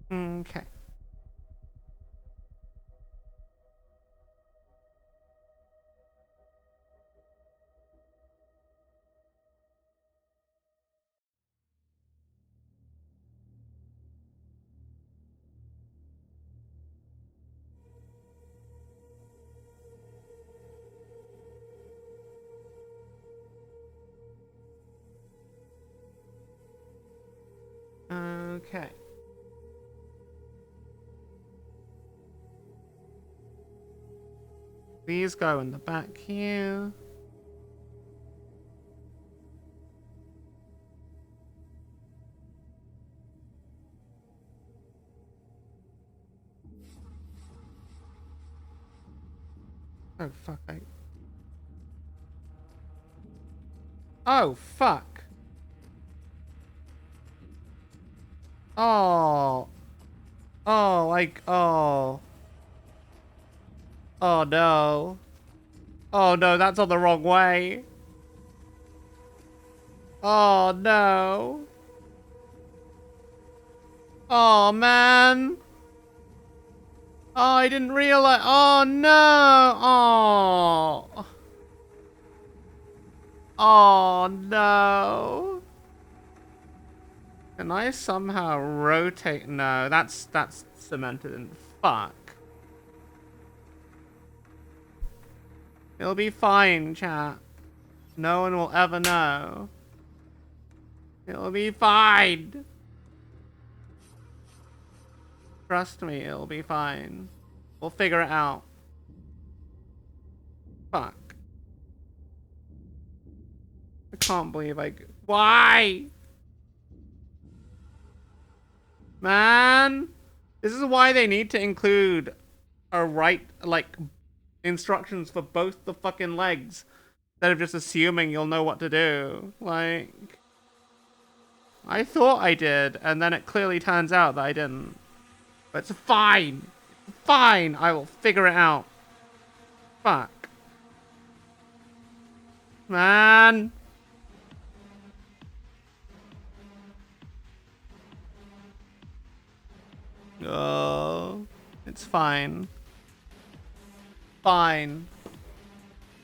Okay. Okay. These go in the back here. Oh, fuck. Oh, fuck. Oh. Oh, like, oh. Oh, no. Oh, no, that's on the wrong way. Oh, no. Oh, man. Oh, I didn't realize. Oh, no. Oh. Oh, no. Can I somehow rotate? No, that's cemented in. Fuck. It'll be fine, chat. No one will ever know. It'll be fine. Trust me, it'll be fine. We'll figure it out. Fuck. I can't believe why? Man, this is why they need to include a instructions for both the fucking legs instead of just assuming you'll know what to do. Like, I thought I did, and then it clearly turns out that I didn't. But it's fine. It's fine. I will figure it out. Fuck. Man. Oh, it's fine. Fine.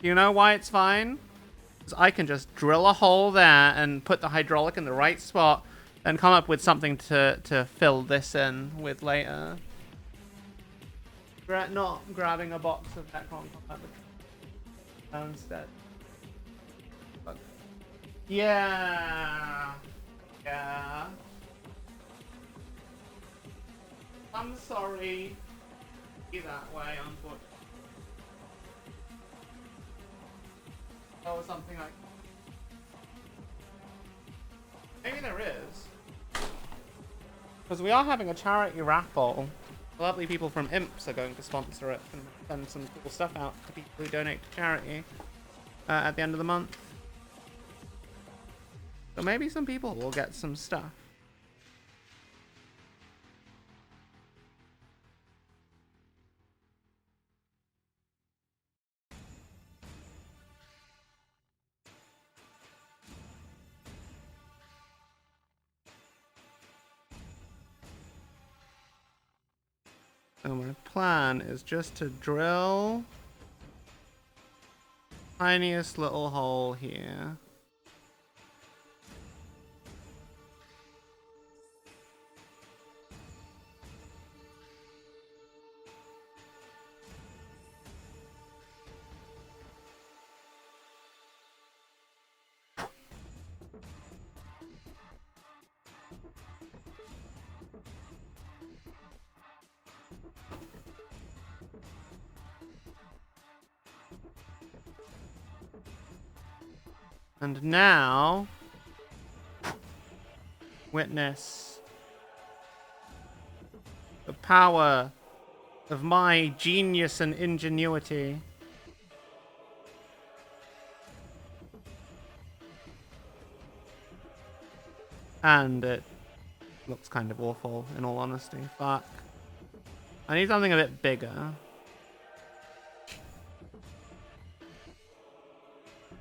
You know why it's fine? Because I can just drill a hole there and put the hydraulic in the right spot and come up with something to fill this in with later. Regret not grabbing a box of that instead. But yeah. Yeah. I'm sorry. Be that way, unfortunately. Or something like. Maybe there is. Because we are having a charity raffle. The lovely people from Imps are going to sponsor it and send some cool stuff out to people who donate to charity at the end of the month. So maybe some people will get some stuff. So my plan is just to drill tiniest little hole here. And now, witness the power of my genius and ingenuity. And it looks kind of awful, in all honesty. Fuck. I need something a bit bigger.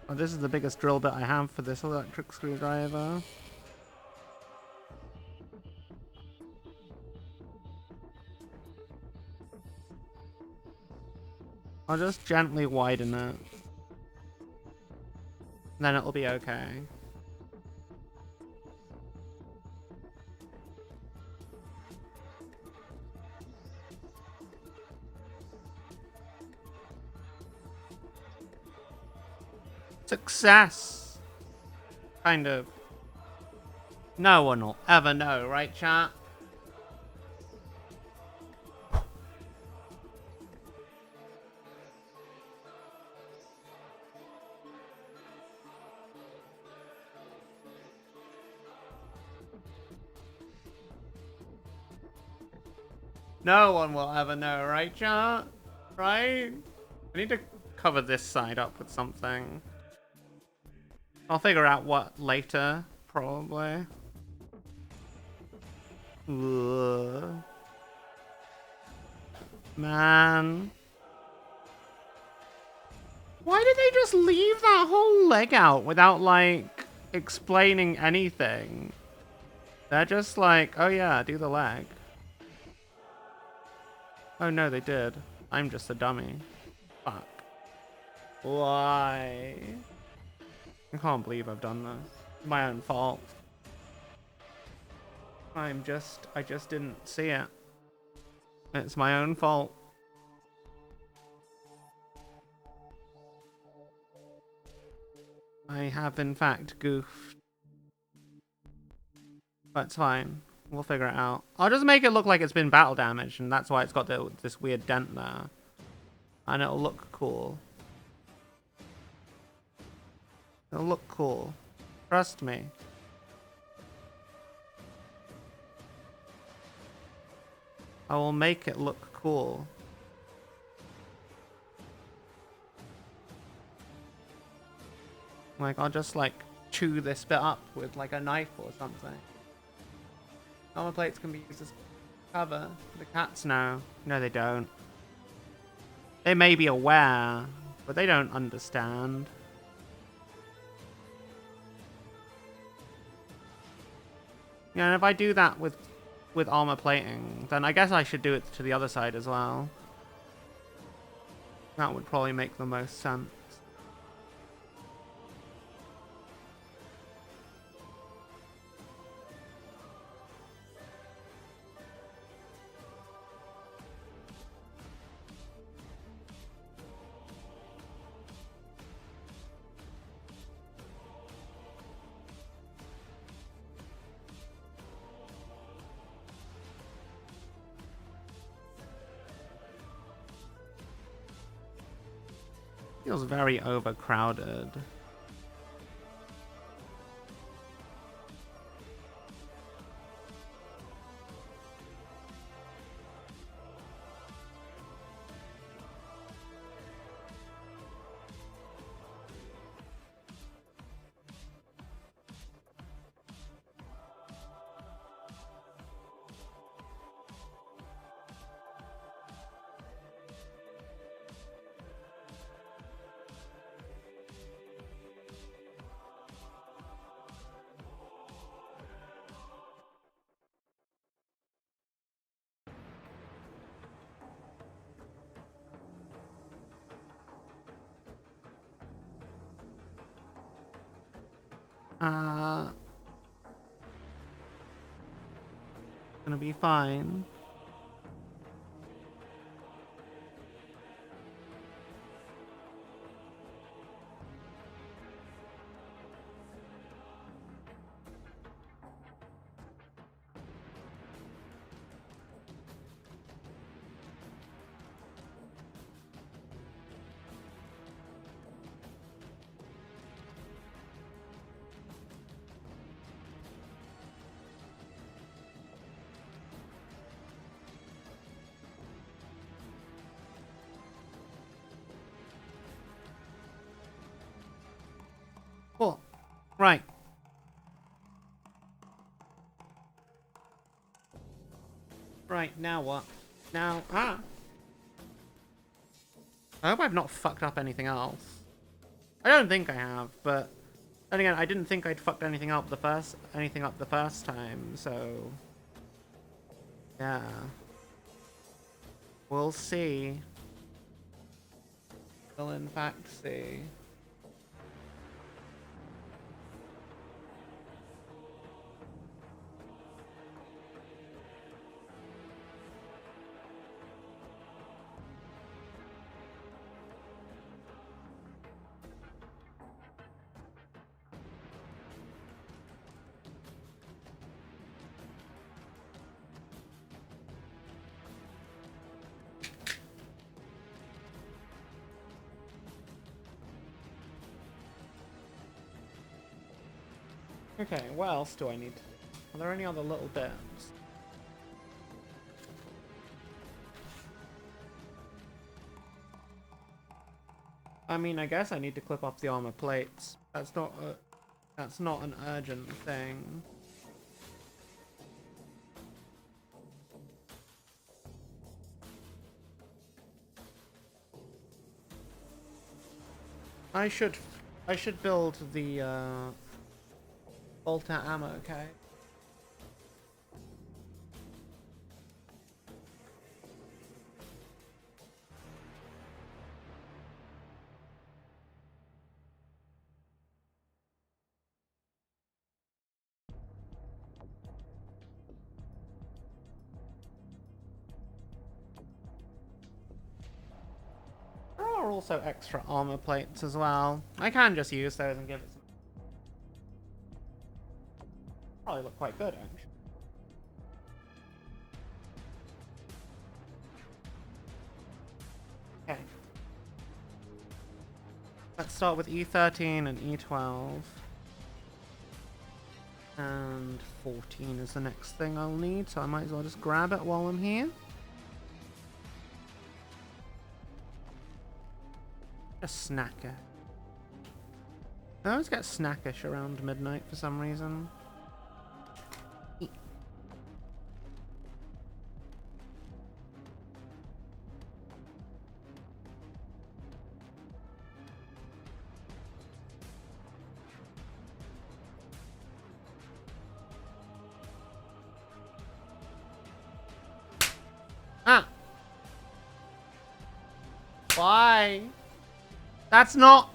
Oh, this is the biggest drill bit I have for this electric screwdriver. I'll just gently widen it. Then it'll be okay. Success! Kind of. No one will ever know, right, chat? No one will ever know, right, chat? Right? I need to cover this side up with something. I'll figure out what later, probably. Ugh. Man. Why did they just leave that whole leg out without, like, explaining anything? They're just like, oh yeah, do the leg. Oh no, they did. I'm just a dummy. Fuck. Why? I can't believe I've done this. My own fault. I just didn't see it. It's my own fault. I have in fact goofed. But it's fine. We'll figure it out. I'll just make it look like it's been battle damaged, and that's why it's got this weird dent there. And it'll look cool. It'll look cool. Trust me. I will make it look cool. Like, I'll just, like, chew this bit up with, like, a knife or something. Armor plates can be used as cover. The cats know. No, they don't. They may be aware, but they don't understand. Yeah, and if I do that with armor plating, then I guess I should do it to the other side as well. That would probably make the most sense. Feels very overcrowded. Gonna be fine. Cool. Right. Right, now what? Now, I hope I've not fucked up anything else. I don't think I have, but then again, I didn't think I'd fucked anything up the first time, so yeah. We'll see. We'll in fact see. Okay, what else do I need to do? Are there any other little bits? I mean, I guess I need to clip off the armor plates. That's not an urgent thing. I should build the bolter ammo, okay? There are also extra armor plates as well. I can just use those and give it some. Probably look quite good, actually. Okay. Let's start with E13 and E12. And 14 is the next thing I'll need, so I might as well just grab it while I'm here. A snacker. I always get snackish around midnight for some reason. Ah! Why? It's not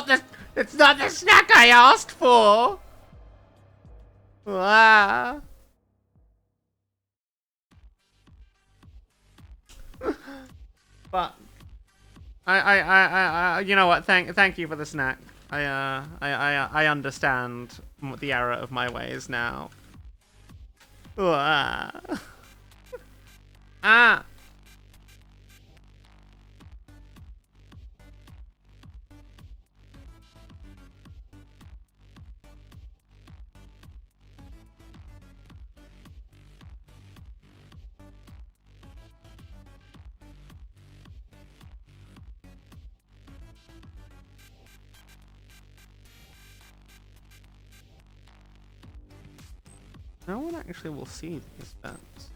the snack I asked for! Ah. But I you know what? Thank you for the snack. I understand the error of my ways now. Ah. Ah. No one actually will see these bits.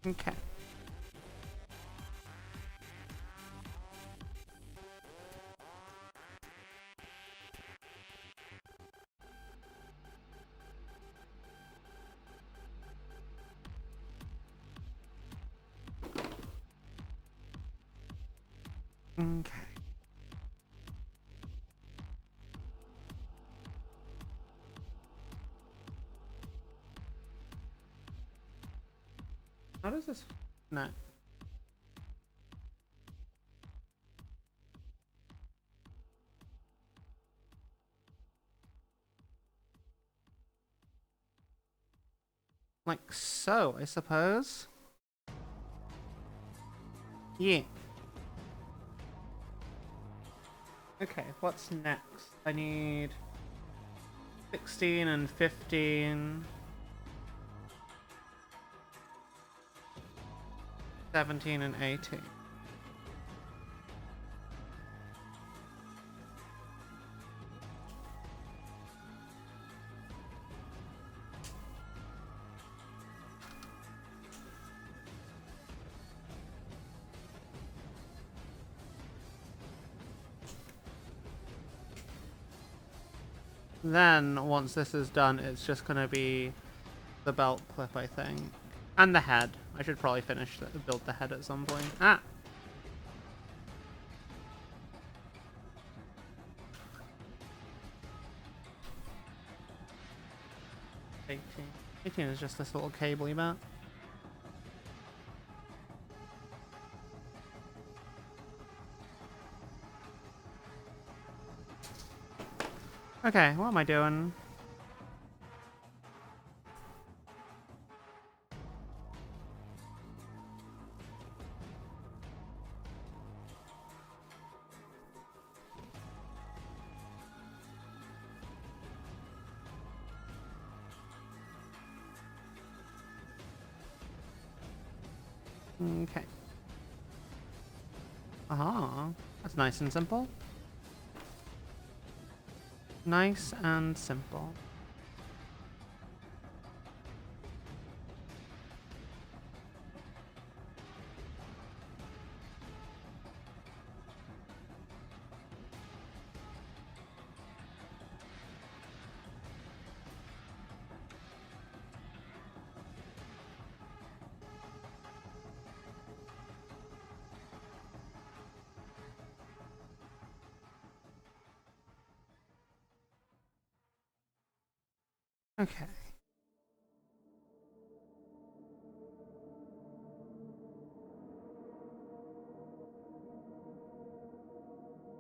Okay. Okay. How does this... No. Like so, I suppose. Yeah. Okay, what's next? I need 16 and 15. 17 and 18. Then, once this is done, it's just going to be the belt clip, I think. And the head. I should probably build the head at some point. Ah! 18. 18 is just this little cable bit. Okay, what am I doing? Okay. Aha, that's nice and simple. Nice and simple. Okay.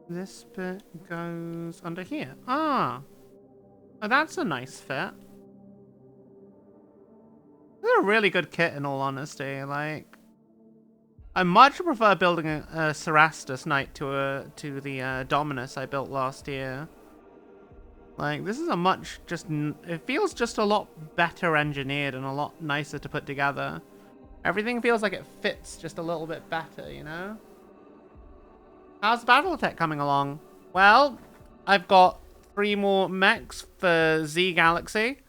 This bit goes under here. Ah! Oh, that's a nice fit. This is a really good kit, in all honesty. Like, I much prefer building a Cerastus Knight to the Dominus I built last year. Like, this is a much it feels just a lot better engineered and a lot nicer to put together. Everything feels like it fits just a little bit better, you know? How's Battletech coming along? Well, I've got 3 more mechs for Z Galaxy.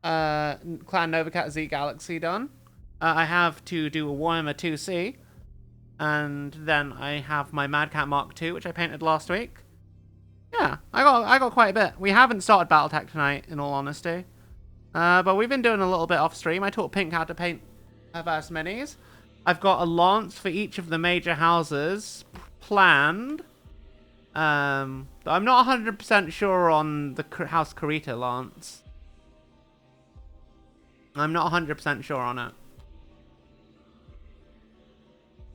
Clan Novacat Z Galaxy done. I have to do a Warhammer 2C. And then I have my Mad Cat Mark II, which I painted last week. Yeah, I got quite a bit. We haven't started Battletech tonight, in all honesty. But we've been doing a little bit off stream. I taught Pink how to paint Avast Minis. I've got a lance for each of the major houses planned. I'm not 100% sure on the House Karita lance. I'm not 100% sure on it.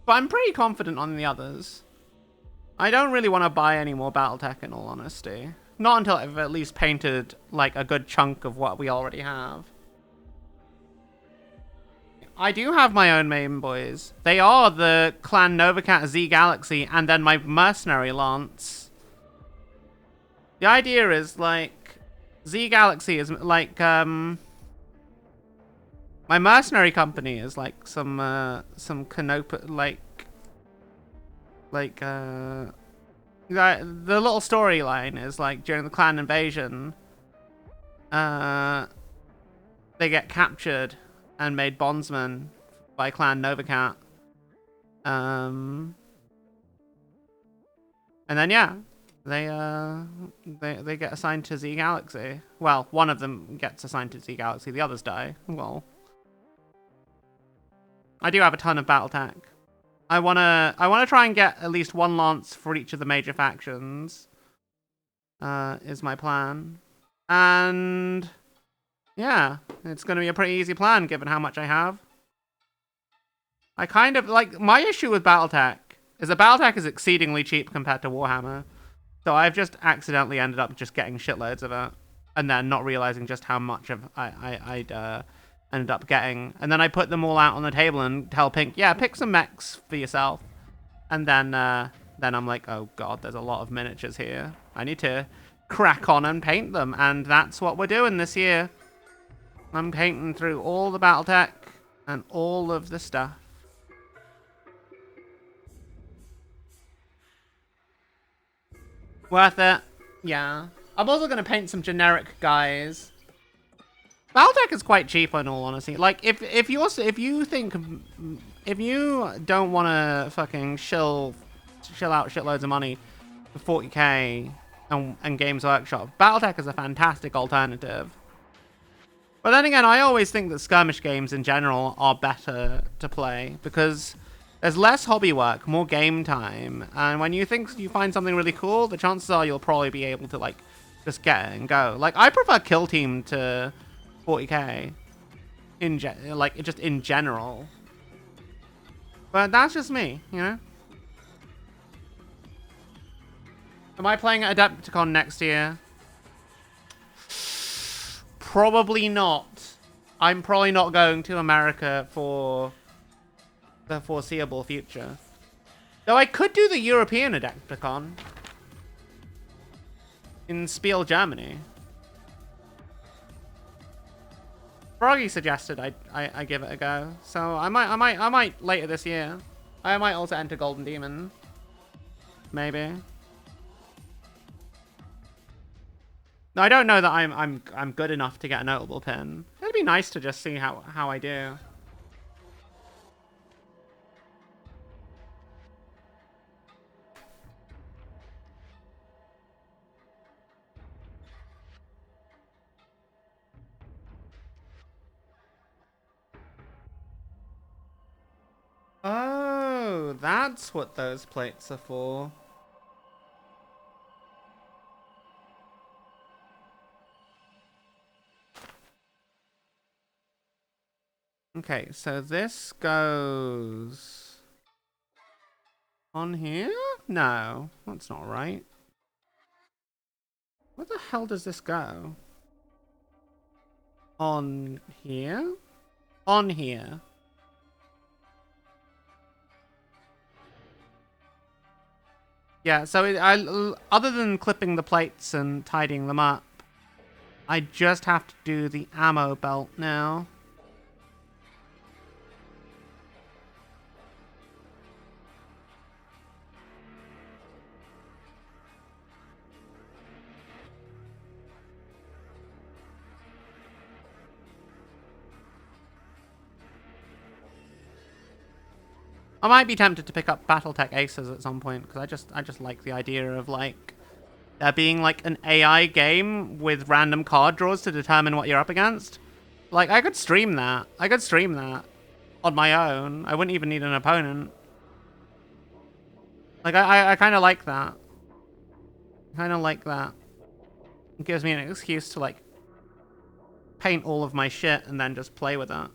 But I'm pretty confident on the others. I don't really want to buy any more Battletech, in all honesty. Not until I've at least painted, like, a good chunk of what we already have. I do have my own main boys. They are the Clan Novacat Z Galaxy and then my Mercenary Lance. The idea is, like, Z Galaxy is, like, my mercenary company is, like, some Canopa, the little storyline is, like, during the clan invasion, they get captured and made bondsmen by Clan Novacat. And then yeah, they get assigned to Z Galaxy. Well, one of them gets assigned to Z Galaxy, the others die. Well, I do have a ton of BattleTech. I wanna try and get at least one lance for each of the major factions. Is my plan. And yeah, it's gonna be a pretty easy plan given how much I have. I kind of like my issue with BattleTech is that BattleTech is exceedingly cheap compared to Warhammer. So I've just accidentally ended up just getting shitloads of it, and then not realizing just how much of I'd ended up getting. And then I put them all out on the table and tell Pink, yeah, pick some mechs for yourself. And then I'm like, oh god, there's a lot of miniatures here. I need to crack on and paint them, and that's what we're doing this year. I'm painting through all the BattleTech and all of the stuff. Worth it. Yeah. I'm also going to paint some generic guys. BattleTech is quite cheap in all honesty. Like, if you don't want to fucking shill out shitloads of money for 40k and Games Workshop, BattleTech is a fantastic alternative. But then again, I always think that skirmish games in general are better to play because there's less hobby work, more game time, and when you think you find something really cool, the chances are you'll probably be able to like just get it and go. Like I prefer Kill Team to 40k in general, but that's just me, you know. Am I playing at Adepticon next year? Probably not. I'm probably not going to America for the foreseeable future. Though I could do the European Adepticon in Spiel, Germany. Froggy suggested I give it a go, so I might later this year. I might also enter Golden Demon, maybe. No, I don't know that I'm good enough to get a notable pin. It'd be nice to just see how I do. Oh, that's what those plates are for. Okay, so this goes on here? No, that's not right. Where the hell does this go? On here? On here. Yeah, so other than clipping the plates and tidying them up, I just have to do the ammo belt now. I might be tempted to pick up BattleTech Aces at some point because I just like the idea of like there being like an AI game with random card draws to determine what you're up against. Like I could stream that. I could stream that on my own. I wouldn't even need an opponent. Like I kind of like that. Kind of like that. It gives me an excuse to like paint all of my shit and then just play with that.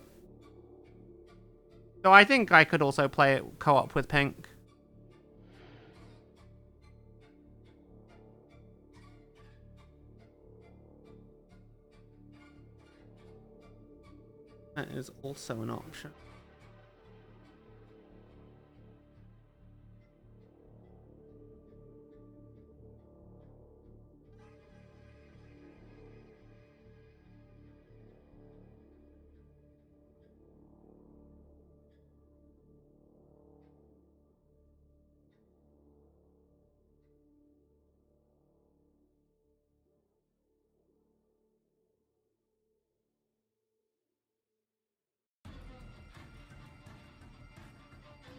So I think I could also play it co-op with Pink. That is also an option.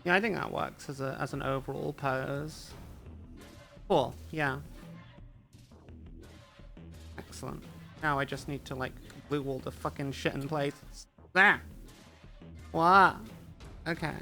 Yeah, I think that works as an overall pose. Cool. Yeah. Excellent. Now I just need to like glue all the fucking shit in place. There. What? Okay.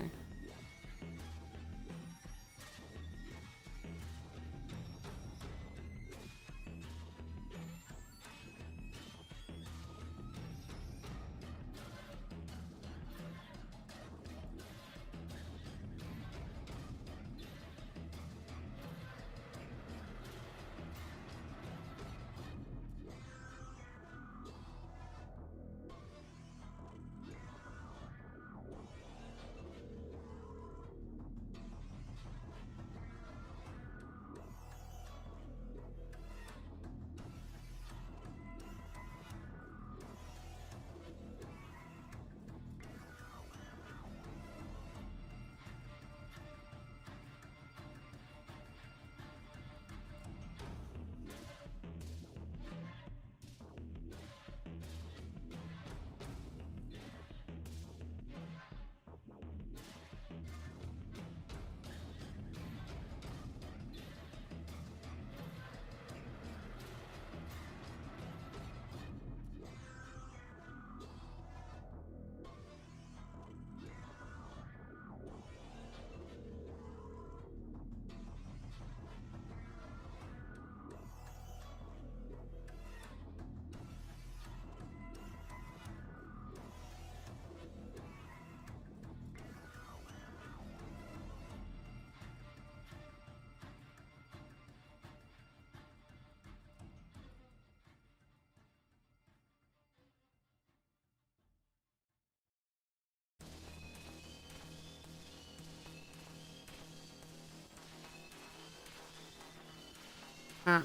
Ah.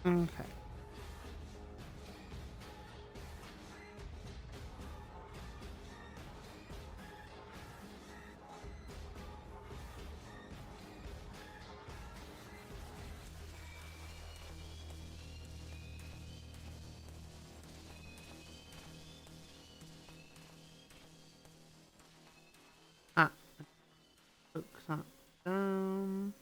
Okay. Ah. Took that down.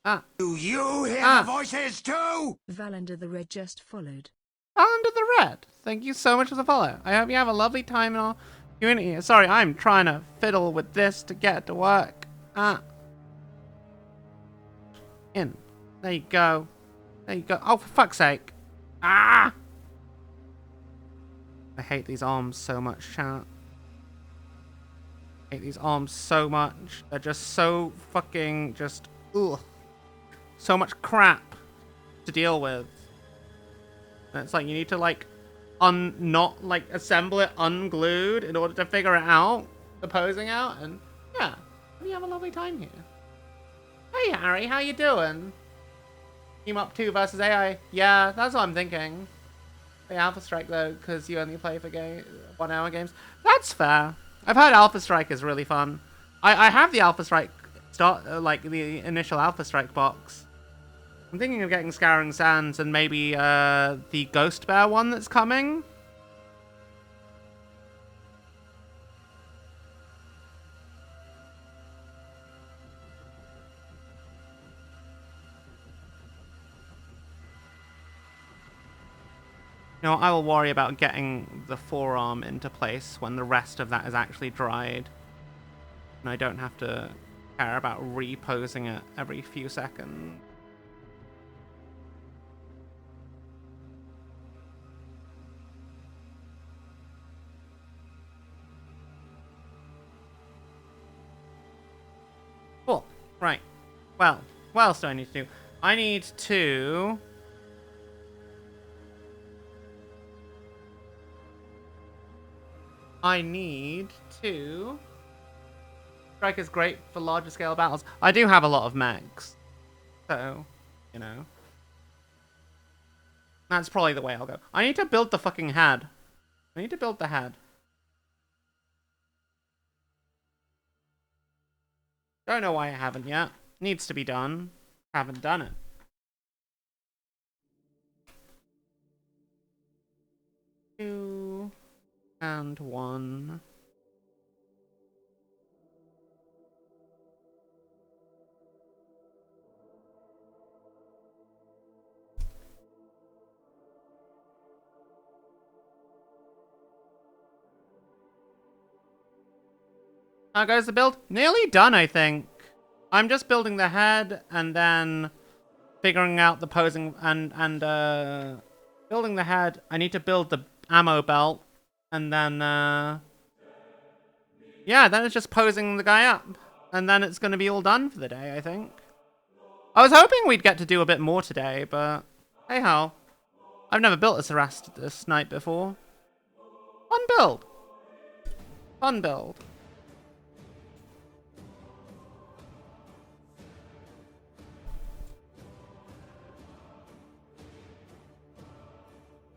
Ah. Do you hear Ah. the voices too? Valender the Red just followed. Under the Red. Thank you so much for the follow. I hope you have a lovely time in our community. Sorry, I'm trying to fiddle with this to get it to work. Ah. In. There you go. There you go. Oh, for fuck's sake. Ah! I hate these arms so much, chat. I hate these arms so much. They're just so fucking just... Ugh. So much crap to deal with. And it's like you need to like not like assemble it unglued in order to figure it out, the posing out, and yeah, we have a lovely time here. Hey Harry, how you doing? Team up 2 versus AI. Yeah, that's what I'm thinking. The Alpha Strike though, because you only play for 1 hour games. That's fair. I've heard Alpha Strike is really fun. I have the Alpha Strike like the initial Alpha Strike box. I'm thinking of getting Scouring Sands and maybe the Ghost Bear one that's coming. You know, I will worry about getting the forearm into place when the rest of that is actually dried. And I don't have to care about reposing it every few seconds. Well, what else do I need to do? I need to... Strike is great for larger scale battles. I do have a lot of mechs. So, you know. That's probably the way I'll go. I need to build the fucking head. I need to build the head. Don't know why I haven't yet. Needs to be done. Haven't done it. Two and one. How goes the build? Nearly done, I think. I'm just building the head and then figuring out the posing and building the head. I need to build the ammo belt and then yeah, then it's just posing the guy up and then it's going to be all done for the day, I think. I was hoping we'd get to do a bit more today, but hey ho. I've never built a Cerastus knight before. Fun build. Fun build.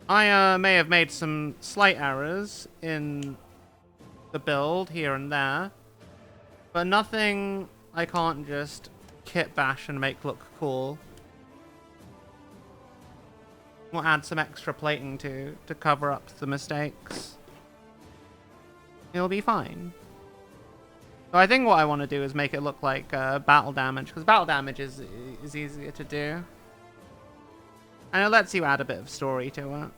I may have made some slight errors in the build here and there, but nothing I can't just kit bash and make look cool. We'll add some extra plating to cover up the mistakes. It'll be fine. So I think what I want to do is make it look like battle damage, because battle damage is easier to do. And it lets you add a bit of story to it.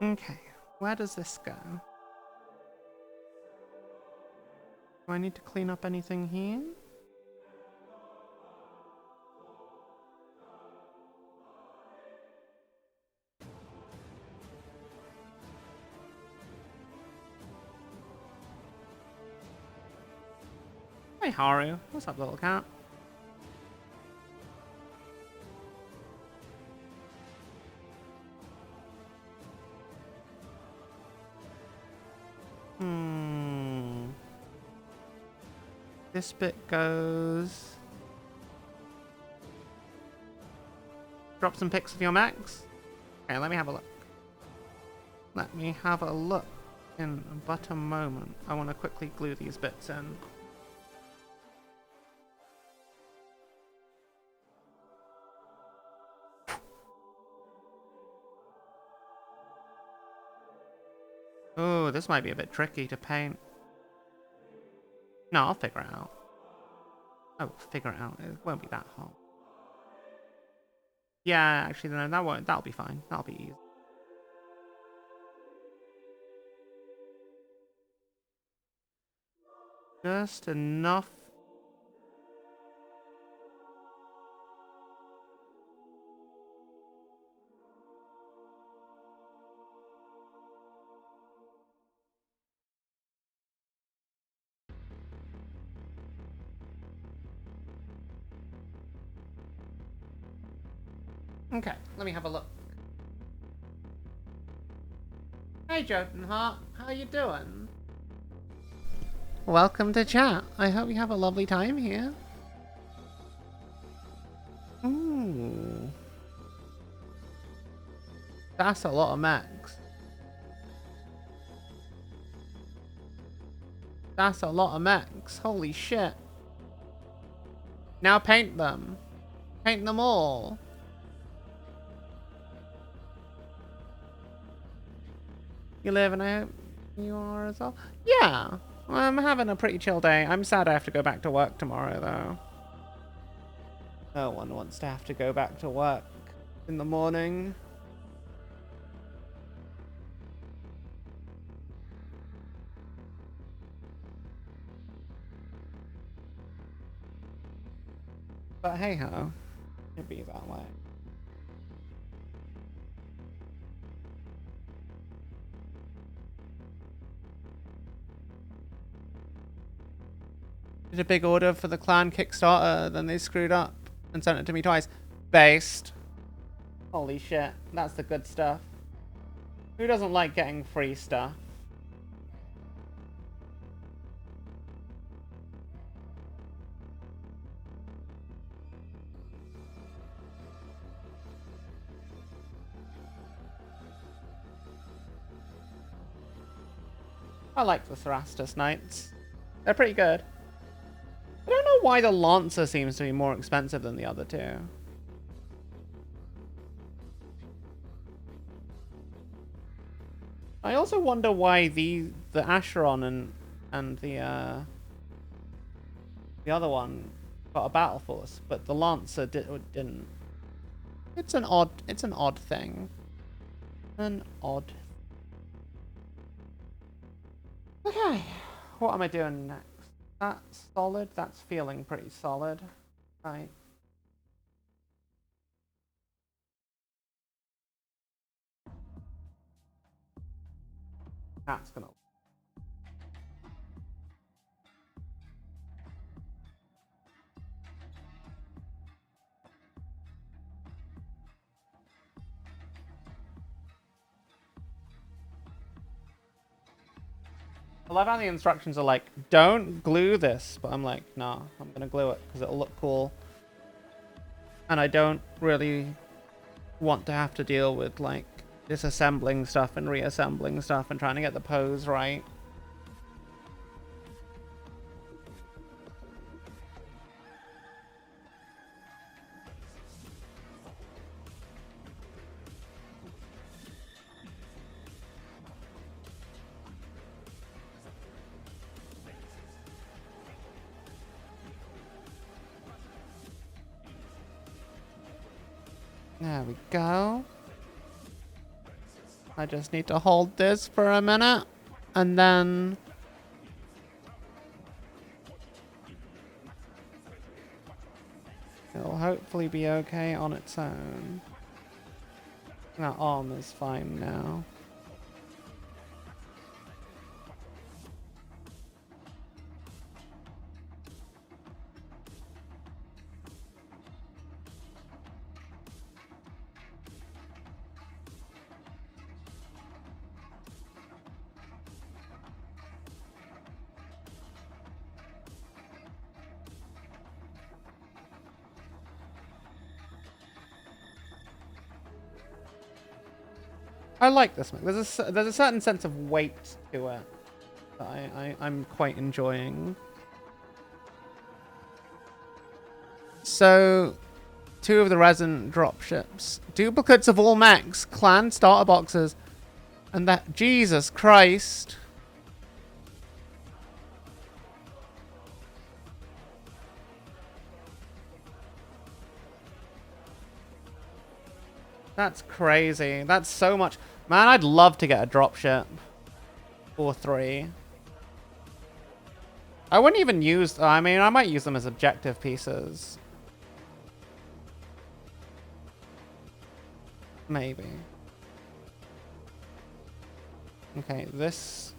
Okay, where does this go? Do I need to clean up anything here? Hey Haru, what's up little cat? This bit goes... Drop some pics of your mechs? Okay, let me have a look. Let me have a look in but a moment. I want to quickly glue these bits in. Oh, this might be a bit tricky to paint. No, I'll figure it out. Oh, figure it out. It won't be that hard. Yeah, actually, no, that won't. That'll be fine. That'll be easy. Just enough. Okay, let me have a look. Hey Jotunheart, how you doing? Welcome to chat. I hope you have a lovely time here. Ooh. That's a lot of mechs. That's a lot of mechs. Holy shit. Now paint them. Paint them all. You live and I hope you are as well. Yeah, I'm having a pretty chill day. I'm sad I have to go back to work tomorrow, though. No one wants to have to go back to work in the morning. But hey ho, it'd be that way. Did a big order for the clan Kickstarter, then they screwed up and sent it to me twice. Based. Holy shit, that's the good stuff. Who doesn't like getting free stuff? I like the Cerastus Knights. They're pretty good. I don't know why the Lancer seems to be more expensive than the other two. I also wonder why the Acheron and the other one got a battle force, but the Lancer didn't. It's an odd thing. An odd. Okay, what am I doing next? That's solid. That's feeling pretty solid. Right. That's gonna. I love how the instructions are like, don't glue this, but I'm like, nah, I'm gonna glue it because it'll look cool. And I don't really want to have to deal with like disassembling stuff and reassembling stuff and trying to get the pose right. There we go. I just need to hold this for a minute, and then it'll hopefully be okay on its own. That arm is fine now. I like this one. There's a certain sense of weight to it that I'm quite enjoying. So, 2 of the resin dropships, duplicates of all mechs, clan starter boxes, and that Jesus Christ. That's crazy. That's so much. Man, I'd love to get a dropship. Or 3. I wouldn't even use... I mean, I might use them as objective pieces. Maybe. Okay, this...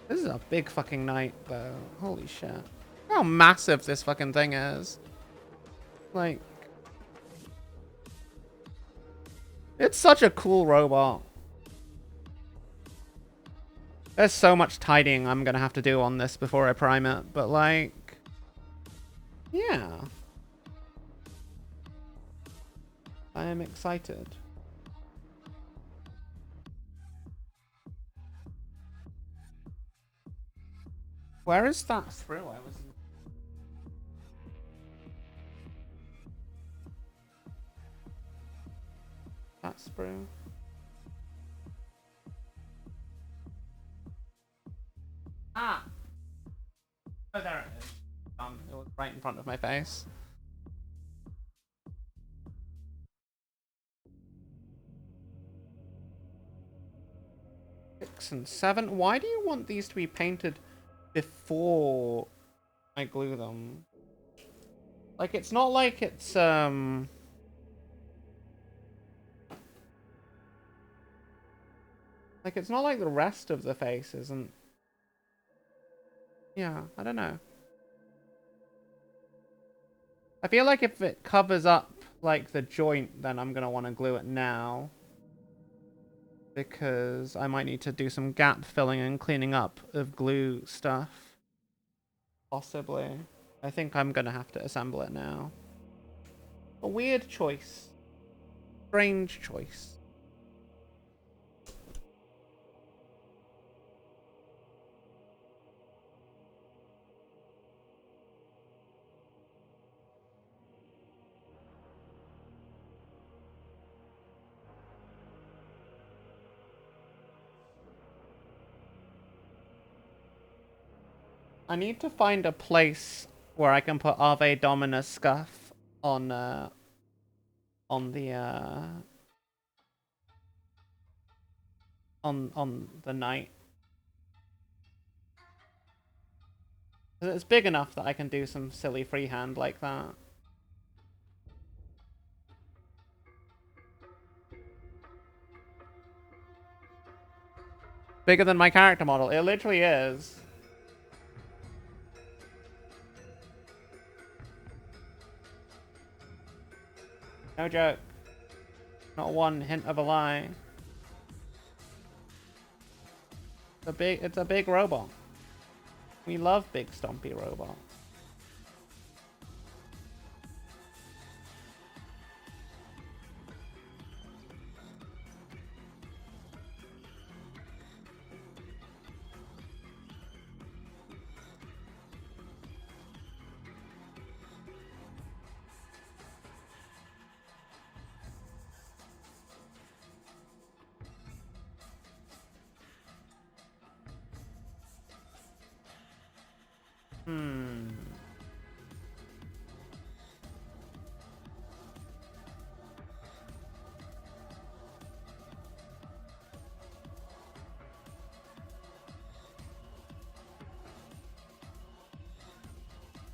This is a big fucking knight, though. Holy shit. Look how massive this fucking thing is. Like... It's such a cool robot. There's so much tidying I'm gonna have to do on this before I prime it, but like... Yeah. I am excited. Where is that through? I was... That sprue. Ah! Oh, there it is. It was right in front of my face. Six and 7. Why do you want these to be painted before I glue them? Like, it's not like it's, like, it's not like the rest of the face isn't... Yeah, I don't know. I feel like if it covers up, like, the joint, then I'm gonna want to glue it now. Because I might need to do some gap filling and cleaning up of glue stuff. Possibly. I think I'm gonna have to assemble it now. A weird choice. Strange choice. I need to find a place where I can put Ave Dominus scuff on the on the knight. It's big enough that I can do some silly freehand like that. Bigger than my character model. It literally is. No joke. Not one hint of a lie. It's a big robot. We love big stompy robots.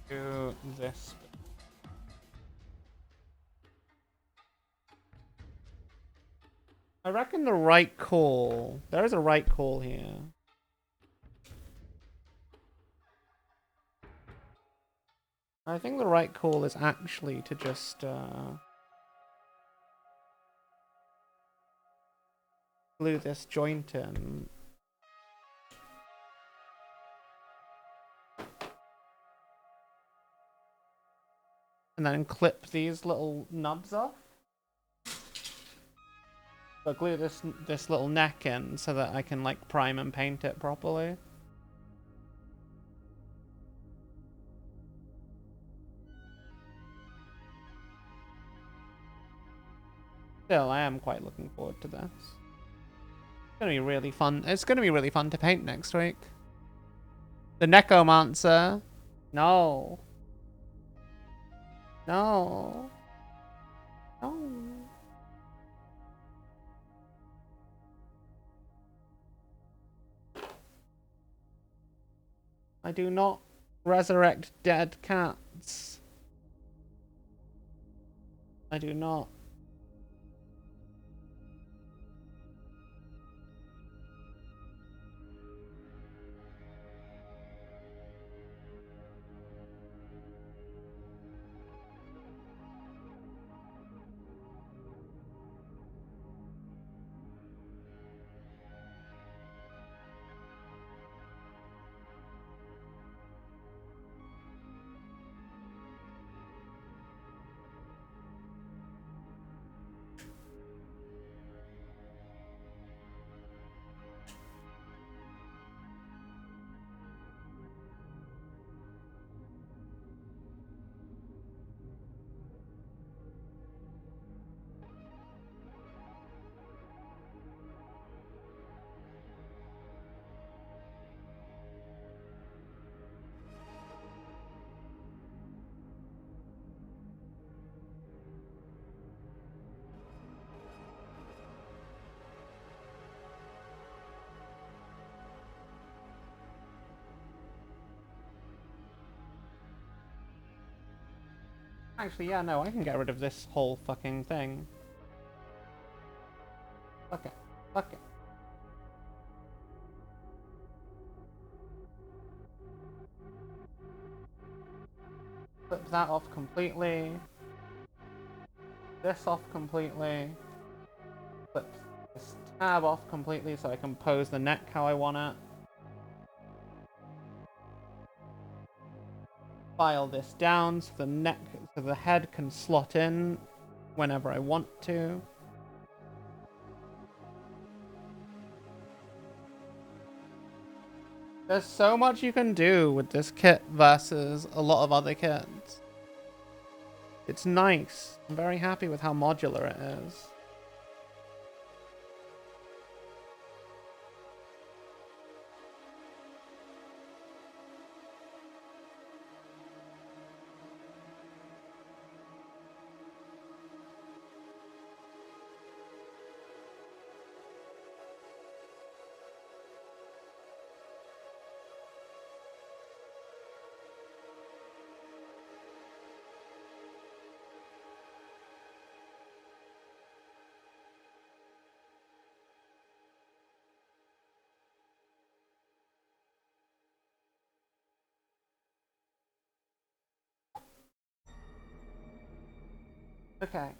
Do this. I reckon the right call. There is a right call here. I think the right call is actually to just glue this joint in. And then clip these little nubs off. But glue this little neck in so that I can like prime and paint it properly. Still, I am quite looking forward to this. It's gonna be really fun. It's gonna be really fun to paint next week. The Necromancer. No. No. No. I do not resurrect dead cats. I do not. Actually, yeah, no, I can get rid of this whole fucking thing. Fuck it. Fuck it. Flip that off completely. This off completely. Flip this tab off completely so I can pose the neck how I want it. File this down so the neck, so the head can slot in whenever I want to. There's so much you can do with this kit versus a lot of other kits. It's nice. I'm very happy with how modular it is. Okay.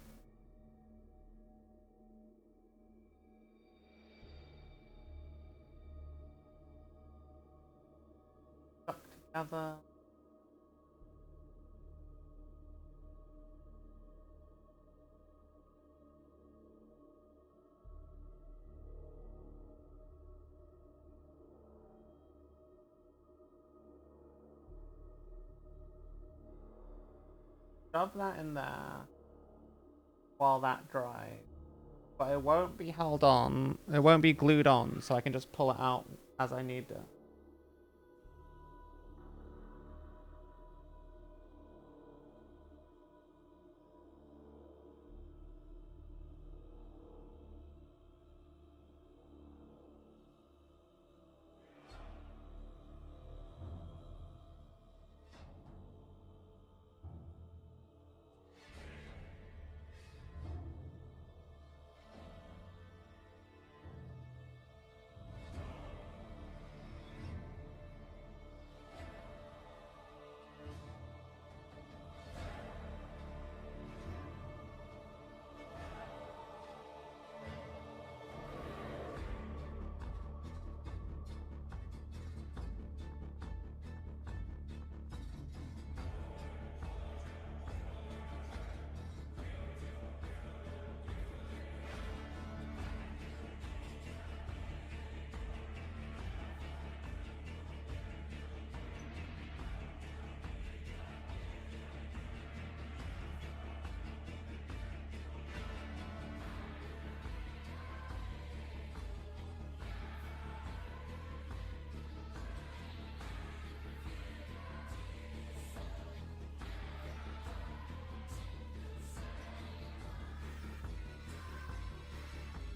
Stuck together. Shove that in there while that dries. But it won't be held on. It won't be glued on, so I can just pull it out as I need it.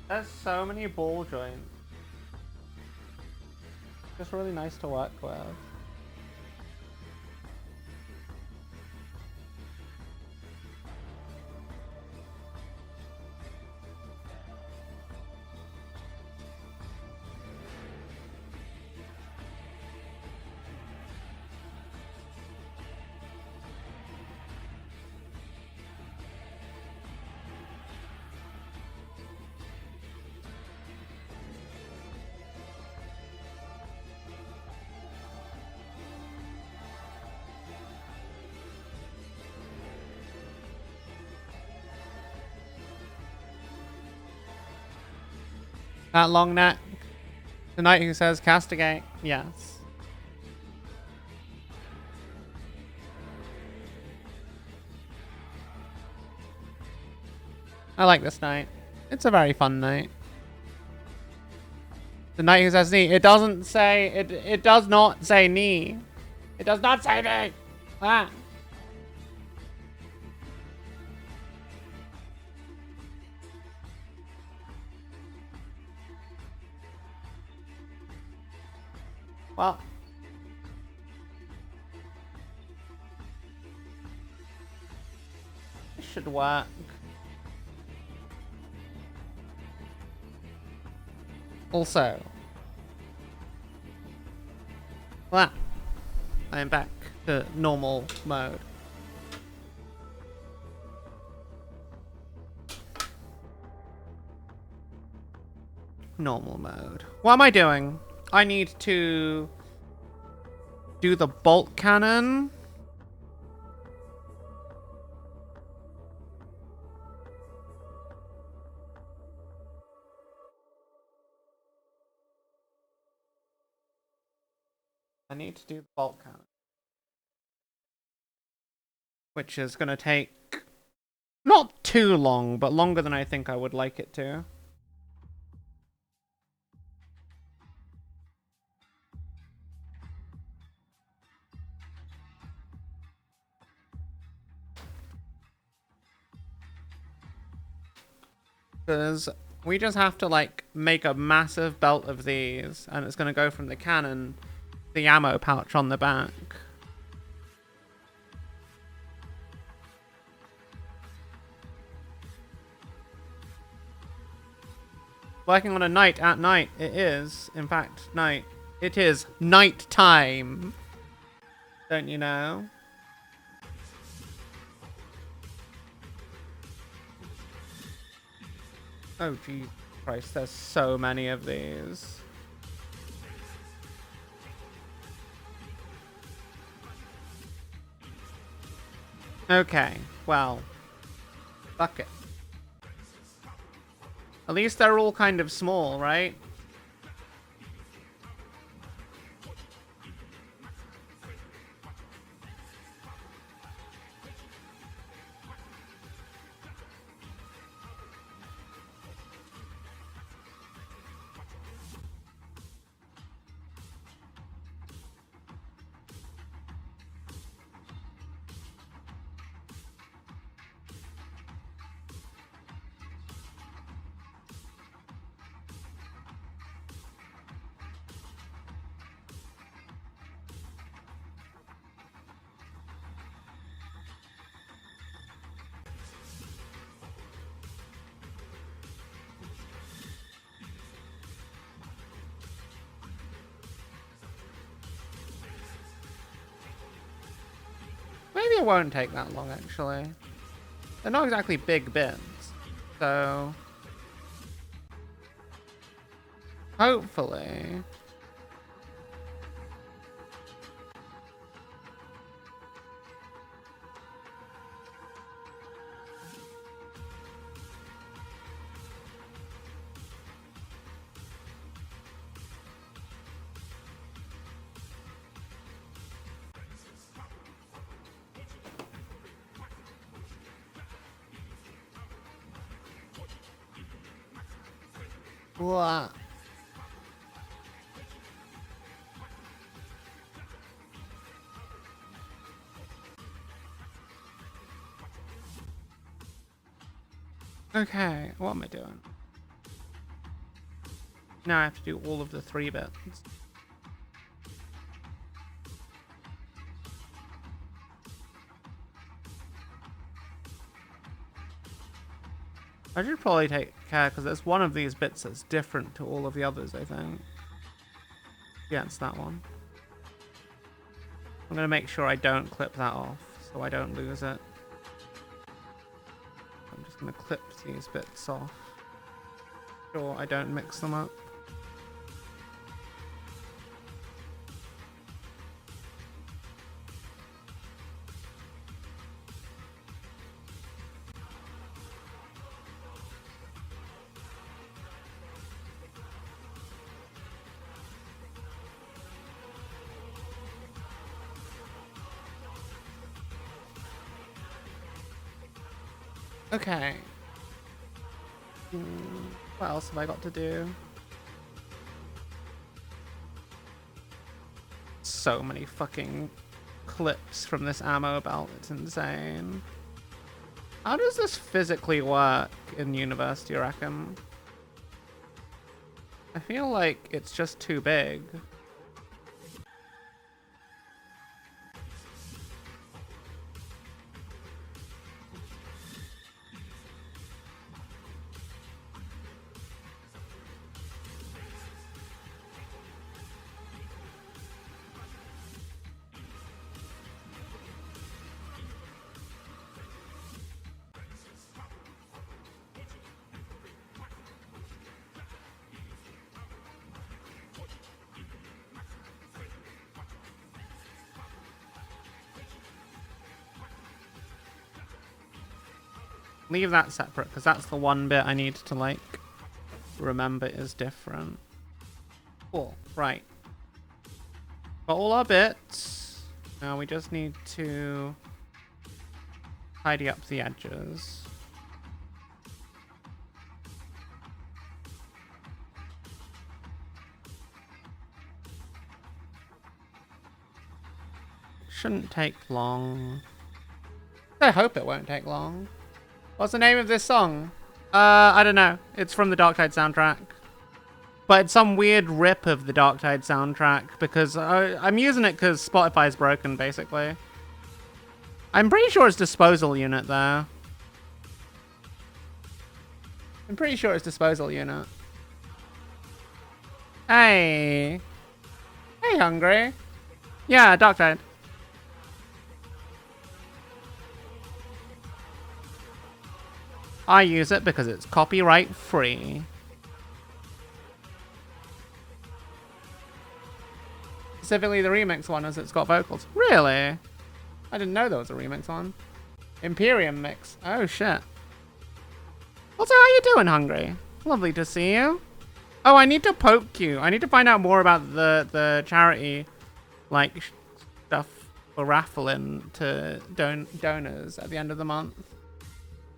There's so many ball joints. Just really nice to work with. That long neck. The knight who says castigate. Yes. I like this knight. It's a very fun knight. The knight who says knee. It doesn't say... It does not say knee. It does not say knee. Ah. Well, should work. Also, well, I am back to normal mode. Normal mode. What am I doing? I need to do the bolt cannon. I need to do the bolt cannon. Which is going to take not too long, but longer than I think I would like it to. Because we just have to, like, make a massive belt of these, and it's going to go from the cannon to the ammo pouch on the back. Working on a night at night. It is, in fact, night. It is night time. Don't you know? Oh, Jesus Christ, there's so many of these. Okay, well, fuck it. At least they're all kind of small, right? Maybe it won't take that long, actually. They're not exactly big bits, so hopefully. What? Okay, what am I doing? Now I have to do all of the 3 bits. I should probably take care because there's one of these bits that's different to all of the others, I think. Yeah, it's that one. I'm going to make sure I don't clip that off so I don't lose it. I'm just going to clip these bits off. Sure, I don't mix them up. Okay. What else have I got to do? So many fucking clips from this ammo belt. It's insane. How does this physically work in university, you reckon? I feel like it's just too big. Leave that separate, because that's the one bit I need to, like, remember is different. Cool. Right. Got all our bits. Now we just need to tidy up the edges. Shouldn't take long. I hope it won't take long. What's the name of this song? I don't know. It's from the Dark Tide soundtrack. But it's some weird rip of the Dark Tide soundtrack because I'm using it because Spotify's broken, basically. I'm pretty sure it's Disposal Unit, though. I'm pretty sure it's Disposal Unit. Hey. Hey, Hungry. Yeah, Dark Tide. I use it because it's copyright free. Specifically the remix one, as it's got vocals. Really? I didn't know there was a remix one. Imperium mix. Oh shit. Also, how you doing, Hungry? Lovely to see you. Oh, I need to poke you. I need to find out more about the charity, like, stuff for raffling to donors at the end of the month.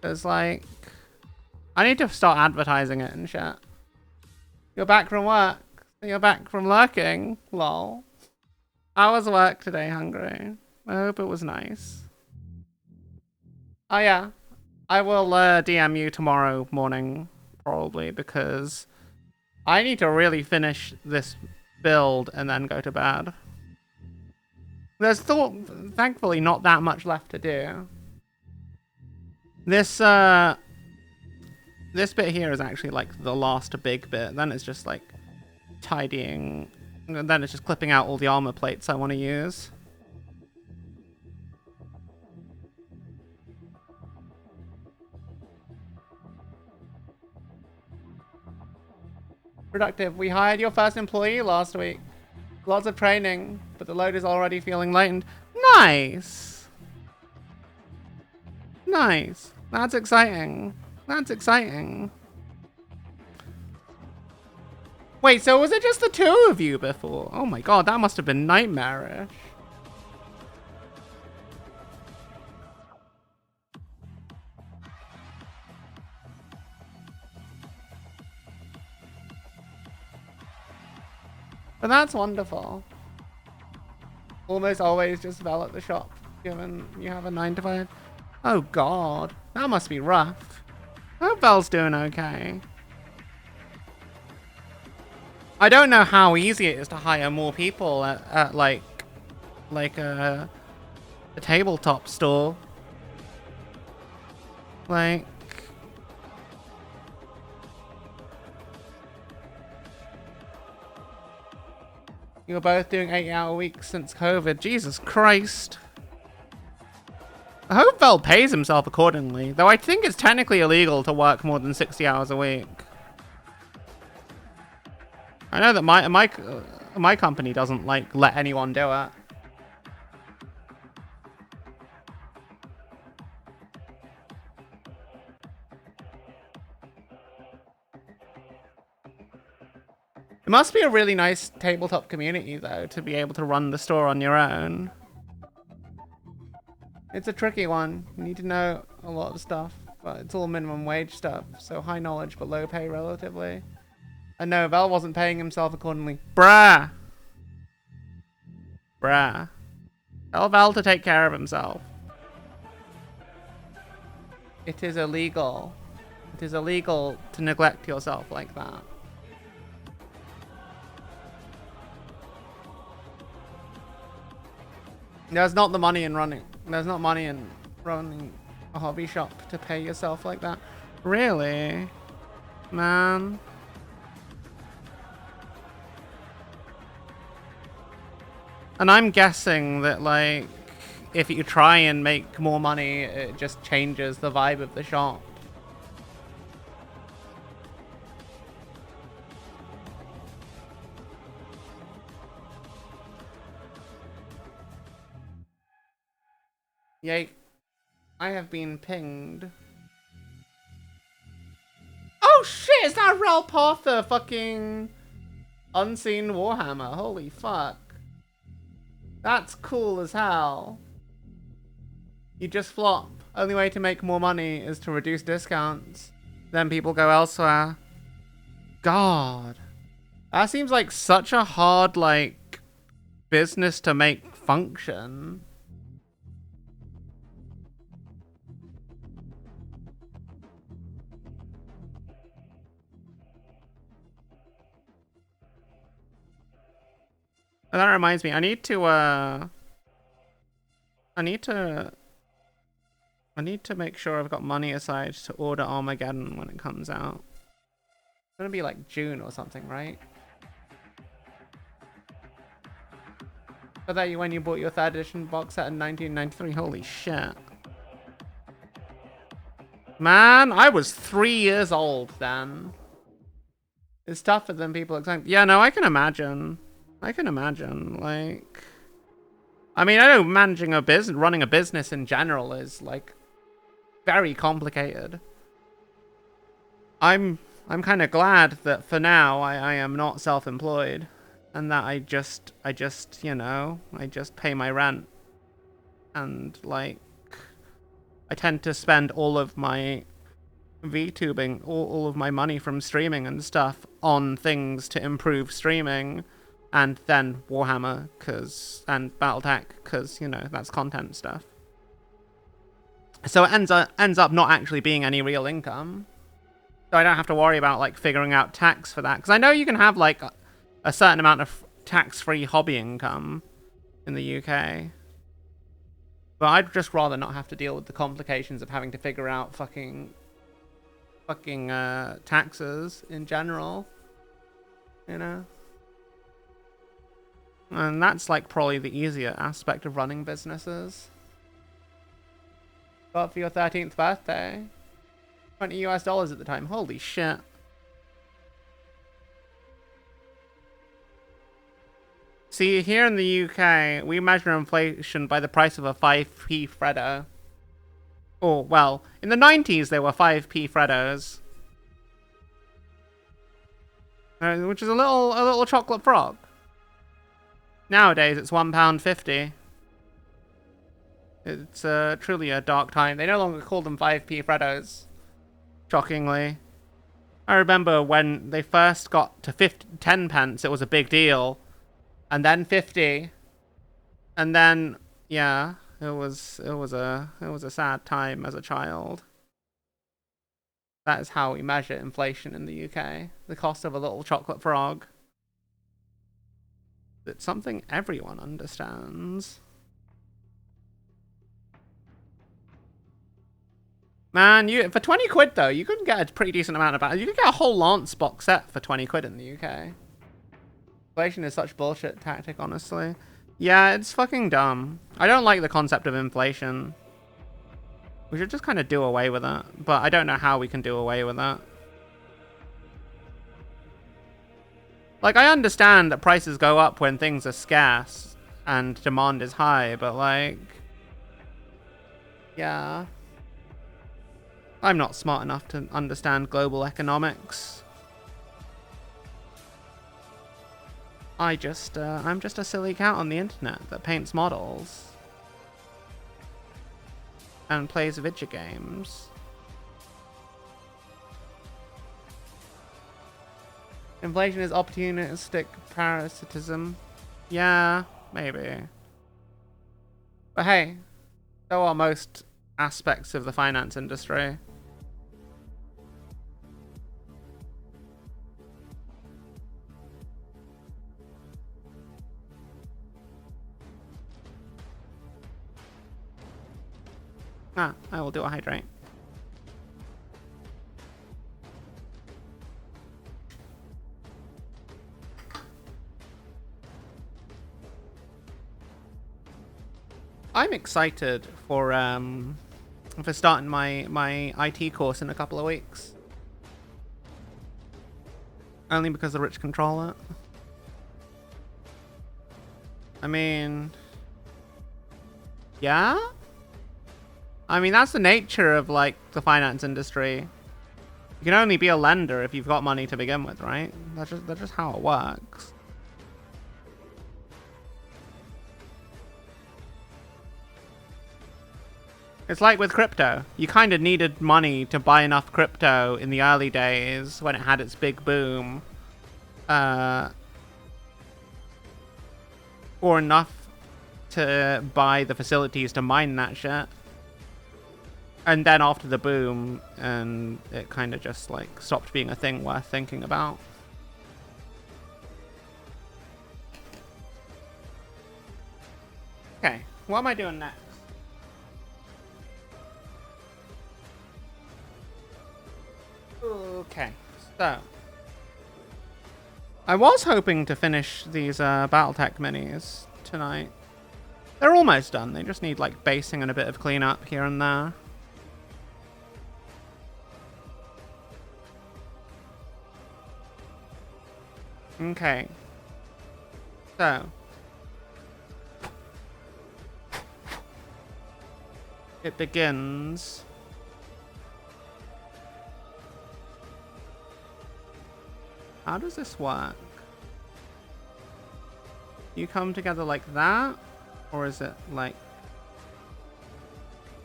There's like, I need to start advertising it and shit. You're back from work. You're back from lurking. Lol. How was work today, Hungry? I hope it was nice. Oh yeah. I will DM you tomorrow morning, probably, because I need to really finish this build and then go to bed. There's still, thankfully, not that much left to do. This bit here is actually like the last big bit. Then it's just like tidying, and then it's just clipping out all the armor plates I want to use. Productive. We hired your first employee last week. Lots of training, but the load is already feeling lightened. Nice. Nice. That's exciting. That's exciting. Wait, so was it just the two of you before? Oh my god, that must have been nightmarish. But that's wonderful. Almost always just Vel at the shop, given you have a 9 to 5. Oh god, that must be rough. I hope Vel's doing okay. I don't know how easy it is to hire more people at like a tabletop store. Like, you're both doing 8-hour weeks since COVID. Jesus Christ. I hope Vel pays himself accordingly, though I think it's technically illegal to work more than 60 hours a week. I know that my company doesn't like let anyone do it. It must be a really nice tabletop community, though, to be able to run the store on your own. It's a tricky one. You need to know a lot of stuff, but it's all minimum wage stuff, so high knowledge but low pay relatively. And no, Vel wasn't paying himself accordingly. Bruh! Bruh. Tell Vel to take care of himself. It is illegal. It is illegal to neglect yourself like that. There's not the money in running. There's not money in running a hobby shop to pay yourself like that. Really? Man. And I'm guessing that, like, if you try and make more money, it just changes the vibe of the shop. Yay. I have been pinged. Oh shit, is that Ralpatha fucking Unseen Warhammer? Holy fuck. That's cool as hell. You just flop. Only way to make more money is to reduce discounts. Then people go elsewhere. God. That seems like such a hard, like, business to make function. And that reminds me, I need to make sure I've got money aside to order Armageddon when it comes out. It's gonna be like June or something, right? But that you when you bought your 3rd edition box set in 1993. Holy shit. Man, I was 3 years old then. It's tougher than people expect. Yeah, no, I can imagine. I can imagine, like... I mean, I know managing a business, running a business in general is, like, very complicated. I'm kind of glad that for now I am not self-employed. And that I just, you know, I just pay my rent. And, like, I tend to spend all of my VTubing, all of my money from streaming and stuff on things to improve streaming. And then Warhammer, and Battletech, because, you know, that's content stuff. So it ends up not actually being any real income. So I don't have to worry about, like, figuring out tax for that. Because I know you can have, like, a certain amount of tax-free hobby income in the UK. But I'd just rather not have to deal with the complications of having to figure out fucking taxes in general. You know? And that's, like, probably the easier aspect of running businesses. But for your 13th birthday, $20 US at the time. Holy shit. See, here in the UK, we measure inflation by the price of a 5p Freddo. Oh, well, in the 90s, there were 5p Freddos. Which is a little chocolate frog. Nowadays, it's £1.50. It's truly a dark time. They no longer call them 5p Freddos. Shockingly. I remember when they first got to 10 pence, it was a big deal. And then 50. And then, yeah, it was a sad time as a child. That is how we measure inflation in the UK. The cost of a little chocolate frog. It's something everyone understands. Man, for 20 quid though, you could get a pretty decent amount of battles. You could get a whole Lance box set for 20 quid in the UK. Inflation is such bullshit tactic, honestly. Yeah, it's fucking dumb. I don't like the concept of inflation. We should just kind of do away with it. But I don't know how we can do away with it. Like, I understand that prices go up when things are scarce and demand is high, but, like... yeah. I'm not smart enough to understand global economics. I'm just a silly cat on the internet that paints models. And plays video games. Inflation is opportunistic parasitism. Yeah, maybe. But hey, so are most aspects of the finance industry. I will do a hydrate. I'm excited for starting my IT course in a couple of weeks. Only because the rich control it. I mean, yeah? I mean, that's the nature of, like, the finance industry. You can only be a lender if you've got money to begin with, right? That's just how it works. It's like with crypto. You kind of needed money to buy enough crypto in the early days when it had its big boom. Or enough to buy the facilities to mine that shit. And then after the boom, and it kind of just like stopped being a thing worth thinking about. Okay, what am I doing next? Okay, so I was hoping to finish these BattleTech minis tonight. They're almost done. They just need like basing and a bit of cleanup here and there. Okay. So it begins. How does this work? You come together like that? Or is it like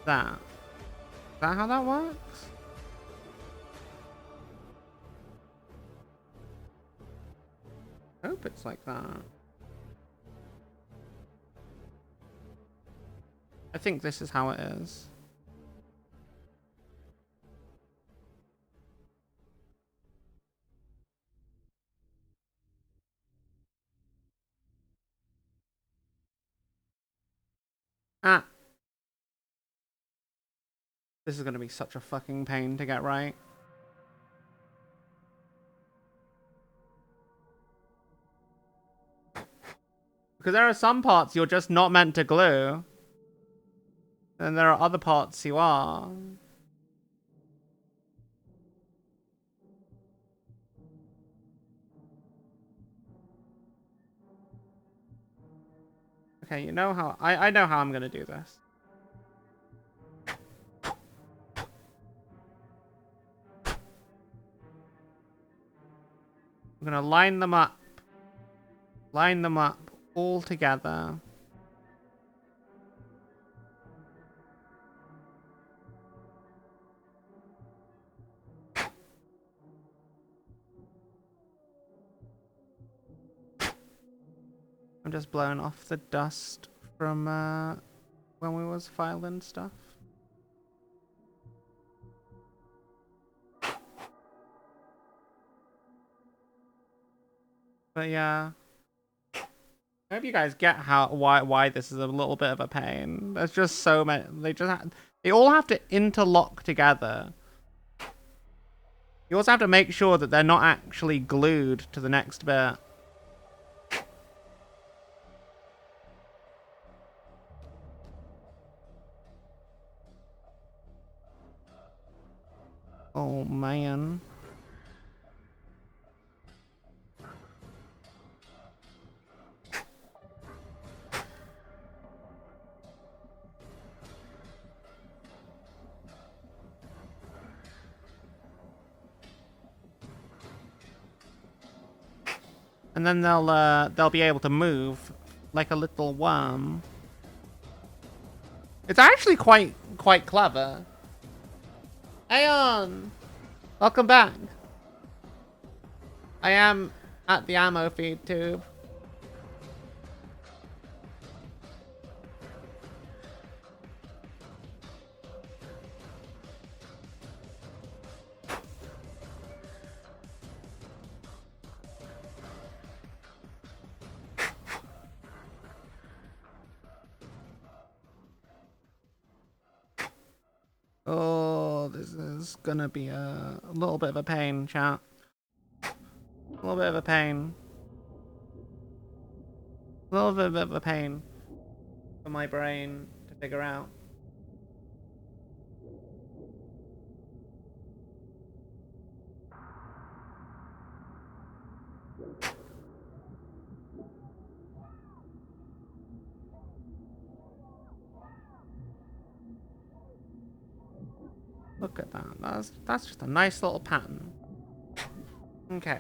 that? Is that how that works? I hope it's like that. I think this is how it is. Ah. This is gonna be such a fucking pain to get right. Because there are some parts you're just not meant to glue. And there are other parts you are. Okay, you know how... I know how I'm gonna do this. I'm gonna line them up. Line them up all together. I'm just blowing off the dust from when we was filing stuff. But yeah. I hope you guys get why this is a little bit of a pain. There's just so many. They all have to interlock together. You also have to make sure that they're not actually glued to the next bit. Oh man. And then they'll be able to move like a little worm. It's actually quite clever. Aeon! Welcome back. I am at the ammo feed tube. Oh, this is gonna be a little bit of a pain, chat. A little bit of a pain. A little bit of a pain for my brain to figure out. Look at that. That's just a nice little pattern. Okay.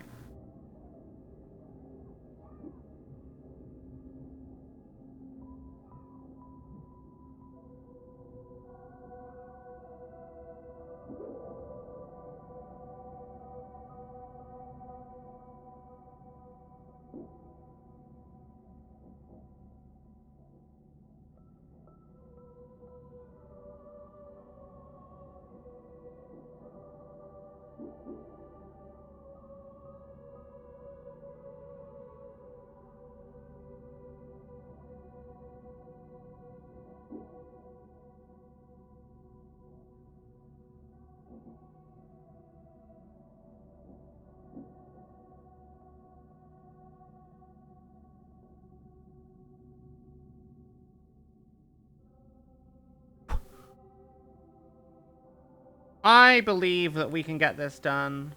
I believe that we can get this done.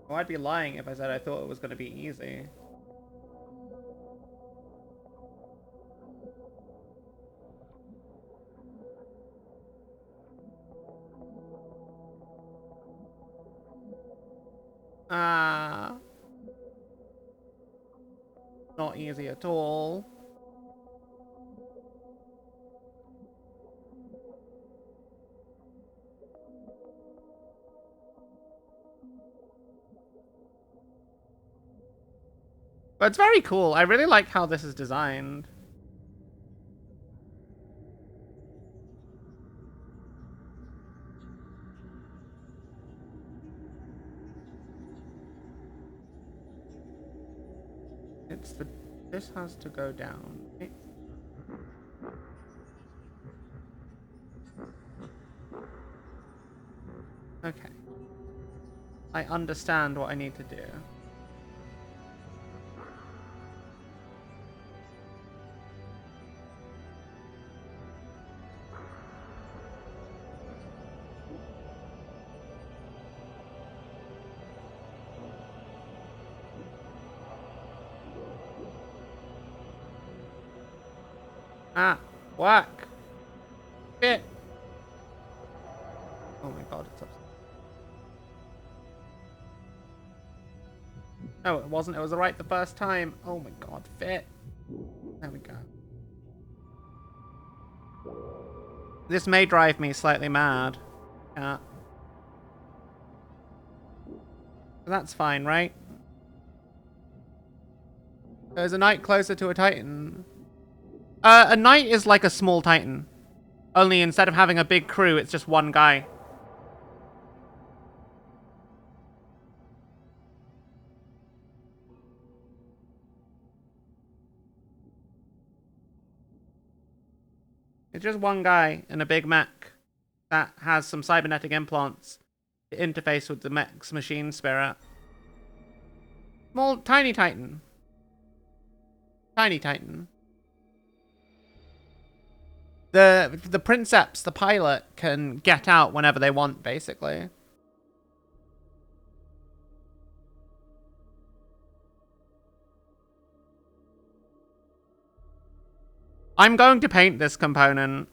Oh, I'd be lying if I said I thought it was going to be easy. Not easy at all. But it's very cool. I really like how this is designed. This has to go down. Right? Okay. I understand what I need to do. Ah, whack. Fit. Oh my god, it's upside. No, it wasn't. It was right the first time. Oh my god, fit. There we go. This may drive me slightly mad. Yeah. That's fine, right? There's a knight closer to a titan. A knight is like a small titan. Only instead of having a big crew, it's just one guy. It's just one guy in a big mech that has some cybernetic implants to interface with the mech's machine spirit. Small, tiny titan. Tiny titan. The princeps, the pilot, can get out whenever they want, basically. I'm going to paint this component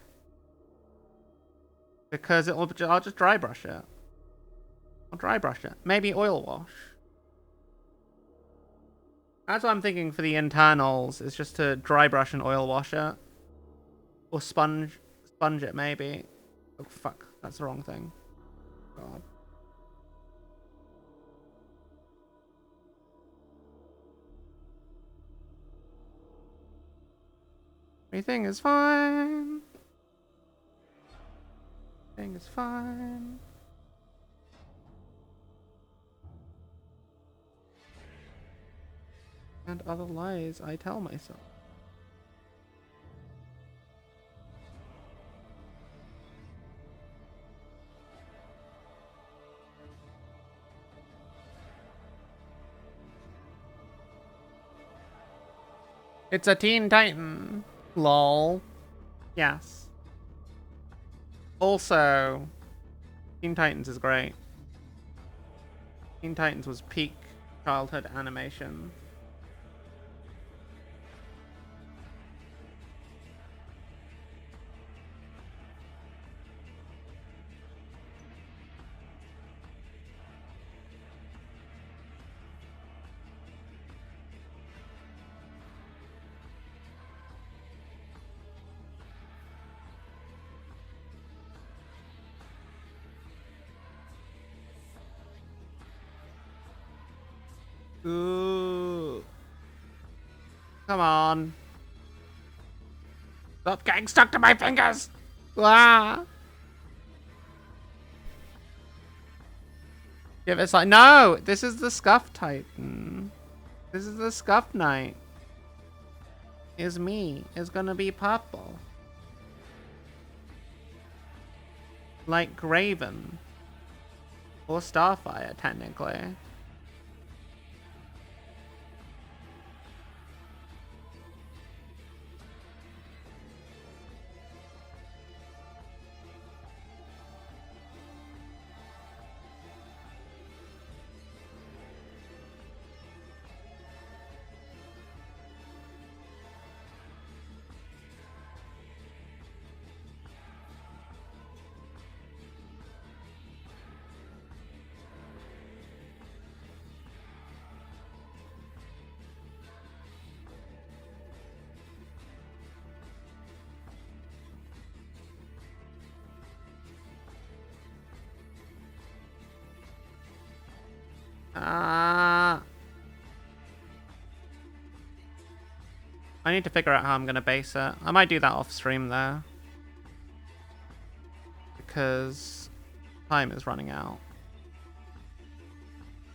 because I'll just dry brush it. I'll dry brush it. Maybe oil wash. That's what I'm thinking for the internals, is just to dry brush and oil wash it. Or sponge it, maybe. Oh, fuck. That's the wrong thing. God. Everything is fine. Everything is fine. And other lies I tell myself. It's a Teen Titan. Lol. Yes. Also, Teen Titans is great. Teen Titans was peak childhood animation. Ooh. Come on. Stop getting stuck to my fingers! Ah! Give it like no! This is the Scuff Titan. This is the Scuff Knight. Is me. It's gonna be purple. Like Graven. Or Starfire, technically. I need to figure out how I'm gonna base it. I might do that off stream though. Because time is running out.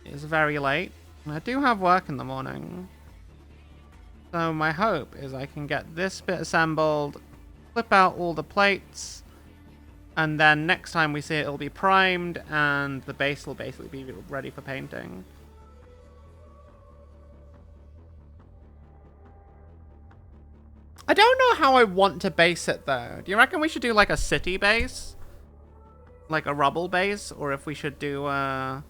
It's very late. And I do have work in the morning. So my hope is I can get this bit assembled, flip out all the plates, and then next time we see it, it'll be primed, and the base will basically be ready for painting. I don't know how I want to base it, though. Do you reckon we should do, like, a city base? Like a rubble base? Or if we should do, I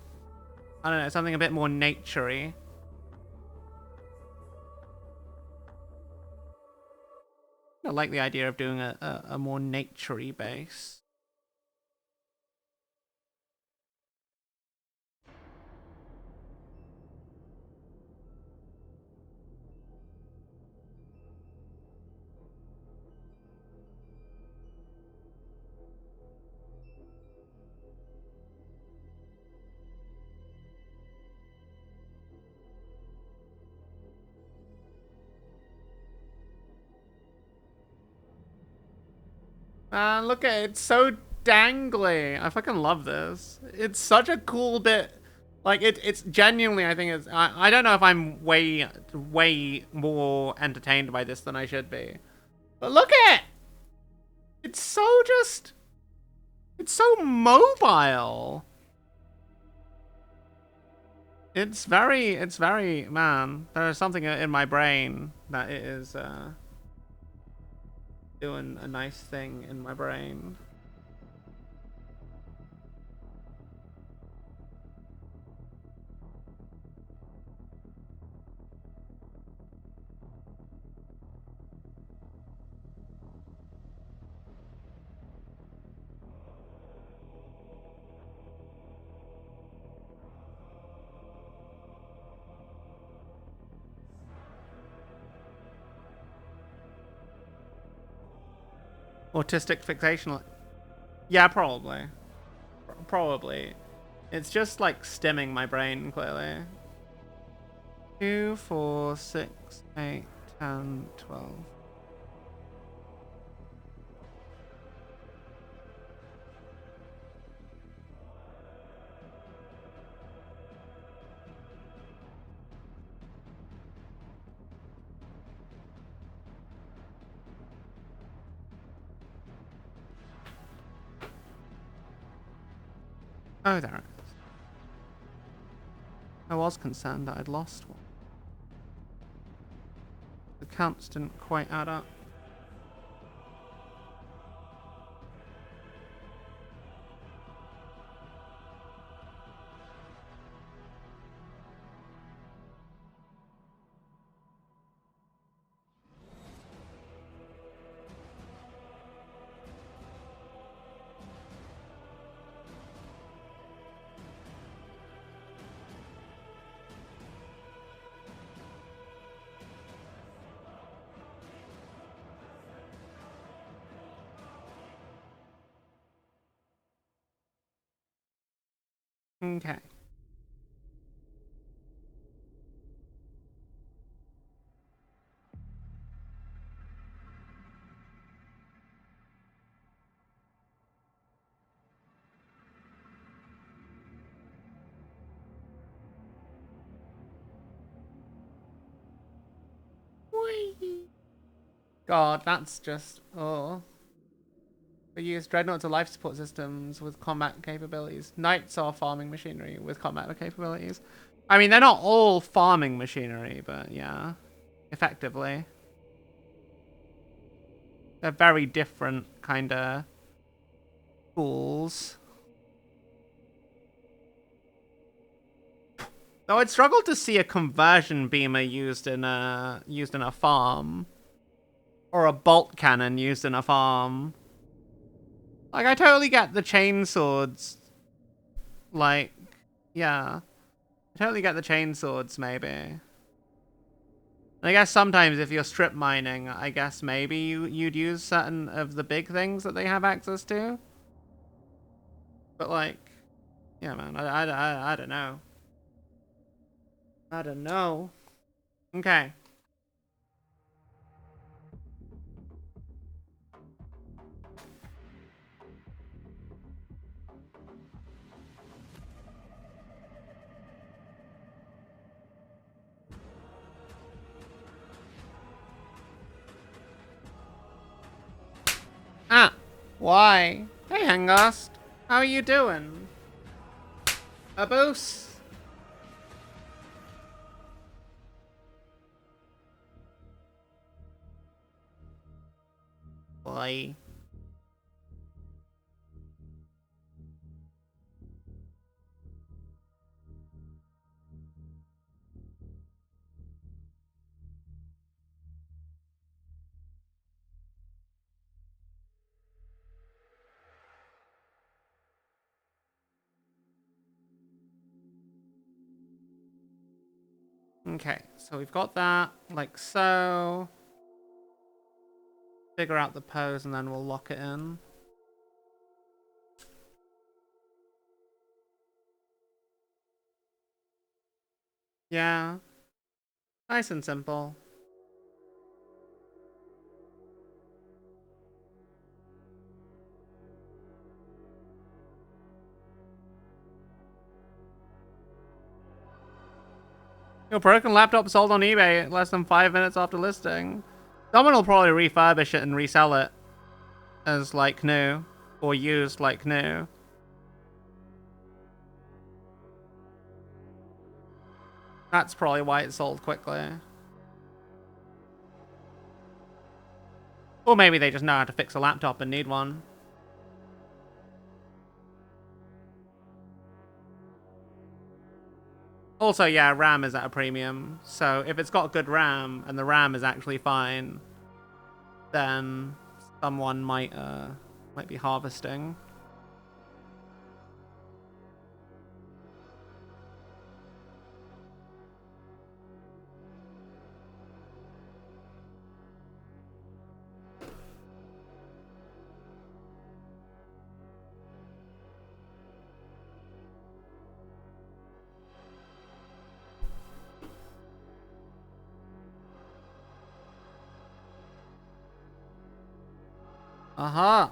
don't know, something a bit more nature-y? I like the idea of doing a more nature-y base. Man, look at it. It's so dangly. I fucking love this. It's such a cool bit. Like, it's genuinely, I think it's... I don't know if I'm way more entertained by this than I should be. But look at it! It's so just... It's so mobile. It's very... Man, there's something in my brain that it is... doing a nice thing in my brain. Autistic fixational. Yeah, probably. Probably. It's just like stimming my brain, clearly. 2, 4, 6, 8, 10, 12. Oh, there it is. I was concerned that I'd lost one. The counts didn't quite add up. Okay. God, that's just... Oh. They use Dreadnought to life support systems with combat capabilities. Knights are farming machinery with combat capabilities. I mean, they're not all farming machinery, but yeah. Effectively. They're very different kind of tools. Though I'd struggle to see a conversion beamer used in a farm. Or a bolt cannon used in a farm. Like, I totally get the chainswords. Like, yeah. I totally get the chainswords, maybe. And I guess sometimes if you're strip mining, I guess maybe you'd use certain of the big things that they have access to. But, like, yeah, man, I don't know. I don't know. Okay. Ah, why? Hey, Hangast. How are you doing? A boost? Boy. Okay, so we've got that, like so. Figure out the pose and then we'll lock it in. Yeah. Nice and simple. Your broken laptop sold on eBay less than 5 minutes after listing. Someone will probably refurbish it and resell it as like new. Or used like new. That's probably why it sold quickly. Or maybe they just know how to fix a laptop and need one. Also, yeah, RAM is at a premium. So if it's got good RAM and the RAM is actually fine, then someone might be harvesting. Aha.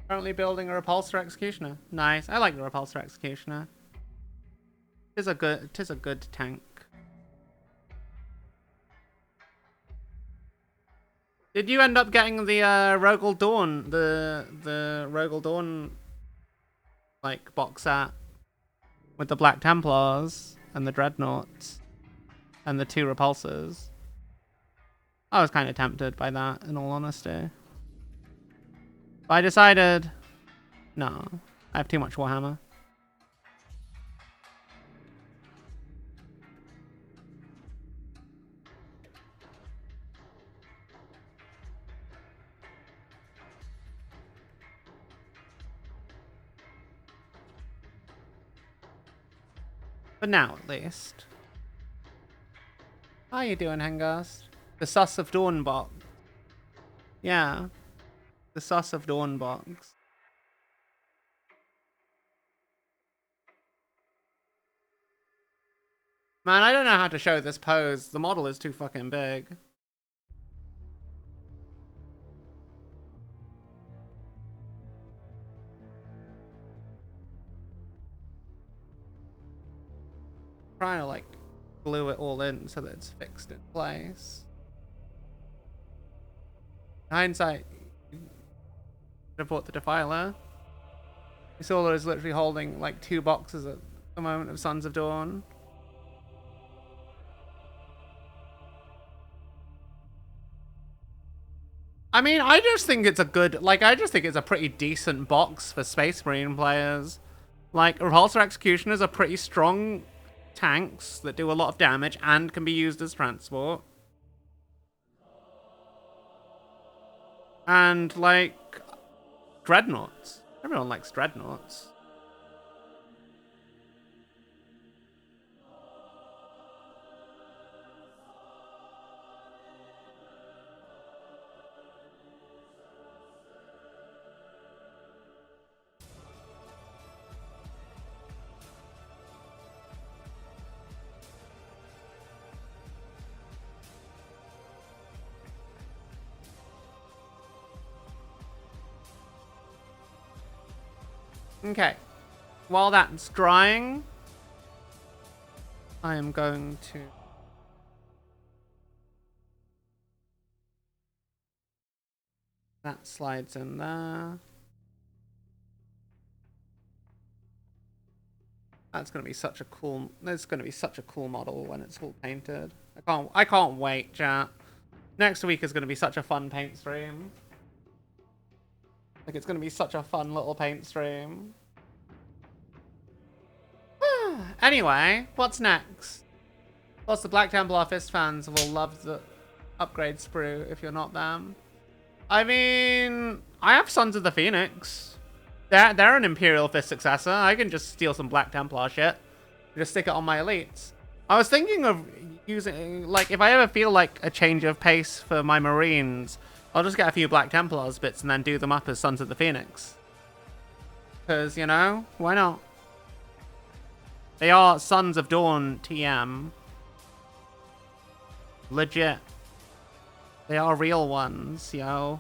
Currently building a repulsor executioner. Nice. I like the repulsor executioner. Tis a good tank. Did you end up getting the Rogel Dawn, the Rogel Dawn like box set with the Black Templars and the Dreadnoughts and the 2 repulsors? I was kind of tempted by that, in all honesty. I decided... No, I have too much Warhammer. For now, at least. How you doing, Hengast? The Sus of Dawn box. Yeah. The Sus of Dawn box. Man, I don't know how to show this pose. The model is too fucking big. Trying to, like, glue it all in so that it's fixed in place. In hindsight, should have bought the Defiler. Isola is literally holding, like, 2 boxes at the moment of Sons of Dawn. I mean, I just think it's a good, like, I just think it's a pretty decent box for Space Marine players. Like, Repulsor Executioners are pretty strong tanks that do a lot of damage and can be used as transport. And, like, Dreadnoughts. Everyone likes Dreadnoughts. Okay, while that's drying, I am going to... That slides in there. That's gonna be such a cool... That's gonna be such a cool model when it's all painted. I can't wait, chat. Next week is gonna be such a fun paint stream. Like, it's gonna be such a fun little paint stream. Anyway, what's next? Plus, the Black Templar Fist fans will love the upgrade sprue if you're not them. I mean, I have Sons of the Phoenix. They're an Imperial Fist successor. I can just steal some Black Templar shit. Just stick it on my elites. I was thinking of using, like, if I ever feel like a change of pace for my Marines, I'll just get a few Black Templars bits and then do them up as Sons of the Phoenix. Because, you know, why not? They are Sons of Dawn TM. Legit. They are real ones, yo.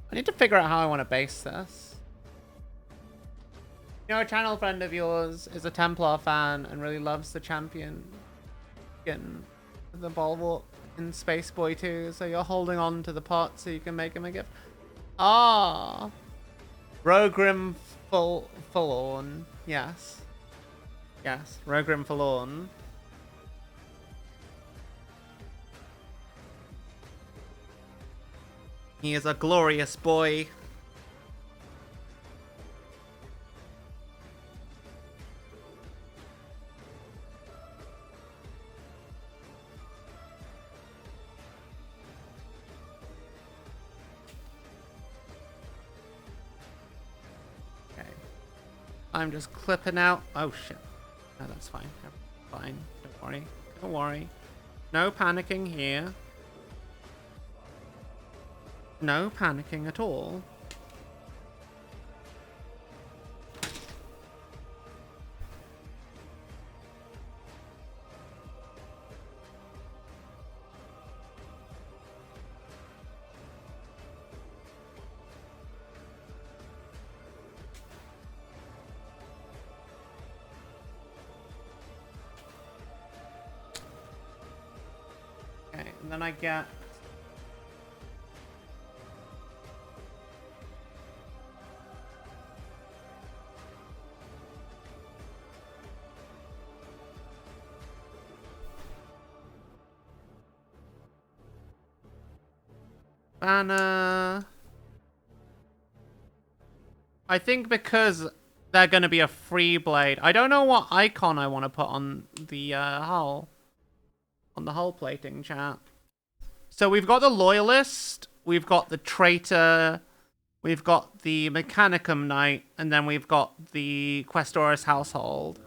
I need to figure out how I want to base this. You know, a channel friend of yours is a Templar fan and really loves the champion. Getting the Bulwark in Space Boy 2, so you're holding on to the pot so you can make him a gift. Ah! Rogrim Forlorn. Yes. Yes, Rogrim Forlorn. He is a glorious boy. Okay. I'm just clipping out. Oh shit. No, that's fine. Fine. Don't worry. Don't worry. No panicking here. No panicking at all. Okay, and then I get... banner. I think because they're going to be a free blade. I don't know what icon I want to put on the hull. On the hull plating, chat. So we've got the Loyalist, we've got the Traitor, we've got the Mechanicum Knight, and then we've got the Questoris Household.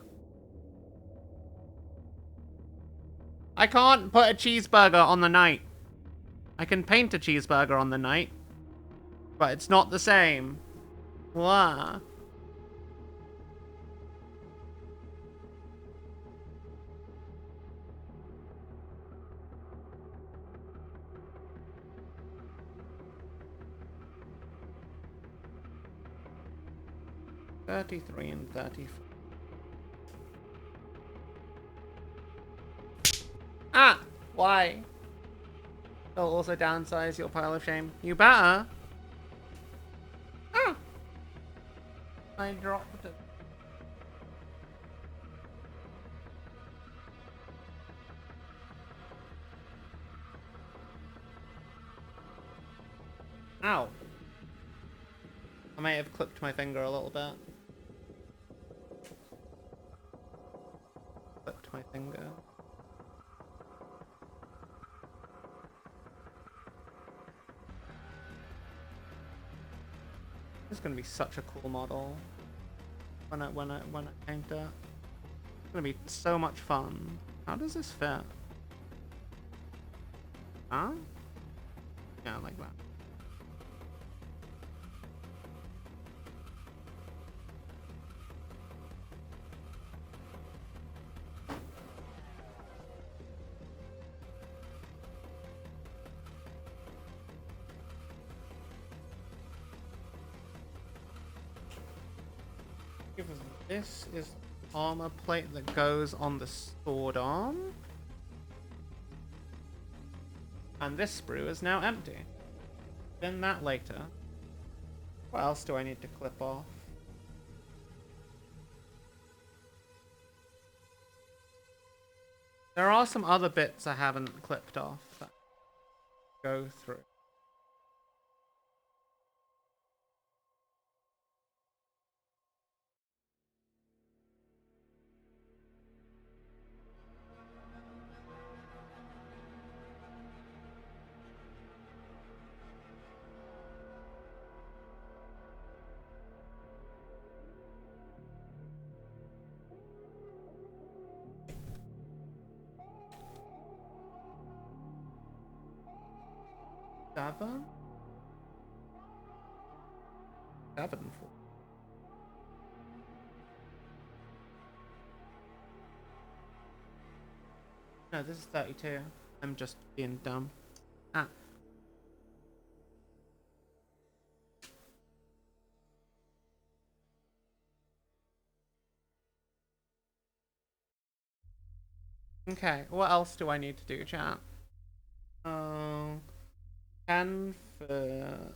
I can't put a cheeseburger on the Knight. I can paint a cheeseburger on the Knight, but it's not the same. Wah. $33 and $34. Ah! Why? They'll also downsize your pile of shame. You better. Ah! I dropped it. Ow. I may have clipped my finger a little bit. Clipped my finger. This is gonna be such a cool model when I paint it. It's gonna be so much fun. How does this fit? Huh? Yeah, like that. This is armor plate that goes on the sword arm. And this sprue is now empty. Then that later. What else do I need to clip off? There are some other bits I haven't clipped off that go through. Seven? Seven. No, this is 32. I'm just being dumb. Ah. Okay, what else do I need to do, chat? 10 for that?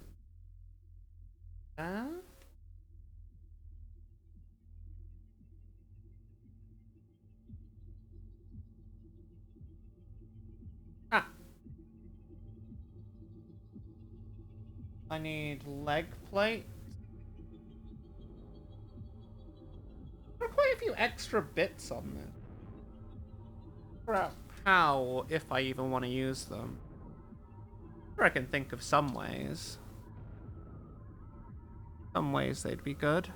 Ah. I need leg plate. There are quite a few extra bits on this. Figure out how, if I even want to use them. I can think of some ways. Some ways they'd be good.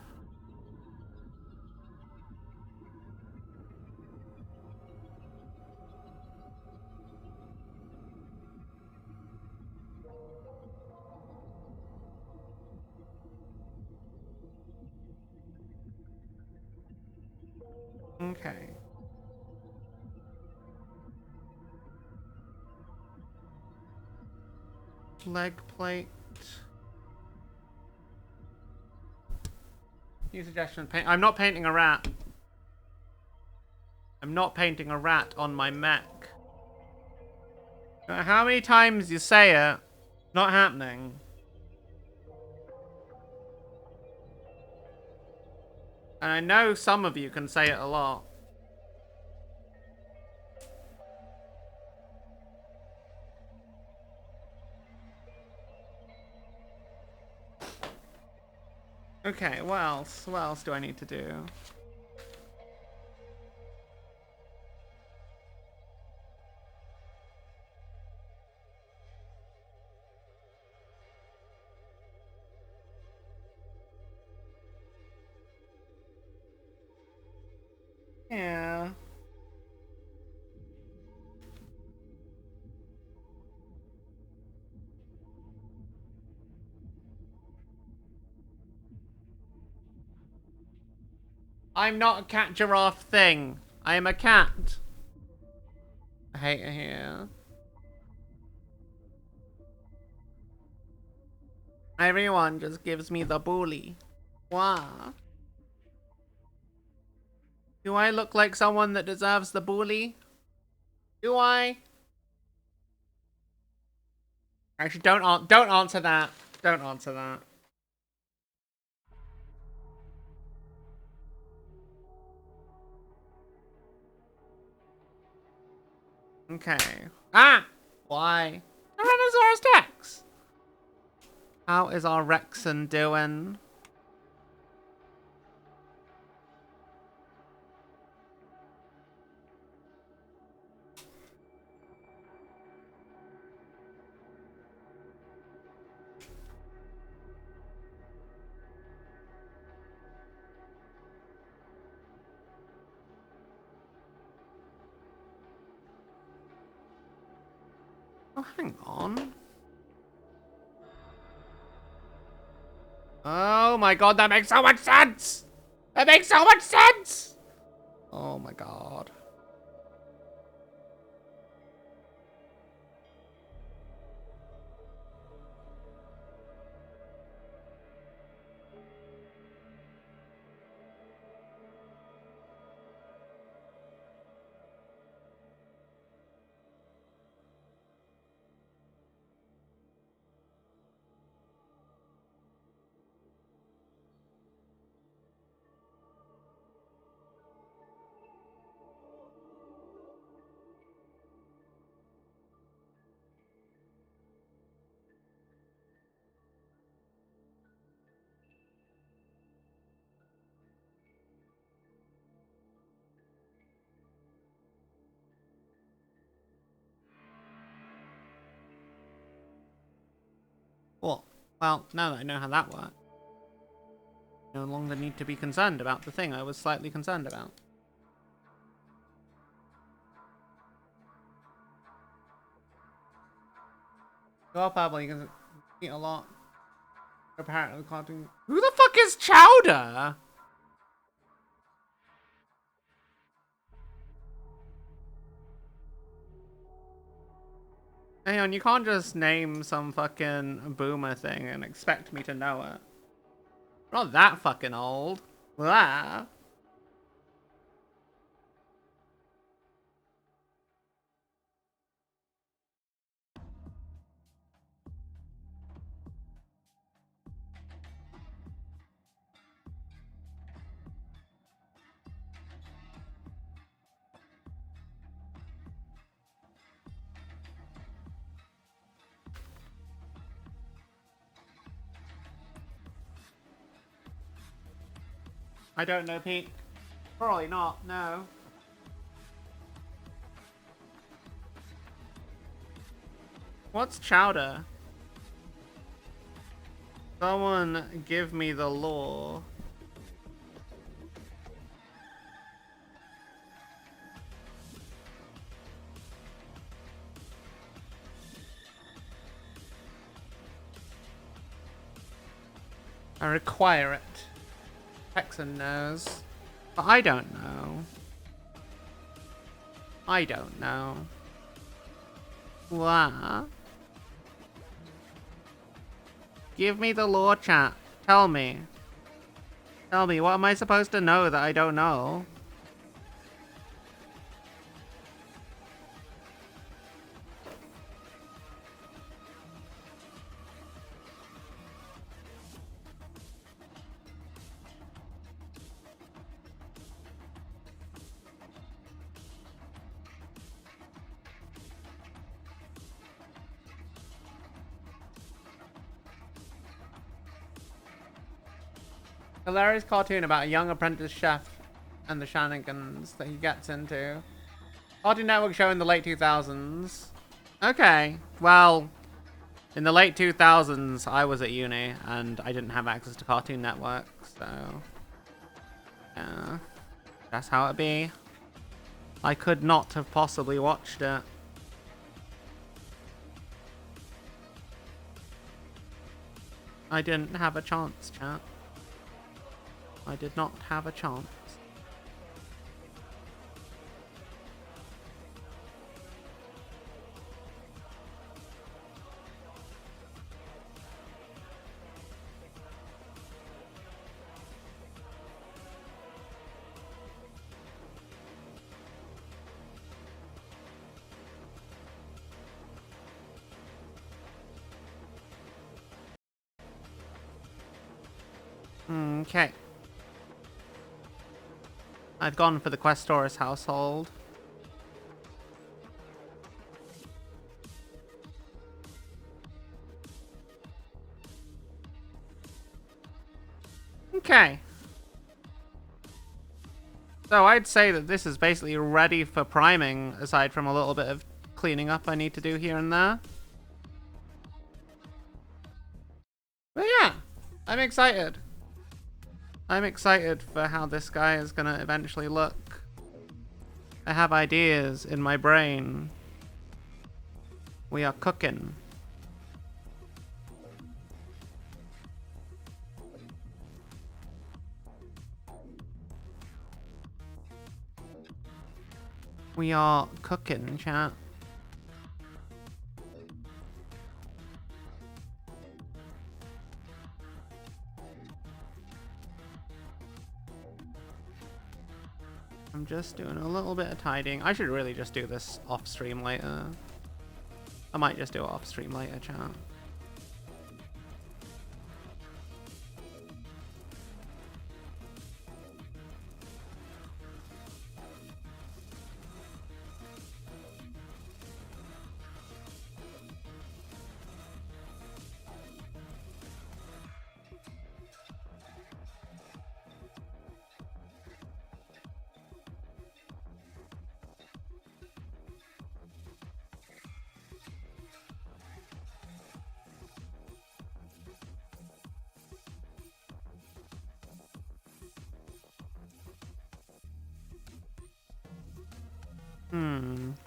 Okay. Leg plate. New suggestion. Paint. I'm not painting a rat. I'm not painting a rat on my mech. No matter how many times you say it, not happening. And I know some of you can say it a lot. Okay, what else? What else do I need to do? Yeah. I'm not a cat giraffe thing. I am a cat. I hate it here. Everyone just gives me the bully. Wow. Do I look like someone that deserves the bully? Do I? Actually, don't answer that. Don't answer that. Okay. Ah! Why? Tyrannosaurus Rex! How is our Rexon doing? Oh, hang on. Oh my god, that makes so much sense! That makes so much sense! Oh my god. What? Well, now that I know how that works, no longer need to be concerned about the thing I was slightly concerned about. Well, Pablo, you can eat a lot. Apparently, can't do. Who the fuck is Chowder? Hang on, you can't just name some fucking boomer thing and expect me to know it. We're not that fucking old. Blah. I don't know, Pete. Probably not, no. What's Chowder? Someone give me the lore. I require it. Texan knows. But I don't know. I don't know. What? Give me the lore, chat. Tell me. Tell me, what am I supposed to know that I don't know? Hilarious cartoon about a young apprentice chef and the shenanigans that he gets into. Cartoon Network show in the late 2000s. Okay, well, in the late 2000s, I was at uni and I didn't have access to Cartoon Network, so yeah, that's how it be. I could not have possibly watched it. I didn't have a chance, chat. I did not have a chance. Okay. I've gone for the Questoris household. Okay. So I'd say that this is basically ready for priming, aside from a little bit of cleaning up I need to do here and there. But yeah, I'm excited. I'm excited for how this guy is gonna eventually look. I have ideas in my brain. We are cooking. We are cooking, chat. I'm just doing a little bit of tidying. I should really just do this off stream later. I might just do it off stream later, chat.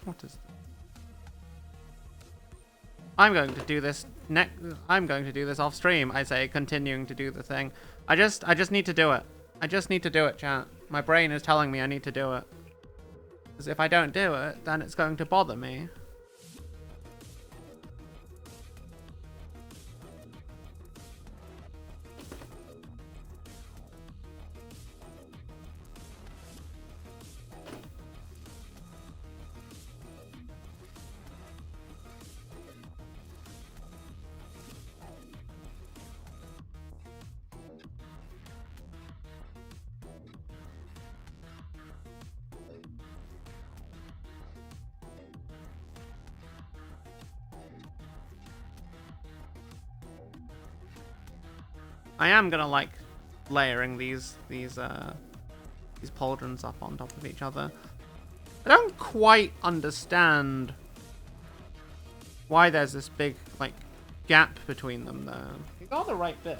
What is this? I'm going to do this I'm going to do this off stream. I say, continuing to do the thing. I just need to do it. I just need to do it, chat. My brain is telling me I need to do it. Because if I don't do it, then it's going to bother me. I am gonna like layering these pauldrons up on top of each other. I don't quite understand why there's this big like gap between them though. You got the right bit.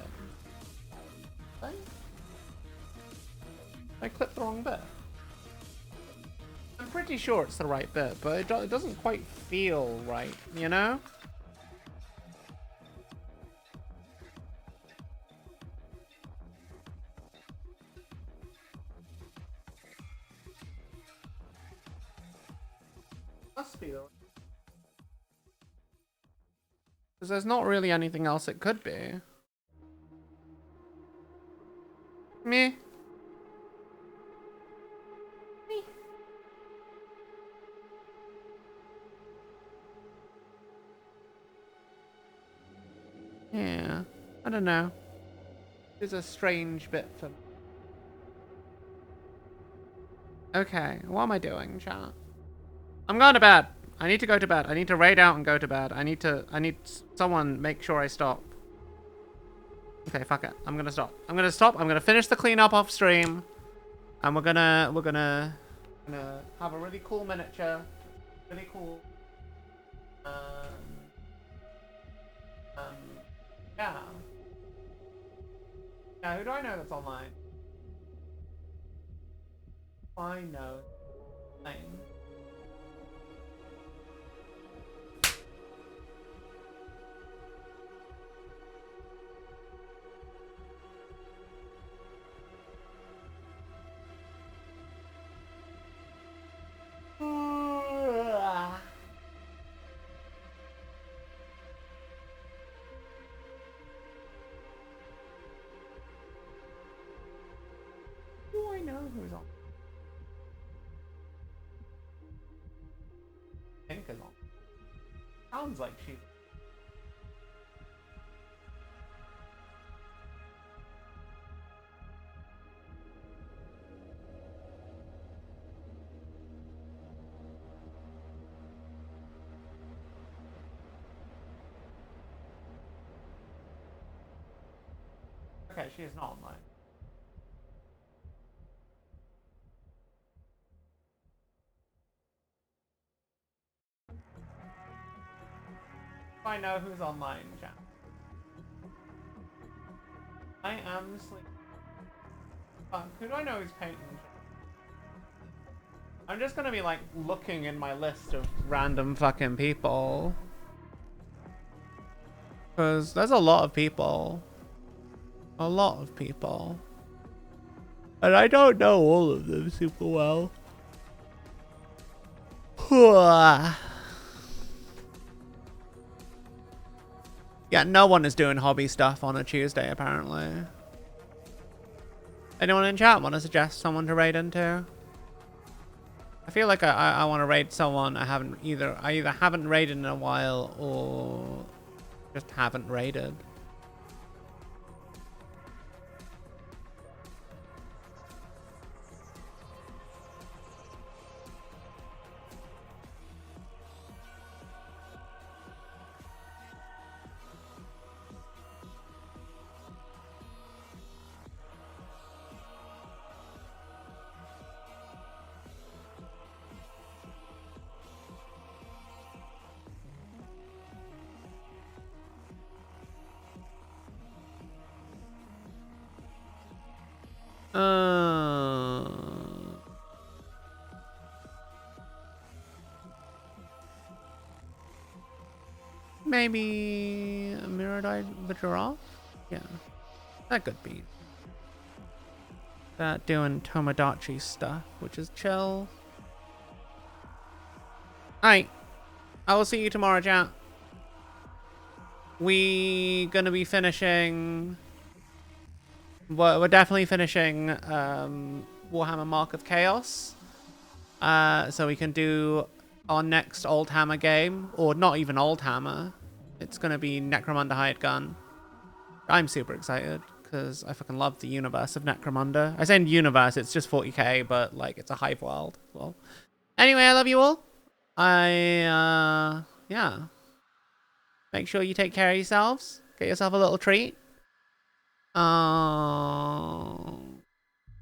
Did I click the wrong bit? I'm pretty sure it's the right bit, but it doesn't quite feel right, you know? be though. Because there's not really anything else it could be. Meh. Yeah, I don't know. It's a strange bit for me. Okay, what am I doing, chat? I'm going to bed. I need to go to bed. I need to raid out and go to bed. I need someone make sure I stop. Okay, fuck it. I'm gonna stop. I'm gonna stop. I'm gonna finish the cleanup off stream. And we're gonna have a really cool miniature. Really cool. Yeah. Yeah, who do I know that's online? I know. Name. Do I know who's on? I think is on. Sounds like she's. Okay, she is not online. I know who's online, chat. I am sleeping. Fuck, who do I know who's painting? I'm just gonna be like looking in my list of random fucking people. Because there's a lot of people. A lot of people. And I don't know all of them super well. Yeah, no one is doing hobby stuff on a Tuesday, apparently. Anyone in chat want to suggest someone to raid into? I feel like I want to raid someone I either haven't raided in a while or just haven't raided. Maybe a mirror-eyed the giraffe? Yeah, that could be. That doing Tomodachi stuff, which is chill. Alright, I will see you tomorrow, chat. We gonna be finishing. We're definitely finishing Warhammer Mark of Chaos. So we can do our next Old Hammer game, or not even Old Hammer. It's gonna be Necromunda Hired Gun. I'm super excited because I fucking love the universe of Necromunda. I say in universe, it's just 40k, but like it's a hive world. Well, anyway, I love you all. Yeah. Make sure you take care of yourselves. Get yourself a little treat.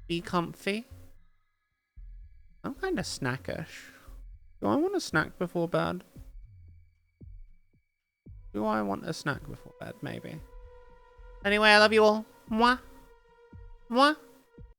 Be comfy. I'm kind of snackish. Do I want a snack before bed? Do I want a snack before bed? Maybe. Anyway, I love you all. Mwah. Mwah.